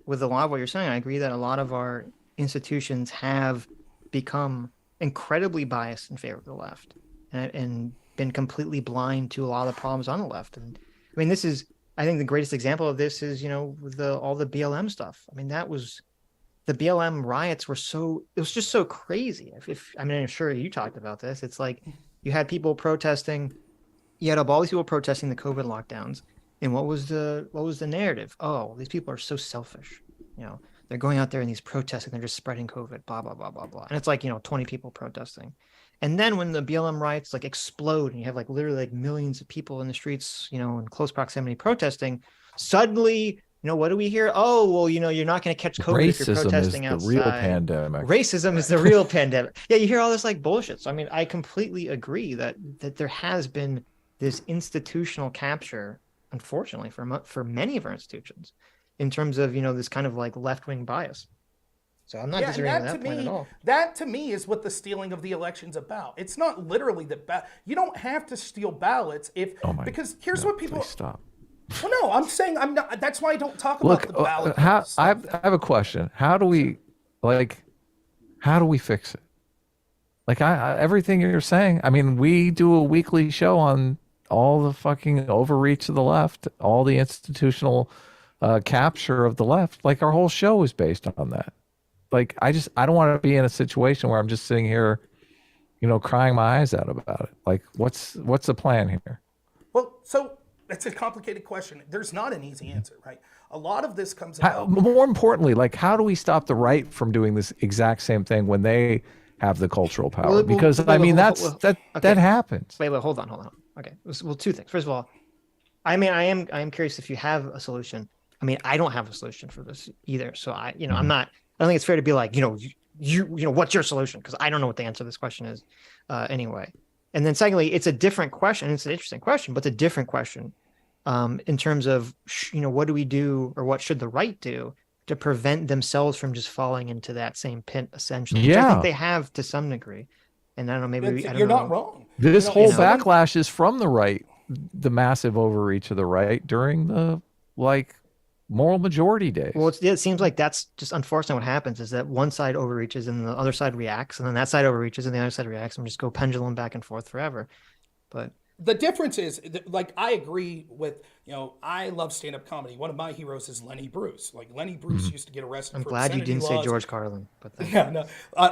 with a lot of what you're saying. I agree that a lot of our institutions have become incredibly biased in favor of the left. and been completely blind to a lot of the problems on the left. And I mean, I think the greatest example of this is, all the BLM stuff. I mean, the BLM riots it was just so crazy. I'm sure you talked about this. It's like you had people protesting, you had all these people protesting the COVID lockdowns. And what was the narrative? Oh, these people are so selfish. They're going out there in these protests and they're just spreading COVID, blah, blah, blah, blah, blah. And it's like, 20 people protesting. And then when the BLM riots like explode and you have like literally like millions of people in the streets, in close proximity protesting, suddenly, what do we hear? Oh, well, you're not going to catch COVID if you're protesting outside. Racism is the real pandemic. Racism is the real pandemic. Yeah, you hear all this like bullshit. So, I mean, I completely agree that there has been this institutional capture, unfortunately, for many of our institutions in terms of, this kind of like left-wing bias. So I'm not disagreeing with that point at all. That to me is what the stealing of the election's about. It's not literally you don't have to steal ballots because here's what people stop. Well, no, I'm saying I'm not. That's why I don't talk about the ballot. I have a question. How do we fix it? Like everything you're saying. I mean, we do a weekly show on all the fucking overreach of the left, all the institutional capture of the left. Like our whole show is based on that. Like I don't want to be in a situation where I'm just sitting here, crying my eyes out about it. Like what's the plan here? Well, so it's a complicated question. There's not an easy answer, right? A lot of this comes about. More importantly, like how do we stop the right from doing this exact same thing when they have the cultural power? Because that happens. Wait, hold on. Okay, well, two things. First of all, I mean, I am curious if you have a solution. I mean, I don't have a solution for this either. So I don't think it's fair to be like, what's your solution? Because I don't know what the answer to this question is anyway. And then secondly, it's a different question. It's an interesting question, but it's a different question in terms of, what do we do or what should the right do to prevent themselves from just falling into that same pit, essentially? Which I think they have to some degree. And I don't know, maybe you're not wrong. This whole backlash is from the right, the massive overreach of the right during the moral majority days. Well, it seems like that's just unfortunately what happens is that one side overreaches and the other side reacts, and then that side overreaches and the other side reacts, and we just go pendulum back and forth forever. But the difference is, I agree with, I love stand-up comedy. One of my heroes is Lenny Bruce. Like Lenny Bruce used to get arrested. I'm glad you didn't say George Carlin. But no.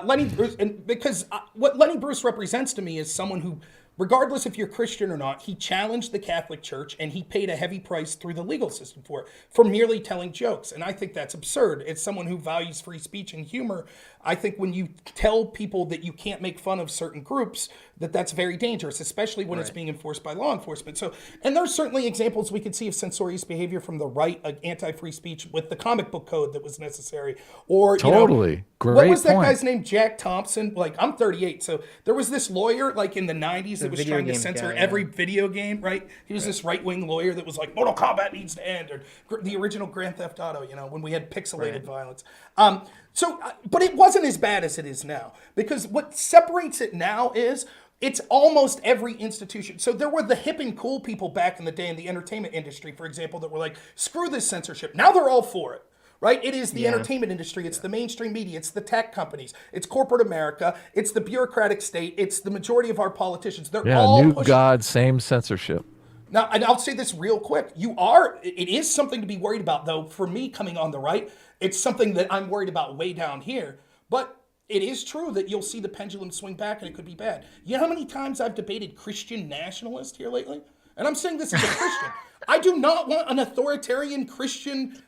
Lenny Bruce, and because what Lenny Bruce represents to me is someone who, regardless if you're Christian or not, he challenged the Catholic Church and he paid a heavy price through the legal system for merely telling jokes. And I think that's absurd. It's someone who values free speech and humor. I think when you tell people that you can't make fun of certain groups, that's very dangerous, especially when it's being enforced by law enforcement. So, and there's certainly examples we could see of censorious behavior from the right, anti-free speech with the comic book code that was necessary. Or, Great what was that point. guy's name? Jack Thompson. I'm 38. So there was this lawyer in the 90s that was trying to censor every video game, right? He was this right-wing lawyer that was like, Mortal Kombat needs to end, or the original Grand Theft Auto, when we had pixelated violence. But it wasn't as bad as it is now, because what separates it now is it's almost every institution. So there were the hip and cool people back in the day in the entertainment industry, for example, that were like, screw this censorship. Now they're all for it. Right? It is the entertainment industry. It's the mainstream media. It's the tech companies. It's corporate America. It's the bureaucratic state. It's the majority of our politicians. They're all new God, same censorship. Now, and I'll say this real quick. It is something to be worried about, though. For me, coming on the right, it's something that I'm worried about way down here. But it is true that you'll see the pendulum swing back and it could be bad. You know how many times I've debated Christian nationalist here lately? And I'm saying this as a Christian. I do not want an authoritarian Christian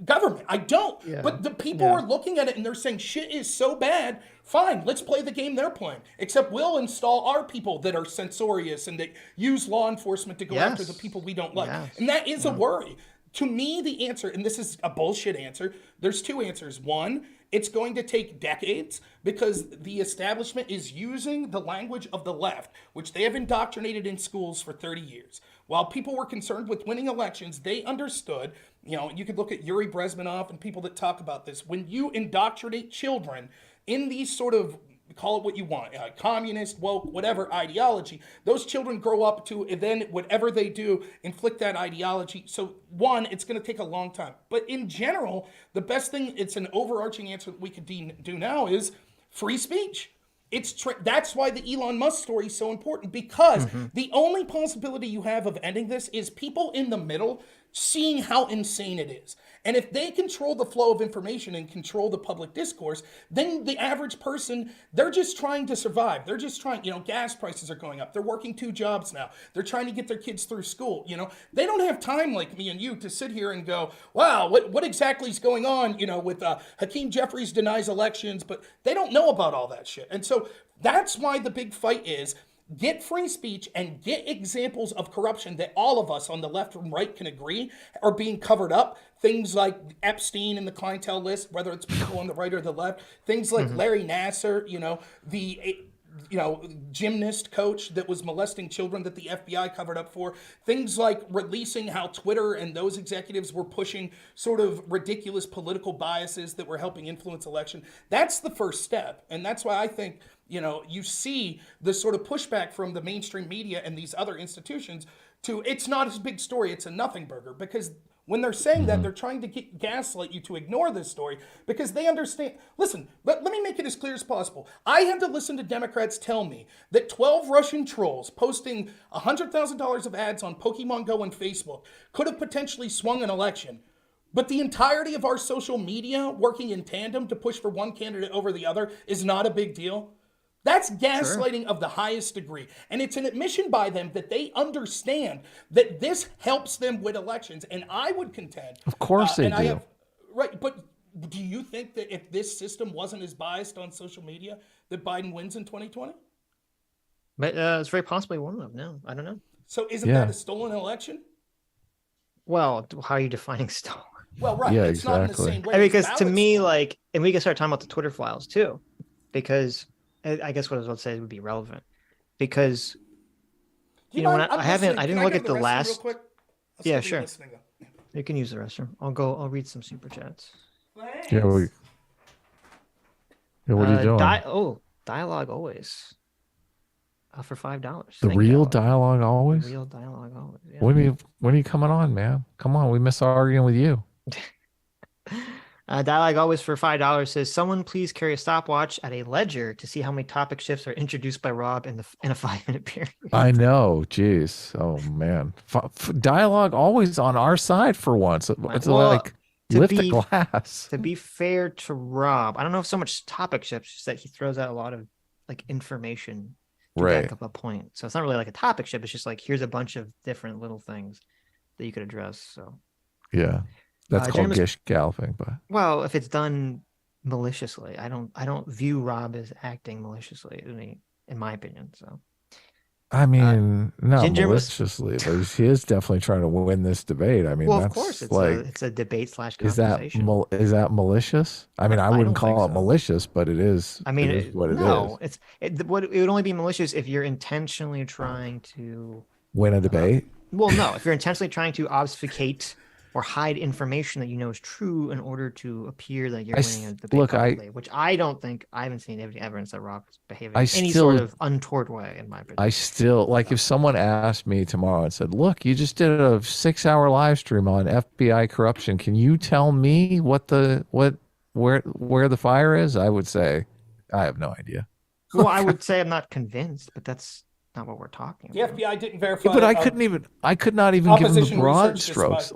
government. I don't. Yeah. But the people are looking at it and they're saying shit is so bad. Fine, let's play the game they're playing. Except we'll install our people that are censorious and that use law enforcement to go after the people we don't like. Yes. And that is a worry. To me, the answer, and this is a bullshit answer, there's two answers. One, it's going to take decades because the establishment is using the language of the left, which they have indoctrinated in schools for 30 years. While people were concerned with winning elections, they understood, you could look at Yuri Brezhnev and people that talk about this. When you indoctrinate children in these sort of, call it what you want, communist, woke, whatever ideology, those children grow up to then, whatever they do, inflict that ideology. So one, it's going to take a long time. But in general, the best thing, it's an overarching answer that we could do now is free speech. That's why the Elon Musk story is so important, because the only possibility you have of ending this is people in the middle seeing how insane it is. And if they control the flow of information and control the public discourse, then the average person, they're just trying to survive. They're just trying, gas prices are going up. They're working 2 jobs now. They're trying to get their kids through school. They don't have time like me and you to sit here and go, wow, what exactly is going on, with Hakeem Jeffries denies elections, but they don't know about all that shit. And so that's why the big fight is get free speech and get examples of corruption that all of us on the left and right can agree are being covered up. Things like Epstein and the clientele list, whether it's people on the right or the left. Things like Larry Nassar, the gymnast coach that was molesting children that the FBI covered up for. Things like releasing how Twitter and those executives were pushing sort of ridiculous political biases that were helping influence election. That's the first step. And that's why I think, you see the sort of pushback from the mainstream media and these other institutions to, it's not a big story, it's a nothing burger. Because when they're saying that, they're trying to gaslight you to ignore this story because they understand. Listen, let me make it as clear as possible. I had to listen to Democrats tell me that 12 Russian trolls posting $100,000 of ads on Pokemon Go and Facebook could have potentially swung an election. But the entirety of our social media working in tandem to push for one candidate over the other is not a big deal. That's gaslighting of the highest degree. And it's an admission by them that they understand that this helps them win elections. And I would contend. Of course they do. Right. But do you think that if this system wasn't as biased on social media, that Biden wins in 2020? But it's very possibly one of them. No, I don't know. So isn't that a stolen election? Well, how are you defining stolen? Well, right. Yeah, it's not in the exactly. same way. Because to me, and we can start talking about the Twitter files too, because I guess what I was about to say would be relevant, because I didn't look at the last. Yeah, sure. You can use the restroom. I'll read some super chats. Yeah, what are you doing? Dialogue always. For $5. The real dialogue always. The real dialogue always. Yeah. When are you coming on, man? Come on, we miss arguing with you. Dialogue always for $5 says, someone please carry a stopwatch at a ledger to see how many topic shifts are introduced by Rob in a 5-minute period. I know. Jeez. Oh, man. Dialogue always on our side for once. It's like lift the glass. To be fair to Rob, I don't know if so much topic shifts, just that he throws out a lot of information to back up a point. So it's not really like a topic shift. It's just like, here's a bunch of different little things that you could address. So yeah. That's called gish galloping, but if it's done maliciously, I don't view Rob as acting maliciously, in my opinion. So, I mean, not maliciously, but he is definitely trying to win this debate. I mean, of course, it's a debate / conversation. Is that malicious? I mean, I wouldn't call it malicious, but it is. I mean, it is what it is. It would only be malicious if you're intentionally trying to win a debate. Well, no, if you're intentionally trying to obfuscate or hide information that you know is true in order to appear that you're winning a debate. Which I don't think, I haven't seen any evidence that Rob is behaving in any sort of untoward way, in my opinion. I still, if someone asked me tomorrow and said, look, you just did a 6-hour live stream on FBI corruption. Can you tell me where the fire is? I would say, I have no idea. Well, I would say I'm not convinced, but that's not what we're talking about. The FBI didn't verify. Yeah, but I could not even give them the broad strokes.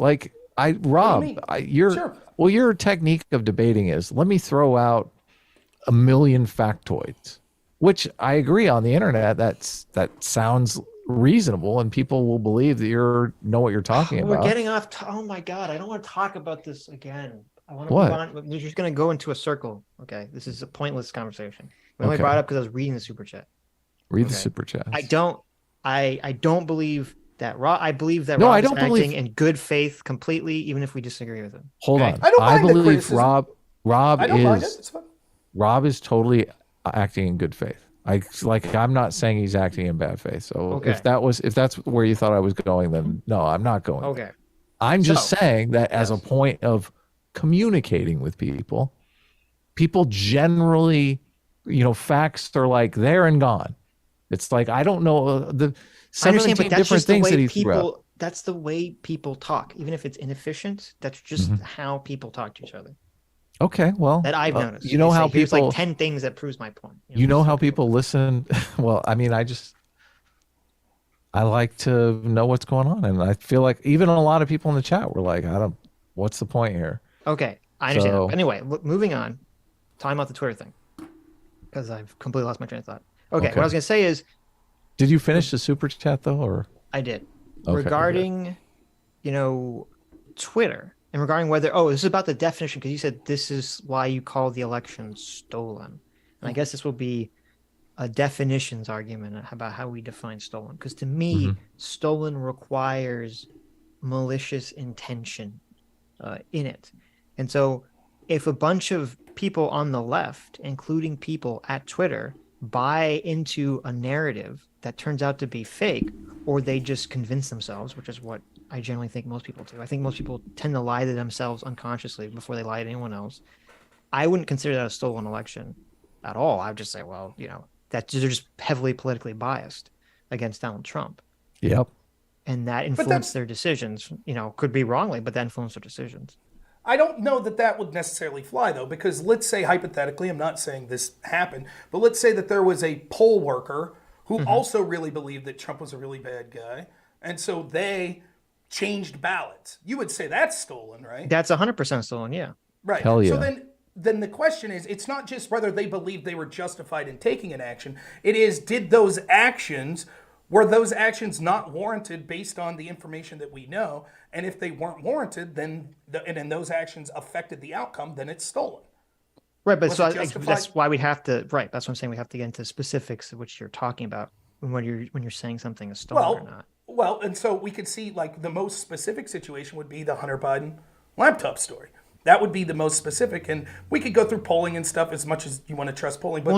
Your technique of debating is, let me throw out a million factoids, which I agree on the internet. That sounds reasonable and people will believe that know what you're talking about. We're getting off. Oh my God. I don't want to talk about this again. I want to move on. We're just going to go into a circle. Okay. This is a pointless conversation. We only brought it up because I was reading the super chat. Read the super chat. I don't believe that I believe that Rob is acting in good faith completely, even if we disagree with him. Hold on. I believe Rob is totally acting in good faith. I'm not saying he's acting in bad faith. So if that's where you thought I was going, then no, I'm not going. Okay. There. I'm just saying that as a point of communicating with people generally, facts are there and gone. It's I don't know the 17 different things that he threw out. That's the way people talk. Even if it's inefficient, that's just how people talk to each other. Okay, well, that I've noticed. you know They how say, here's people like 10 things that proves my point. you know how people listen. Well, I mean, I like to know what's going on, and I feel like even a lot of people in the chat were like, what's the point here? Okay, I understand. So- But anyway, moving on. Talking about the Twitter thing, because I've completely lost my train of thought. Okay, what I was gonna say is, did you finish the super chat though, or I did. Okay, Regarding, Twitter, and regarding whether, this is about the definition, because you said this is why you call the election stolen. And I guess this will be a definitions argument about how we define stolen. Because to me, stolen requires malicious intention in it. And so if a bunch of people on the left, including people at Twitter, buy into a narrative that turns out to be fake, or they just convince themselves, which is what I generally think most people do. I think most people tend to lie to themselves unconsciously before they lie to anyone else. I wouldn't consider that a stolen election at all. I would just say, well, that they're just heavily politically biased against Donald Trump. Yep. And that influenced their decisions, could be wrongly, but that influenced their decisions. I don't know that would necessarily fly, though, because let's say hypothetically, I'm not saying this happened, but let's say that there was a poll worker who also really believed that Trump was a really bad guy, and so they changed ballots. You would say that's stolen, right? That's 100% stolen, yeah. Right. Hell yeah. So then the question is, it's not just whether they believed they were justified in taking an action. It is, were those actions not warranted based on the information that we know? And if they weren't warranted, then those actions affected the outcome, then it's stolen. Right, but that's why we'd have to. Right, that's what I'm saying. We have to get into specifics of which you're talking about when you're saying something is stolen or not. Well, and so we could see like the most specific situation would be the Hunter Biden laptop story. That would be the most specific, and we could go through polling and stuff as much as you want to trust polling. But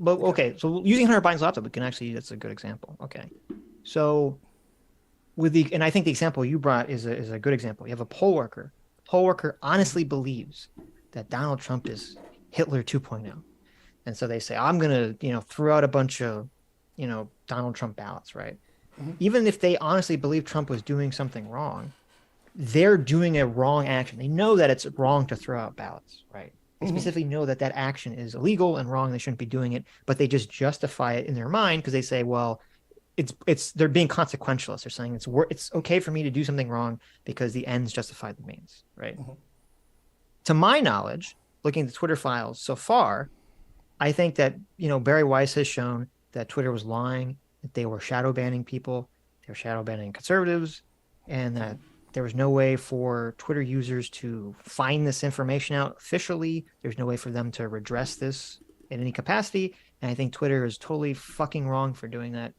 okay. So using Hunter Biden's laptop, we can actually. That's a good example. Okay, so and I think the example you brought is a good example. You have a poll worker. Poll worker honestly believes that Donald Trump is Hitler 2.0, and so they say, I'm gonna throw out a bunch of Donald Trump ballots, right? Even if they honestly believe Trump was doing something wrong, they're doing a wrong action. They know that it's wrong to throw out ballots, right? They specifically know that action is illegal and wrong. They shouldn't be doing it, but they just justify it in their mind because they say, well, they're being consequentialist. They're saying it's okay for me to do something wrong because the ends justify the means, right? To my knowledge, looking at the Twitter files so far, I think that Barry Weiss has shown that Twitter was lying, that they were shadow banning people, they were shadow banning conservatives, and that there was no way for Twitter users to find this information out officially. There's no way for them to redress this in any capacity. And I think Twitter is totally fucking wrong for doing that,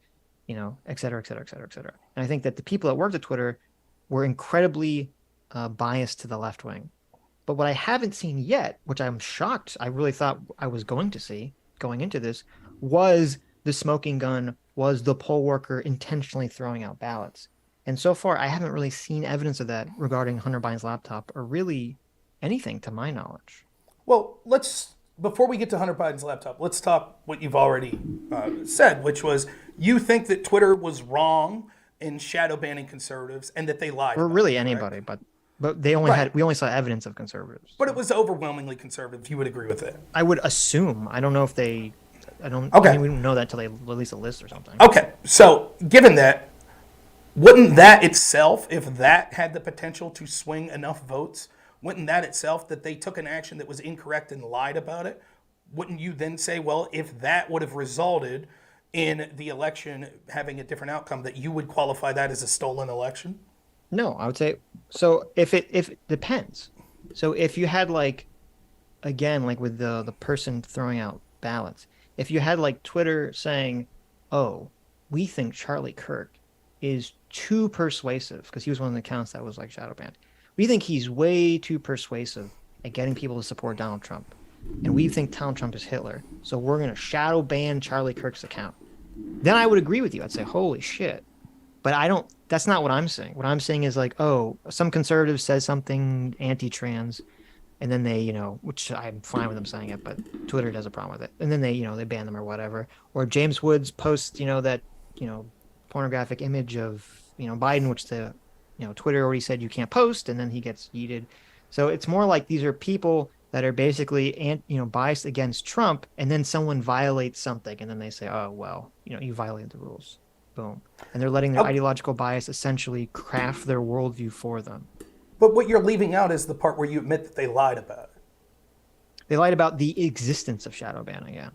et cetera, et cetera, et cetera, et cetera. And I think that the people that worked at Twitter were incredibly biased to the left wing. But what I haven't seen yet, which I'm shocked, I really thought I was going to see going into this, was the smoking gun, was the poll worker intentionally throwing out ballots. And so far, I haven't really seen evidence of that regarding Hunter Biden's laptop or really anything to my knowledge. Well, before we get to Hunter Biden's laptop, let's talk what you've already said, which was you think that Twitter was wrong in shadow banning conservatives and that they lied. Or really anybody, right? But we only saw evidence of conservatives. But it was overwhelmingly conservative. You would agree with it? I would assume. I don't know if they. I don't. Okay. I mean, we don't know that until they release a list or something. Okay. So given that, wouldn't that itself, if that had the potential to swing enough votes, wouldn't that itself, that they took an action that was incorrect and lied about it, wouldn't you then say, well, if that would have resulted in the election having a different outcome, that you would qualify that as a stolen election? No, I would say, so if it depends. So if you had like with the person throwing out ballots, if you had like Twitter saying, oh, we think Charlie Kirk is too persuasive, because he was one of the accounts that was like shadow banned. We think he's way too persuasive at getting people to support Donald Trump. And we think Donald Trump is Hitler. So we're going to shadow ban Charlie Kirk's account. Then I would agree with you. I'd say, holy shit. But that's not what I'm saying. What I'm saying is like, oh, some conservative says something anti-trans, and then they, which I'm fine with them saying it, but Twitter does a problem with it. And then they, they ban them or whatever. Or James Woods posts, that, pornographic image of, Biden, which Twitter already said you can't post, and then he gets yeeted. So it's more like these are people that are basically biased against Trump, and then someone violates something, and then they say, oh well, you violated the rules. Boom. And they're letting their ideological bias essentially craft their worldview for them. But what you're leaving out is the part where you admit that they lied about it. They lied about the existence of shadow banning, yeah.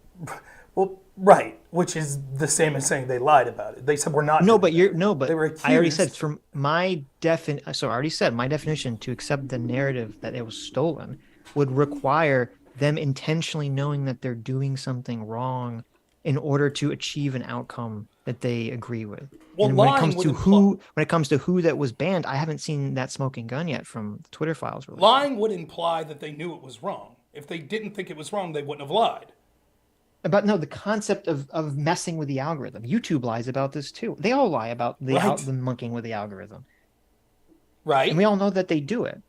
Well, right, which is the same as saying they lied about it. They said we're not. No, but they were accused. I already said from my definition to accept the narrative that it was stolen would require them intentionally knowing that they're doing something wrong in order to achieve an outcome that they agree with. Well, and when it comes to who that was banned, I haven't seen that smoking gun yet from the Twitter files. Lying would imply that they knew it was wrong. If they didn't think it was wrong, they wouldn't have lied. But no, the concept of messing with the algorithm. YouTube lies about this too. They all lie about the monkeying with the algorithm. Right. And we all know that they do it.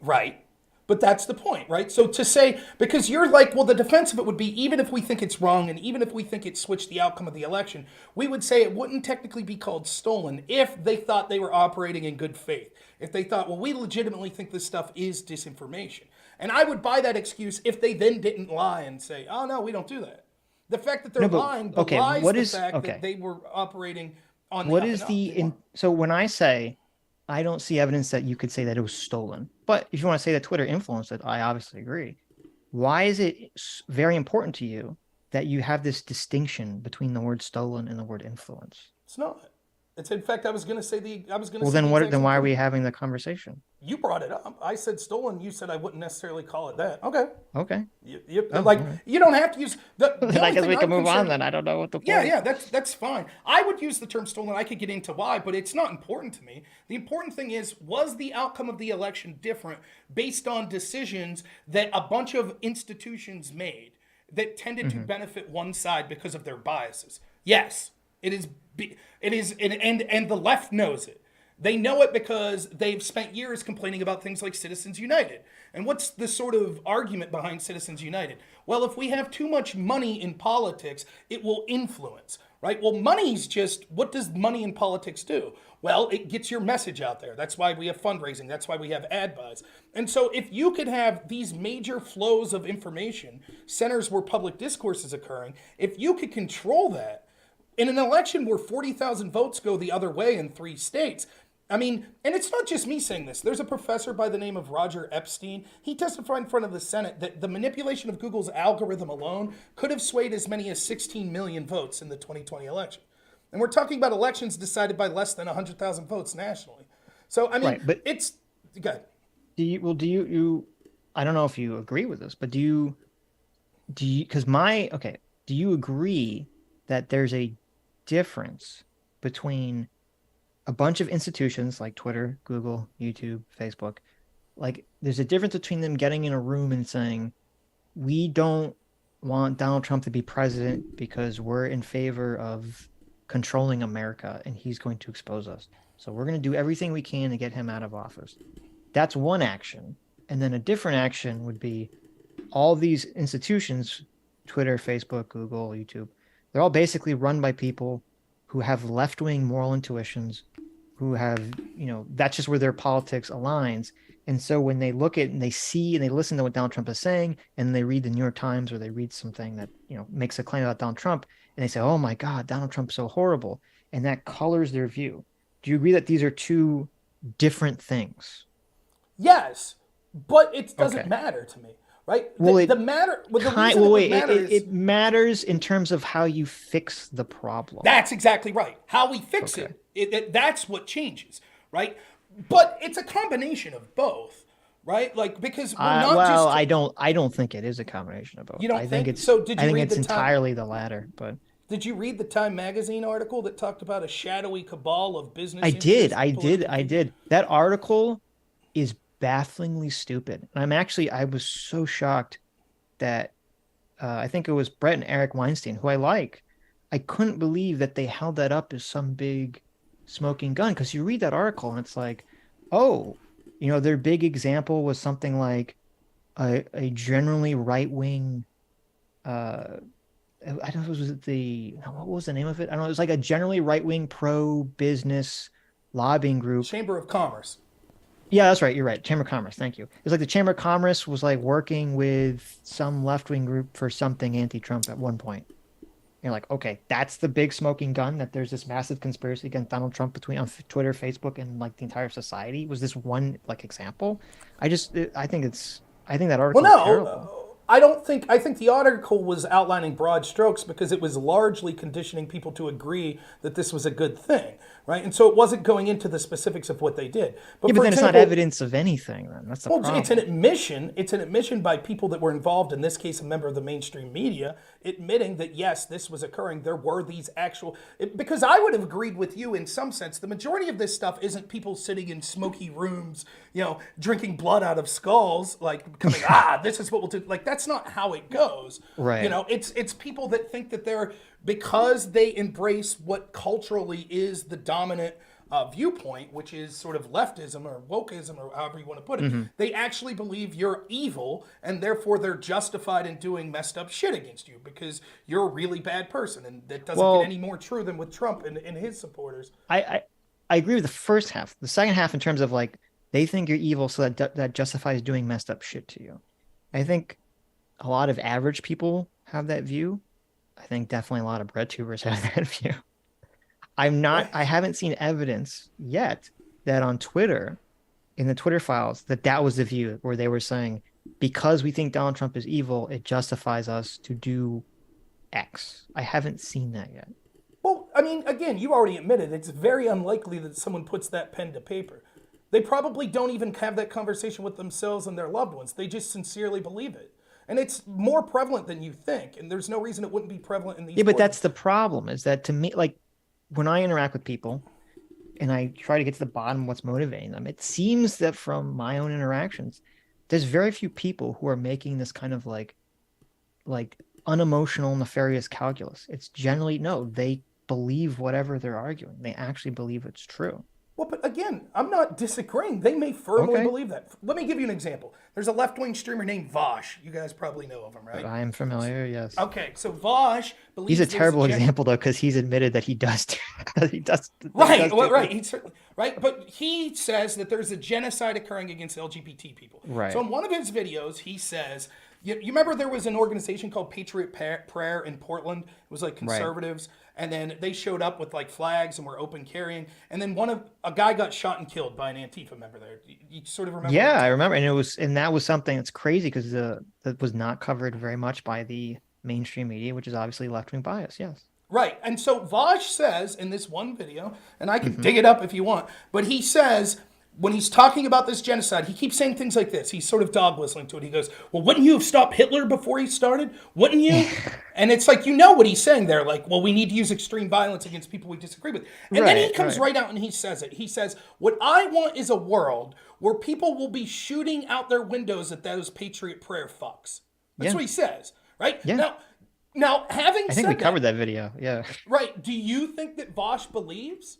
Right. But that's the point, right? So to say, because you're like, well, the defense of it would be, even if we think it's wrong and even if we think it switched the outcome of the election, we would say it wouldn't technically be called stolen if they thought they were operating in good faith. If they thought, well, we legitimately think this stuff is disinformation. And I would buy that excuse if they then didn't lie and say, oh, no, we don't do that. The fact that they're lying belies the fact that they were operating on the What is so when I say I don't see evidence that you could say that it was stolen, but if you want to say that Twitter influenced it, I obviously agree. Why is it very important to you that you have this distinction between the word stolen and the word influence? It's not. It's in fact, I was going to say Well, then why are we having the conversation? You brought it up. I said stolen. You said I wouldn't necessarily call it that. Okay. Okay. You don't have to use the I guess we can move on then. I don't know what the point. Yeah, that's fine. I would use the term stolen. I could get into why, but it's not important to me. The important thing is, was the outcome of the election different based on decisions that a bunch of institutions made that tended to benefit one side because of their biases? Yes, it is. And the left knows it. They know it because they've spent years complaining about things like Citizens United. And what's the sort of argument behind Citizens United? Well, if we have too much money in politics, it will influence, right? Well, money's just, what does money in politics do? Well, it gets your message out there. That's why we have fundraising. That's why we have ad buys. And so if you could have these major flows of information, centers where public discourse is occurring, if you could control that, in an election where 40,000 votes go the other way in 3 states, I mean, and it's not just me saying this. There's a professor by the name of Roger Epstein. He testified in front of the Senate that the manipulation of Google's algorithm alone could have swayed as many as 16 million votes in the 2020 election. And we're talking about elections decided by less than 100,000 votes nationally. So, I mean, but it's good. Do you, I don't know if you agree with this, but do you, do you agree that there's a difference between a bunch of institutions like Twitter, Google, YouTube, Facebook? Like, there's a difference between them getting in a room and saying, we don't want Donald Trump to be president because we're in favor of controlling America and he's going to expose us. So we're going to do everything we can to get him out of office. That's one action. And then a different action would be all these institutions, Twitter, Facebook, Google, YouTube, they're all basically run by people who have left-wing moral intuitions, who have, that's just where their politics aligns. And so when they look at and they see and they listen to what Donald Trump is saying, and they read the New York Times or they read something that, makes a claim about Donald Trump, and they say, oh my God, Donald Trump's so horrible. And that colors their view. Do you agree that these are two different things? Yes, but it doesn't matter to me. Right. Well, it matters in terms of how you fix the problem. That's exactly right. How we fix it, that's what changes. Right. But it's a combination of both. Right. Like, because we're not I don't think it is a combination of both. You don't think it's so? Did you I read think it's the entirely the latter. But did you read the Time magazine article that talked about a shadowy cabal of business? I did. That article is bafflingly stupid. And I was so shocked that I think it was Brett and Eric Weinstein, who I like. I couldn't believe that they held that up as some big smoking gun, because you read that article and it's like, oh, their big example was something like a generally right-wing, I don't know, what was the name of it? I don't know. It was like a generally right-wing pro-business lobbying group. Chamber of Commerce. Yeah, that's right. You're right. Chamber of Commerce. Thank you. It's like the Chamber of Commerce was like working with some left-wing group for something anti-Trump at one point. You're like, okay, that's the big smoking gun, that there's this massive conspiracy against Donald Trump between on Twitter, Facebook, and like the entire society. Was this one like example? I think that article is terrible. I think the article was outlining broad strokes because it was largely conditioning people to agree that this was a good thing, right? And so it wasn't going into the specifics of what they did. But then it's not evidence of anything. Then that's the problem. It's an admission. It's an admission by people that were involved. In this case, a member of the mainstream media, admitting that yes, this was occurring. There were these actual. Because I would have agreed with you in some sense. The majority of this stuff isn't people sitting in smoky rooms, drinking blood out of skulls, like coming, this is what we'll do. Like that's not how it goes. Right. It's people that think that they're, because they embrace what culturally is the dominant viewpoint, which is sort of leftism or wokeism or however you want to put it, they actually believe you're evil and therefore they're justified in doing messed up shit against you because you're a really bad person. And that doesn't get any more true than with Trump and his supporters. I agree with the first half. The second half, in terms of like, they think you're evil, so that justifies doing messed up shit to you. I think a lot of average people have that view. I think definitely a lot of bread tubers have that view. I haven't seen evidence yet that on Twitter, in the Twitter files, that was the view where they were saying, because we think Donald Trump is evil, it justifies us to do X. I haven't seen that yet. Well, I mean, again, you already admitted it's very unlikely that someone puts that pen to paper. They probably don't even have that conversation with themselves and their loved ones. They just sincerely believe it. And it's more prevalent than you think. And there's no reason it wouldn't be prevalent in these. Yeah, but that's the problem, is that to me, like when I interact with people and I try to get to the bottom of what's motivating them, it seems that from my own interactions, there's very few people who are making this kind of like unemotional, nefarious calculus. It's generally, no, they believe whatever they're arguing. They actually believe it's true. Well, but again, I'm not disagreeing. They may firmly believe that. Let me give you an example. There's a left-wing streamer named Vaush. You guys probably know of him, right? I am familiar, yes. Okay, so Vaush believes he's a terrible example, though, because he's admitted that he does. Right. Right. But he says that there's a genocide occurring against LGBT people. Right. So in one of his videos, he says, you remember there was an organization called Patriot Prayer in Portland? It was like conservatives. Right. And then they showed up with like flags and were open carrying. And then a guy got shot and killed by an Antifa member there. You sort of remember? Yeah, I remember. And that was something that's crazy because that was not covered very much by the mainstream media, which is obviously left-wing bias. Yes. Right. And so Vaush says in this one video, and I can dig it up if you want, but he says, when he's talking about this genocide, he keeps saying things like this. He's sort of dog whistling to it. He goes, well, wouldn't you have stopped Hitler before he started? Wouldn't you? And it's like, what he's saying there. Like, well, we need to use extreme violence against people we disagree with. And then he comes right out and he says it. He says, what I want is a world where people will be shooting out their windows at those Patriot Prayer fucks. That's what he says, right? Yeah. Now, having said that. I think we covered that video. Yeah. Right. Do you think that Vaush believes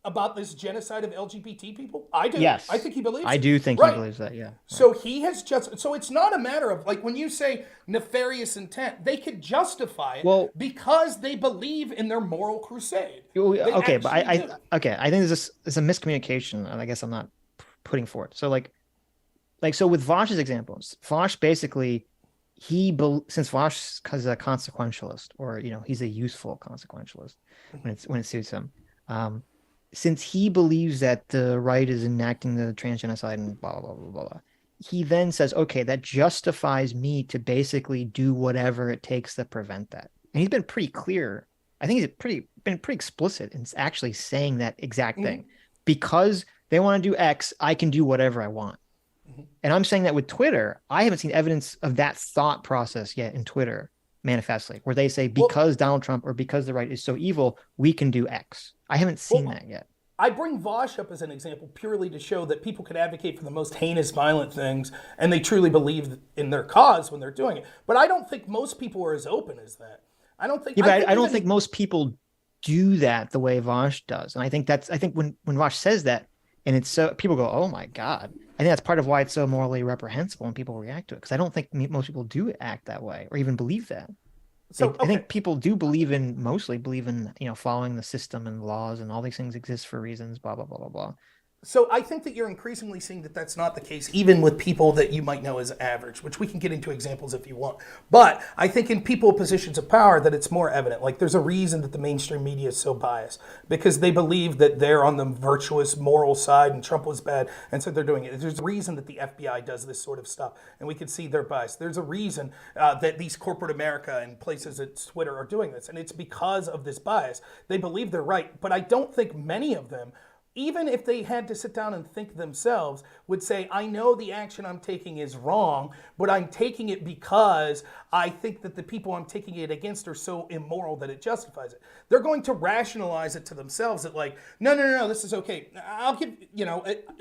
about this genocide of LGBT people? I do. Yes. I think he believes I do think he believes that, yeah. Right. So he has so it's not a matter of, like, when you say nefarious intent, they could justify it because they believe in their moral crusade. Okay, but I think there's a miscommunication, and I guess I'm not putting forward. So so with Vaush's examples, Vaush basically, since Vaush is a consequentialist, or he's a useful consequentialist when it suits him. Since he believes that the right is enacting the transgenocide and blah, blah, blah, blah, blah, he then says, okay, that justifies me to basically do whatever it takes to prevent that. And he's been pretty clear. I think he's been pretty explicit in actually saying that exact thing. Because they want to do X, I can do whatever I want. And I'm saying that with Twitter, I haven't seen evidence of that thought process yet in Twitter manifestly, where they say, because Donald Trump or because the right is so evil, we can do X. I haven't seen that yet. I bring Vaush up as an example purely to show that people could advocate for the most heinous, violent things, and they truly believe in their cause when they're doing it. But I don't think most people are as open as that. I don't think. Yeah, I don't think most people do that the way Vaush does, and I think when Vaush says that, and it's so, people go, oh my God. I think that's part of why it's so morally reprehensible when people react to it, because I don't think most people do act that way or even believe that. So I think people do mostly believe in following the system and laws and all these things exist for reasons, blah, blah, blah, blah, blah. So I think that you're increasingly seeing that that's not the case, even with people that you might know as average, which we can get into examples if you want. But I think in people in positions of power that it's more evident. Like there's a reason that the mainstream media is so biased because they believe that they're on the virtuous moral side and Trump was bad, and so they're doing it. There's a reason that the FBI does this sort of stuff, and we can see their bias. There's a reason that these corporate America and places at Twitter are doing this, and it's because of this bias. They believe they're right, but I don't think many of them, even if they had to sit down and think themselves, would say, I know the action I'm taking is wrong, but I'm taking it because I think that the people I'm taking it against are so immoral that it justifies it. They're going to rationalize it to themselves that like, no, this is okay. I'll give,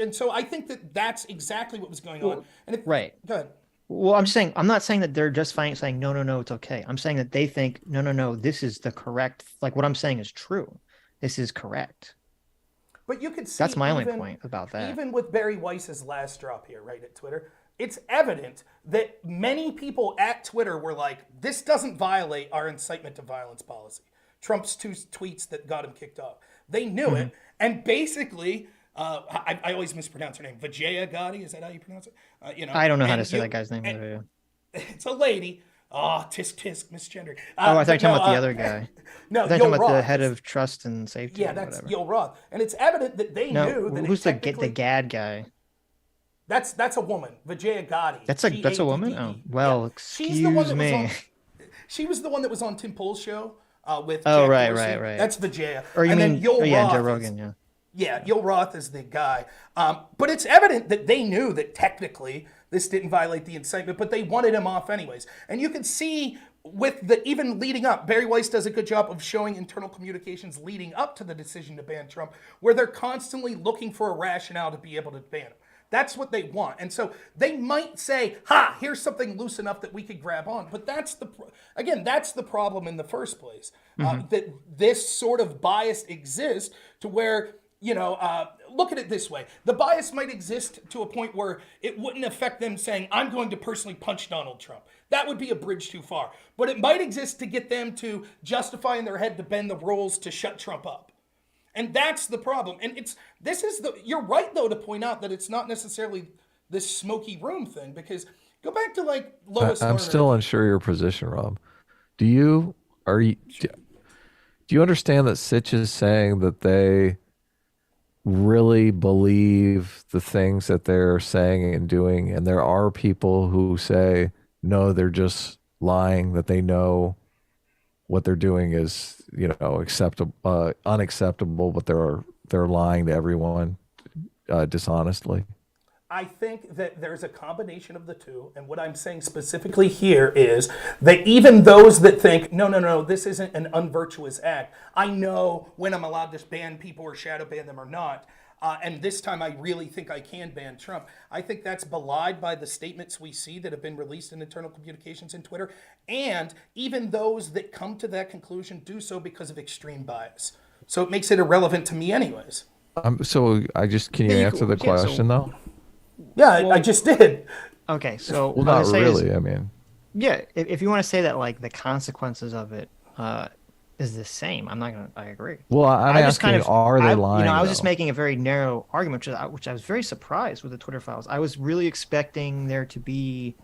and so I think that that's exactly what was going on. And right. Go ahead. Well, I'm not saying that they're justifying saying, no, it's okay. I'm saying that they think, no, this is the correct, like what I'm saying is true. This is correct. But you could see that's my only point about that. Even with Barry Weiss's last drop here, right, at Twitter, it's evident that many people at Twitter were like, this doesn't violate our incitement to violence policy. Trump's 2 tweets that got him kicked off. They knew it. And basically, I always mispronounce her name. Vijaya Gotti, is that how you pronounce it? I don't know how to say that guy's name. It's a lady. Oh, tisk, misgendered. I thought you were talking about the other guy. No, I thought you were talking about the head of trust and safety. Yeah, that's Yoel Roth. And it's evident that they knew that who's the GAD guy? That's a woman, Vijaya Gotti. That's a woman? Oh, well, excuse me. She was the one that was on Tim Pool's show with Oh, Jack right. Dorsey. That's Vijaya. Or you mean Yoel Roth Joe Rogan, yeah. Yeah, Yoel Roth is the guy. But it's evident that they knew that technically this didn't violate the incitement, but they wanted him off anyways. And you can see with the even leading up, Barry Weiss does a good job of showing internal communications leading up to the decision to ban Trump, where they're constantly looking for a rationale to be able to ban him. That's what they want. And so they might say, here's something loose enough that we could grab on. But that's the problem in the first place, that this sort of bias exists to where, look at it this way. The bias might exist to a point where it wouldn't affect them saying, I'm going to personally punch Donald Trump. That would be a bridge too far. But it might exist to get them to justify in their head to bend the rules to shut Trump up. And that's the problem. And you're right, though, to point out that it's not necessarily this smoky room thing, because go back to like Lois I'm Lerner. still unsure of your position, Rob. Do you understand that Sitch is saying that they really believe the things that they're saying and doing, and there are people who say no, they're just lying, that they know what they're doing is acceptable, unacceptable, but they're lying to everyone dishonestly? I think that there's a combination of the two, and what I'm saying specifically here is that even those that think, no, this isn't an unvirtuous act, I know when I'm allowed to ban people or shadow ban them or not, and this time I really think I can ban Trump. I think that's belied by the statements we see that have been released in internal communications in Twitter, and even those that come to that conclusion do so because of extreme bias. So it makes it irrelevant to me anyways. So can you answer the question though? Yeah, I just did. Okay, so well, not really. Yeah, if you want to say that like the consequences of it is the same, I agree. Well, I'm asking, are they lying? I was just making a very narrow argument, which I was very surprised with the Twitter files. I was really expecting there to be,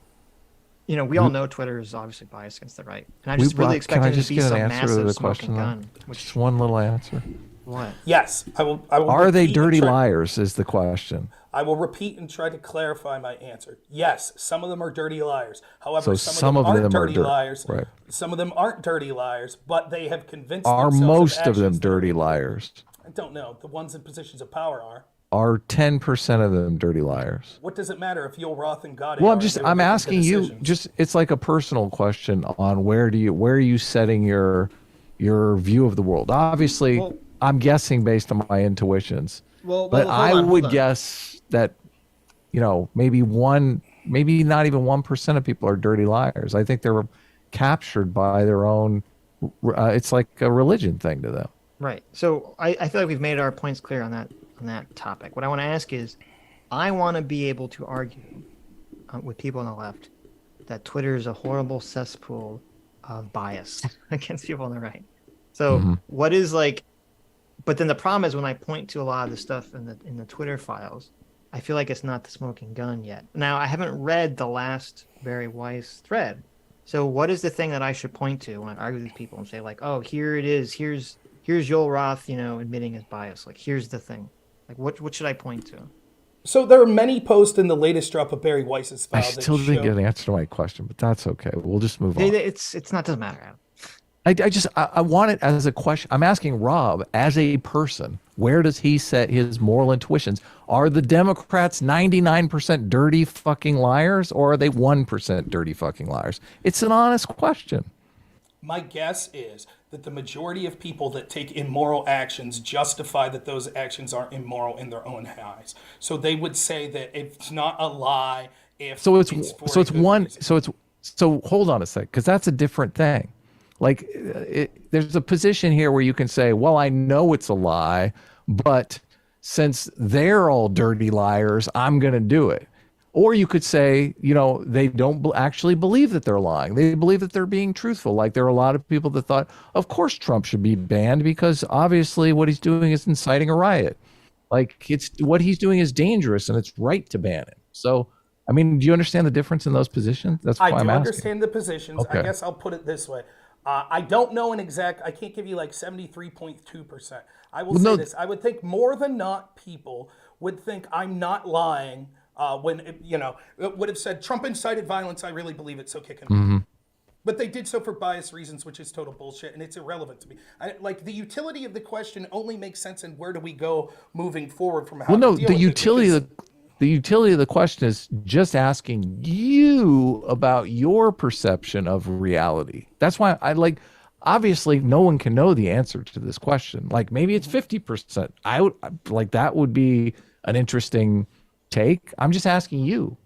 we all know Twitter is obviously biased against the right, and I just really expected there to be some massive smoking gun. Just one little answer. What? Yes, I will. Are they dirty liars? Is the question. I will repeat and try to clarify my answer. Yes, some of them are dirty liars. However, so some of them aren't dirty liars. Right. Some of them aren't dirty liars, but they have convinced Are themselves most of them dirty liars? I don't know. The ones in positions of power are. Are 10% of them dirty liars? What does it matter if Yoel Roth and Gotti? Well, I'm asking you. It's like a personal question on where are you setting your view of the world? Obviously, I'm guessing based on my intuitions. But I would guess that, maybe not even 1% of people are dirty liars. I think they're captured by their own. It's like a religion thing to them. Right. So I feel like we've made our points clear on that topic. What I want to ask is, I want to be able to argue with people on the left that Twitter is a horrible cesspool of bias against people on the right. So what is But then the problem is when I point to a lot of the stuff in the Twitter files, I feel like it's not the smoking gun yet. Now, I haven't read the last Barry Weiss thread. So what is the thing that I should point to when I argue with these people and say like, oh, here it is. Here's Yoel Roth, admitting his bias. Like, here's the thing. Like, what should I point to? So there are many posts in the latest drop of Barry Weiss's file. I still didn't get an answer to my question, but that's okay. We'll just move on. It's not, doesn't matter, Adam. I want it as a question. I'm asking Rob, as a person, where does he set his moral intuitions? Are the Democrats 99% dirty fucking liars, or are they 1% dirty fucking liars? It's an honest question. My guess is that the majority of people that take immoral actions justify that those actions are immoral in their own eyes. So they would say that it's not a lie if so hold on a sec, because that's a different thing. Like, there's a position here where you can say, well, I know it's a lie, but since they're all dirty liars, I'm going to do it. Or you could say, they don't actually believe that they're lying. They believe that they're being truthful. Like, there are a lot of people that thought, of course Trump should be banned because obviously what he's doing is inciting a riot. Like, what he's doing is dangerous and it's right to ban him. So, I mean, do you understand the difference in those positions? That's why I'm asking. I do understand the positions. Okay. I guess I'll put it this way. I don't know I can't give you like 73.2%. I will say this. I would think more than not people would think I'm not lying when, it would have said Trump incited violence. I really believe it, so kick him. Mm-hmm. But they did so for bias reasons, which is total bullshit, and it's irrelevant to me. The utility of the question only makes sense in where do we go moving forward from how to deal with it. The utility of the question is just asking you about your perception of reality. That's why obviously no one can know the answer to this question. Like, maybe it's 50%. That would be an interesting take. I'm just asking you.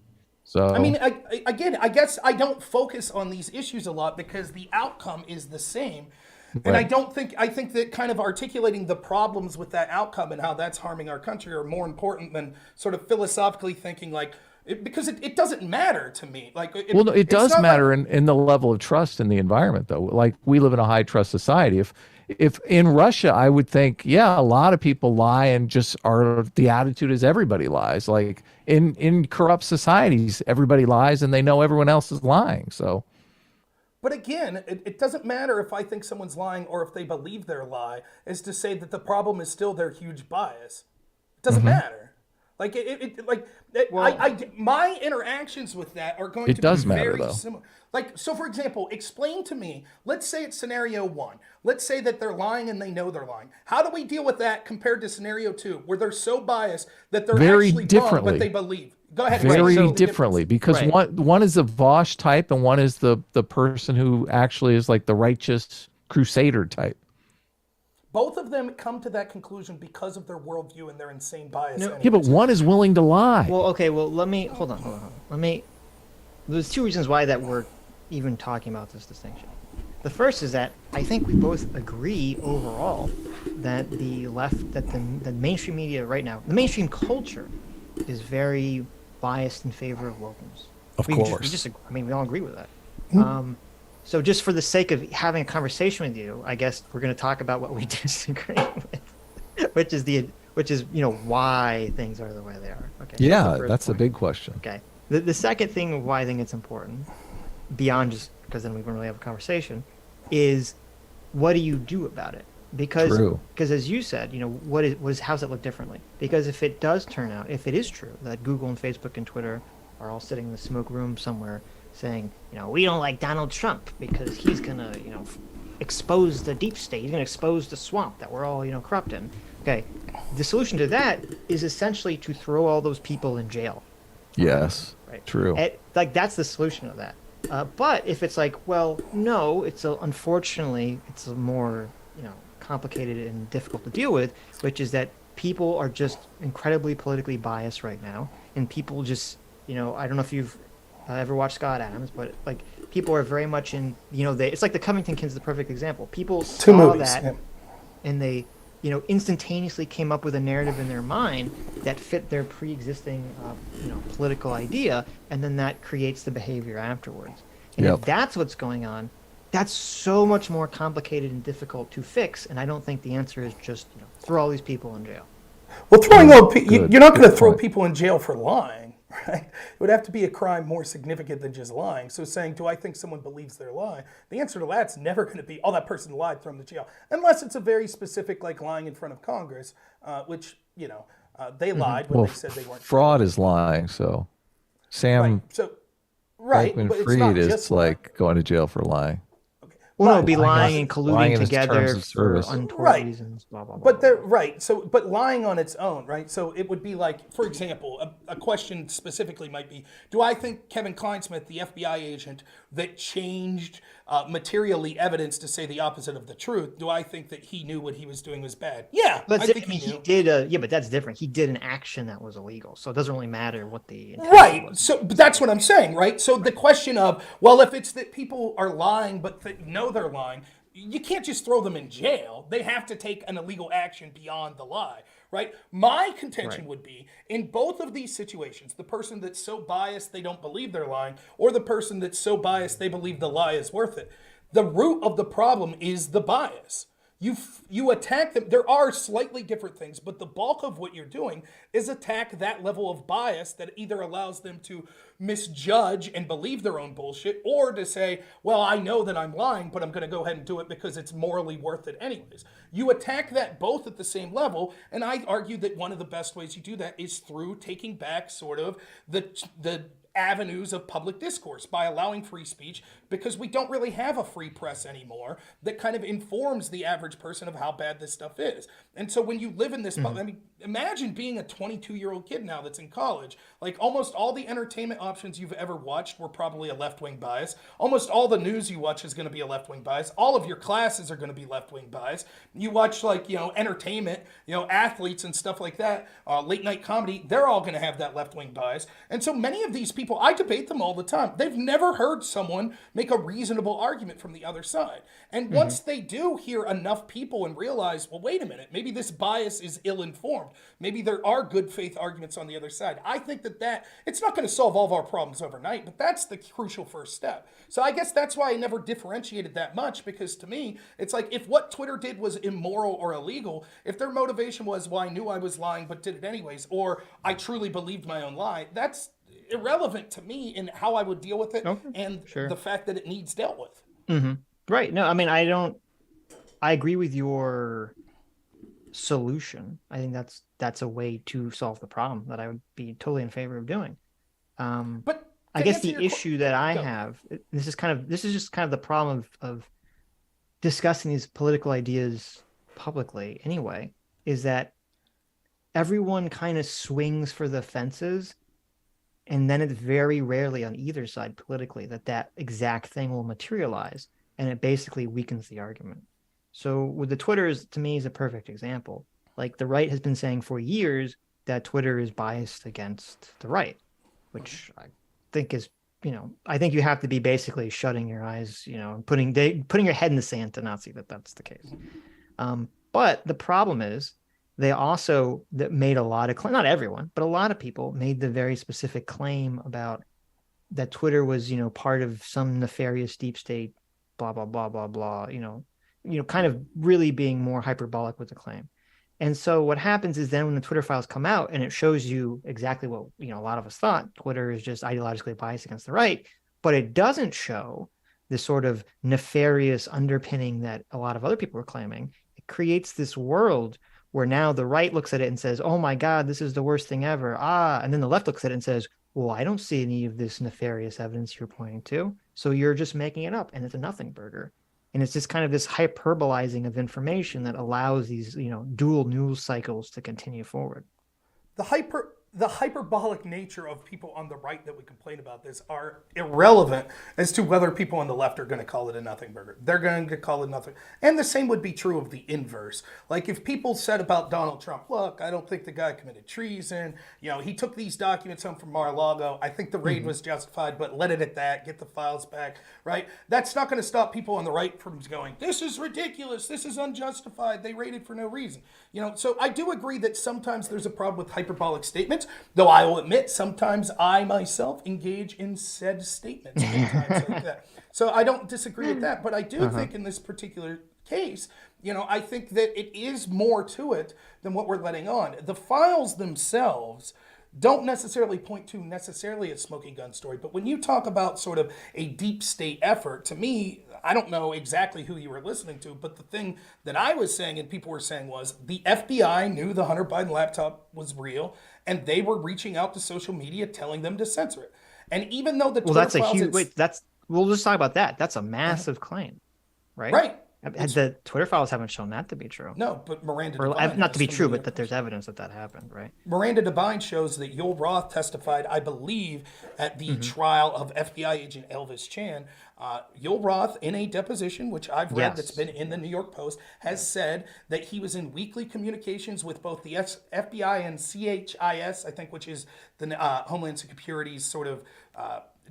So I mean, I guess I don't focus on these issues a lot because the outcome is the same. And right. I think that kind of articulating the problems with that outcome and how that's harming our country are more important than sort of philosophically thinking because it doesn't matter to me. It does matter in the level of trust in the environment, though. Like, we live in a high trust society. If in Russia, I would think, yeah, a lot of people lie and the attitude is everybody lies. Like, in corrupt societies, everybody lies and they know everyone else is lying. So. But again, it doesn't matter if I think someone's lying or if they believe their lie, is to say that the problem is still their huge bias. It doesn't matter. My interactions with that are going to be very similar. So for example, explain to me, let's say it's scenario 1. Let's say that they're lying and they know they're lying. How do we deal with that compared to scenario 2, where they're so biased that they're actually wrong, but they believe? Go ahead. Very differently, because one is the Vaush type and one is the person who actually is like the righteous crusader type. Both of them come to that conclusion because of their worldview and their insane bias. Yeah, but one is willing to lie. Well, okay. Well, hold on. There's two reasons why that we're even talking about this distinction. The first is that I think we both agree overall that the mainstream media right now, the mainstream culture, is very biased in favor of wokeness. Of course. We all agree with that. So just for the sake of having a conversation with you, I guess we're going to talk about what we disagree with, which is why things are the way they are. Okay. Yeah, that's a big question. Okay. The second thing of why I think it's important, beyond just because then we can really have a conversation, is what do you do about it? Because as you said, how's that look differently? Because if it does turn out, if it is true that Google and Facebook and Twitter are all sitting in the smoke room somewhere saying, we don't like Donald Trump because he's gonna, expose the deep state, he's gonna expose the swamp that we're all, corrupt in. Okay, the solution to that is essentially to throw all those people in jail. Yes, right. True. That's the solution of that. But if it's like, well, no, unfortunately it's a more, complicated and difficult to deal with, which is that people are just incredibly politically biased right now, and people just, I don't know if you've ever watched Scott Adams, but people are very much in, it's like the Covington Kids is the perfect example. People saw that, and they, instantaneously came up with a narrative in their mind that fit their pre-existing, political idea, and then that creates the behavior afterwards. And if that's what's going on, that's so much more complicated and difficult to fix. And I don't think the answer is just, throw all these people in jail. Well, you're not going to throw people in jail for lying, right? It would have to be a crime more significant than just lying. So saying, do I think someone believes they're lying? The answer to that's never going to be, oh, that person lied, throw them to jail. Unless it's a very specific, like lying in front of Congress, which, they lied when they said they weren't. Fraud is lying, so Sam Bankman-Fried is like going to jail for lying. Well, no, be lying and lying colluding together for untoward reasons, blah, blah, blah. But they're right. So, but lying on its own, right? So it would be like, for example, a question specifically might be, do I think Kevin Kleinsmith, the FBI agent that changed materially evidence to say the opposite of the truth, do I think that he knew what he was doing was bad? Yeah, I think he knew. did. But that's different. He did an action that was illegal, so it doesn't really matter what the right. was. So, but that's what I'm saying, right? So the question of, well, if it's that people are lying but know they're lying, you can't just throw them in jail. They have to take an illegal action beyond the lie, right? My contention would be, in both of these situations, the person that's so biased they don't believe they're lying, or the person that's so biased they believe the lie is worth it. The root of the problem is the bias. You attack them. There are slightly different things, but the bulk of what you're doing is attack that level of bias that either allows them to misjudge and believe their own bullshit, or to say, well, I know that I'm lying, but I'm going to go ahead and do it because it's morally worth it anyways. You attack that both at the same level, and I argue that one of the best ways you do that is through taking back sort of the avenues of public discourse by allowing free speech, because we don't really have a free press anymore that kind of informs the average person of how bad this stuff is. And so when you live in this, I mean, imagine being a 22-year-old kid now that's in college. Like, almost all the entertainment options you've ever watched were probably a left-wing bias. Almost all the news you watch is going to be a left-wing bias. All of your classes are going to be left-wing bias. You watch, like, entertainment, athletes and stuff like that, late-night comedy, they're all going to have that left-wing bias. And so many of these people, I debate them all the time. They've never heard someone make a reasonable argument from the other side. And once they do hear enough people and realize, well, wait a minute, maybe this bias is ill-informed. Maybe there are good faith arguments on the other side. I think that it's not going to solve all of our problems overnight, but that's the crucial first step. So I guess that's why I never differentiated that much, because to me, it's like, if what Twitter did was immoral or illegal, if their motivation was, well, I knew I was lying but did it anyways, or I truly believed my own lie, that's irrelevant to me in how I would deal with it and the fact that it needs dealt with. Right. No, I mean, I agree with your solution. I think that's a way to solve the problem that I would be totally in favor of doing. But I guess the issue that I have, this is just kind of the problem of discussing these political ideas publicly anyway, is that everyone kind of swings for the fences, and then it's very rarely on either side politically that exact thing will materialize, and it basically weakens the argument. So with the Twitters, to me, is a perfect example. Like, the right has been saying for years that Twitter is biased against the right, which I think is, I think you have to be basically shutting your eyes, and putting your head in the sand to not see that that's the case. But the problem is, they also made a lot of claims, not everyone, but a lot of people made the very specific claim about that Twitter was, part of some nefarious deep state, blah, blah, blah, blah, blah, kind of really being more hyperbolic with the claim. And so what happens is then when the Twitter files come out and it shows you exactly what, a lot of us thought, Twitter is just ideologically biased against the right, but it doesn't show the sort of nefarious underpinning that a lot of other people were claiming. It creates this world where now the right looks at it and says, oh my God, this is the worst thing ever. And then the left looks at it and says, well, I don't see any of this nefarious evidence you're pointing to. So you're just making it up, and it's a nothing burger. And it's just kind of this hyperbolizing of information that allows these, dual news cycles to continue forward. The hyperbolic nature of people on the right that we complain about this are irrelevant as to whether people on the left are going to call it a nothing burger. They're going to call it nothing. And the same would be true of the inverse. Like, if people said about Donald Trump, look, I don't think the guy committed treason. He took these documents home from Mar-a-Lago. I think the raid was justified, but let it at that. Get the files back, right? That's not going to stop people on the right from going, this is ridiculous. This is unjustified. They raided for no reason. So I do agree that sometimes there's a problem with hyperbolic statements. statements, though I will admit sometimes I myself engage in said statements at times like that. So I don't disagree with that, but I do think in this particular case, I think that it is more to it than what we're letting on. The files themselves don't necessarily point to necessarily a smoking gun story, but when you talk about sort of a deep state effort, to me, I don't know exactly who you were listening to, but the thing that I was saying and people were saying was the FBI knew the Hunter Biden laptop was real, and they were reaching out to social media telling them to censor it. And even though the that's a huge we'll just talk about that. That's a massive claim, right? Right. The Twitter files haven't shown that to be true. No, but Miranda Or Devine not to be has true, from but that there's evidence that happened, right? Miranda Devine shows that Yoel Roth testified, I believe, at the trial of FBI agent Elvis Chan. Yoel Roth, in a deposition, which I've read that's been in the New York Post, has said that he was in weekly communications with both the FBI and CHIS, I think, which is the Homeland Security's sort of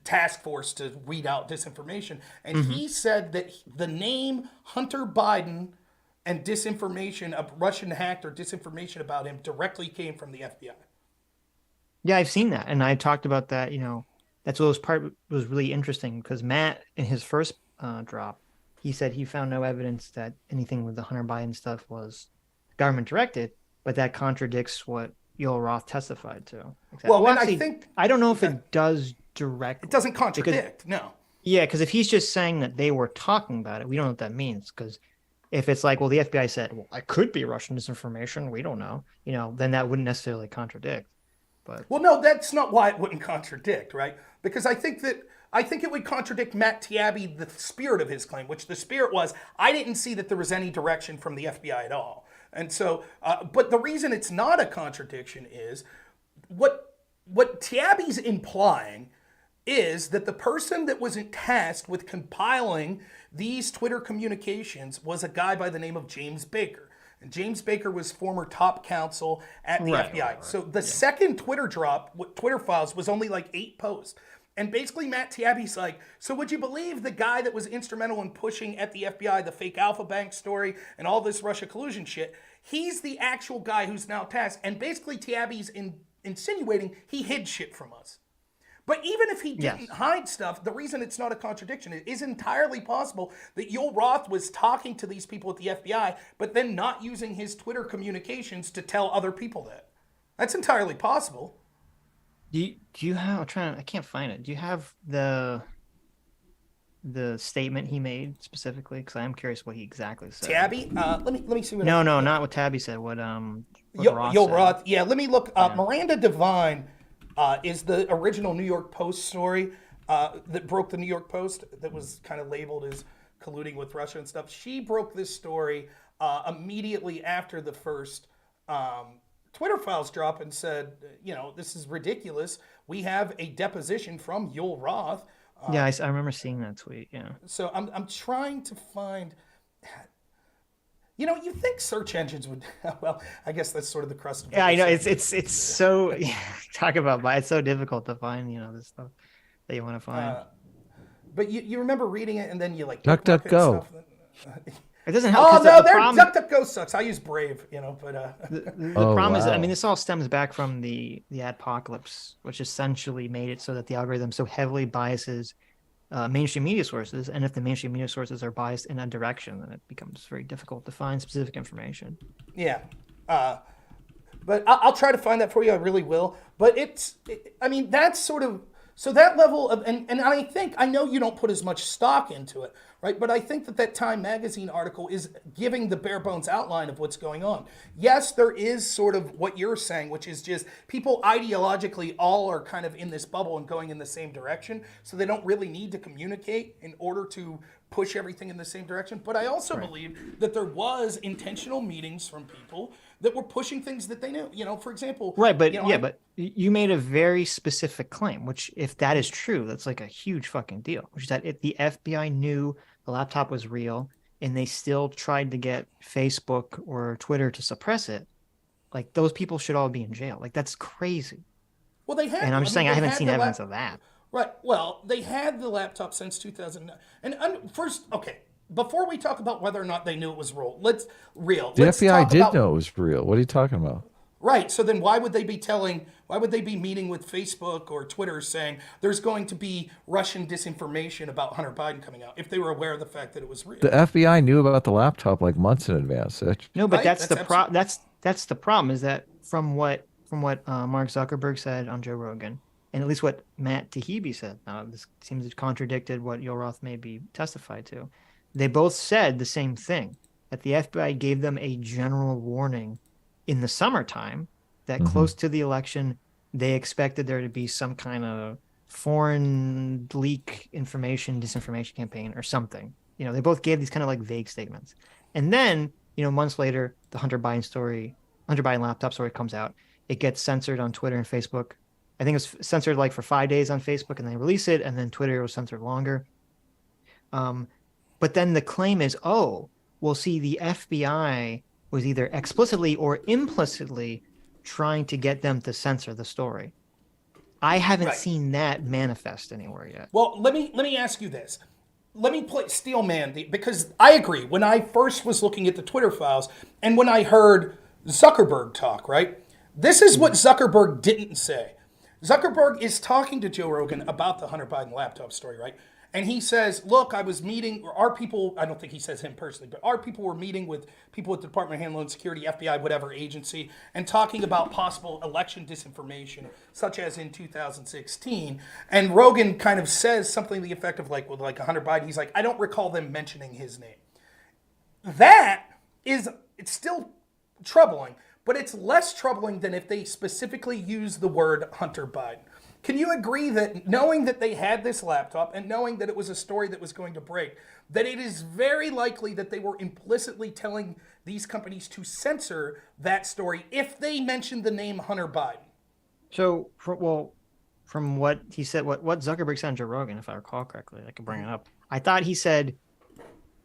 task force to weed out disinformation. And he said that the name Hunter Biden and disinformation, a Russian hacked or disinformation about him directly came from the FBI. Yeah, I've seen that. And I talked about that, that's what was really interesting because Matt, in his first drop, he said he found no evidence that anything with the Hunter Biden stuff was government directed, but that contradicts what Yoel Roth testified to. Exactly. Well, and actually, I don't know if it does directly. It doesn't contradict, no. Yeah, because if he's just saying that they were talking about it, we don't know what that means. Because if it's like, well, the FBI said, well, it could be Russian disinformation, we don't know, then that wouldn't necessarily contradict. But well, no, that's not why it wouldn't contradict, right? Because I think it would contradict Matt Taibbi, the spirit of his claim, which the spirit was, I didn't see that there was any direction from the FBI at all. And so, but the reason it's not a contradiction is what Taibbi's implying is that the person that was tasked with compiling these Twitter communications was a guy by the name of James Baker. And James Baker was former top counsel at the FBI. Right. So the second Twitter drop, Twitter files, was only like 8 posts. And basically Matt Taibbi's like, so would you believe the guy that was instrumental in pushing at the FBI the fake Alpha Bank story and all this Russia collusion shit? He's the actual guy who's now tasked. And basically Taibbi's insinuating he hid shit from us. But even if he didn't hide stuff, the reason it's not a contradiction, it is entirely possible that Yoel Roth was talking to these people at the FBI, but then not using his Twitter communications to tell other people that. That's entirely possible. Do you have? I can't find it. Do you have the statement he made specifically? Because I am curious what he exactly said. Taibbi? Let me see what. No, not what Taibbi said. What Roth Yoel said. Roth. Yeah, let me look. Miranda Devine is the original New York Post story that broke the New York Post that was kind of labeled as colluding with Russia and stuff. She broke this story immediately after the first Twitter files drop and said, this is ridiculous. We have a deposition from Yoel Roth. I remember seeing that tweet. Yeah. So I'm trying to find. You think search engines would? Well, I guess that's sort of the crust of it. Yeah, I know it's so talk about, but it's so difficult to find this stuff that you want to find. But you remember reading it and then you like DuckDuckGo. It doesn't help. Oh no, DuckDuckGo sucks. I use Brave, but the problem is, this all stems back from the adpocalypse, which essentially made it so that the algorithm so heavily biases mainstream media sources, and if the mainstream media sources are biased in a direction, then it becomes very difficult to find specific information. Yeah, but I'll try to find that for you. I really will. But that's sort of so that level of, and I know you don't put as much stock into it, right? But I think that Time Magazine article is giving the bare bones outline of what's going on. Yes, there is sort of what you're saying, which is just people ideologically all are kind of in this bubble and going in the same direction. So they don't really need to communicate in order to push everything in the same direction. But I also believe that there was intentional meetings from people that were pushing things that they knew. For example. Right, but but you made a very specific claim, which if that is true, that's like a huge fucking deal. Which is that if the FBI knew the laptop was real and they still tried to get Facebook or Twitter to suppress it, like those people should all be in jail. Like that's crazy. Well, they had. And I'm just saying I haven't seen evidence of that. Right. Well, they had the laptop since 2009. And first, okay, before we talk about whether or not they knew it was real, The FBI did know it was real. What are you talking about? Right. So then why would they be meeting with Facebook or Twitter saying there's going to be Russian disinformation about Hunter Biden coming out if they were aware of the fact that it was real? The FBI knew about the laptop like months in advance, Sitch. No, but Right, that's that's that's the problem is that from what Mark Zuckerberg said on Joe Rogan, and at least what Matt Taibbi said, now this seems to contradicted what Yoel Roth maybe testified to. They both said the same thing, that the FBI gave them a general warning in the summertime that close to the election, they expected there to be some kind of foreign leak information, disinformation campaign or something. You know, they both gave these kind of like vague statements. And then, you know, months later, the Hunter Biden laptop story comes out. It gets censored on Twitter and Facebook. I think it was censored like for 5 days on Facebook and they release it. And then Twitter was censored longer. But then the claim is, oh, well, see, the FBI was either explicitly or implicitly trying to get them to censor the story. I haven't seen that manifest anywhere yet. Well, let me ask you this. Let me play Steele man, because I agree. When I first was looking at the Twitter files and when I heard Zuckerberg talk, right? This is what Zuckerberg didn't say. Zuckerberg is talking to Joe Rogan about the Hunter Biden laptop story, right? And he says, look, I was meeting, or our people, I don't think he says him personally, but our people were meeting with people at the Department of Homeland Security, FBI, whatever agency, and talking about possible election disinformation, such as in 2016. And Rogan kind of says something to the effect of like, with like Hunter Biden, he's like, I don't recall them mentioning his name. It's still troubling, but it's less troubling than if they specifically use the word Hunter Biden. Can you agree that knowing that they had this laptop and knowing that it was a story that was going to break, that it is very likely that they were implicitly telling these companies to censor that story if they mentioned the name Hunter Biden? So, from what he said, what Zuckerberg said on Joe Rogan, if I recall correctly, I can bring it up. I thought he said,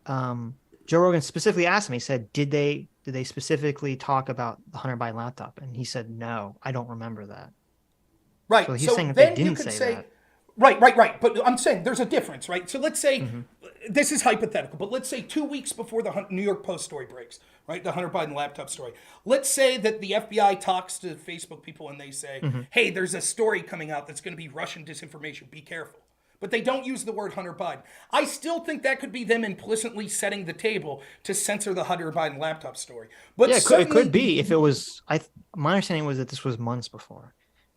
Joe Rogan specifically asked him, he said, did they specifically talk about the Hunter Biden laptop? And he said, no, I don't remember that. Right. So he's saying that they didn't say that. Right. But I'm saying there's a difference, right? So let's say, this is hypothetical, but let's say 2 weeks before the New York Post story breaks, right? The Hunter Biden laptop story. Let's say that the FBI talks to Facebook people and they say, hey, there's a story coming out that's going to be Russian disinformation. Be careful. But they don't use the word Hunter Biden. I still think that could be them implicitly setting the table to censor the Hunter Biden laptop story. But yeah, it could be if it was. My understanding was that this was months before.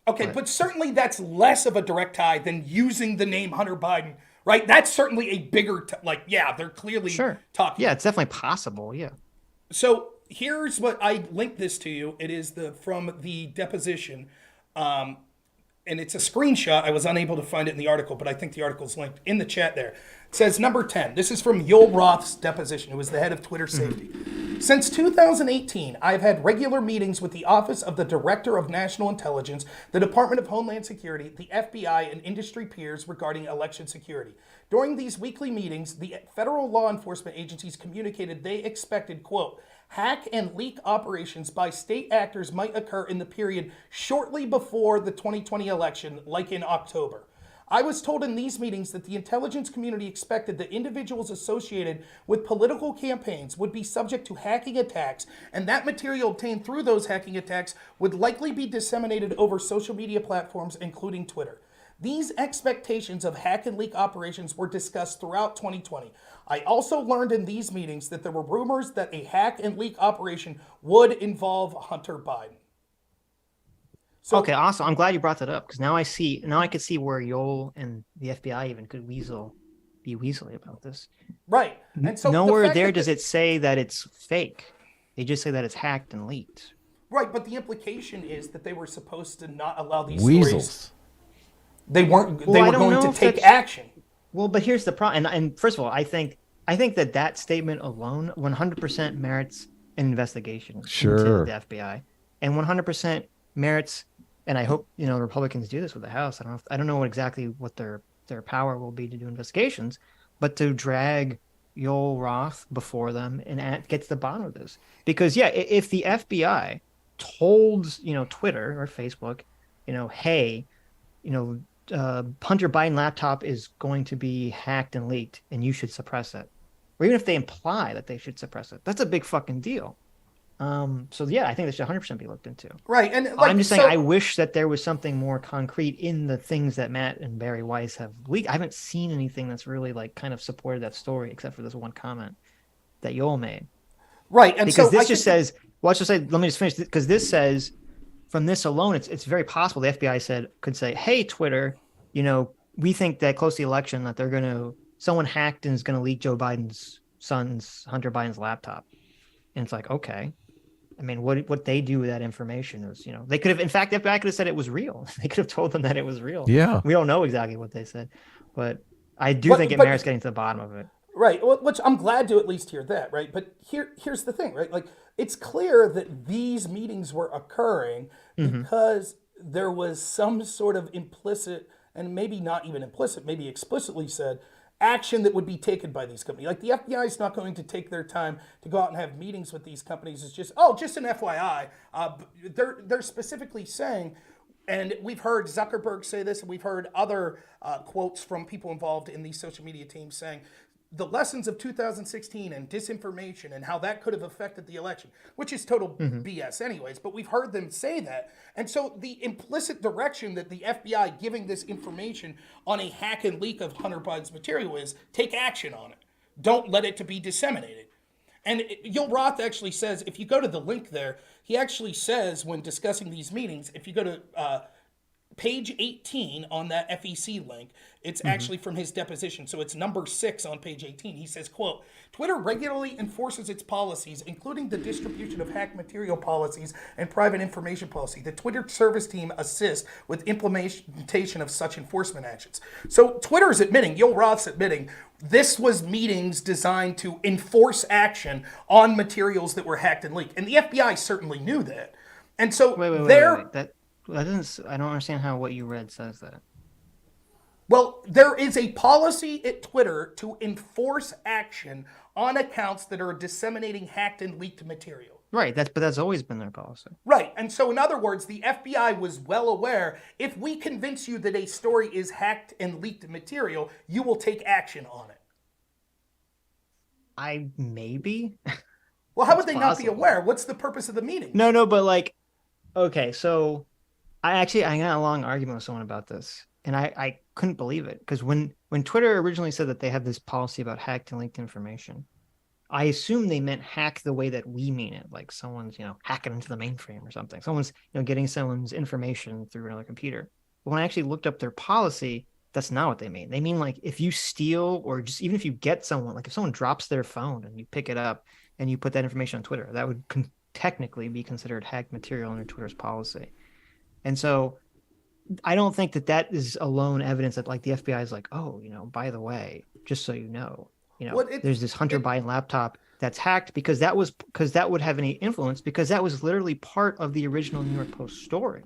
Okay, but certainly that's less of a direct tie than using the name Hunter Biden, right? That's certainly a bigger, they're clearly talking. Yeah, it's definitely possible, yeah. So here's what I linked this to you. It is from the deposition, and it's a screenshot. I was unable to find it in the article, but I think the article's linked in the chat there. It says, number 10, this is from Yoel Roth's deposition, who was the head of Twitter safety. Since 2018, I've had regular meetings with the Office of the Director of National Intelligence, the Department of Homeland Security, the FBI, and industry peers regarding election security. During these weekly meetings, the federal law enforcement agencies communicated they expected, quote, hack and leak operations by state actors might occur in the period shortly before the 2020 election, like in October. I was told in these meetings that the intelligence community expected that individuals associated with political campaigns would be subject to hacking attacks, and that material obtained through those hacking attacks would likely be disseminated over social media platforms, including Twitter. These expectations of hack and leak operations were discussed throughout 2020. I also learned in these meetings that there were rumors that a hack and leak operation would involve Hunter Biden. So, okay, awesome. I'm glad you brought that up because now I can see where Yoel and the FBI even could be weaselly about this. Right. And so nowhere there does it say that it's fake. They just say that it's hacked and leaked. Right, but the implication is that they were supposed to not allow these Weasels. stories. They weren't. They were going to take action. Well, but here's the problem. And first of all, I think that statement alone 100% merits an investigation into the FBI, and 100% merits. And I hope Republicans do this with the House. I don't know exactly what their power will be to do investigations, but to drag Yoel Roth before them and get to the bottom of this. Because if the FBI told Twitter or Facebook, hey, Hunter Biden laptop is going to be hacked and leaked, and you should suppress it, or even if they imply that they should suppress it, that's a big fucking deal. So yeah, I think this should 100% be looked into. Right. And I'm just saying, I wish that there was something more concrete in the things that Matt and Barry Weiss have leaked. I haven't seen anything that's really like kind of supported that story, except for this one comment that Yoel made. Right. And because so this just says, well, let's just say, let me just finish, because this says, from this alone, it's very possible the FBI could say, hey, Twitter, we think that close to the election that someone hacked and is going to leak Joe Biden's son's, Hunter Biden's laptop. And it's like, okay. I mean, what they do with that information is, they could have, in fact, the FBI could have said it was real. They could have told them that it was real. Yeah. We don't know exactly what they said, but I do think it merits getting to the bottom of it. Right. Well, which I'm glad to at least hear that. Right. But here's the thing. Right. Like, it's clear that these meetings were occurring because there was some sort of implicit, and maybe not even implicit, maybe explicitly said, action that would be taken by these companies. Like, the FBI is not going to take their time to go out and have meetings with these companies. It's just, just an FYI. They're specifically saying, and we've heard Zuckerberg say this, and we've heard other quotes from people involved in these social media teams saying, the lessons of 2016 and disinformation and how that could have affected the election, which is total BS anyways, but we've heard them say that. And so the implicit direction that the FBI giving this information on a hack and leak of Hunter Biden's material is take action on it. Don't let it to be disseminated. And Yoel Roth actually says, if you go to the link there, he actually says when discussing these meetings, if you go to page 18 on that FEC link, it's actually from his deposition. So it's number 6 on page 18. He says, quote, Twitter regularly enforces its policies, including the distribution of hacked material policies and private information policy. The Twitter service team assists with implementation of such enforcement actions. So Twitter is admitting, Yoel Roth's admitting, this was meetings designed to enforce action on materials that were hacked and leaked. And the FBI certainly knew that. And so wait. I don't understand how what you read says that. Well, there is a policy at Twitter to enforce action on accounts that are disseminating hacked and leaked material. Right, but that's always been their policy. Right, and so in other words, the FBI was well aware, if we convince you that a story is hacked and leaked material, you will take action on it. Maybe. Well, how would they not be aware? What's the purpose of the meeting? No, but like, okay, so I got a long argument with someone about this, and I couldn't believe it, because when Twitter originally said that they have this policy about hacked and leaked information, I assumed they meant hack the way that we mean it, like someone's hacking into the mainframe or something. Someone's getting someone's information through another computer. But when I actually looked up their policy, that's not what they mean. They mean like if you steal, or just even if you get someone, like if someone drops their phone and you pick it up and you put that information on Twitter, that would technically be considered hacked material under Twitter's policy. And so I don't think that is alone evidence that like the FBI is like, oh, by the way, just so you know, there's this Hunter Biden laptop that's hacked because that would have any influence, because that was literally part of the original New York Post story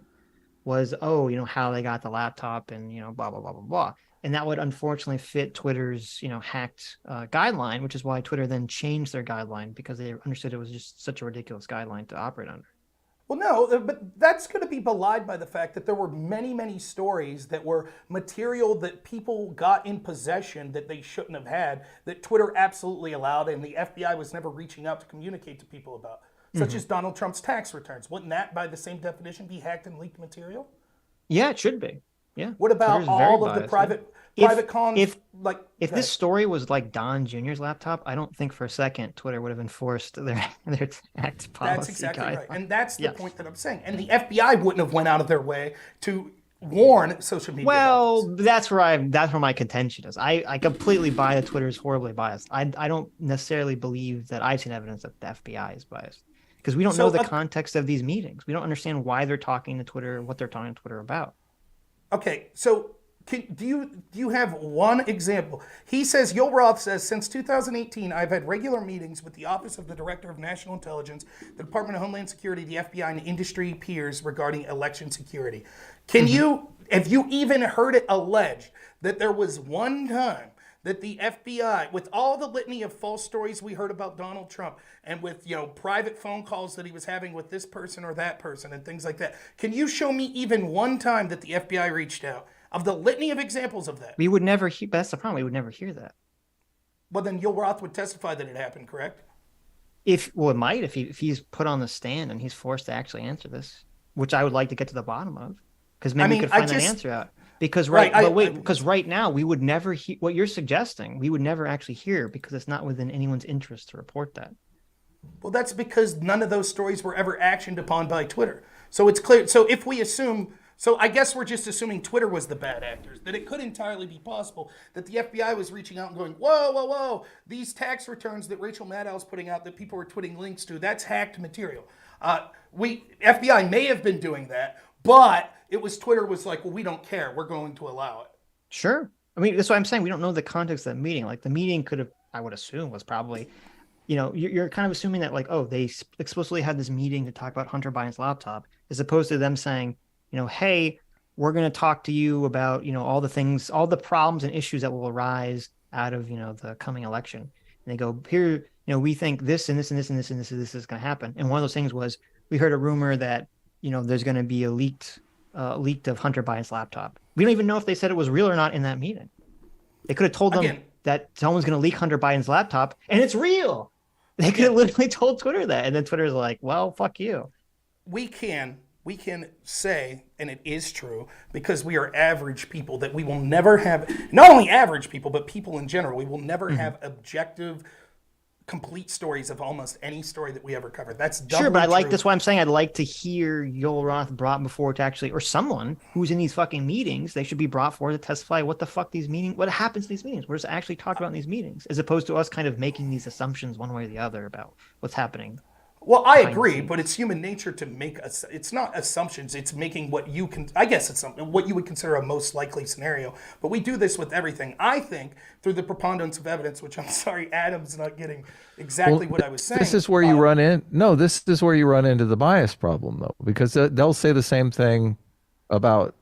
was, how they got the laptop and, blah, blah, blah, blah, blah. And that would unfortunately fit Twitter's, hacked guideline, which is why Twitter then changed their guideline, because they understood it was just such a ridiculous guideline to operate under. Well, no, but that's going to be belied by the fact that there were many, many stories that were material that people got in possession that they shouldn't have had, that Twitter absolutely allowed, and the FBI was never reaching out to communicate to people about, such as Donald Trump's tax returns. Wouldn't that, by the same definition, be hacked and leaked material? Yeah, it should be. Yeah. What about all of the private cons? If this story was like Don Jr.'s laptop, I don't think for a second Twitter would have enforced their tax policy. That's exactly right, and that's the point that I'm saying. And the FBI wouldn't have went out of their way to warn social media. Well, that's where my contention is. I completely buy that Twitter is horribly biased. I don't necessarily believe that I've seen evidence that the FBI is biased, because we don't know the context of these meetings. We don't understand why they're talking to Twitter, what they're talking to Twitter about. Okay, so do you have one example? He says, Yoel Roth says, since 2018, I've had regular meetings with the Office of the Director of National Intelligence, the Department of Homeland Security, the FBI, and industry peers regarding election security. Have you even heard it alleged that there was one time that the FBI, with all the litany of false stories we heard about Donald Trump, and with private phone calls that he was having with this person or that person and things like that, can you show me even one time that the FBI reached out? Of the litany of examples of that. We would never hear, that's the problem, we would never hear that. Well, then Yoel Roth would testify that it happened, correct? It might if he's put on the stand and he's forced to actually answer this, which I would like to get to the bottom of, because maybe we could find that answer out. Because right now we would never hear what you're suggesting. We would never actually hear because it's not within anyone's interest to report that. Well, that's because none of those stories were ever actioned upon by Twitter. So it's clear. So if we assume, so I guess we're just assuming Twitter was the bad actors, that it could entirely be possible that the FBI was reaching out and going, whoa, these tax returns that Rachel Maddow's putting out that people were tweeting links to, that's hacked material. FBI may have been doing that, but it was Twitter was like, well, we don't care. We're going to allow it. Sure. I mean, that's what I'm saying. We don't know the context of that meeting. Like the meeting could have, I would assume, was probably, you're kind of assuming that like, oh, they explicitly had this meeting to talk about Hunter Biden's laptop, as opposed to them saying, hey, we're going to talk to you about, all the things, all the problems and issues that will arise out of, the coming election. And they go, here, we think this and this and this and this and this and this is going to happen. And one of those things was, we heard a rumor that, there's going to be a leaked of Hunter Biden's laptop. We don't even know if they said it was real or not in that meeting. They could have told them that someone's going to leak Hunter Biden's laptop and it's real. They could have literally told Twitter that. And then Twitter's like, well, fuck you. We can say, and it is true, because we are average people, that we will never have, not only average people, but people in general, we will never have objective, complete stories of almost any story that we ever covered. That's doubly sure, but true. that's why I'm saying I'd like to hear Yoel Roth brought before to actually, or someone who's in these fucking meetings, they should be brought forward to testify what the fuck what happens in these meetings, what is actually talked about in these meetings, as opposed to us kind of making these assumptions one way or the other about what's happening. Well, I agree, but it's human nature to make it's not assumptions. It's making what you can. I guess it's what you would consider a most likely scenario. But we do this with everything. I think through the preponderance of evidence, which I'm sorry, Adam's not getting exactly what I was saying. This is where you run in. No, this is where you run into the bias problem, though, because they'll say the same thing about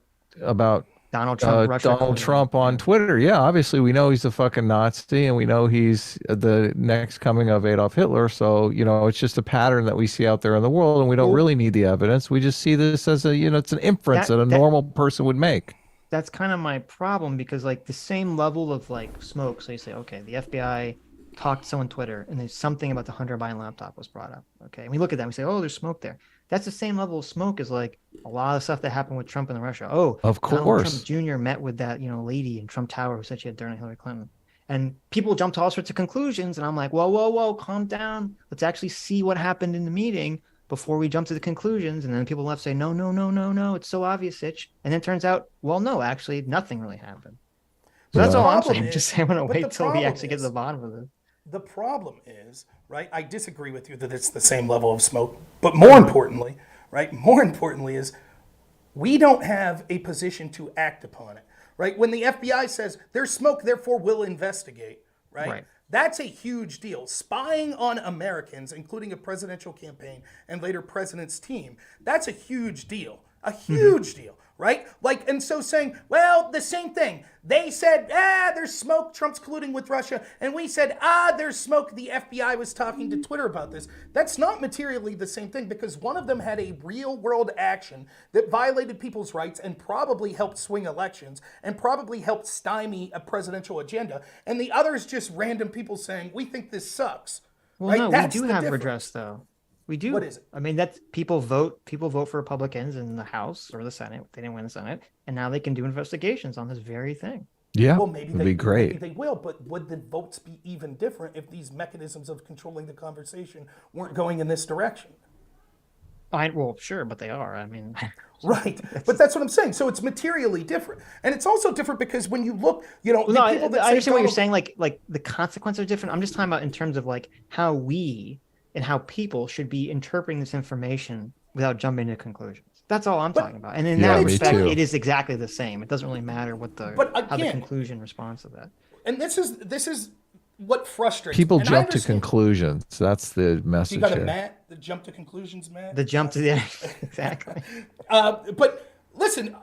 Donald Trump on Twitter. Yeah, obviously we know he's a fucking Nazi and we know he's the next coming of Adolf Hitler. So, it's just a pattern that we see out there in the world and we don't really need the evidence. We just see this as it's an inference that a normal person would make. That's kind of my problem because like the same level of like smoke. So you say, okay, the FBI talked to someone on Twitter and there's something about the Hunter Biden laptop was brought up. Okay. And we look at that and we say, oh, there's smoke there. That's the same level of smoke as like a lot of stuff that happened with Trump and Russia. Oh, of course. Donald Trump Jr. met with that, lady in Trump Tower who said she had during Hillary Clinton. And people jump to all sorts of conclusions. And I'm like, whoa, calm down. Let's actually see what happened in the meeting before we jump to the conclusions. And then people left say, no, it's so obvious, Sitch. And then it turns out, well, no, actually nothing really happened. So that's all I'm saying. Just say I'm going to wait till we actually get to the bottom of it. The problem is, right, I disagree with you that it's the same level of smoke, but more importantly is we don't have a position to act upon it, right? When the FBI says there's smoke, therefore we'll investigate, right? That's a huge deal. Spying on Americans, including a presidential campaign and later president's team, that's a huge deal, deal. Right? Like, and so saying, well, the same thing. They said, there's smoke, Trump's colluding with Russia. And we said, there's smoke, the FBI was talking to Twitter about this. That's not materially the same thing because one of them had a real world action that violated people's rights and probably helped swing elections and probably helped stymie a presidential agenda. And the other is just random people saying, we think this sucks. Well, no, we do have redress though. We do. What is it? I mean, that's people vote for Republicans in the House or the Senate. They didn't win the Senate. And now they can do investigations on this very thing. Yeah, well, maybe it'd be great. Maybe they will, but would the votes be even different if these mechanisms of controlling the conversation weren't going in this direction? Well, sure, but they are. I mean, right. But that's what I'm saying. So it's materially different, and it's also different because when you look, I understand what you're saying. Like the consequences are different. I'm just talking about in terms of like how we and how people should be interpreting this information without jumping to conclusions. That's all I'm talking about. And in that respect, it is exactly the same. It doesn't really matter what how the conclusion responds to that. And this is what frustrates people jump to conclusions. That's the message. You got a Matt, the jump to conclusions, Matt. The jump to the exactly. But listen,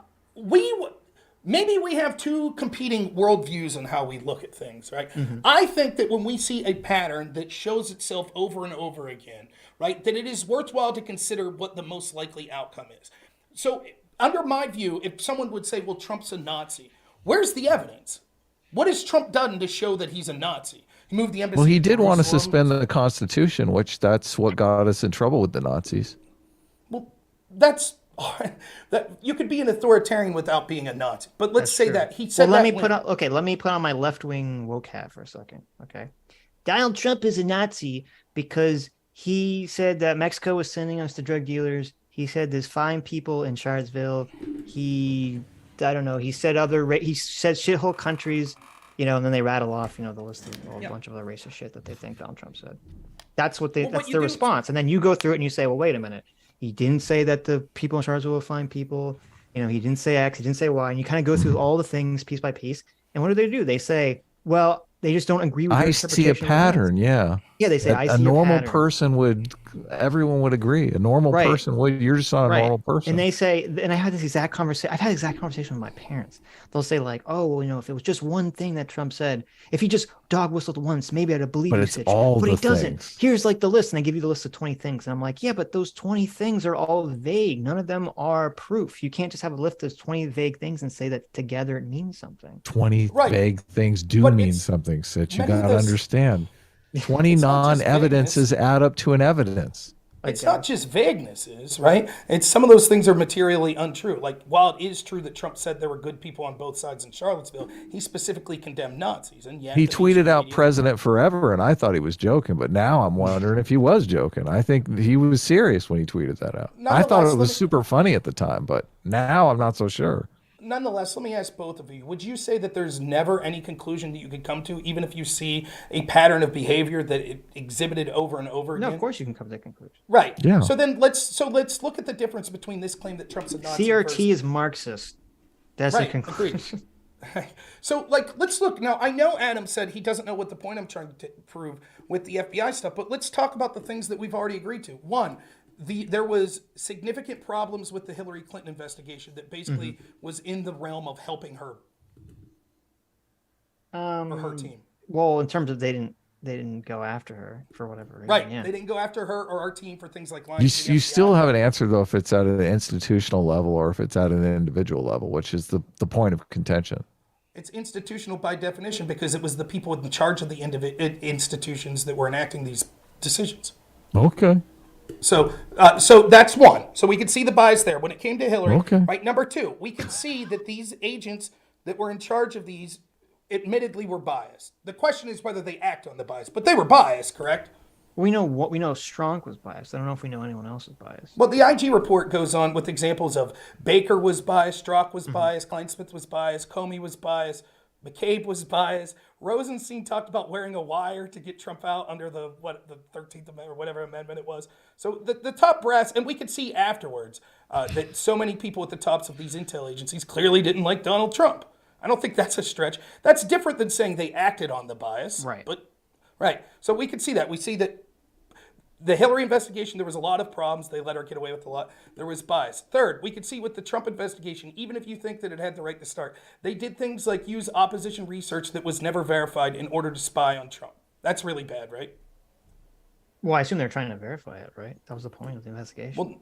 maybe we have two competing worldviews on how we look at things, right? Mm-hmm. I think that when we see a pattern that shows itself over and over again, right, that it is worthwhile to consider what the most likely outcome is. So under my view, if someone would say, well, Trump's a Nazi, where's the evidence? What has Trump done to show that he's a Nazi? He moved the embassy. Well, he to did want to Jerusalem. suspend the Constitution, which that's what got us in trouble with the Nazis. Well, that's that you could be an authoritarian without being a Nazi. But let's say true. that he said Well, that. let me put on my left wing woke hat for a second. Okay, Donald Trump is a Nazi because he said that Mexico was sending us to drug dealers. He said there's fine people in Charlottesville. He said he said shithole countries, and then they rattle off, the list of a bunch of other racist shit that they think Donald Trump said. That's that's their response. And then you go through it and you say, well, wait a minute. He didn't say that the people in Charlottesville were fine people. He didn't say X, he didn't say Y. And you kind of go through all the things piece by piece. And what do? They say, well, they just don't agree with your I see a pattern, yeah. Yeah, they say, I see a normal pattern. person everyone would agree. A normal person would, you're just not a normal person. And they say, and I had this exact conversation. I've had exact conversation with my parents. They'll say like, oh, well, if it was just one thing that Trump said, if he just dog whistled once, maybe I'd have believed but you, it's Sitch. all But the he doesn't. things. Here's like the list, and I give you the list of 20 things. And I'm like, yeah, but those 20 things are all vague. None of them are proof. You can't just have a list of 20 vague things and say that together it means something. 20 vague things mean something, Sitch. You got to understand. 20 non-evidences add up to an evidence. It's not just vaguenesses, right? It's some of those things are materially untrue. Like, while it is true that Trump said there were good people on both sides in Charlottesville, he specifically condemned Nazis. And yet he tweeted out President Forever, and I thought he was joking, but now I'm wondering if he was joking. I think he was serious when he tweeted that out. I thought it was super funny at the time, but now I'm not so sure. Nonetheless, let me ask both of you, would you say that there's never any conclusion that you could come to, even if you see a pattern of behavior that it exhibited over and over again? No, of course you can come to that conclusion. Right. Yeah. So then let's look at the difference between this claim that Trump's a Nazi CRT is Marxist. That's the conclusion. So, let's look. Now, I know Adam said he doesn't know what the point I'm trying to prove with the FBI stuff, but let's talk about the things that we've already agreed to. One, there was significant problems with the Hillary Clinton investigation that basically was in the realm of helping her or her team. Well, in terms of they didn't go after her for whatever reason. Right. Yeah. They didn't go after her or our team for things like lying. You still haven't answered, though, if it's at an institutional level or if it's at an individual level, which is the point of contention. It's institutional by definition because it was the people in charge of the institutions that were enacting these decisions. Okay. So that's one. So we could see the bias there when it came to Hillary. Okay. Right. Number two, we could see that these agents that were in charge of these admittedly were biased. The question is whether they act on the bias, but they were biased, correct? We know Strunk was biased. I don't know if we know anyone else is biased. Well, the IG report goes on with examples of Baker was biased, Strzok was biased, Kleinsmith was biased, Comey was biased, McCabe was biased. Rosenstein talked about wearing a wire to get Trump out under the 13th Amendment or whatever amendment it was. So the top brass, and we could see afterwards that so many people at the tops of these intel agencies clearly didn't like Donald Trump. I don't think that's a stretch. That's different than saying they acted on the bias. Right. Right. So we could see that. We see that the Hillary investigation, there was a lot of problems. They let her get away with a lot. There was bias. Third, we could see with the Trump investigation, even if you think that it had the right to start, they did things like use opposition research that was never verified in order to spy on Trump. That's really bad, right? Well, I assume they're trying to verify it, right? That was the point of the investigation.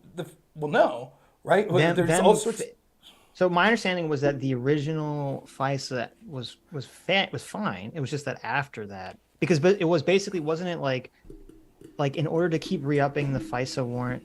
Well, no, right? There's all sorts. So my understanding was that the original FISA was fine. It was just that after that, because it was basically, wasn't it like in order to keep re-upping the FISA warrant,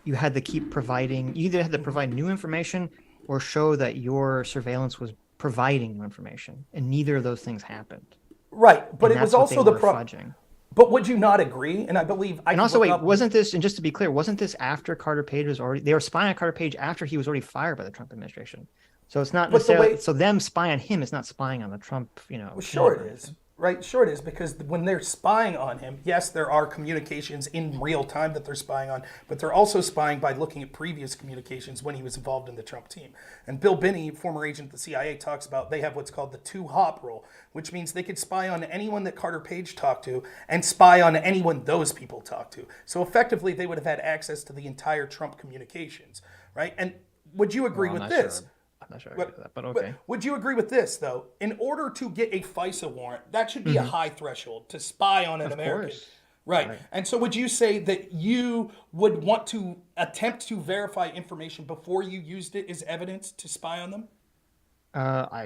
you had to keep providing, you either had to provide new information or show that your surveillance was providing new information, and neither of those things happened. Right, but it was also the problem. But would you not agree? And I believe and also wait, wasn't this, and just to be clear, wasn't this after Carter Page was already, they were spying on Carter Page after he was already fired by the Trump administration? So it's not necessarily, so them spying on him is not spying on the Trump, Well, sure it is. Right, sure it is, because when they're spying on him, yes, there are communications in real time that they're spying on, but they're also spying by looking at previous communications when he was involved in the Trump team. And Bill Binney, former agent of the CIA, talks about they have what's called the two-hop rule, which means they could spy on anyone that Carter Page talked to and spy on anyone those people talked to. So effectively, they would have had access to the entire Trump communications, right? And would you agree with this? Sure. I'm not sure I agree with that, but okay. But would you agree with this, though? In order to get a FISA warrant, that should be a high threshold to spy on an American. Course. Right. And so would you say that you would want to attempt to verify information before you used it as evidence to spy on them?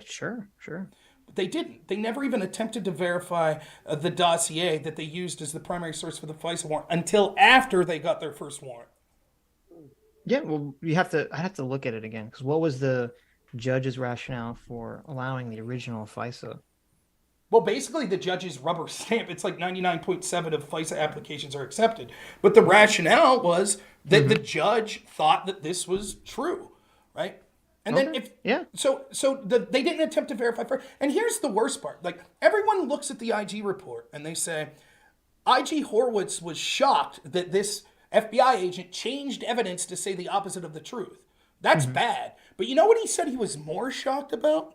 Sure. They didn't. They never even attempted to verify the dossier that they used as the primary source for the FISA warrant until after they got their first warrant. Yeah, well, I have to look at it again, because what was the judge's rationale for allowing the original FISA? Well, basically, the judge's rubber stamp. It's like 99.7 of FISA applications are accepted. But the rationale was that the judge thought that this was true, right? And then they didn't attempt to verify first. And here's the worst part. Like, everyone looks at the IG report and they say, IG Horowitz was shocked that this FBI agent changed evidence to say the opposite of the truth. That's bad. But you know what he said he was more shocked about?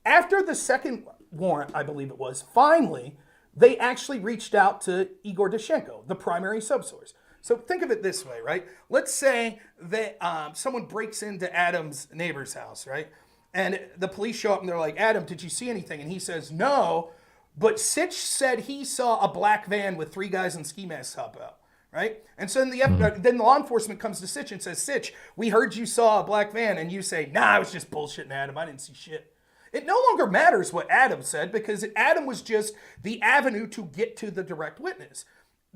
After the second warrant, I believe it was, finally, they actually reached out to Igor Dushenko, the primary subsource. So think of it this way, right? Let's say that someone breaks into Adam's neighbor's house, right? And the police show up and they're like, Adam, did you see anything? And he says, no, but Sitch said he saw a black van with 3 guys in ski masks hop out, right? And so then the law enforcement comes to Sitch and says, Sitch, we heard you saw a black van. And you say, nah, I was just bullshitting, Adam. I didn't see shit. It no longer matters what Adam said because Adam was just the avenue to get to the direct witness.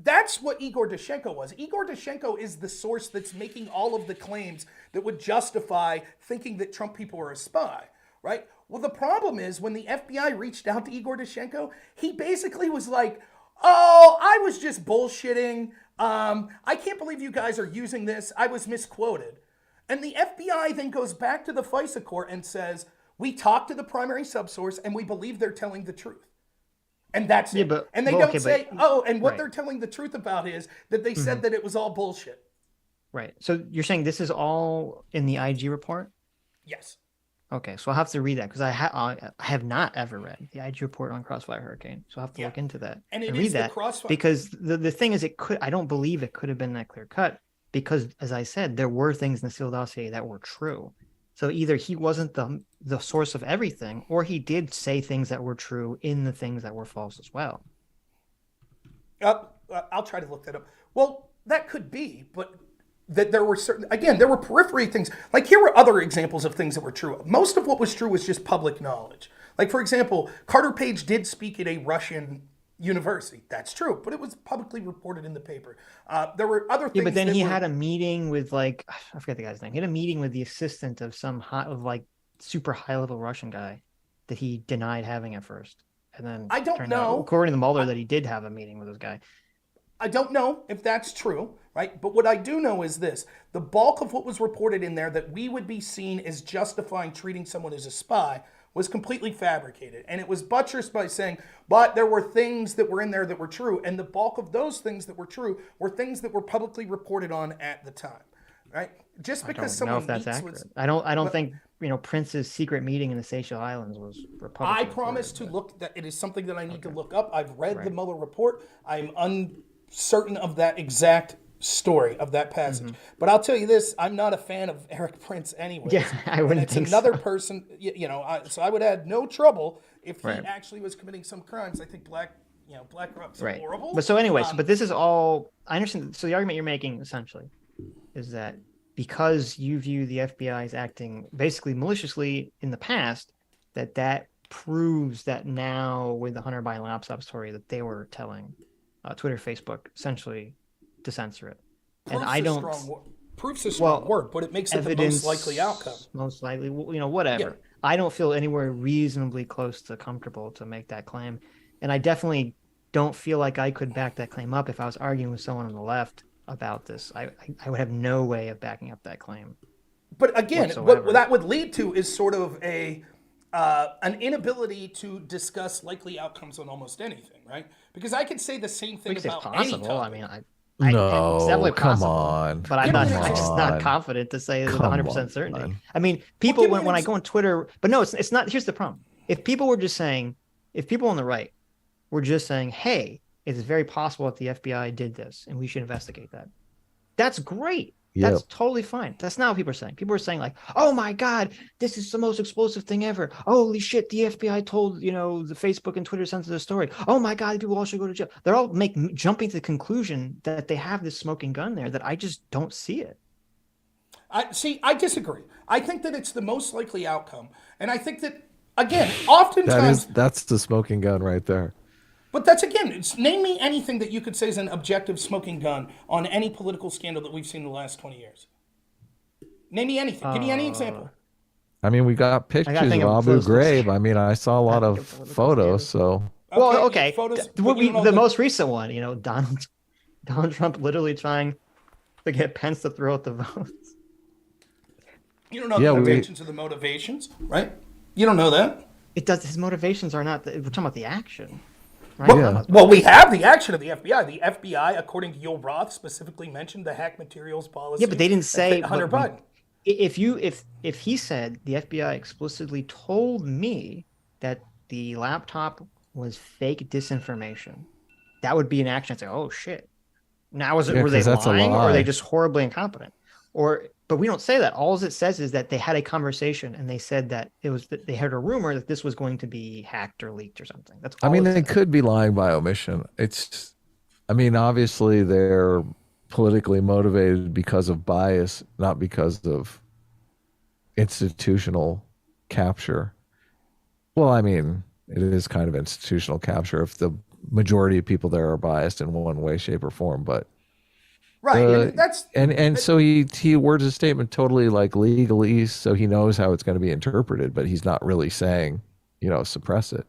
That's what Igor Dushenko was. Igor Dushenko is the source that's making all of the claims that would justify thinking that Trump people are a spy, right? Well, the problem is when the FBI reached out to Igor Dushenko, he basically was like, oh, I was just bullshitting. I can't believe you guys are using this. I was misquoted. And the FBI then goes back to the FISA court and says, we talked to the primary subsource and we believe they're telling the truth. And that's it. And they don't say, what they're telling the truth about is that they said that it was all bullshit. Right. So you're saying this is all in the IG report? Yes. Okay. So I'll have to read that because I have not ever read the IG report on Crossfire Hurricane. So I'll have to look into that and read that. Because the thing is, I don't believe it could have been that clear cut because, as I said, there were things in the Steele dossier that were true. So either he wasn't the source of everything, or he did say things that were true in the things that were false as well. I'll try to look that up. Well, that could be, but that there were there were periphery things. Like here were other examples of things that were true. Most of what was true was just public knowledge. Like, for example, Carter Page did speak at a Russian university. That's true, but it was publicly reported in the paper. There were other things. Yeah, but then he had a meeting with I forget the guy's name. He had a meeting with the assistant of some super high level Russian guy that he denied having at first, and then I don't know. According to Mueller, that he did have a meeting with this guy. I don't know if that's true, right? But what I do know is this: the bulk of what was reported in there that we would be seen as justifying treating someone as a spy was completely fabricated. And it was buttressed by saying, but there were things that were in there that were true. And the bulk of those things that were true were things that were publicly reported on at the time, right? Just because someone know if that's accurate. I don't think, Prince's secret meeting in the Seychelles Islands was Republican. I promise to look that it is something that I need to look up. I've read the Mueller report. I'm uncertain of that exact story of that passage. But I'll tell you this, I'm not a fan of Eric Prince anyway. Yeah, I wouldn't think another person, so I would have no trouble if he actually was committing some crimes. I think BlackRock's horrible. But so anyways, but this is all, I understand. So the argument you're making essentially is that because you view the FBI as acting basically maliciously in the past, that proves that now with the Hunter Biden laptop story that they were telling Twitter, Facebook, essentially to censor it. And I don't. Proof's a strong word, but it makes it the most likely outcome. Most likely, whatever. Yeah. I don't feel anywhere reasonably close to comfortable to make that claim. And I definitely don't feel like I could back that claim up if I was arguing with someone on the left about this. I would have no way of backing up that claim. But again, what that would lead to is sort of an inability to discuss likely outcomes on almost anything, right? Because I could say the same thing about any topic. I mean, it's definitely come possible, on. But I'm just not confident to say with 100% certainty. Man. I mean, people when I go on Twitter, but no, it's not. Here's the problem: if people on the right were just saying, "Hey, it's very possible that the FBI did this, and we should investigate that," that's great. Yep. That's totally fine. That's not what people are saying. People are saying like, "Oh my God, this is the most explosive thing ever! Holy shit, the FBI told the Facebook and Twitter censored the story. Oh my God, people all should go to jail." They're all jumping to the conclusion that they have this smoking gun there. That I just don't see it. I disagree. I think that it's the most likely outcome, and I think that again, oftentimes that's the smoking gun right there. But that's again, name me anything that you could say is an objective smoking gun on any political scandal that we've seen in the last 20 years. Name me anything. Give me any example. I mean, we got pictures of Abu Ghraib. I mean, I saw a lot of photos, so. Well, okay. Photos, the most recent one, Donald Trump literally trying to get Pence to throw out the votes. You don't know the motivations of the motivations, right? You don't know that. It does. His motivations are not. We're talking about the action. Right? Well, we have the action of the FBI. The FBI, according to Yoel Roth, specifically mentioned the hack materials policy. Yeah, but they didn't say Hunter Biden. If he said the FBI explicitly told me that the laptop was fake disinformation, that would be an action. I'd say, oh shit. Now were they lying, or are they just horribly incompetent? But we don't say that. All it says is that they had a conversation and they said that they heard a rumor that this was going to be hacked or leaked or something. That's all. I mean, they could be lying by omission. Obviously they're politically motivated because of bias, not because of institutional capture. Well, I mean, it is kind of institutional capture if the majority of people there are biased in one way, shape, or form, but right. So he words a statement totally like legalese, so he knows how it's going to be interpreted, but he's not really saying, suppress it.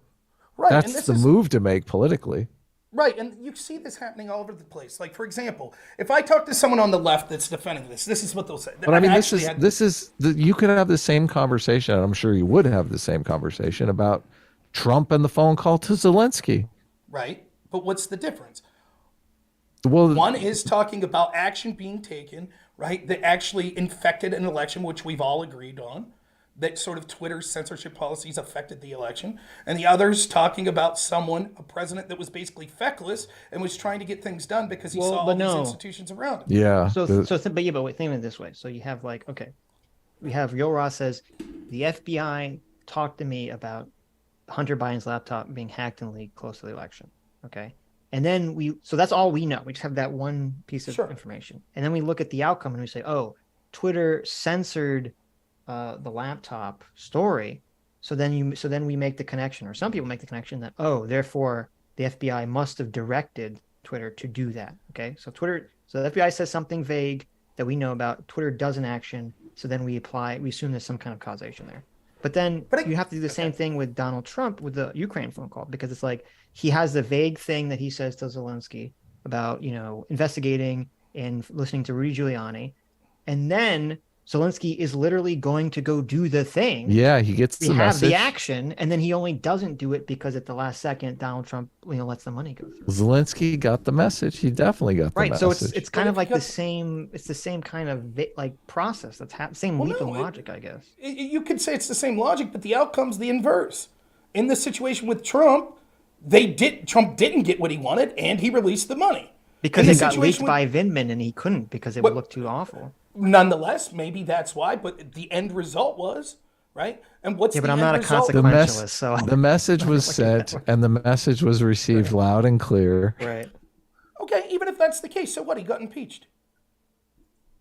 Right. That's the move to make politically. Right, and you see this happening all over the place. Like, for example, if I talk to someone on the left that's defending this is what they'll say. But I mean, you could have the same conversation, and I'm sure you would have the same conversation about Trump and the phone call to Zelensky. Right, but what's the difference? Well, one is talking about action being taken, right, that actually infected an election, which we've all agreed on, that sort of Twitter's censorship policies affected the election. And the other's talking about a president that was basically feckless and was trying to get things done because he saw all these institutions around him. Yeah. But think of it this way. So you have we have Yoel Roth says, the FBI talked to me about Hunter Biden's laptop being hacked and leaked close to the election. Okay. And then so that's all we know. We just have that one piece of information. And then we look at the outcome and we say, oh, Twitter censored the laptop story. So then we make the connection, or some people make the connection that, oh, therefore the FBI must have directed Twitter to do that. Okay. So the FBI says something vague that we know about. Twitter does an action. So then we assume there's some kind of causation there. But then you have to do the same thing with Donald Trump with the Ukraine phone call, because it's like he has the vague thing that he says to Zelensky about, investigating and listening to Rudy Giuliani. And then Zelensky is literally going to go do the thing. Yeah, he gets the message. The action, and then he only doesn't do it because at the last second, Donald Trump, lets the money go through. Zelensky got the message. He definitely got the message. Right, so it's kind of like the same. It's the same kind of process that's same leap in logic, I guess. You could say it's the same logic, but the outcome's the inverse. In the situation with Trump, Trump didn't get what he wanted, and he released the money because it got leaked by Vindman, and he couldn't because it would look too awful. Nonetheless, maybe that's why, but the end result was, right? And what's the end result? I'm not a consequentialist, so the message was sent and the message was received loud and clear. Right. Okay, even if that's the case, so what? He got impeached.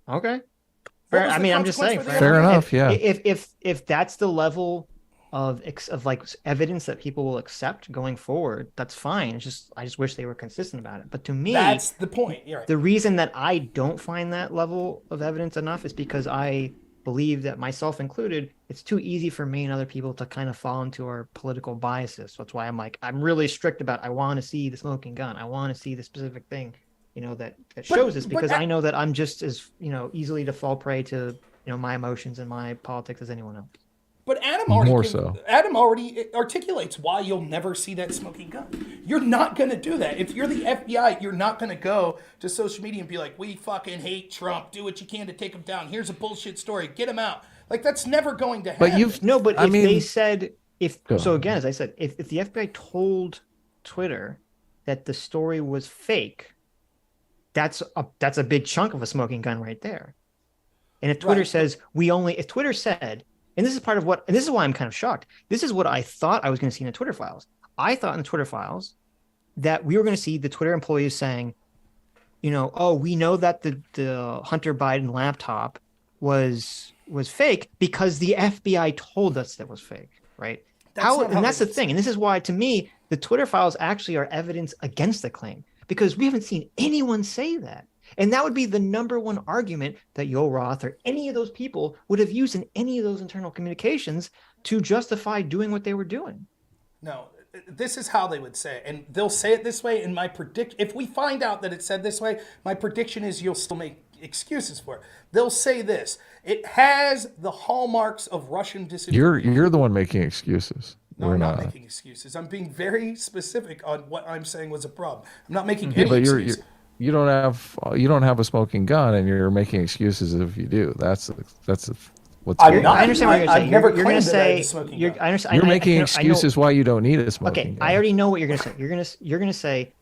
Okay. Fair. I mean, I'm just saying. Fair enough. Yeah. If that's the level of evidence that people will accept going forward, that's fine. I just wish they were consistent about it. But to me, that's the point. You're right. The reason that I don't find that level of evidence enough is because I believe that, myself included, it's too easy for me and other people to kind of fall into our political biases. So that's why I'm really strict about, I want to see the smoking gun. I want to see the specific thing, that shows this, because I know that I'm just as, easily to fall prey to, my emotions and my politics as anyone else. But Adam already articulates why you'll never see that smoking gun. You're not going to do that. If you're the FBI, you're not going to go to social media and be like, we fucking hate Trump. Do what you can to take him down. Here's a bullshit story. Get him out. Like, that's never going to happen. They said, again, as I said, if the FBI told Twitter that the story was fake, that's a big chunk of a smoking gun right there. And if Twitter says, if Twitter said, and this is this is why I'm kind of shocked. This is what I thought I was going to see in the Twitter files. I thought in the Twitter files that we were going to see the Twitter employees saying, oh, we know that the Hunter Biden laptop was fake because the FBI told us that was fake, right? that's the thing. And this is why, to me, the Twitter files actually are evidence against the claim, because we haven't seen anyone say that. And that would be the number one argument that Yoel Roth or any of those people would have used in any of those internal communications to justify doing what they were doing. No, this is how they would say it. And they'll say it this way. And if we find out that it said this way, my prediction is you'll still make excuses for it. They'll say this: it has the hallmarks of Russian disinformation. You're the one making excuses. No, I'm not making excuses. I'm being very specific on what I'm saying was a problem. I'm not making any excuses. You don't have a smoking gun, and you're making excuses if you do. That's what's. I understand what you're saying. Never you're going to say you're making excuses why you don't need a smoking gun. I already know what you're going to say. You're going to say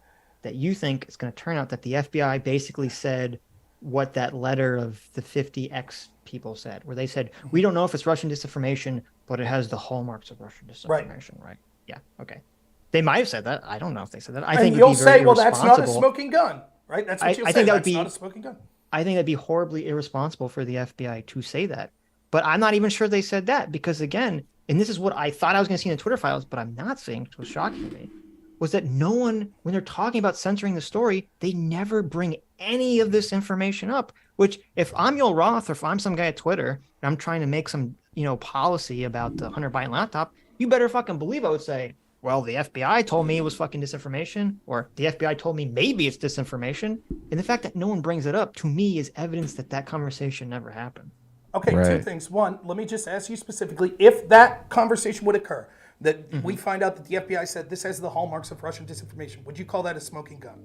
that you think it's going to turn out that the FBI basically said what that letter of the 50X people said, where they said, we don't know if it's Russian disinformation, but it has the hallmarks of Russian disinformation, right? Yeah, okay. They might have said that. I don't know if they said that. I think you'll say, well, that's not a smoking gun, right? That's what you'll say. Think that that's not a smoking gun. I think that'd be horribly irresponsible for the FBI to say that. But I'm not even sure they said that, because again, and this is what I thought I was going to see in the Twitter files, but I'm not seeing, which was shocking to me, was that no one, when they're talking about censoring the story, they never bring any of this information up, which if I'm Yoel Roth or if I'm some guy at Twitter and I'm trying to make some, policy about the Hunter Biden laptop, you better fucking believe I would say, well, the FBI told me it was fucking disinformation, or the FBI told me maybe it's disinformation. And the fact that no one brings it up, to me, is evidence that that conversation never happened. Okay, Two things. One, let me just ask you specifically, if that conversation would occur, that we find out that the FBI said this has the hallmarks of Russian disinformation, would you call that a smoking gun?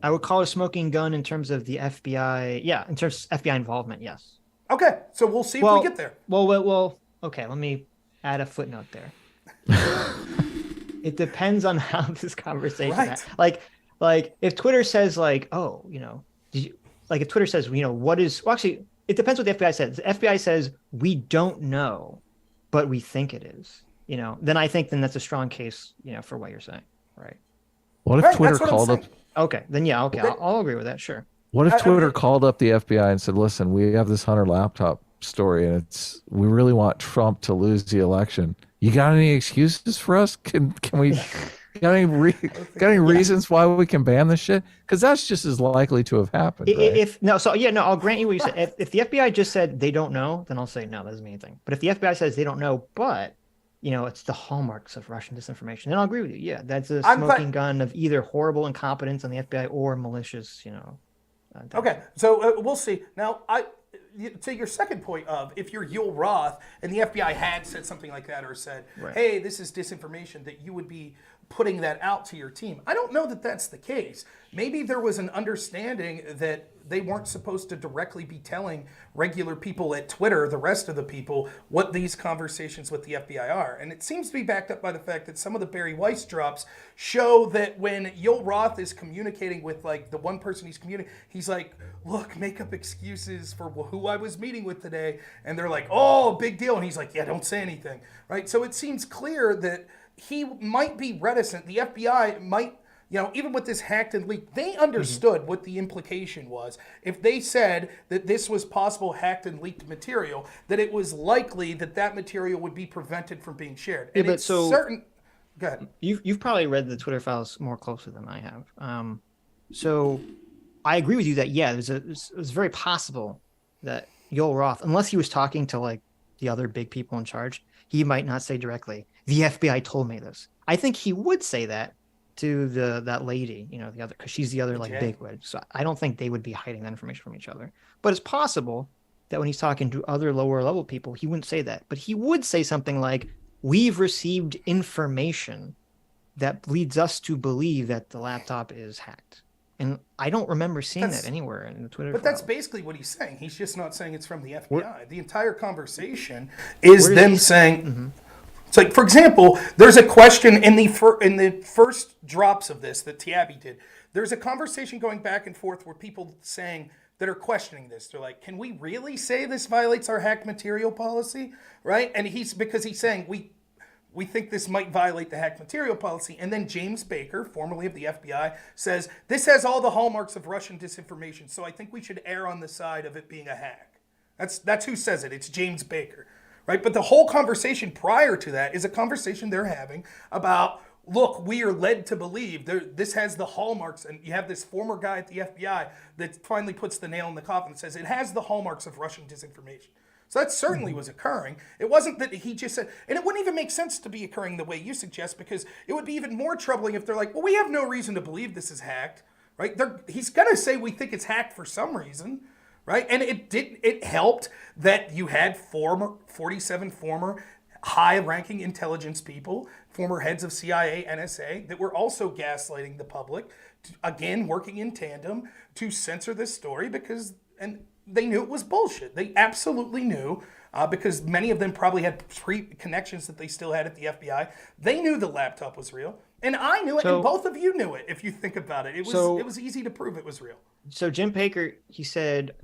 I would call it a smoking gun in terms of the FBI. Yeah, in terms of FBI involvement, yes. Okay, so we'll see if we get there. Well, okay, let me add a footnote there. It depends on how this conversation like if Twitter says if Twitter says, what is, well, actually, it depends what the FBI says. The FBI says, we don't know, but we think it is, then I think that's a strong case, for what you're saying. Right. What if Twitter called up? Okay, then yeah, okay, I'll agree with that. Sure. What if Twitter called up the FBI and said, listen, we have this Hunter laptop story and we really want Trump to lose the election. You got any excuses for us? Can we got any reasons why we can ban this shit? Because that's just as likely to have happened. Right? I'll grant you what you said. If the FBI just said they don't know, then I'll say no, that doesn't mean anything. But if the FBI says they don't know, but it's the hallmarks of Russian disinformation, then I'll agree with you. Yeah, that's a smoking gun of either horrible incompetence on the FBI or malicious, Okay, so we'll see. Now, to your second point of, if you're Yoel Roth and the FBI had said something like that, or said, hey, this is disinformation, that you would be putting that out to your team. I don't know that that's the case. Maybe there was an understanding that they weren't supposed to directly be telling regular people at Twitter, the rest of the people, what these conversations with the FBI are. And it seems to be backed up by the fact that some of the Barry Weiss drops show that when Yoel Roth is communicating with the one person he's like, look, make up excuses for who I was meeting with today. And they're like, oh, big deal. And he's like, yeah, don't say anything. Right. So it seems clear that he might be reticent. The FBI might, even with this hacked and leaked, they understood what the implication was. If they said that this was possible hacked and leaked material, that it was likely that material would be prevented from being shared. And it's certain. Go ahead. You've probably read the Twitter files more closely than I have. So I agree with you that, it's very possible that Yoel Roth, unless he was talking to the other big people in charge, he might not say directly, the FBI told me this. I think he would say that to that lady, the other, because she's the other bigwig. So I don't think they would be hiding that information from each other. But it's possible that when he's talking to other lower level people, he wouldn't say that. But he would say something like, we've received information that leads us to believe that the laptop is hacked. And I don't remember seeing that anywhere in the Twitter. But that's basically what he's saying. He's just not saying it's from the FBI. The entire conversation is them saying, it's like, for example, there's a question in the first drops of this that Tiabi did. There's a conversation going back and forth where people saying that are questioning this. They're like, can we really say this violates our hacked material policy? Right? And because he's saying we think this might violate the hacked material policy. And then James Baker, formerly of the FBI, says, this has all the hallmarks of Russian disinformation, so I think we should err on the side of it being a hack. That's who says it. It's James Baker, right? But the whole conversation prior to that is a conversation they're having about, look, we are led to believe this has the hallmarks, and you have this former guy at the FBI that finally puts the nail in the coffin and says it has the hallmarks of Russian disinformation. So that certainly was occurring. It wasn't that he just said, and it wouldn't even make sense to be occurring the way you suggest, because it would be even more troubling if they're like, well, we have no reason to believe this is hacked, right? He's gonna say we think it's hacked for some reason, right? And it helped that you had 47 former high-ranking intelligence people, former heads of CIA, NSA, that were also gaslighting the public, again, working in tandem to censor this story and they knew it was bullshit. They absolutely knew, because many of them probably had connections that they still had at the FBI. They knew the laptop was real, and I knew it, and both of you knew it. If you think about it, it was easy to prove it was real. So Jim Baker, he said,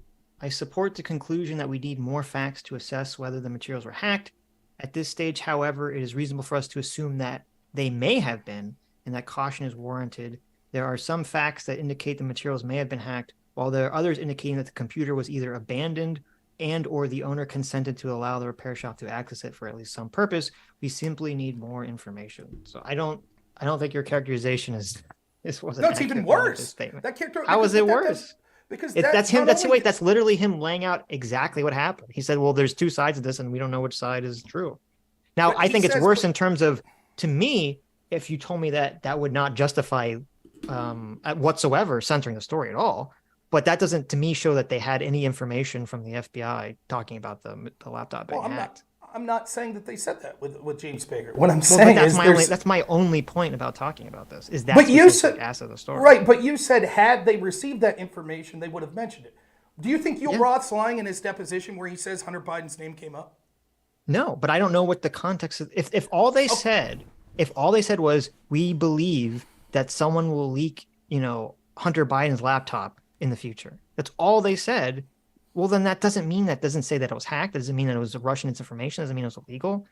"I support the conclusion that we need more facts to assess whether the materials were hacked. At this stage, however, it is reasonable for us to assume that they may have been, and that caution is warranted. There are some facts that indicate the materials may have been hacked, while there are others indicating that the computer was either abandoned and or the owner consented to allow the repair shop to access it for at least some purpose. We simply need more information." So I don't think your characterization is wasn't. No, it's even worse. That character. How is it worse? Because that's him. That's literally him laying out exactly what happened. He said, "Well, there's two sides of this, and we don't know which side is true." Now, I think it's worse in terms of, to me, if you told me that would not justify whatsoever censoring the story at all. But that doesn't, to me, show that they had any information from the FBI talking about the laptop being hacked. I'm not saying that they said that with James Baker. What I'm saying that's my only point about talking about this. Is that aspect of the story? Right, but you said had they received that information, they would have mentioned it. Do you think Yoel Roth's lying in his deposition where he says Hunter Biden's name came up? No, but I don't know what the context is. If all they said was, we believe that someone will leak, Hunter Biden's laptop in the future, that's all they said. Well, then that doesn't say that it was hacked. That doesn't mean that it was Russian disinformation. Doesn't mean it was illegal.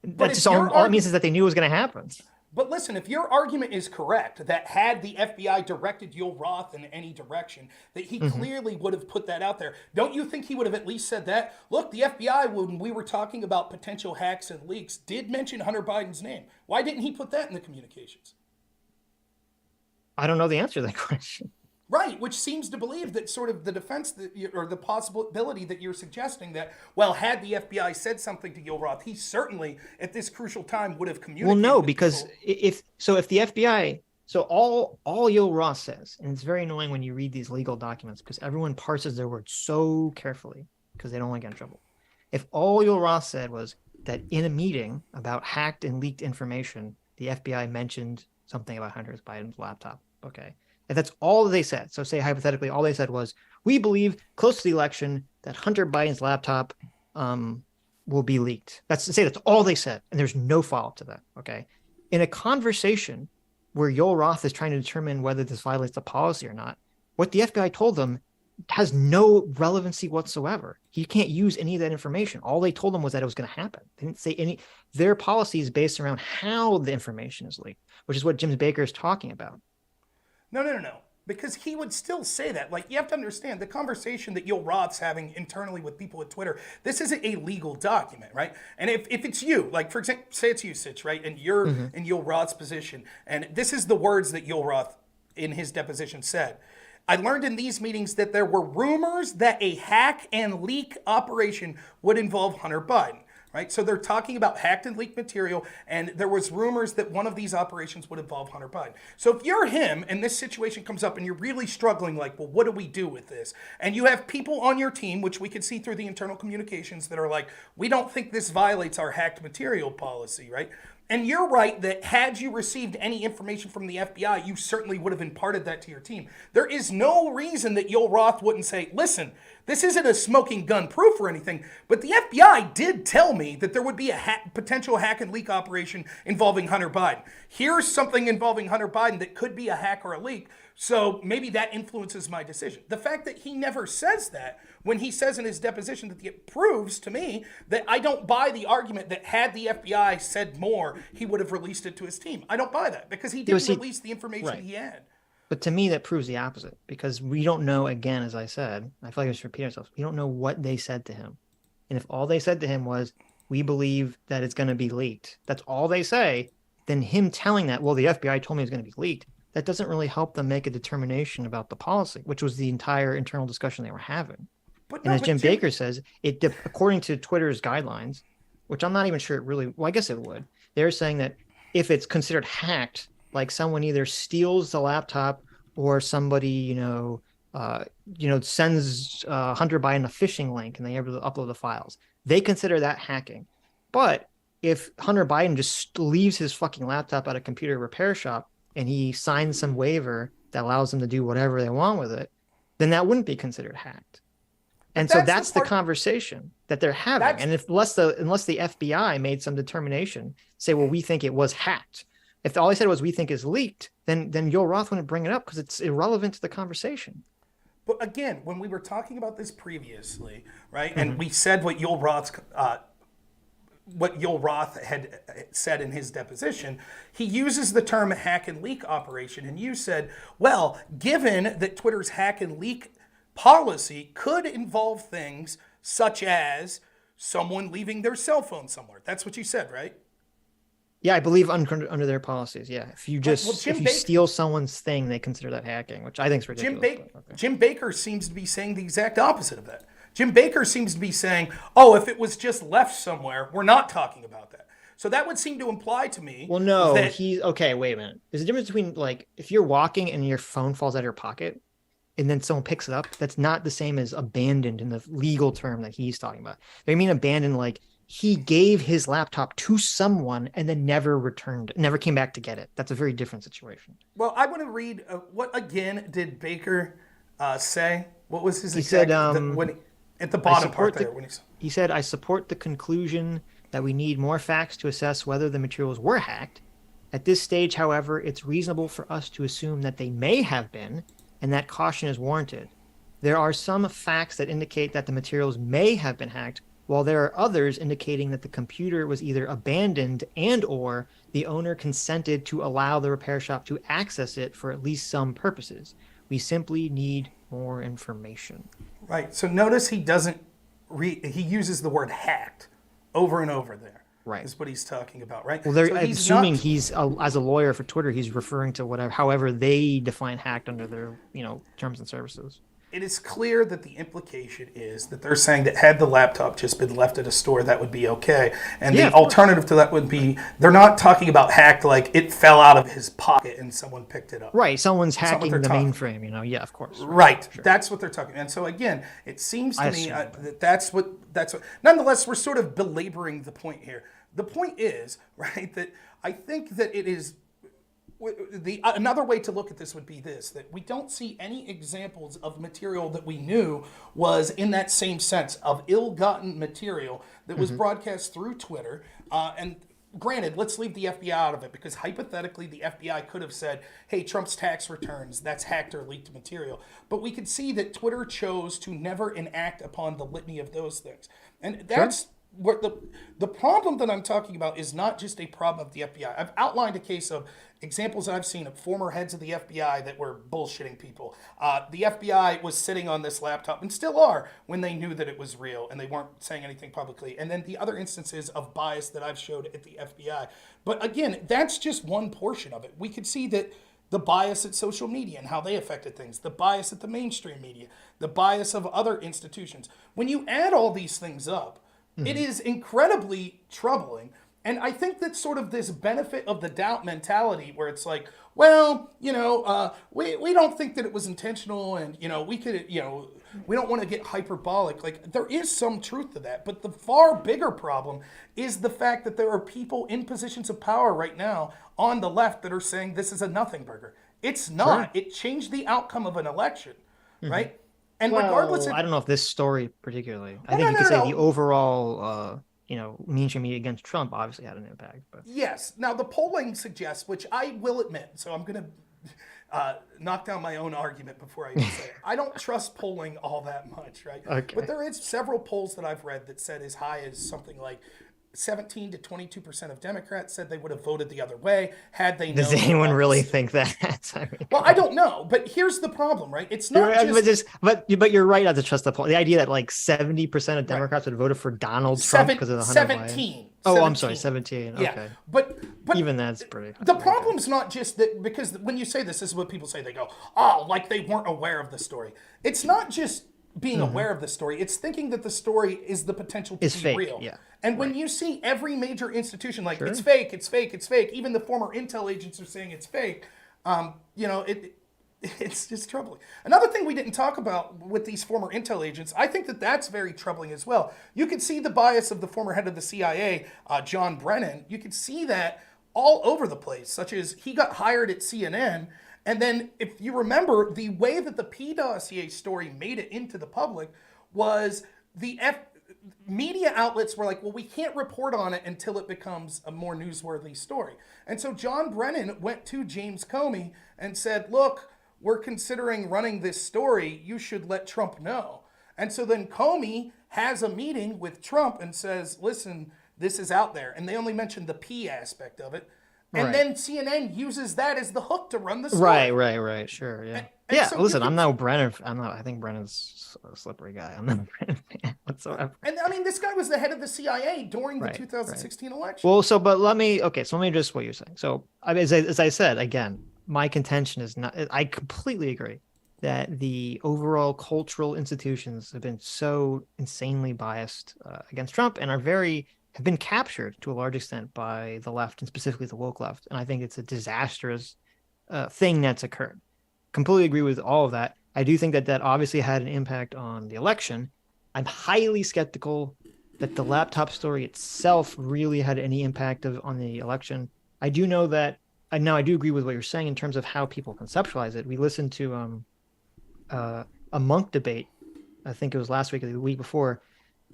That's just all it means is that they knew it was going to happen. But listen, if your argument is correct, that had the FBI directed Yoel Roth in any direction, that he clearly would have put that out there. Don't you think he would have at least said that? Look, the FBI, when we were talking about potential hacks and leaks, did mention Hunter Biden's name. Why didn't he put that in the communications? I don't know the answer to that question. Right, which seems to believe that sort of the defense or the possibility that you're suggesting that, well, had the FBI said something to Yoel Roth, he certainly at this crucial time would have communicated. Well, no, because if the FBI, all Yoel Roth says, and it's very annoying when you read these legal documents because everyone parses their words so carefully because they don't want to get in trouble. If all Yoel Roth said was that in a meeting about hacked and leaked information, the FBI mentioned something about Hunter Biden's laptop, okay? If that's all they said, so say hypothetically, all they said was, we believe close to the election that Hunter Biden's laptop will be leaked. That's all they said, and there's no follow-up to that, okay? In a conversation where Yoel Roth is trying to determine whether this violates the policy or not, what the FBI told them has no relevancy whatsoever. He can't use any of that information. All they told him was that it was going to happen. They didn't say their policy is based around how the information is leaked, which is what Jim Baker is talking about. No. Because he would still say that. Like, you have to understand the conversation that Yoel Roth's having internally with people at Twitter. This isn't a legal document, right? And if it's you, like, for example, say it's you, Sitch, right? And you're in Yoel Roth's position. And this is the words that Yoel Roth in his deposition said. I learned in these meetings that there were rumors that a hack and leak operation would involve Hunter Biden. Right? So they're talking about hacked and leaked material, and there was rumors that one of these operations would involve Hunter Biden. So if you're him and this situation comes up and you're really struggling, like, well, what do we do with this? And you have people on your team, which we could see through the internal communications, that are like, we don't think this violates our hacked material policy, right? And you're right that had you received any information from the FBI, you certainly would have imparted that to your team. There is no reason that Yoel Roth wouldn't say, listen, this isn't a smoking gun proof or anything, but the FBI did tell me that there would be a potential hack and leak operation involving Hunter Biden. Here's something involving Hunter Biden that could be a hack or a leak, so maybe that influences my decision. The fact that he never says that when he says in his deposition that it proves to me that I don't buy the argument that had the FBI said more, he would have released it to his team. I don't buy that because he didn't release the information he had. But to me, that proves the opposite because we don't know, again, as I said, I feel like I just repeat ourselves. We don't know what they said to him. And if all they said to him was, we believe that it's going to be leaked. That's all they say. Then him telling that, well, the FBI told me it's going to be leaked, that doesn't really help them make a determination about the policy, which was the entire internal discussion they were having. And as Jim Baker says, according to Twitter's guidelines, which I'm not even sure it really, well, I guess it would. They're saying that if it's considered hacked, like someone either steals the laptop or somebody, sends Hunter Biden a phishing link and they able to upload the files, they consider that hacking. But if Hunter Biden just leaves his fucking laptop at a computer repair shop and he signs some waiver that allows them to do whatever they want with it, then that wouldn't be considered hacked. And so that's the conversation that they're having. And unless the FBI made some determination, say, well, we think it was hacked. If all they said was we think is leaked, then Yoel Roth wouldn't bring it up because it's irrelevant to the conversation. But again, when we were talking about this previously, right, and we said what Yoel Roth had said in his deposition, he uses the term hack and leak operation. And you said, well, given that Twitter's hack and leak policy could involve things such as someone leaving their cell phone somewhere. That's what you said, right? Yeah, I believe under their policies. Yeah, if you steal someone's thing, they consider that hacking, which I think is ridiculous. Jim Baker seems to be saying the exact opposite of that. Jim Baker seems to be saying, oh, if it was just left somewhere, we're not talking about that. So that would seem to imply to me. Well, no, okay, wait a minute. There's a difference between, like, if you're walking and your phone falls out of your pocket and then someone picks it up, that's not the same as abandoned in the legal term that he's talking about. They mean abandoned like he gave his laptop to someone and then never came back to get it. That's a very different situation. Well, I want to read what again did Baker say? What was his exact? He said at the bottom part there. He said, I support the conclusion that we need more facts to assess whether the materials were hacked. At this stage, however, it's reasonable for us to assume that they may have been, and that caution is warranted. There are some facts that indicate that the materials may have been hacked, while there are others indicating that the computer was either abandoned and or the owner consented to allow the repair shop to access it for at least some purposes. We simply need more information. Right. So notice he doesn't he uses the word hacked over and over there. Right. Is what he's talking about, right? Well, I'm assuming he's as a lawyer for Twitter, he's referring to however they define hacked under their, terms and services. It is clear that the implication is that they're saying that had the laptop just been left at a store, that would be okay. And the alternative to that would be, they're not talking about hacked like it fell out of his pocket and someone picked it up. Right. Someone's hacking the mainframe, Yeah, of course. Right. Sure. That's what they're talking about. And so again, it seems to me that that's what, nonetheless, we're sort of belaboring the point here. The point is, right, that I think that it is, another way to look at this would be this, that we don't see any examples of material that we knew was in that same sense of ill-gotten material that was broadcast through Twitter. And granted, let's leave the FBI out of it because hypothetically the FBI could have said, hey, Trump's tax returns, that's hacked or leaked material. But we could see that Twitter chose to never enact upon the litany of those things. And that's what the problem that I'm talking about is not just a problem of the FBI. I've outlined a case of examples that I've seen of former heads of the FBI that were bullshitting people. The FBI was sitting on this laptop and still are when they knew that it was real and they weren't saying anything publicly. And then the other instances of bias that I've showed at the FBI. But again, that's just one portion of it. We could see that the bias at social media and how they affected things, the bias at the mainstream media, the bias of other institutions. When you add all these things up, it is incredibly troubling. And I think that sort of this benefit of the doubt mentality where it's like, well, we don't think that it was intentional and, we could, we don't want to get hyperbolic. Like there is some truth to that. But the far bigger problem is the fact that there are people in positions of power right now on the left that are saying this is a nothing burger. It's not. Sure. It changed the outcome of an election, right? And regardless, I don't know if this story particularly. I think you could say the overall, mainstream media against Trump obviously had an impact. But yes, now the polling suggests, which I will admit, so I'm going to knock down my own argument before I even say it. I don't trust polling all that much, right? Okay. But there is several polls that I've read that said as high as something like 17 to 22% of Democrats said they would have voted the other way had they known. Does anyone about really this. think that? I mean, Well, I don't know, but here's the problem, right? It's not but you're right not to trust the point. The idea that like 70% of Democrats would have voted for Donald Trump because of the Hunter Biden. 17. Oh, I'm sorry, 17. Okay. Yeah, but even that's pretty high. The problem's not just that, because when you say this is what people say. They go, oh, like they weren't aware of the story. It's not just being aware of the story. It's thinking that the story is the potential to be fake, real. yeah. And when you see every major institution like it's fake, it's fake, it's fake, even the former intel agents are saying it's fake, it's just troubling. Another thing we didn't talk about with these former intel agents, I think that that's very troubling as well. You could see the bias of the former head of the CIA, John Brennan. You could see that all over the place, such as he got hired at CNN. And then if you remember, the way that the P dossier story made it into the public was the media outlets were like, well, we can't report on it until it becomes a more newsworthy story. And so John Brennan went to James Comey and said, look, we're considering running this story. You should let Trump know. And so then Comey has a meeting with Trump and says, listen, this is out there. And they only mentioned the P aspect of it. And then CNN uses that as the hook to run the story. Right. Sure, yeah. And Yeah, so listen, I'm no Brennan. I think Brennan's a slippery guy. I'm not a Brennan fan whatsoever. And I mean, this guy was the head of the CIA during the 2016 election. Well, let me just what you're saying. So as I said, again, my contention is not, I completely agree that the overall cultural institutions have been so insanely biased against Trump and have been captured to a large extent by the left and specifically the woke left. And I think it's a disastrous thing that's occurred. Completely agree with all of that. I do think that obviously had an impact on the election. I'm highly skeptical that the laptop story itself really had any impact on the election. I do know that, and now I do agree with what you're saying in terms of how people conceptualize it. We listened to a Monk debate, I think it was last week or the week before,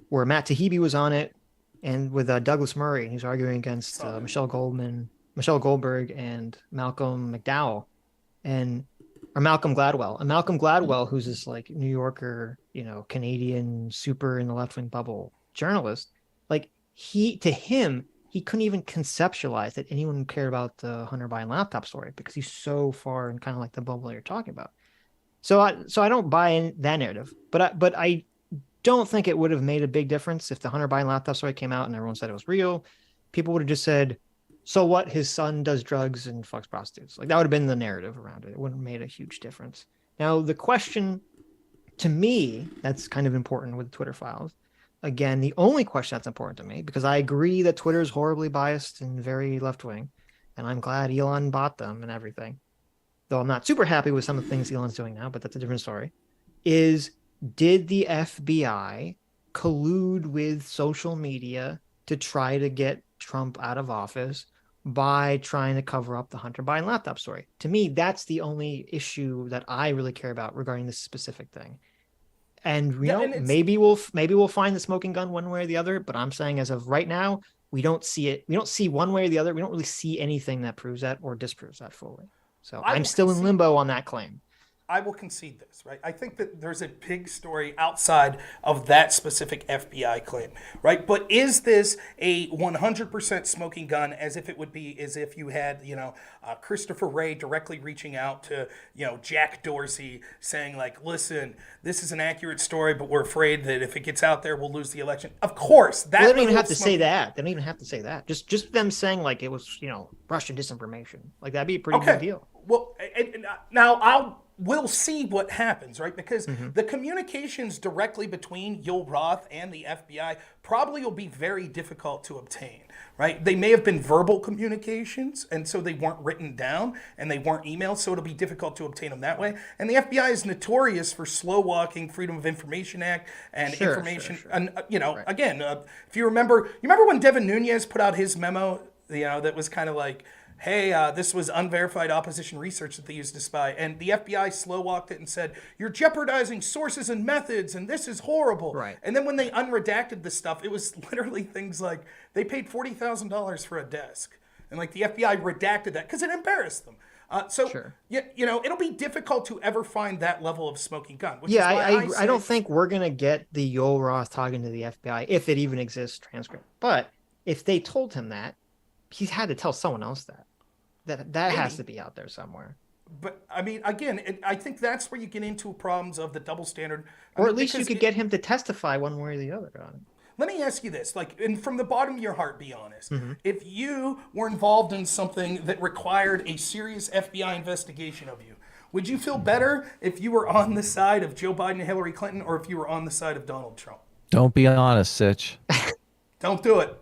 where Matt Taibbi was on it, and with Douglas Murray, and he's arguing against Michelle Goldberg and Malcolm Gladwell. And Malcolm Gladwell, who's this like New Yorker, Canadian, super in the left-wing bubble journalist, like he couldn't even conceptualize that anyone cared about the Hunter Biden laptop story because he's so far in kind of like the bubble you're talking about. So I don't buy in that narrative, but I don't think it would have made a big difference if the Hunter Biden laptop story came out and everyone said it was real. People would have just said, so what? His son does drugs and fucks prostitutes. Like that would have been the narrative around it. It wouldn't have made a huge difference. Now, the question to me, that's kind of important with Twitter files. Again, the only question that's important to me, because I agree that Twitter is horribly biased and very left-wing, and I'm glad Elon bought them and everything, though I'm not super happy with some of the things Elon's doing now, but that's a different story, is did the FBI collude with social media to try to get Trump out of office by trying to cover up the Hunter Biden laptop story? To me, that's the only issue that I really care about regarding this specific thing. And maybe we'll find the smoking gun one way or the other, but I'm saying as of right now, we don't see it. We don't see one way or the other. We don't really see anything that proves that or disproves that fully. So I'm still in limbo on that claim. I will concede this, right? I think that there's a big story outside of that specific FBI claim, right? But is this a 100% smoking gun as if you had, Christopher Wray directly reaching out to, Jack Dorsey saying like, listen, this is an accurate story, but we're afraid that if it gets out there, we'll lose the election. Of course. They don't even have to say that. They don't even have to say that. Just them saying like it was, Russian disinformation. Like that'd be a pretty big deal. Well, now we'll see what happens, right? Because the communications directly between Yoel Roth and the FBI probably will be very difficult to obtain, right? They may have been verbal communications, and so they weren't written down, and they weren't emailed, so it'll be difficult to obtain them that way. And the FBI is notorious for slow-walking Freedom of Information Act and information. Sure. And, right. Again, if you remember when Devin Nunes put out his memo, that was kind of like, hey, this was unverified opposition research that they used to spy. And the FBI slow-walked it and said, you're jeopardizing sources and methods, and this is horrible. Right. And then when they unredacted the stuff, it was literally things like they paid $40,000 for a desk. And like the FBI redacted that because it embarrassed them. It'll be difficult to ever find that level of smoking gun. I don't think we're going to get the Yoel Roth talking to the FBI, if it even exists, transcript. But if they told him that, he's had to tell someone else that. That Maybe. has to be out there somewhere. But I mean, again, I think that's where you get into problems of the double standard. Or at least you could get him to testify one way or the other on it. Let me ask you this, like, and from the bottom of your heart, be honest. If you were involved in something that required a serious FBI investigation of you, would you feel better if you were on the side of Joe Biden and Hillary Clinton, or if you were on the side of Donald Trump? Don't be honest, Sitch. Don't do it.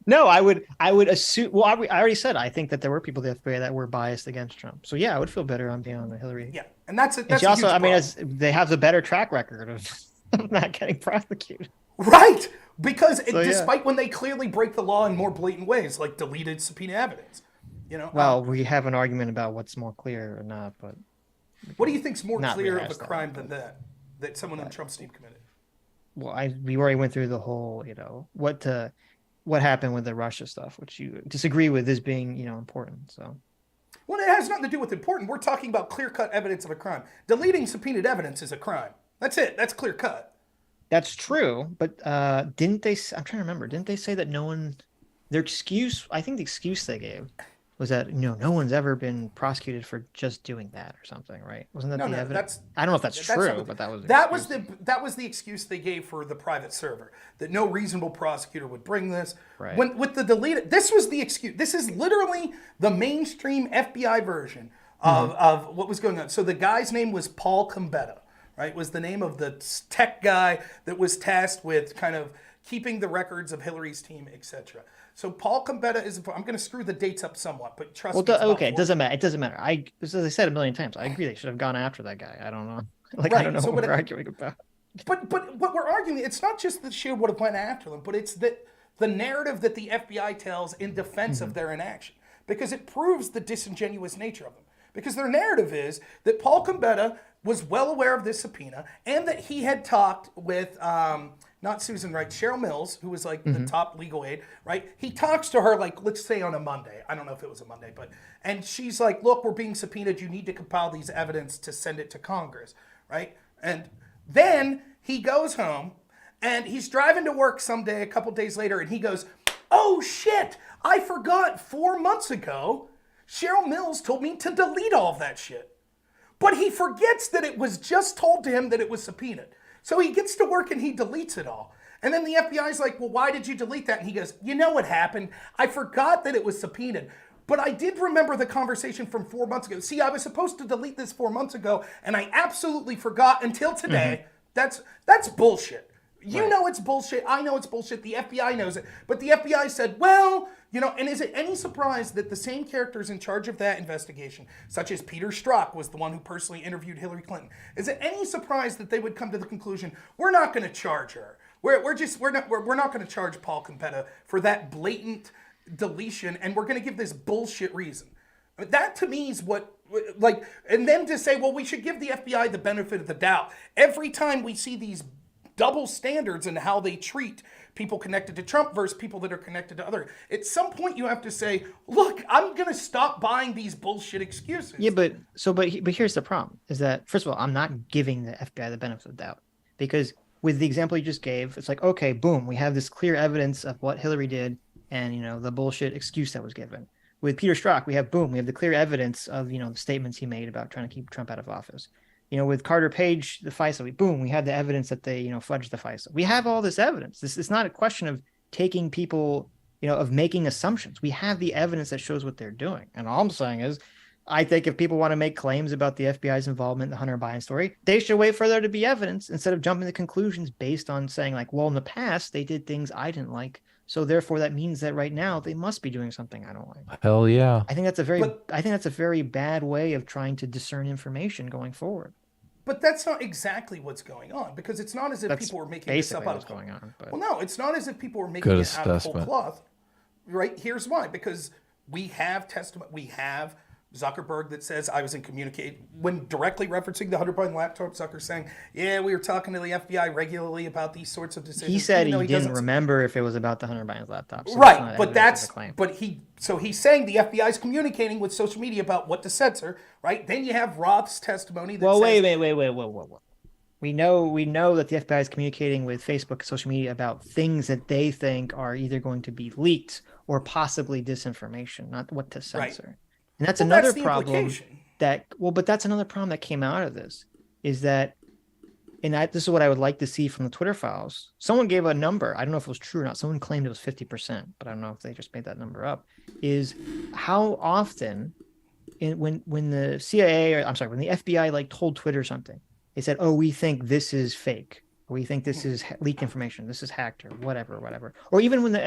No, I would assume. Well, I already said I think that there were people at the FBI that were biased against Trump. So yeah, I would feel better on being on the Hillary. Yeah, and that's And she also, I mean, they have the better track record of not getting prosecuted. Right, because So, despite when they clearly break the law in more blatant ways, like deleted subpoena evidence, you know. Well, we have an argument about what's more clear or not, but what do you think's more not clear of a rehash that, crime than that someone on Trump's team committed? well, we already went through the whole, what happened with the Russia stuff, which you disagree with as being, important. So, Well, it has nothing to do with important. We're talking about clear-cut evidence of a crime. Deleting subpoenaed evidence is a crime. That's it. That's clear-cut. that's true, but didn't they? I'm trying to remember. Didn't they say that no one? Their excuse, I think, the excuse they gave was that no one's ever been prosecuted for just doing that or something, right? Wasn't that the evidence? I don't know if that's true, but that was the excuse they gave for the private server, that no reasonable prosecutor would bring this. Right. When with the deleted, this was the excuse. This is literally the mainstream FBI version of what was going on. So the guy's name was Paul Combetta, right? Was the name of the tech guy that was tasked with kind of keeping the records of Hillary's team, etc. So Paul Combetta is. I'm going to screw the dates up somewhat, but trust me. Okay, it doesn't matter. It doesn't matter. As I said a million times, I agree they should have gone after that guy. I don't know. I don't know what we're arguing about. But what we're arguing, it's not just that she would have went after them, but it's that the narrative that the FBI tells in defense of their inaction, because it proves the disingenuous nature of them. Because their narrative is that Paul Combetta was well aware of this subpoena and that he had talked with, not Susan Wright, Cheryl Mills, who was like the top legal aide, right? He talks to her like, let's say on a Monday. I don't know if it was a Monday, and she's like, look, we're being subpoenaed. You need to compile these evidence to send it to Congress, right? And then he goes home and he's driving to work someday, a couple days later, and he goes, oh shit, I forgot 4 months ago, Cheryl Mills told me to delete all of that shit. But he forgets that it was just told to him that it was subpoenaed. So he gets to work and he deletes it all. And then the FBI's like, well, why did you delete that? And he goes, you know what happened? I forgot that it was subpoenaed. But I did remember the conversation from 4 months ago. See, I was supposed to delete this 4 months ago, and I absolutely forgot until today. That's bullshit. You know it's bullshit. I know it's bullshit. The FBI knows it. But the FBI said, well, and is it any surprise that the same characters in charge of that investigation, such as Peter Strzok was the one who personally interviewed Hillary Clinton, is it any surprise that they would come to the conclusion, we're not going to charge her. We're not going to charge Paul Combetta for that blatant deletion, and we're going to give this bullshit reason. That to me is and then to say, well, we should give the FBI the benefit of the doubt. Every time we see these double standards in how they treat people connected to Trump versus people that are connected to other. At some point, you have to say, look, I'm going to stop buying these bullshit excuses. Yeah, but here's the problem, is that, first of all, I'm not giving the FBI the benefit of the doubt. Because with the example you just gave, it's like, okay, boom, we have this clear evidence of what Hillary did and, the bullshit excuse that was given. With Peter Strzok, we have the clear evidence of, the statements he made about trying to keep Trump out of office. With Carter Page, the FISA, we had the evidence that they, fudged the FISA. We have all this evidence. This is not a question of taking people, of making assumptions. We have the evidence that shows what they're doing. And all I'm saying is, I think if people want to make claims about the FBI's involvement in the Hunter Biden story, they should wait for there to be evidence instead of jumping to conclusions based on saying like, well, in the past, they did things I didn't like. So therefore, that means that right now they must be doing something I don't like. Hell yeah. I think that's a very bad way of trying to discern information going forward. But that's not exactly what's going on, because it's not as if people were making this up out of going on. But... Well, no, it's not as if people were making it out of whole cloth. Right? Here's why. Because we have testimony. We have Zuckerberg that says I was in communication when directly referencing the Hunter Biden laptop. Zucker saying, "Yeah, we were talking to the FBI regularly about these sorts of decisions." He said he didn't remember if it was about the Hunter Biden's laptop. So right, but he's saying the FBI is communicating with social media about what to censor. Right? Then you have Roth's testimony. That wait. We know that the FBI is communicating with Facebook and social media about things that they think are either going to be leaked or possibly disinformation, not what to censor. Right. And that's another problem but that's another problem that came out of this is that, this is what I would like to see from the Twitter files. Someone gave a number. I don't know if it was true or not. Someone claimed it was 50%, but I don't know if they just made that number up. Is how often when the CIA, when the FBI told Twitter something, they said, "Oh, we think this is fake. Or we think this is leaked information. This is hacked, or whatever." Or even when the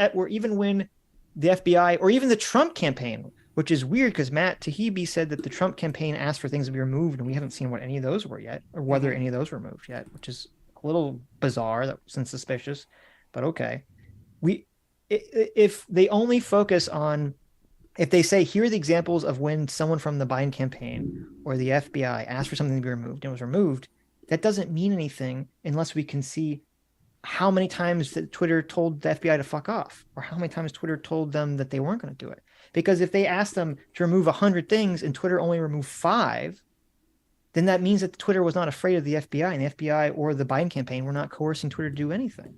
FBI, or even the Trump campaign, which is weird because Matt Taibbi said that the Trump campaign asked for things to be removed, and we haven't seen what any of those were yet, or whether any of those were removed yet, which is a little bizarre and suspicious. But okay, if they only focus on, if they say, here are the examples of when someone from the Biden campaign or the FBI asked for something to be removed and it was removed, that doesn't mean anything unless we can see how many times that Twitter told the FBI to fuck off, or how many times Twitter told them that they weren't going to do it. Because if they asked them to remove 100 things and Twitter only removed 5, then that means that Twitter was not afraid of the FBI, and the FBI or the Biden campaign were not coercing Twitter to do anything.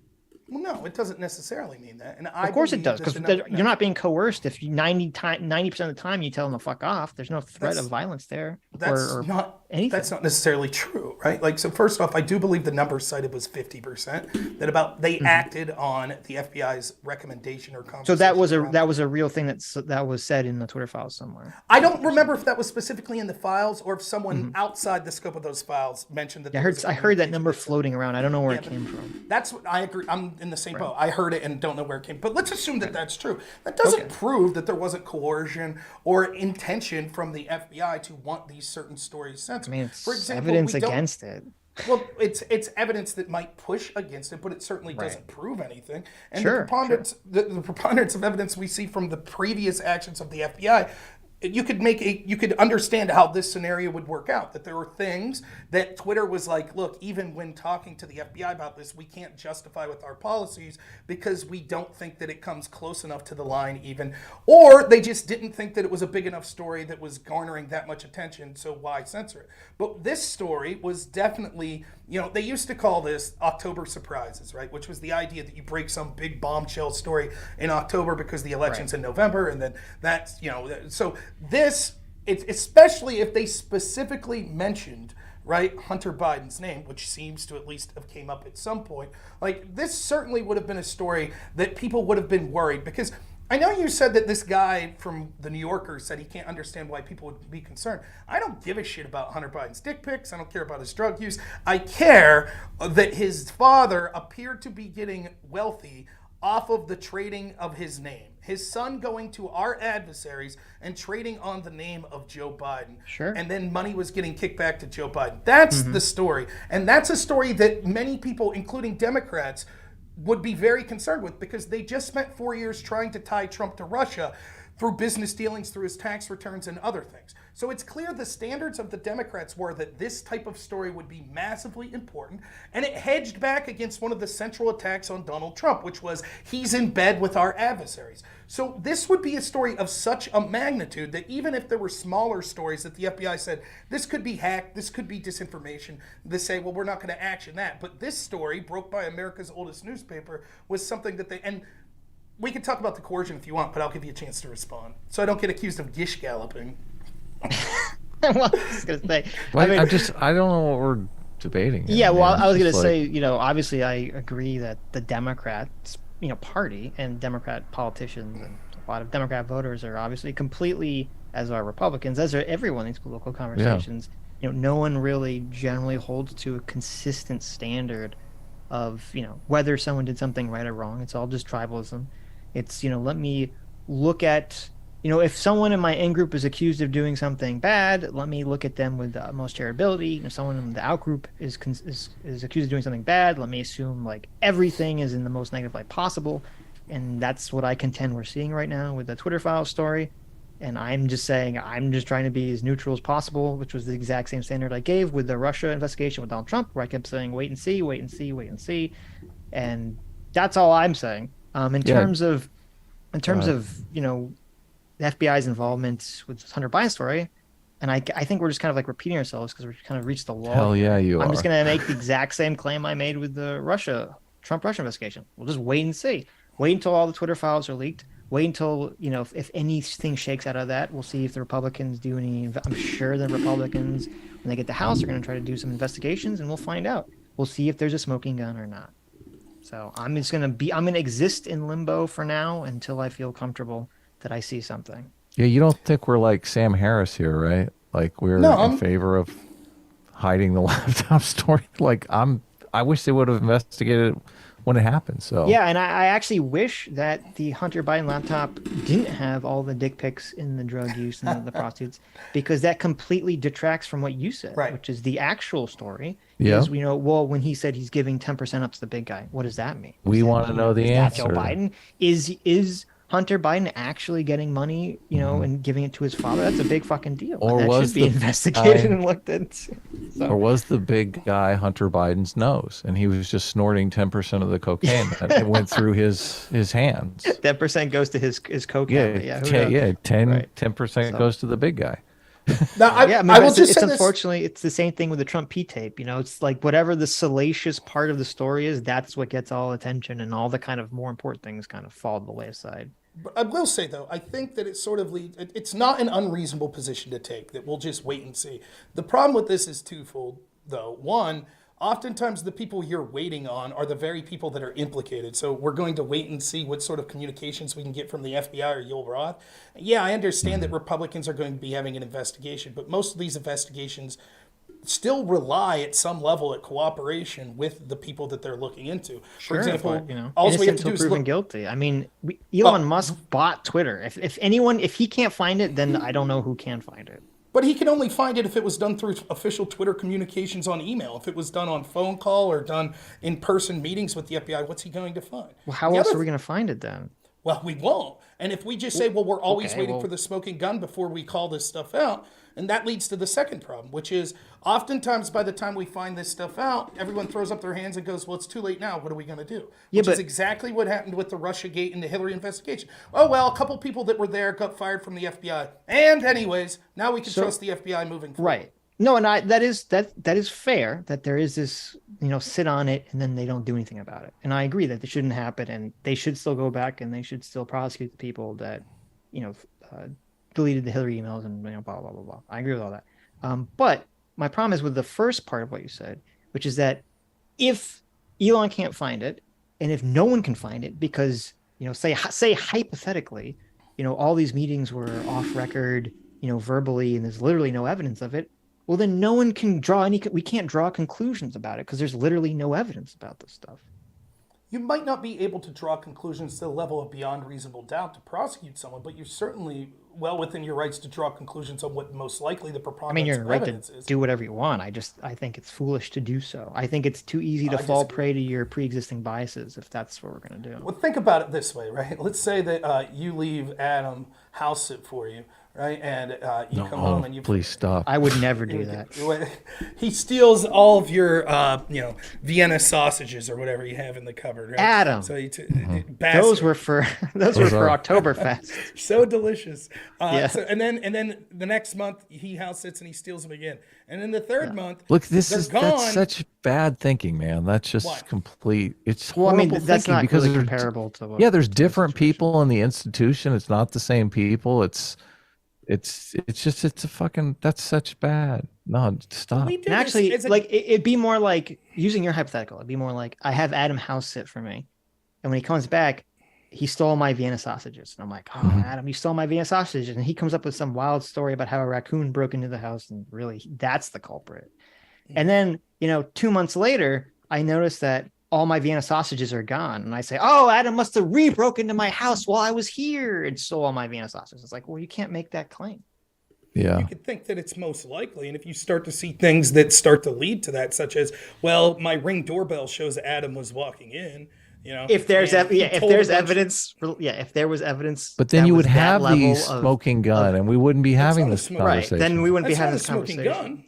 Well, no, it doesn't necessarily mean that. And of course it does, because you're not being coerced if 90% of the time you tell them to fuck off. There's no threat of violence there. That's not anything. That's not necessarily true, right? So first off, I do believe the number cited was 50%. That they acted on the FBI's recommendation or conversation. So that was a real thing that was said in the Twitter files somewhere. I don't remember if that was specifically in the files or if someone outside the scope of those files mentioned that. I heard that number floating around. I don't know where it came from. That's what I agree. I'm in the same boat. I heard it and don't know where it came. But let's assume that that's true. That doesn't prove that there wasn't coercion or intention from the FBI to want these certain stories censored. I mean, it's for example, evidence against it. Well, it's evidence that might push against it, but it certainly doesn't prove anything. And the preponderance of evidence we see from the previous actions of the FBI, you could understand how this scenario would work out, that there were things that Twitter was like, look, even when talking to the FBI about this, we can't justify with our policies because we don't think that it comes close enough to the line even, or they just didn't think that it was a big enough story that was garnering that much attention, so why censor it? But this story was definitely, they used to call this October surprises, right? Which was the idea that you break some big bombshell story in October because the election's in November, and then that's, so this, especially if they specifically mentioned, right, Hunter Biden's name, which seems to at least have came up at some point, this certainly would have been a story that people would have been worried, because I know you said that this guy from the New Yorker said he can't understand why people would be concerned. I don't give a shit about Hunter Biden's dick pics. I don't care about his drug use. I care that his father appeared to be getting wealthy off of the trading of his name. His son going to our adversaries and trading on the name of Joe Biden. Sure. And then money was getting kicked back to Joe Biden. That's the story. And that's a story that many people, including Democrats, would be very concerned with, because they just spent 4 years trying to tie Trump to Russia through business dealings, through his tax returns and other things. So it's clear the standards of the Democrats were that this type of story would be massively important, and it hedged back against one of the central attacks on Donald Trump, which was he's in bed with our adversaries. So this would be a story of such a magnitude that even if there were smaller stories that the FBI said, this could be hacked, this could be disinformation, they say, well, we're not going to action that. But this story, broke by America's oldest newspaper, was something that they, and we can talk about the coercion if you want, but I'll give you a chance to respond, so I don't get accused of gish galloping. Well, I was gonna say, I don't know what we're debating. Yeah, well, I was gonna say, obviously I agree that the Democrats, party and Democrat politicians and a lot of Democrat voters are obviously completely, as are Republicans, as are everyone in these political conversations. No one really generally holds to a consistent standard of, whether someone did something right or wrong. It's all just tribalism. It's, let me look at, if someone in my in-group is accused of doing something bad, let me look at them with the utmost charitability. If someone in the out-group is accused of doing something bad, let me assume, everything is in the most negative light possible. And that's what I contend we're seeing right now with the Twitter files story. And I'm just saying, I'm just trying to be as neutral as possible, which was the exact same standard I gave with the Russia investigation with Donald Trump, where I kept saying, wait and see, wait and see, wait and see. And that's all I'm saying. In terms of, the FBI's involvement with the Hunter Biden story, and I think we're just kind of like repeating ourselves because we're kind of reached the wall. Hell yeah, you I'm are. just going to make the exact same claim I made with the Trump-Russia investigation. We'll just wait and see. Wait until all the Twitter files are leaked. Wait until, if anything shakes out of that, we'll see if the Republicans do any. I'm sure the Republicans, when they get the House, are going to try to do some investigations, and we'll find out. We'll see if there's a smoking gun or not. So I'm going to exist in limbo for now until I feel comfortable that I see something. Yeah, you don't think we're like Sam Harris here, right? Like we're in favor of hiding the laptop story. Like I wish they would have investigated it when it happened. So yeah, and I actually wish that the Hunter Biden laptop didn't have all the dick pics in the drug use and the prostitutes, because that completely detracts from what you said, which is the actual story. Yeah. Is, well, when he said he's giving 10% up to the big guy, what does that mean? We want to know the answer. Joe Biden is Hunter Biden actually getting money, and giving it to his father? That's a big fucking deal. Or and that should be investigated and looked into. So. Or was the big guy Hunter Biden's nose, and he was just snorting 10% of the cocaine that went through his hands? 10% goes to his coke. Yeah, 10% goes to the big guy. Now, I will just say unfortunately, it's the same thing with the Trump P tape. It's like whatever the salacious part of the story is, that's what gets all attention, and all the kind of more important things kind of fall to the wayside. But I will say, though, I think that it's not an unreasonable position to take, that we'll just wait and see. The problem with this is twofold, though. One, oftentimes the people you're waiting on are the very people that are implicated. So we're going to wait and see what sort of communications we can get from the FBI or Yoel Roth. Yeah, I understand that Republicans are going to be having an investigation, but most of these investigations still rely at some level at cooperation with the people that they're looking into. For example, all we have to do is proven guilty. I mean, Elon Musk bought Twitter. If he can't find it, then I don't know who can find it. But he can only find it if it was done through official Twitter communications on email. If it was done on phone call or done in-person meetings with the FBI, what's he going to find? Well, how else are we going to find it then? Well, we won't. And if we just say, well, we're always waiting for the smoking gun before we call this stuff out, and that leads to the second problem, which is oftentimes by the time we find this stuff out, everyone throws up their hands and goes, well, it's too late now. What are we going to do? Which is exactly what happened with the Russiagate and the Hillary investigation. Oh, well, a couple people that were there got fired from the FBI. And anyways, now we can trust the FBI moving forward. Right. No, and that is fair that there is this, sit on it and then they don't do anything about it. And I agree that it shouldn't happen, and they should still go back and they should still prosecute the people that, deleted the Hillary emails and blah, blah, blah, blah. I agree with all that. But my problem is with the first part of what you said, which is that if Elon can't find it, and if no one can find it because, say hypothetically, all these meetings were off record, verbally, and there's literally no evidence of it, well, then no one can we can't draw conclusions about it because there's literally no evidence about this stuff. You might not be able to draw conclusions to the level of beyond reasonable doubt to prosecute someone, but you're certainly well within your rights to draw conclusions on what most likely the preponderance you're of right evidence to is. do whatever you want. I think it's foolish to do so. I think it's too easy to fall prey to your pre-existing biases if that's what we're going to do. Well, think about it this way, right? Let's say that you leave Adam house sit for you, right? And you come home and you... Please stop. I would never do that. He steals all of your, Vienna sausages or whatever you have in the cupboard, right? Adam. So those were for Oktoberfest. So delicious. Yeah. And then the next month he house sits and he steals them again. And then the third month, look, that's gone. such bad thinking, man. That's just complete. It's well, horrible that's thinking not because really comparable to what. Yeah, there's different people in the institution. It's not the same people. It's a fucking, that's such bad. No, stop. We do And actually, this it'd be more like, using your hypothetical, it'd be more like, I have Adam house sit for me, and when he comes back, he stole my Vienna sausages. And I'm like, oh, Adam, you stole my Vienna sausages. And he comes up with some wild story about how a raccoon broke into the house, and really, that's the culprit. And then, 2 months later, I noticed that all my Vienna sausages are gone. And I say, oh, Adam must have broke into my house while I was here and stole all my Vienna sausages. It's like, well, you can't make that claim. Yeah. You could think that it's most likely. And if you start to see things that start to lead to that, such as, well, my Ring doorbell shows Adam was walking in, if there was evidence, but then you would have the smoking gun, and we wouldn't be having this conversation. Right. Then we wouldn't be having this conversation. Gun.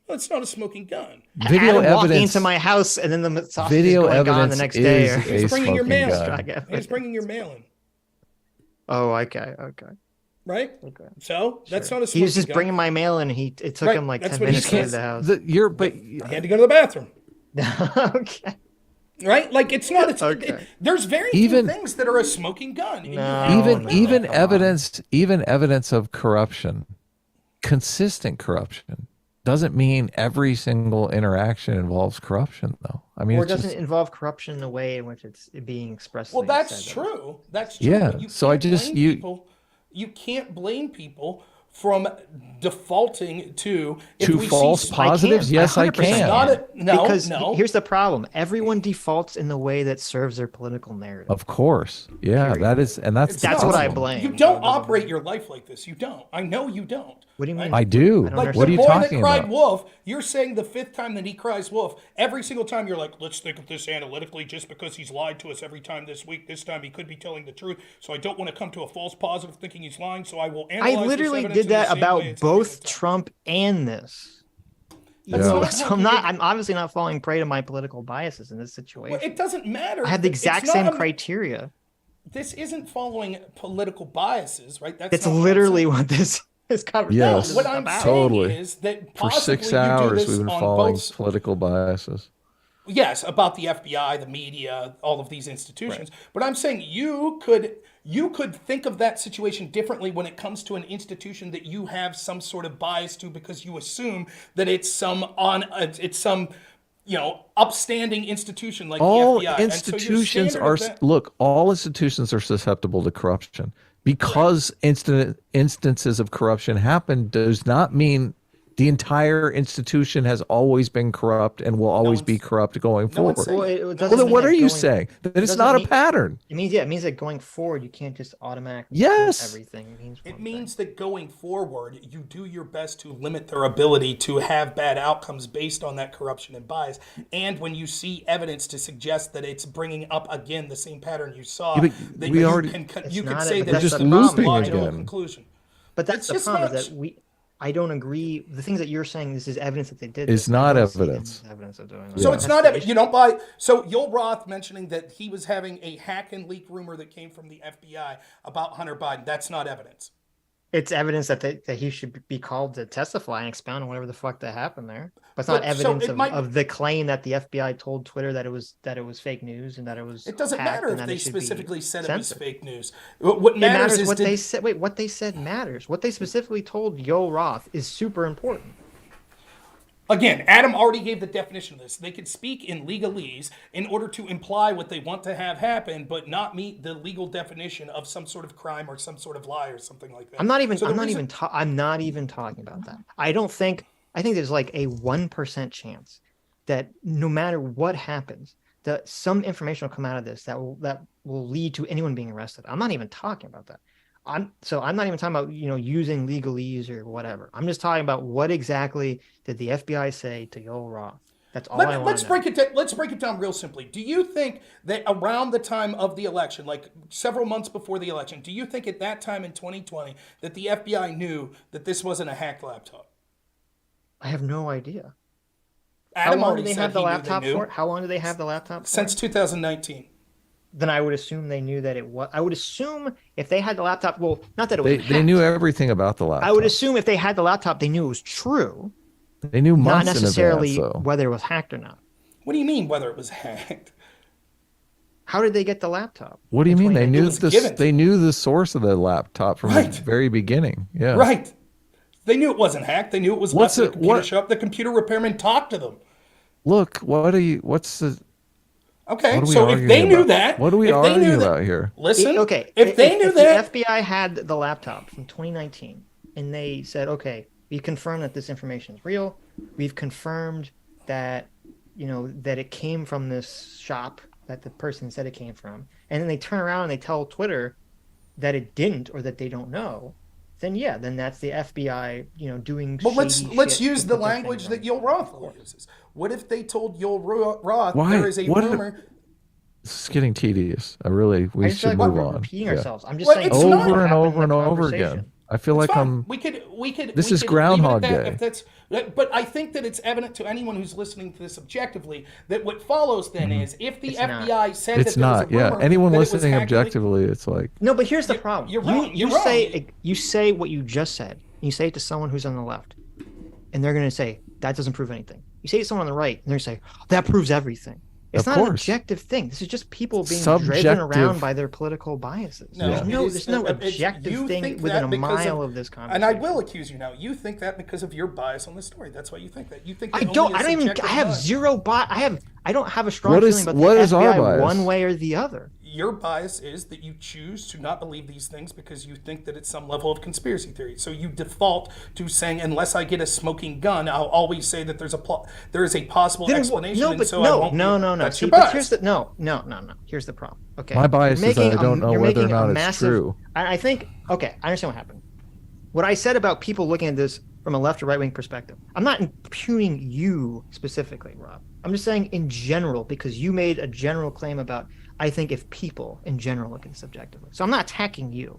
Well, it's not a smoking gun. Video Adam evidence walking into my house, and then the sausage video is going on evidence the next day. is He's bringing your mail. gun. He's bringing your mail in. Oh, okay. right? Okay. So that's not a He was smoking just gun. bringing my mail, and it took Right, him like that's 10 what he minutes to leave says. the house. I had to go to the bathroom. Okay. Right? Like it's not. Okay. There's very Even- few things that are a smoking gun. And you No. have to even know even that. evidence of corruption, consistent corruption, doesn't mean every single interaction involves corruption, though. I mean, Or it's doesn't just, involve corruption in the way in which it's being expressly Well, that's said. true. That's true. Yeah, But you so I can't just- blame you- people. You can't blame people from defaulting to To we false see positives? Yes, I 100% can. It's not a, no, Because no. here's the problem: everyone defaults in the way that serves their political narrative. Of course. Yeah, Period. that is, and that's It's the That's what I problem. blame. You So it don't doesn't operate matter. your life like this. You don't. I know you don't. What do you mean? I do. I don't Like What are the you boy talking that cried about? wolf, you're saying the fifth time that he cries wolf, every single time you're like, let's think of this analytically, just because he's lied to us every time this week. This time he could be telling the truth. So I don't want to come to a false positive thinking he's lying. So I will analyze I this literally evidence did in the that same about way it's both every time. Trump and this. Yeah. So I'm obviously not falling prey to my political biases in this situation. Well, it doesn't matter. I have the It's exact not same a- criteria. This isn't following political biases, right? That's not what I'm literally saying. what this conversation Yes. is What I'm about. saying Totally. is that For possibly 6 you do hours, this we've been on following both. political biases. Yes, about the FBI, the media, all of these institutions. But I'm saying you could think of that situation differently when it comes to an institution that you have some sort of bias to because you assume that it's some upstanding institution like All the FBI. And so your institutions standard are of that- look. All institutions are susceptible to corruption. Because instances of corruption happen does not mean the entire institution has always been corrupt and will always be corrupt going no one's forward. saying Well, that. it Well, doesn't then mean what that are you going- saying? That it's doesn't not a mean- pattern. It means that going forward, you can't just automatically Yes. prove everything. It means It one means thing. that going forward, you do your best to limit their ability to have bad outcomes based on that corruption and bias. And when you see evidence to suggest that it's bringing up again the same pattern you saw, Yeah, but that we you already- can It's you could not say a- that that's it's the a problem. logical again. conclusion. But that's It's the just problem not- is that I don't agree. The things that you're saying, this is evidence that they did. Is this. I not don't see them evidence. as evidence of doing that. So Yeah. it's That's not the evidence. issue. You don't buy. So Yoel Roth mentioning that he was having a hack and leak rumor that came from the FBI about Hunter Biden. That's not evidence. It's evidence that he should be called to testify and expound on whatever the fuck that happened there. But it's not But- so evidence it might- of the claim that the FBI told Twitter that it was fake news and that it was. It doesn't hacked matter and if that they it should be specifically said it was censored. fake news. What It matters matters is what did- they said. Wait, what they said matters. What they specifically told Yoel Roth is super important. Again, Adam already gave the definition of this. They can speak in legalese in order to imply what they want to have happen, but not meet the legal definition of some sort of crime or some sort of lie or something like that. I'm not even So the reason- I'm not even talking about that. I think there's like a 1% chance that no matter what happens, that some information will come out of this that will lead to anyone being arrested. I'm not even talking about that. I'm not even talking about using legalese or whatever. I'm just talking about what exactly did the FBI say to Yoel Roth. That's all I want Let's to know. let's break it down real simply. Do you think that around the time of the election, like several months before the election, do you think at that time in 2020 that the FBI knew that this wasn't a hacked laptop? I have no idea. How Adam long already did they said have the he knew laptop they knew. for? How long did they have the laptop for? Since 2019. Then I would assume they knew that it was. I would assume if they had the laptop, well, not that it was. They hacked. knew everything about the laptop. I would assume if they had the laptop, they knew it was true, they knew not months necessarily in advance, though. whether it was hacked or not. What do you mean whether it was hacked? How did they get the laptop? What do you mean? They knew was given to they knew the source of the laptop from Right. the very beginning. Yeah. Right. They knew it wasn't hacked. They knew it was What's left in the it- computer what- shop. The computer repairman talked to them. Look, what's the Okay, what are we so if arguing they knew about? that, What are we if they knew arguing that- about here? Listen, Okay, if they knew that, the FBI had the laptop from 2019, and they said, okay, we confirmed that this information is real. We've confirmed that that it came from this shop that the person said it came from, and then they turn around and they tell Twitter that it didn't or that they don't know. Then then that's the FBI, doing. Well, let's shady use shit to the put their language finger that on. Yoel Roth uses. What if they told Yoel Roth Why? there is a What if- rumor? This is getting tedious. We I just feel should like move we're on. repeating Yeah. ourselves. I'm just Well, saying it's what not- happened Over and in over the and over conversation. again. I feel like I'm. We could. This we is could Groundhog leave it at that Day. if that's. But I think that it's evident to anyone who's listening to this objectively that what follows then is if the FBI said It's that there not. was a rumor Anyone that it was listening hacked, objectively, it's like. No, but here's the problem. You're wrong. You You're say wrong. you say what you just said. You say it to someone who's on the left, and they're going to say that doesn't prove anything. You say it to someone on the right, and they're going to say that proves everything. It's Of not an course. objective thing. This is just people being Subjective. driven around by their political biases. No, There's no objective you thing think within that a because mile of this conversation. And I will accuse you now. You think that because of your bias on the story. That's why you think that. You think that I don't even. subjective I have bias. zero bias. I don't have a strong What is- feeling about what the is our FBI bias? one way or the other. Your bias is that you choose to not believe these things because you think that it's some level of conspiracy theory. So you default to saying, unless I get a smoking gun, I'll always say that there is a possible explanation. No, and but so I won't no. That's See, your but bias. here's the no. Here's the problem. Okay, My bias is that I don't know you're whether or making a not it's massive- true. I think. Okay, I understand what happened. What I said about people looking at this from a left or right wing perspective, I'm not impugning you specifically, Rob. I'm just saying in general because you made a general claim about. I think if people in general look at this objectively, so I'm not attacking you.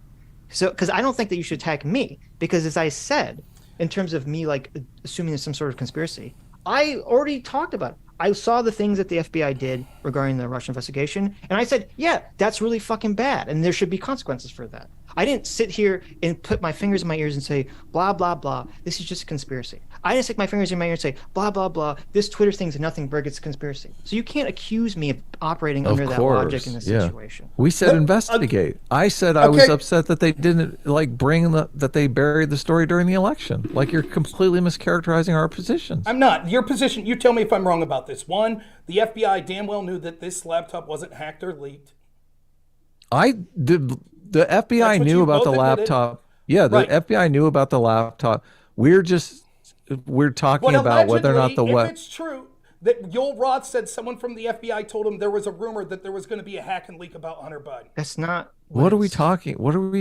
So because I don't think that you should attack me because as I said, in terms of me like assuming there's some sort of conspiracy, I already talked about it. I saw the things that the FBI did regarding the Russian investigation, and I said, yeah, that's really fucking bad, and there should be consequences for that. I didn't sit here and put my fingers in my ears and say, blah, blah, blah, this is just a conspiracy. I didn't stick my fingers in my ears and say, blah, blah, blah, this Twitter thing's nothing big, it's a conspiracy. So you can't accuse me of operating under that logic in this situation. We said investigate. I said I was upset that they didn't that they buried the story during the election. Like you're completely mischaracterizing our positions. I'm not. Your position, you tell me if I'm wrong about this. One, the FBI damn well knew that this laptop wasn't hacked or leaked. The FBI knew about the laptop. Yeah, the FBI knew about the laptop. We're talking about whether or not the if it's true that Yoel Roth said someone from the FBI told him there was a rumor that there was going to be a hack and leak about Hunter Biden. That's not. What are we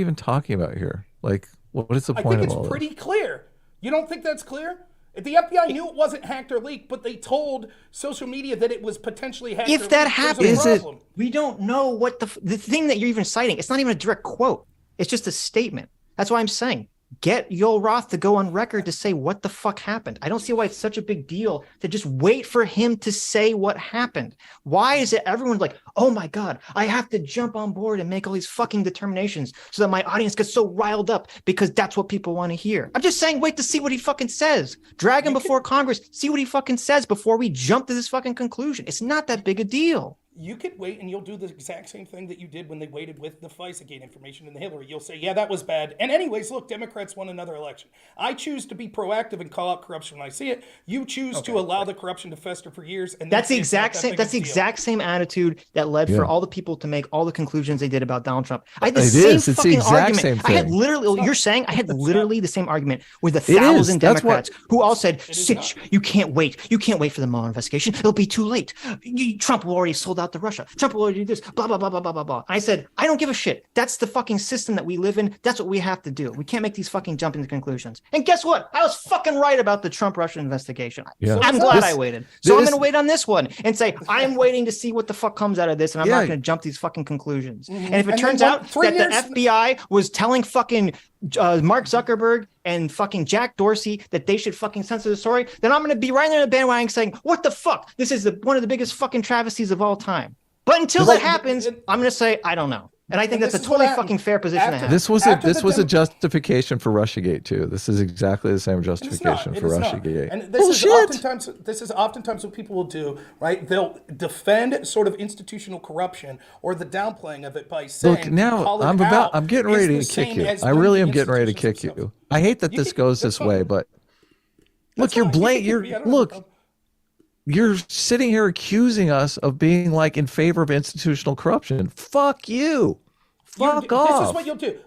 even talking about here? Like, what is the point of all this? I think it's pretty clear. You don't think that's clear? If the FBI knew it wasn't hacked or leaked, but they told social media that it was potentially hacked. If that happens, problem. We don't know what the thing that you're even citing. It's not even a direct quote. It's just a statement. That's why I'm saying get Yoel Roth to go on record to say what the fuck happened. I don't see why it's such a big deal to just wait for him to say what happened. Why is it everyone's like, oh my God, I have to jump on board and make all these fucking determinations so that my audience gets so riled up because that's what people want to hear. I'm just saying, wait to see what he fucking says. Drag him before Congress, see what he fucking says before we jump to this fucking conclusion. It's not that big a deal. You could wait and you'll do the exact same thing that you did when they waited with the FISA gate information and the Hillary. You'll say, yeah, that was bad. And anyways, look, Democrats won another election. I choose to be proactive and call out corruption when I see it. You choose to allow the corruption to fester for years. And that's the exact same. That's the exact same attitude that led for all the people to make all the conclusions they did about Donald Trump. I had the same fucking argument. I had literally. You're saying I had literally the same argument with 1,000 Democrats who all said, "Sitch, you can't wait. You can't wait for the Mueller investigation. It'll be too late. Trump will already sold out to Russia. Trump will already do this. Blah blah blah blah blah blah blah." I said, I don't give a shit. That's the fucking system that we live in. That's what we have to do. We can't make these fucking jumping to conclusions. And guess what? I was fucking right about the Trump Russia investigation. Yeah. I'm glad I waited. So I'm going to wait on this one and say, I'm waiting to see what the fuck comes out of this. And I'm not going to jump these fucking conclusions. And if it turns out that the FBI was telling fucking Mark Zuckerberg and fucking Jack Dorsey that they should fucking censor the story, then I'm going to be right there in the bandwagon saying, what the fuck? This is one of the biggest fucking travesties of all time. But until that happens, I'm going to say, I don't know. And I think that's a totally fucking fair position to have. This was a justification for Russiagate too. This is exactly the same justification for Russiagate. And this is oftentimes what people will do, right? They'll defend sort of institutional corruption or the downplaying of it by saying, look, now I'm getting ready to kick you. I really am getting ready to kick you. I hate that this goes this way, but look, you're sitting here accusing us of being like in favor of institutional corruption. Fuck you. Fuck off. This is what you'll do.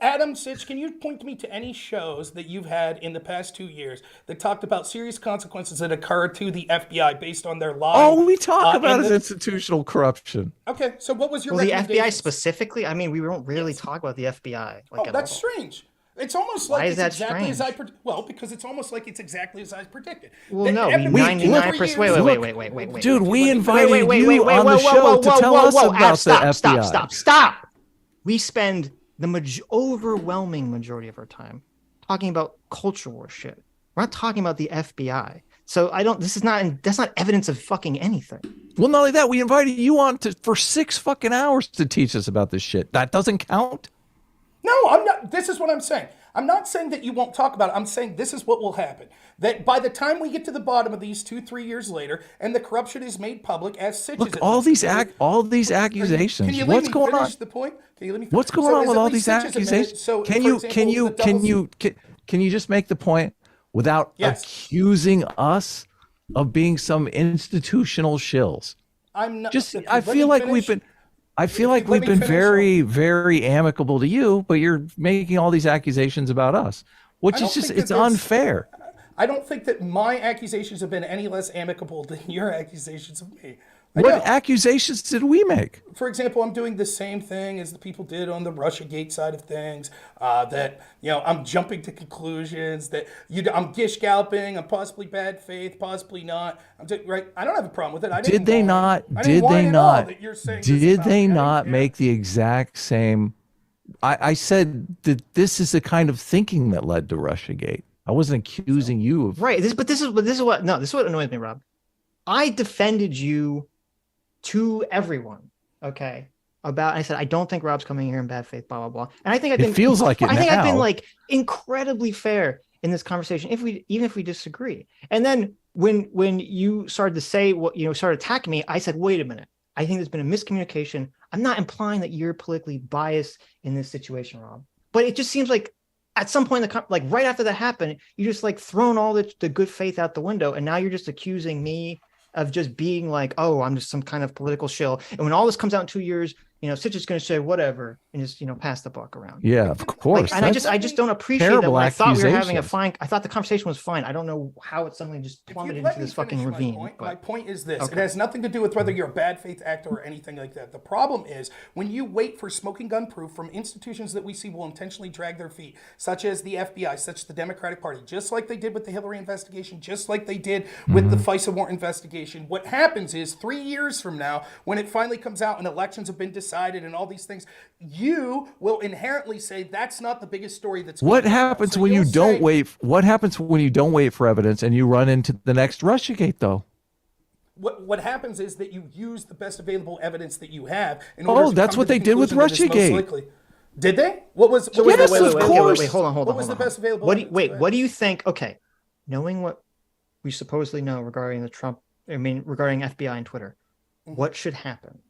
Adam Sitch, can you point me to any shows that you've had in the past 2 years that talked about serious consequences that occur to the FBI based on their lying? Oh, we talk about institutional corruption. Okay, so what was your the FBI specifically? I mean, we don't really talk about the FBI. That's strange. It's almost like it's exactly as I because it's almost like it's exactly as I predicted. Well, no, 99%. Wait. Dude, we invited you on the show to tell us about the FBI. Stop. We spend the overwhelming majority of our time talking about culture war shit. We're not talking about the FBI. So that's not evidence of fucking anything. Well, not only that, we invited you on for 6 fucking hours to teach us about this shit. That doesn't count. No, I'm not. This is what I'm saying. I'm not saying that you won't talk about it. I'm saying this is what will happen. That by the time we get to the bottom of these 2-3 years later, and the corruption is made public, as Sitch Look, all these accusations. Can you let What's me going finish on? the point? Can you let me finish? What's going on with all these accusations? Can you just make the point without accusing us of being some institutional shills? I'm not. I feel like we've been very, very amicable to you, but you're making all these accusations about us, which is just, it's unfair. I don't think that my accusations have been any less amicable than your accusations of me. What accusations did we make? For example, I'm doing the same thing as the people did on the Russiagate side of things. That I'm jumping to conclusions. That I'm gish galloping. I'm possibly bad faith, possibly not. Right? I don't have a problem with it. Did they not make the exact same? I said that this is the kind of thinking that led to Russiagate. I wasn't accusing you of This is what annoys me, Rob. I defended you to everyone, okay? I said I don't think Rob's coming here in bad faith, blah blah blah. And I think I've been like incredibly fair in this conversation, even if we disagree. And then when you started to say started attacking me, I said, wait a minute. I think there's been a miscommunication. I'm not implying that you're politically biased in this situation, Rob. But it just seems like at some point, like right after that happened, you just like thrown all the good faith out the window, and now you're just accusing me of just being like, oh, I'm just some kind of political shill. And when all this comes out in 2 years, Sitch is going to say whatever and just pass the buck around. Yeah, of course. And I just don't appreciate that. When I thought we were having I thought the conversation was fine. I don't know how it suddenly just plummeted into this fucking ravine. My point is this: it has nothing to do with whether you're a bad faith actor or anything like that. The problem is when you wait for smoking gun proof from institutions that we see will intentionally drag their feet, such as the FBI, such as the Democratic Party, just like they did with the Hillary investigation, just like they did with the FISA warrant investigation. What happens is 3 years from now, when it finally comes out and elections have been decided and all these things, you will inherently say that's not the biggest story that's what happens when you don't wait. What happens when you don't wait for evidence and you run into the next Russiagate, though? What happens is that you use the best available evidence that you have in order to that's what they did with Russiagate. Did they? What was? Wait, hold on. What was the best available? What do you think? Okay, knowing what we supposedly know regarding regarding FBI and Twitter, what should happen?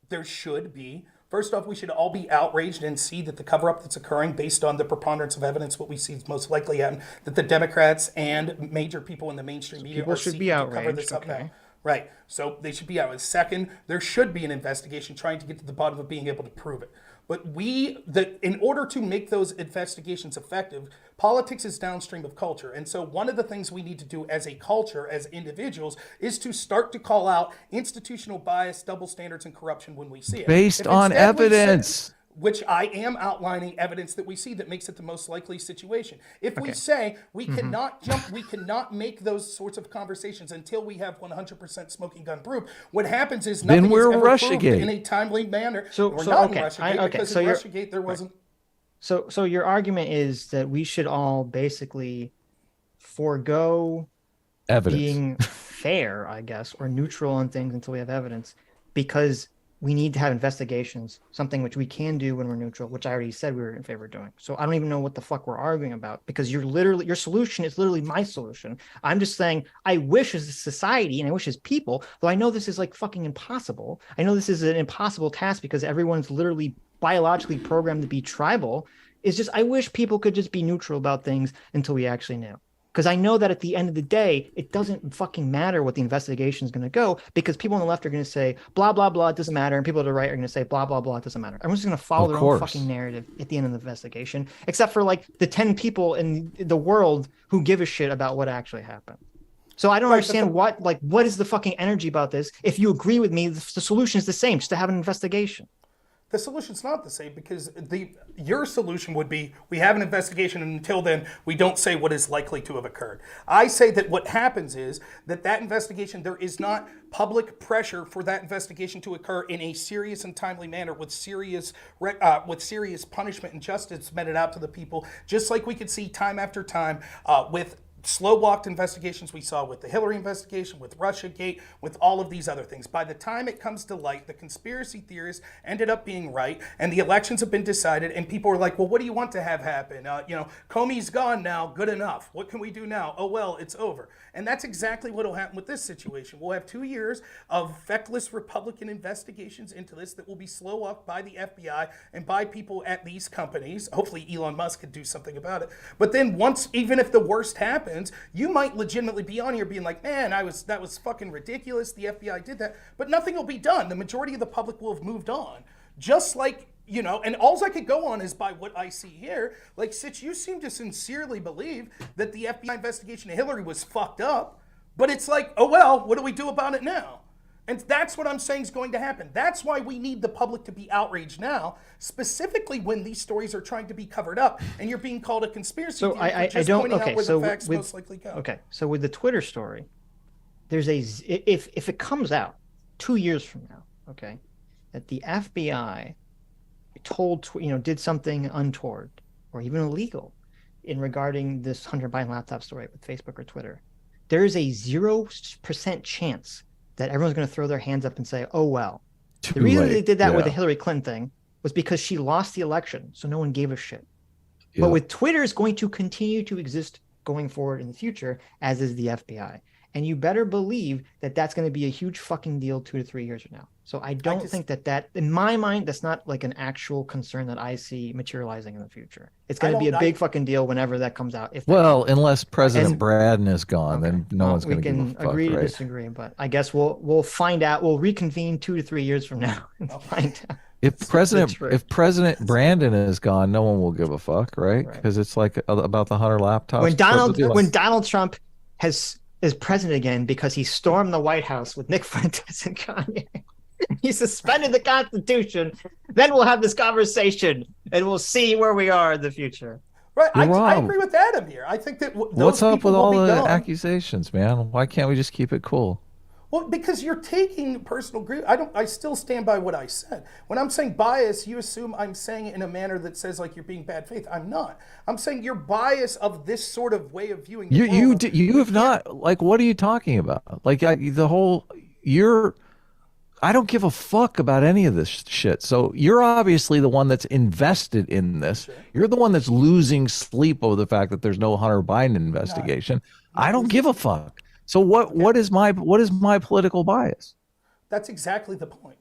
There should be. First off, we should all be outraged and see that the cover-up that's occurring based on the preponderance of evidence, what we see is most likely happen, that the Democrats and major people in the mainstream media are seeking to cover this up now. Right. So they should be outraged. Second, there should be an investigation trying to get to the bottom of being able to prove it. But in order to make those investigations effective, politics is downstream of culture. And so one of the things we need to do as a culture, as individuals, is to start to call out institutional bias, double standards, and corruption when we see it. Based on evidence. Which I am outlining evidence that we see that makes it the most likely situation. If we say we cannot jump, we cannot make those sorts of conversations until we have 100% smoking gun proof. What happens is nothing is ever proved in a timely manner. We're not in Russiagate because in Russiagate there wasn't. So your argument is that we should all basically forego evidence being fair, I guess, or neutral on things until we have evidence, because we need to have investigations, something which we can do when we're neutral, which I already said we were in favor of doing. So I don't even know what the fuck we're arguing about, because your solution is literally my solution. I'm just saying I wish as a society and I wish as people, though I know this is like fucking impossible. I know this is an impossible task because everyone's literally biologically programmed to be tribal. It's just I wish people could just be neutral about things until we actually know. Because I know that at the end of the day, it doesn't fucking matter what the investigation is going to go, because people on the left are going to say, blah, blah, blah, it doesn't matter. And people to the right are going to say, blah, blah, blah, it doesn't matter. Everyone's just going to follow their own fucking narrative at the end of the investigation, except for like the 10 people in the world who give a shit about what actually happened. So I don't understand what is the fucking energy about this. If you agree with me, the solution is the same, just to have an investigation. The solution's not the same, because your solution would be, we have an investigation, and until then, we don't say what is likely to have occurred. I say that what happens is that investigation, there is not public pressure for that investigation to occur in a serious and timely manner with serious punishment and justice meted out to the people, just like we could see time after time with slow-walked investigations we saw with the Hillary investigation, with Russiagate, with all of these other things. By the time it comes to light, the conspiracy theorists ended up being right, and the elections have been decided, and people are like, well, what do you want to have happen? Comey's gone now, good enough. What can we do now? Oh, well, it's over. And that's exactly what will happen with this situation. We'll have 2 years of feckless Republican investigations into this that will be slow-walked by the FBI and by people at these companies. Hopefully Elon Musk could do something about it. But then even if the worst happens, you might legitimately be on here being like, man, that was fucking ridiculous. The FBI did that, but nothing will be done. The majority of the public will have moved on. Just like, and all I could go on is by what I see here. Like, Sitch, you seem to sincerely believe that the FBI investigation of Hillary was fucked up, but it's like, oh well, what do we do about it now? And that's what I'm saying is going to happen. That's why we need the public to be outraged now, specifically when these stories are trying to be covered up and you're being called a conspiracy So theory for I just don't. pointing Okay, out where so the facts with, most likely go. okay, so with the Twitter story, there's if it comes out 2 years from now, okay, that the FBI did something untoward or even illegal in regarding this Hunter Biden laptop story with Facebook or Twitter, there is a 0% chance that everyone's going to throw their hands up and say, oh, well, the reason they did that with the Hillary Clinton thing was because she lost the election, so no one gave a shit. Yeah. But with Twitter is going to continue to exist going forward in the future, as is the FBI. And you better believe that that's going to be a huge fucking deal 2 to 3 years from now. So I don't think that, in my mind, that's not like an actual concern that I see materializing in the future. It's going to be a big fucking deal whenever that comes out. Unless President Braden is gone, then no one's going to give a fuck. We can agree to disagree, but I guess we'll find out. We'll reconvene 2 to 3 years from now and find out. If President Brandon is gone, no one will give a fuck, right? Because it's like about the Hunter laptop. When Donald Trump is president again because he stormed the White House with Nick Fuentes and Kanye, he suspended the Constitution, then we'll have this conversation and we'll see where we are in the future. Right, I agree with Adam here. I think that what's up with all the accusations, man? Why can't we just keep it cool? Well, because you're taking personal grief. I still stand by what I said. When I'm saying bias, you assume I'm saying it in a manner that says like you're being bad faith. I'm not. I'm saying your bias of this sort of way of viewing the world. You have not. Like, what are you talking about? Like I don't give a fuck about any of this shit. So you're obviously the one that's invested in this. Sure. You're the one that's losing sleep over the fact that there's no Hunter Biden investigation. I don't give a fuck. So what is my political bias? That's exactly the point.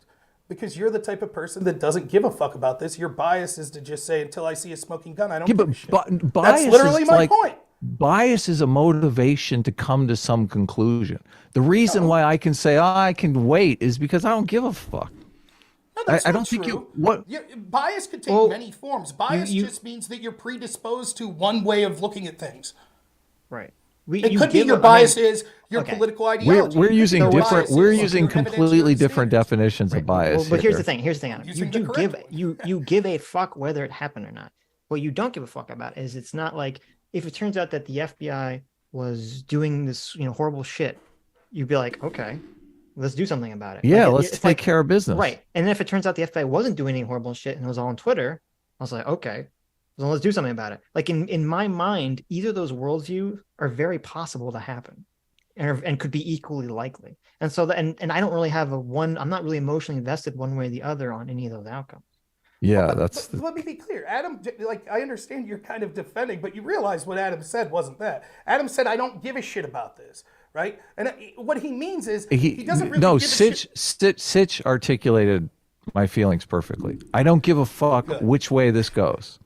Because you're the type of person that doesn't give a fuck about this. Your bias is to just say, until I see a smoking gun, I don't give a shit. That's literally my point. Bias is a motivation to come to some conclusion. The reason why I can say, I can wait is because I don't give a fuck. No, that's I not don't true. think bias could take many forms. Bias just means that you're predisposed to one way of looking at things. Right. It could be your bias is your political ideology. We're using completely different definitions of bias. But here's the thing, Adam. You give a fuck whether it happened or not. What you don't give a fuck about is it's not like if it turns out that the FBI was doing this, horrible shit, you'd be like, okay, let's do something about it. Yeah, let's take care of business. Right. And then if it turns out the FBI wasn't doing any horrible shit and it was all on Twitter, I was like, okay, so let's do something about it. Like in my mind, either of those worldviews are very possible to happen and could be equally likely. And so, and I don't really have I'm not really emotionally invested one way or the other on any of those outcomes. Yeah, let me be clear. Adam, I understand you're kind of defending, but you realize what Adam said wasn't that. Adam said, I don't give a shit about this, right? And what he means is he doesn't really give a shit. Sitch articulated my feelings perfectly. I don't give a fuck which way this goes.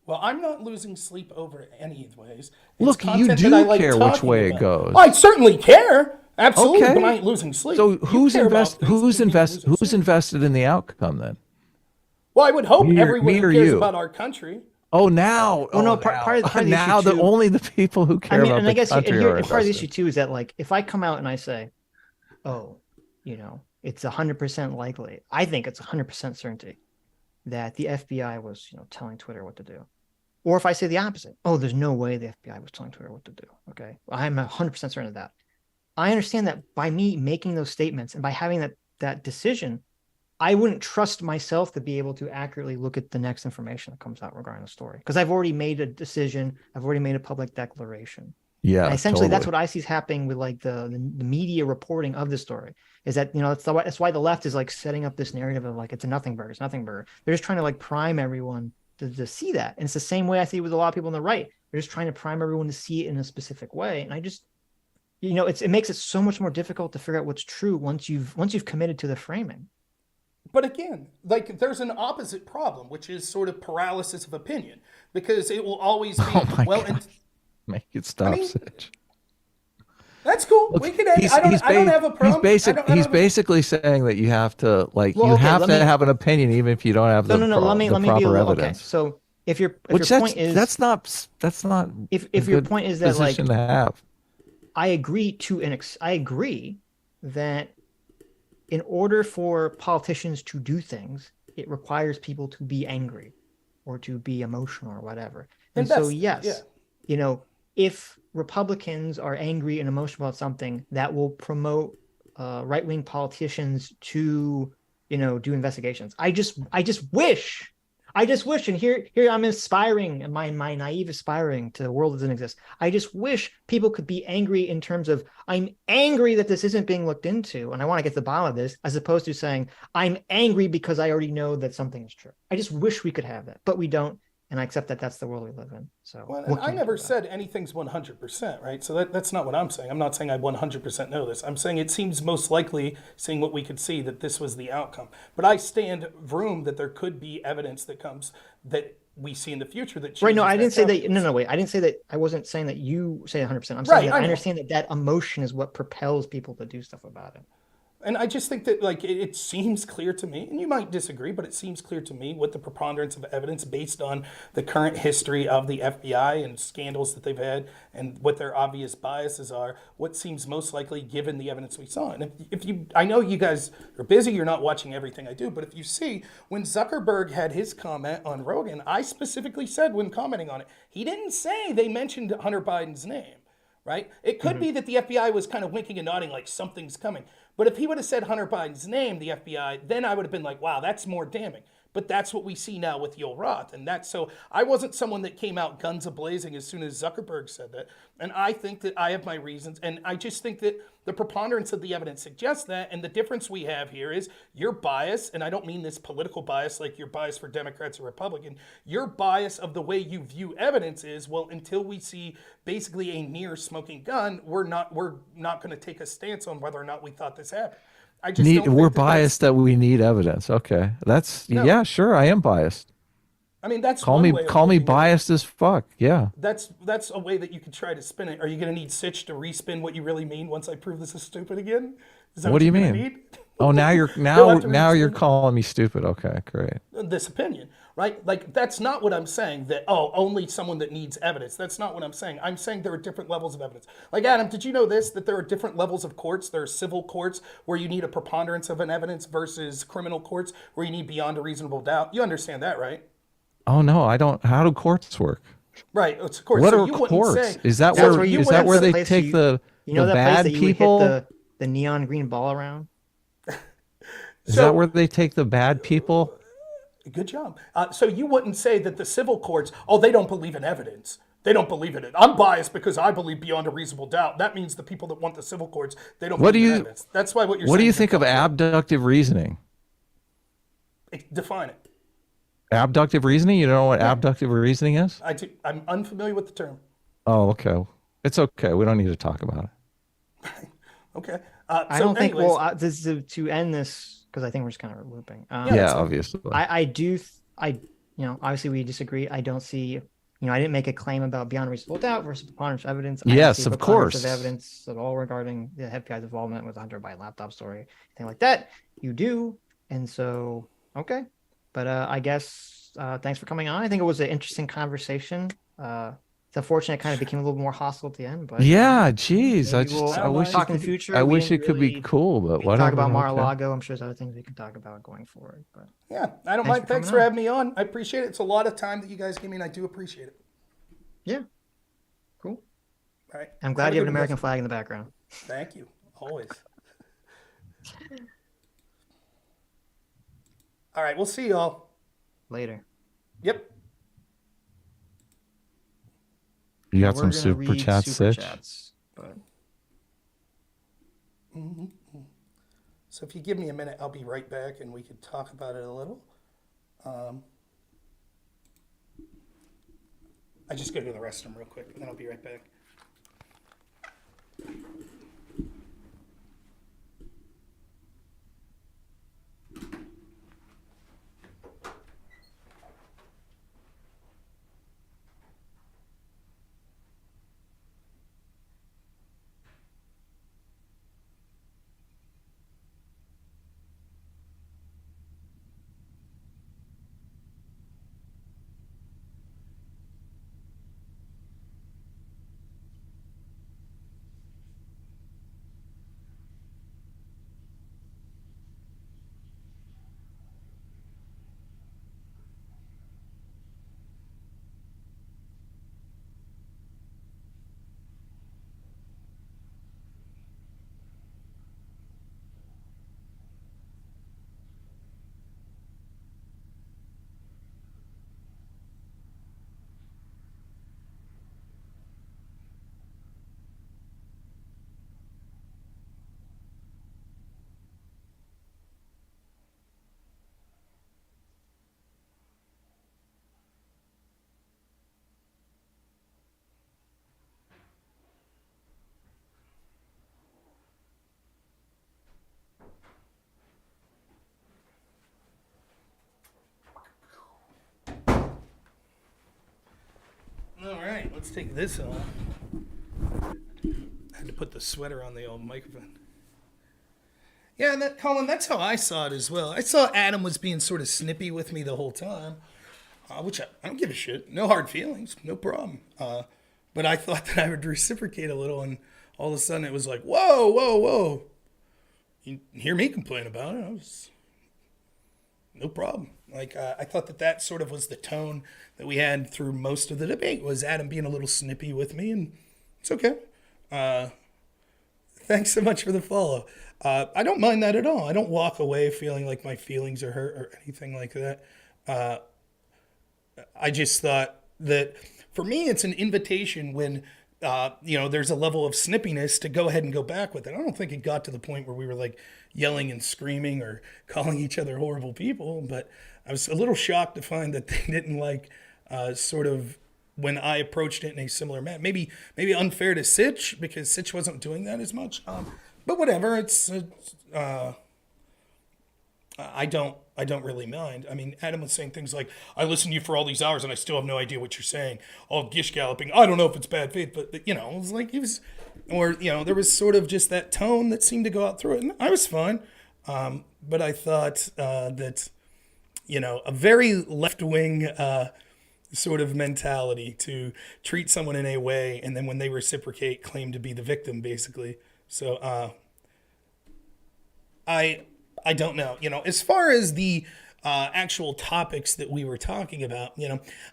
Well, I'm not losing sleep over any of the ways. Look, you do care which way it goes. I certainly care. Absolutely, but I ain't losing sleep. So who's invested in the outcome then? Well, I would hope everyone who cares about our country. Oh, now. Oh, no, part of the now issue too, only the people who care about the country are part of the issue too is that, like, if I come out and I say, oh, it's 100% likely. I think it's 100% certainty that the FBI was, telling Twitter what to do. Or if I say the opposite, oh, there's no way the FBI was telling Twitter what to do. Okay, I'm 100% certain of that. I understand that by me making those statements and by having that decision, I wouldn't trust myself to be able to accurately look at the next information that comes out regarding the story, because I've already made a decision. I've already made a public declaration. Yeah, and essentially totally. That's what I see is happening with like the media reporting of the story, is that, that's why the left is like setting up this narrative of like, it's a nothing burger. They're just trying to like prime everyone to see that. And it's the same way I see it with a lot of people on the right. They're just trying to prime everyone to see it in a specific way. And I just, it makes it so much more difficult to figure out what's true once you've committed to the framing. But again, like there's an opposite problem, which is sort of paralysis of opinion, because it will always be Make it stop, Sitch. That's cool. Look, we can end. I don't have a problem. He's basically saying that you have to have an opinion even if you don't have the proper evidence. Okay. So if your point is that's not if your point is that position to have. I agree that in order for politicians to do things, it requires people to be angry or to be emotional or whatever. And so yes, if Republicans are angry and emotional about something, that will promote right-wing politicians to, do investigations. I just wish, and here I'm aspiring, and my naive aspiring to a world that doesn't exist. I just wish people could be angry in terms of, I'm angry that this isn't being looked into, and I want to get to the bottom of this, as opposed to saying, I'm angry because I already know that something is true. I just wish we could have that, but we don't. And I accept that that's the world we live in. So I never said anything's 100%, right? So that's not what I'm saying. I'm not saying I 100% know this. I'm saying it seems most likely, seeing what we could see, that this was the outcome. But I stand room that there could be evidence that comes that we see in the future that changes. Right. No, I didn't say that. No, wait. I didn't say that. I wasn't saying that you say 100%. I'm saying that I understand that emotion is what propels people to do stuff about it. And I just think that, like, it seems clear to me, and you might disagree, but it seems clear to me with the preponderance of evidence based on the current history of the FBI and scandals that they've had and what their obvious biases are, what seems most likely given the evidence we saw. And if you, I know you guys are busy, you're not watching everything I do, but if you see, when Zuckerberg had his comment on Rogan, I specifically said when commenting on it, he didn't say they mentioned Hunter Biden's name. Right? It could be that the FBI was kind of winking and nodding like something's coming. But if he would have said Hunter Biden's name, the FBI, then I would have been like, wow, that's more damning. But that's what we see now with Yoel Roth. And that's so I wasn't someone that came out guns a-blazing as soon as Zuckerberg said that. And I think that I have my reasons. And I just think that the preponderance of the evidence suggests that. And the difference we have here is your bias, and I don't mean this political bias like your bias for Democrats or Republican, your bias of the way you view evidence is, well, until we see basically a near smoking gun, we're not going to take a stance on whether or not we thought this happened. I just we're biased that we need evidence. Okay, yeah, sure. I am biased. I mean, that's call me biased as fuck. Yeah, that's a way that you could try to spin it. Are you going to need Sitch to respin what you really mean once I prove this is stupid again? Is that what do you mean? Oh, now you're calling me stupid. Okay, great. This opinion, right? Like, that's not what I'm saying, that, only someone that needs evidence. That's not what I'm saying. I'm saying there are different levels of evidence. Like, Adam, did you know this, that there are different levels of courts? There are civil courts where you need a preponderance of an evidence versus criminal courts where you need beyond a reasonable doubt. You understand that, right? Oh, no, I don't. How do courts work? Right, it's courts. What so are you courts? Say, is that where they take the bad people? Hit the neon green ball around? Is that where they take the bad people? Good job. So you wouldn't say that the civil courts, they don't believe in evidence. They don't believe in it. I'm biased because I believe beyond a reasonable doubt. That means the people that want the civil courts, they don't believe in evidence. That's why what you're saying. What do you think of abductive reasoning? Define it. Abductive reasoning? You don't know what abductive reasoning is? I do. I'm unfamiliar with the term. Oh, okay. It's okay. We don't need to talk about it. Okay. I don't think, this is to end this, because I think we're just kind of looping. Yeah, obviously. Obviously we disagree. I don't see, I didn't make a claim about beyond reasonable doubt versus preponderance of evidence. Yes, of course. Of evidence at all regarding the FBI's involvement with the Hunter Biden laptop story, anything like that. You do. And so, okay. But I guess, thanks for coming on. I think it was an interesting conversation. It's unfortunate it kind of became a little more hostile at the end, but Yeah, geez. maybe I wish talk in the future. I We wish it didn't could be really- cool, but we whatever. talk about okay. Mar-a-Lago. I'm sure there's other things we can talk about going forward. But Yeah, I don't Thanks mind. for Thanks coming for on. having me on. I appreciate it. It's a lot of time that you guys give me, and I do appreciate it. yeah, cool. All right. I'm glad you have a an good one, American guys. flag in the background. Thank you. Always. All right. We'll see y'all. Later. Yep. You got We're some gonna super read chats, super Sitch? chats, but So if you give me a minute, I'll be right back, and we could talk about it a little. I just go to the restroom real quick, and then I'll be right back. All right, let's take this off. I had to put the sweater on the old microphone. Yeah, Colin, that's how I saw it as well. I saw Adam was being sort of snippy with me the whole time, which I don't give a shit. No hard feelings, no problem. But I thought that I would reciprocate a little, and all of a sudden it was like, whoa, whoa, whoa. You hear me complain about it? No problem. Like, I thought that sort of was the tone that we had through most of the debate, was Adam being a little snippy with me, and it's okay. Thanks so much for the follow. I don't mind that at all. I don't walk away feeling like my feelings are hurt or anything like that. I just thought that for me, it's an invitation when, there's a level of snippiness to go ahead and go back with it. I don't think it got to the point where we were like yelling and screaming or calling each other horrible people, but I was a little shocked to find that they didn't like sort of when I approached it in a similar manner. Maybe unfair to Sitch because Sitch wasn't doing that as much. But whatever, I don't really mind. I mean, Adam was saying things like, I listened to you for all these hours and I still have no idea what you're saying. All gish galloping. I don't know if it's bad faith, but it was like there was sort of just that tone that seemed to go out through it. And I was fine. But I thought that, a very left-wing sort of mentality to treat someone in a way and then when they reciprocate, claim to be the victim, basically. So I don't know. As far as the actual topics that we were talking about,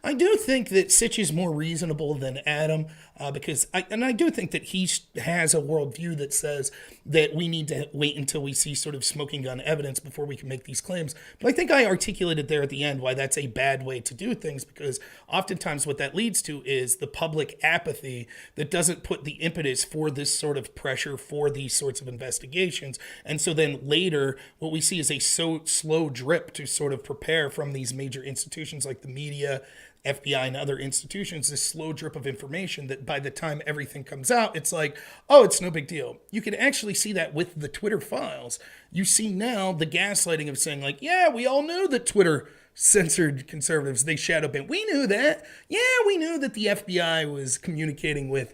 I do think that Sitch is more reasonable than Adam because I do think that he has a worldview that says that we need to wait until we see sort of smoking gun evidence before we can make these claims. But I think I articulated there at the end why that's a bad way to do things, because oftentimes what that leads to is the public apathy that doesn't put the impetus for this sort of pressure for these sorts of investigations. And so then later what we see is a slow drip to sort of prepare from these major institutions like the media, FBI, and other institutions, this slow drip of information that by the time everything comes out, it's like, oh, it's no big deal. You can actually see that with the Twitter files. You see now the gaslighting of saying like, yeah, we all knew that Twitter censored conservatives. They shadow banned. We knew that. Yeah, we knew that the FBI was communicating with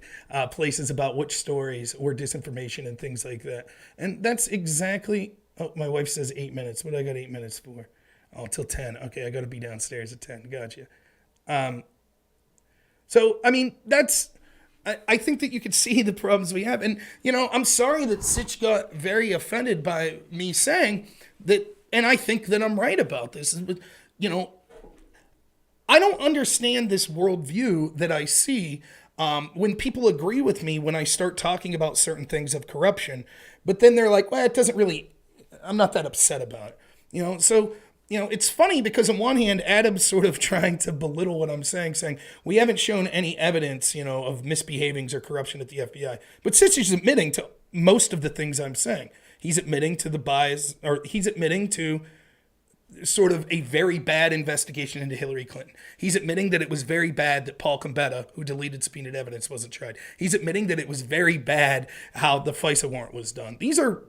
places about which stories were disinformation and things like that. And that's exactly, oh, my wife says 8 minutes. What do I got 8 minutes for? Oh, till 10. Okay, I got to be downstairs at 10. Gotcha. So, I mean, I think that you could see the problems we have. And, I'm sorry that Sitch got very offended by me saying that, and I think that I'm right about this. I don't understand this worldview that I see when people agree with me when I start talking about certain things of corruption, but then they're like, well, it doesn't really, I'm not that upset about it. So, it's funny because on one hand, Adam's sort of trying to belittle what I'm saying we haven't shown any evidence, of misbehavings or corruption at the FBI. But Sitch is admitting to most of the things I'm saying. He's admitting to the bias, or he's admitting to sort of a very bad investigation into Hillary Clinton. He's admitting that it was very bad that Paul Gambetta, who deleted subpoenaed evidence, wasn't tried. He's admitting that it was very bad how the FISA warrant was done. These are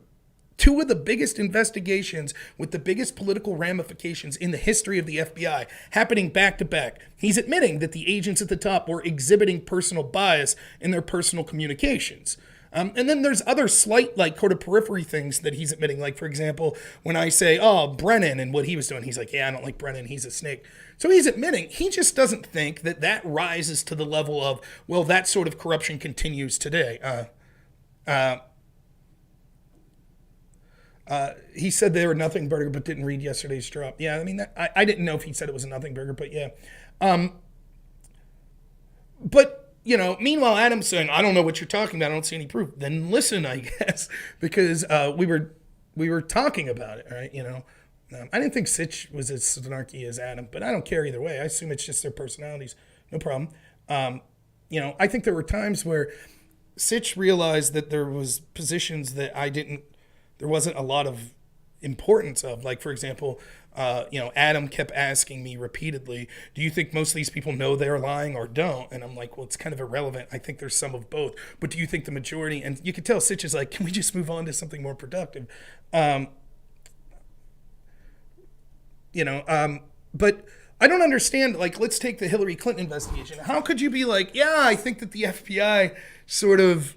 two of the biggest investigations with the biggest political ramifications in the history of the FBI happening back to back. He's admitting that the agents at the top were exhibiting personal bias in their personal communications. And then there's other slight, sort of periphery things that he's admitting. Like, for example, when I say, Brennan and what he was doing, he's like, yeah, I don't like Brennan. He's a snake. So he's admitting he just doesn't think that rises to the level of, well, that sort of corruption continues today. He said they were nothing burger, but didn't read yesterday's drop. Yeah, I mean, I didn't know if he said it was a nothing burger, but yeah. But, meanwhile, Adam's saying, I don't know what you're talking about. I don't see any proof. Then listen, I guess, because we were talking about it, right? I didn't think Sitch was as snarky as Adam, but I don't care either way. I assume it's just their personalities. No problem. I think there were times where Sitch realized that there was positions that there wasn't a lot of importance of. Like, for example, Adam kept asking me repeatedly, do you think most of these people know they're lying or don't? And I'm like, well, it's kind of irrelevant. I think there's some of both. But do you think the majority? And you could tell Sitch is like, can we just move on to something more productive? But I don't understand, let's take the Hillary Clinton investigation. How could you be like, yeah, I think that the FBI sort of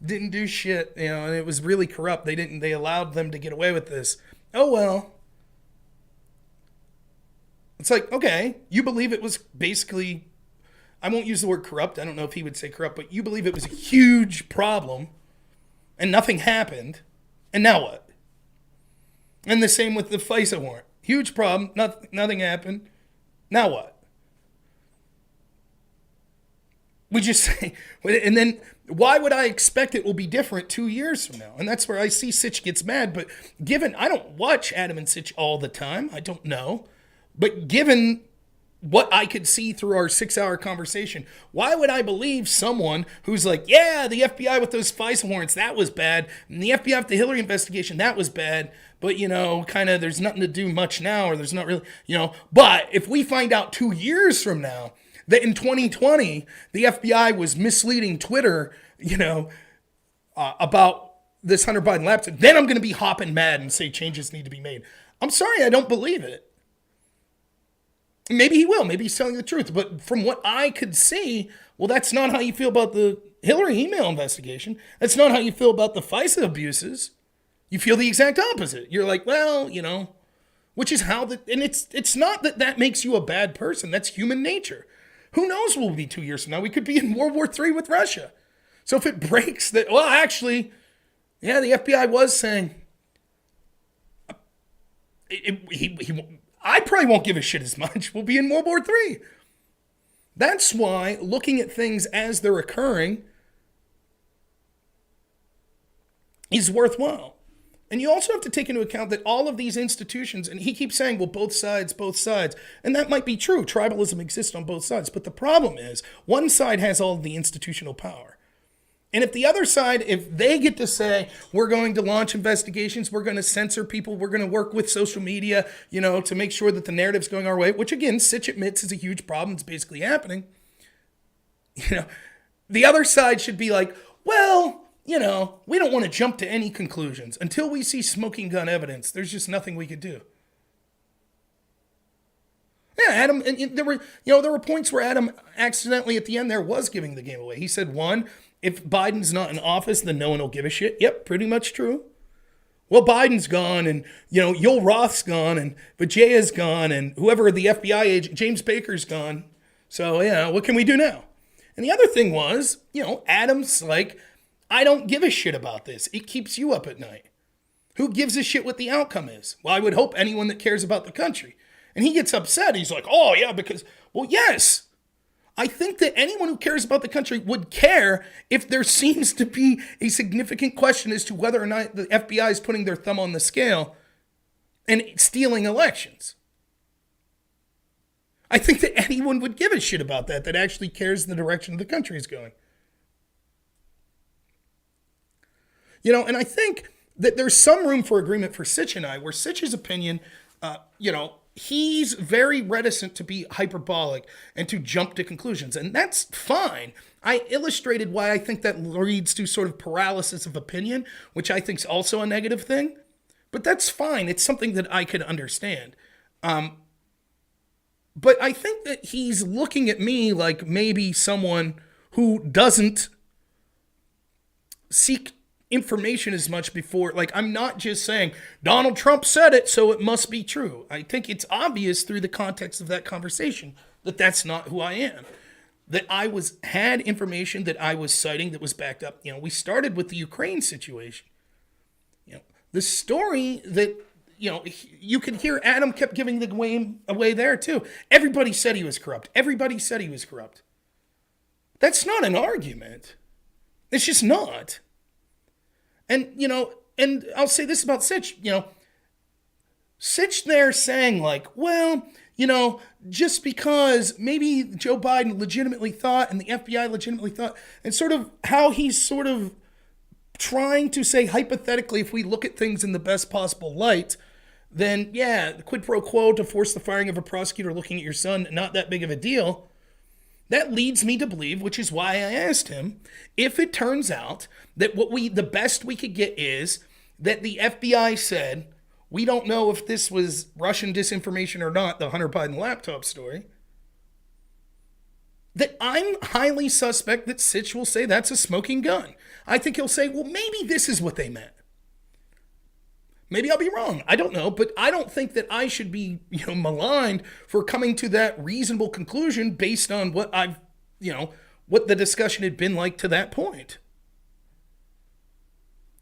didn't do shit, and it was really corrupt. They allowed them to get away with this. Oh, well. It's like, okay, you believe it was basically, I won't use the word corrupt. I don't know if he would say corrupt, but you believe it was a huge problem and nothing happened. And now what? And the same with the FISA warrant. Huge problem, nothing happened. Now what? We just say, and then why would I expect it will be different 2 years from now? And that's where I see Sitch gets mad. But given, I don't watch Adam and Sitch all the time. I don't know. But given what I could see through our 6-hour conversation, why would I believe someone who's like, yeah, the FBI with those FISA warrants, that was bad. And the FBI with the Hillary investigation, that was bad. But, kind of there's nothing to do much now, or there's not really, But if we find out 2 years from now that in 2020, the FBI was misleading Twitter, about this Hunter Biden laptop, then I'm going to be hopping mad and say changes need to be made. I'm sorry, I don't believe it. Maybe he will. Maybe he's telling the truth. But from what I could see, well, that's not how you feel about the Hillary email investigation. That's not how you feel about the FISA abuses. You feel the exact opposite. You're like, well, which is how and it's not that makes you a bad person. That's human nature. Who knows what we'll be 2 years from now? We could be in World War III with Russia. So if it breaks that, well, actually, yeah, the FBI was saying, I probably won't give a shit as much. We'll be in World War III. That's why looking at things as they're occurring is worthwhile. And you also have to take into account that all of these institutions, and he keeps saying, well, both sides, and that might be true. Tribalism exists on both sides. But the problem is, one side has all of the institutional power. And if the other side, if they get to say, we're going to launch investigations, we're going to censor people, we're going to work with social media, to make sure that the narrative's going our way, which again, Sitch admits is a huge problem. It's basically happening. The other side should be like, well, we don't want to jump to any conclusions. Until we see smoking gun evidence, there's just nothing we could do. Yeah, Adam, and there were points where Adam accidentally at the end there was giving the game away. He said, one, if Biden's not in office, then no one will give a shit. Yep, pretty much true. Well, Biden's gone, and, Yoel Roth's gone, and Vijaya's gone, and whoever the FBI agent, James Baker's gone. So, yeah, what can we do now? And the other thing was, Adam's like, I don't give a shit about this. It keeps you up at night. Who gives a shit what the outcome is? Well, I would hope anyone that cares about the country. And he gets upset. He's like, oh, yeah, because, well, yes. I think that anyone who cares about the country would care if there seems to be a significant question as to whether or not the FBI is putting their thumb on the scale and stealing elections. I think that anyone would give a shit about that actually cares the direction the country is going. And I think that there's some room for agreement for Sitch and I, where Sitch's opinion, he's very reticent to be hyperbolic and to jump to conclusions, and that's fine. I illustrated why I think that leads to sort of paralysis of opinion, which I think is also a negative thing, but that's fine. It's something that I could understand. But I think that he's looking at me like maybe someone who doesn't seek information as much before. Like, I'm not just saying Donald Trump said it, so it must be true. I think it's obvious through the context of that conversation that that's not who I am. That I had information that I was citing that was backed up. We started with the Ukraine situation. The story that, you could hear Adam kept giving the blame away there too. Everybody said he was corrupt. Everybody said he was corrupt. That's not an argument. It's just not. And, and I'll say this about Sitch, Sitch there saying like, well, just because maybe Joe Biden legitimately thought and the FBI legitimately thought, and sort of how he's sort of trying to say hypothetically, if we look at things in the best possible light, then yeah, the quid pro quo to force the firing of a prosecutor looking at your son, not that big of a deal. That leads me to believe, which is why I asked him, if it turns out that the best we could get is that the FBI said, we don't know if this was Russian disinformation or not, the Hunter Biden laptop story, that I'm highly suspect that Sitch will say that's a smoking gun. I think he'll say, well, maybe this is what they meant. Maybe I'll be wrong. I don't know, but I don't think that I should be, maligned for coming to that reasonable conclusion based on what what the discussion had been like to that point.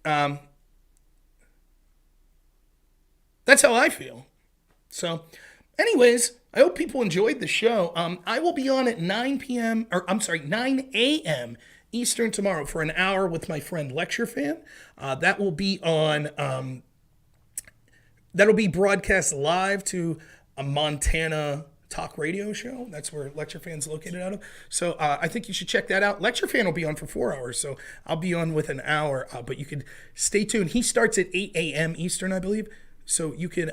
That's how I feel. So, anyways, I hope people enjoyed the show. I will be on at 9 a.m. Eastern tomorrow for an hour with my friend Lecture Fan. That will be on... That'll be broadcast live to a Montana talk radio show. That's where Lecture Fan's located out of. So I think you should check that out. Lecture Fan will be on for 4 hours, so I'll be on with an hour. But you could stay tuned. He starts at 8 a.m. Eastern, I believe. So you could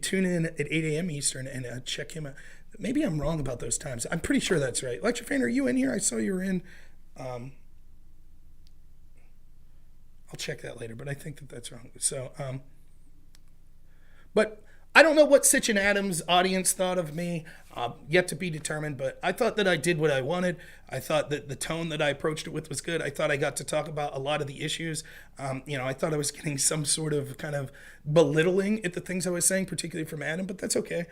tune in at 8 a.m. Eastern and check him out. Maybe I'm wrong about those times. I'm pretty sure that's right. Lecture Fan, are you in here? I saw you were in. I'll check that later, but I think that that's wrong. So, but I don't know what Sitch and Adam's audience thought of me, yet to be determined, but I thought that I did what I wanted. I thought that the tone that I approached it with was good. I thought I got to talk about a lot of the issues. I thought I was getting some sort of kind of belittling at the things I was saying, particularly from Adam, but that's okay.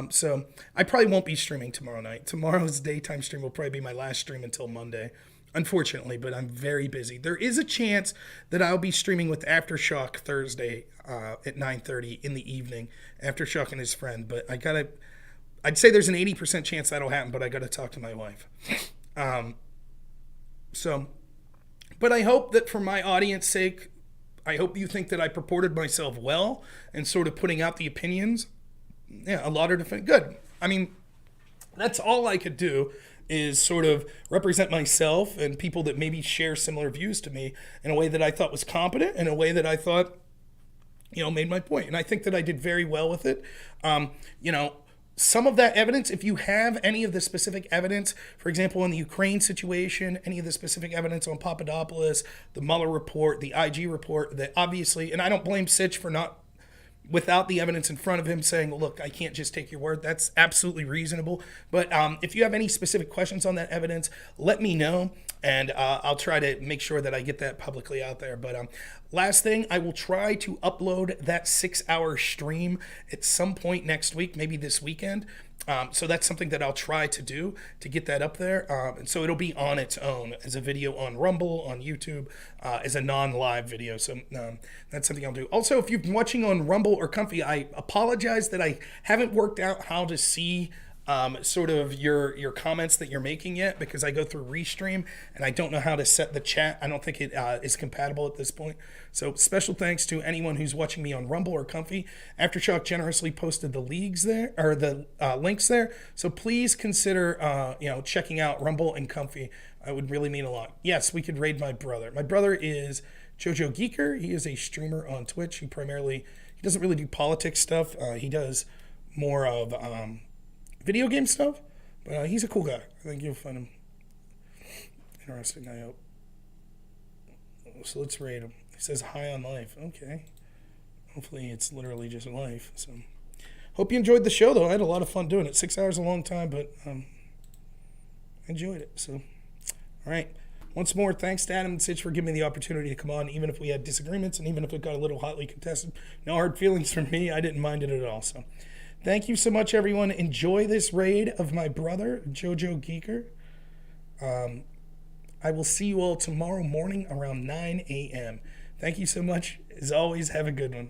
So I probably won't be streaming tomorrow night. Tomorrow's daytime stream will probably be my last stream until Monday, unfortunately, but I'm very busy. There is a chance that I'll be streaming with Aftershock Thursday at 9:30 in the evening, Aftershock and his friend, but I'd say there's an 80% chance that'll happen, but I got to talk to my wife. But I hope that for my audience sake, I hope you think that I purported myself well and sort of putting out the opinions. Yeah, a lot of different, good. I mean, that's all I could do is sort of represent myself and people that maybe share similar views to me in a way that I thought was competent, in a way that I thought, made my point. And I think that I did very well with it. Some of that evidence, if you have any of the specific evidence, for example, in the Ukraine situation, any of the specific evidence on Papadopoulos, the Mueller report, the IG report, that obviously, and I don't blame Sitch for not, without the evidence in front of him saying, well, look, I can't just take your word. That's absolutely reasonable. But if you have any specific questions on that evidence, let me know, and I'll try to make sure that I get that publicly out there. But last thing, I will try to upload that 6-hour stream at some point next week, maybe this weekend. So that's something that I'll try to do to get that up there. And so it'll be on its own as a video on Rumble, on YouTube, as a non-live video. So that's something I'll do. Also, if you're watching on Rumble or Comfy, I apologize that I haven't worked out how to see sort of your comments that you're making yet, because I go through Restream and I don't know how to set the chat. I don't think it is compatible at this point. So special thanks to anyone who's watching me on Rumble or Comfy. Aftershock generously posted the leagues there, or the links there. So please consider checking out Rumble and Comfy. It would really mean a lot. Yes, we could raid my brother. My brother is Jojo Geeker. He is a streamer on Twitch. He doesn't really do politics stuff. He does more of video game stuff, but he's a cool guy. I think you'll find him interesting, I hope. So let's rate him. He says high on life. Okay. Hopefully it's literally just life. So hope you enjoyed the show, though. I had a lot of fun doing it. 6 hours is a long time, but I enjoyed it. So, all right. Once more, thanks to Adam and Sitch for giving me the opportunity to come on, even if we had disagreements and even if it got a little hotly contested. No hard feelings from me. I didn't mind it at all. So thank you so much, everyone. Enjoy this raid of my brother, Jojo Geeker. I will see you all tomorrow morning around 9 a.m. Thank you so much. As always, have a good one.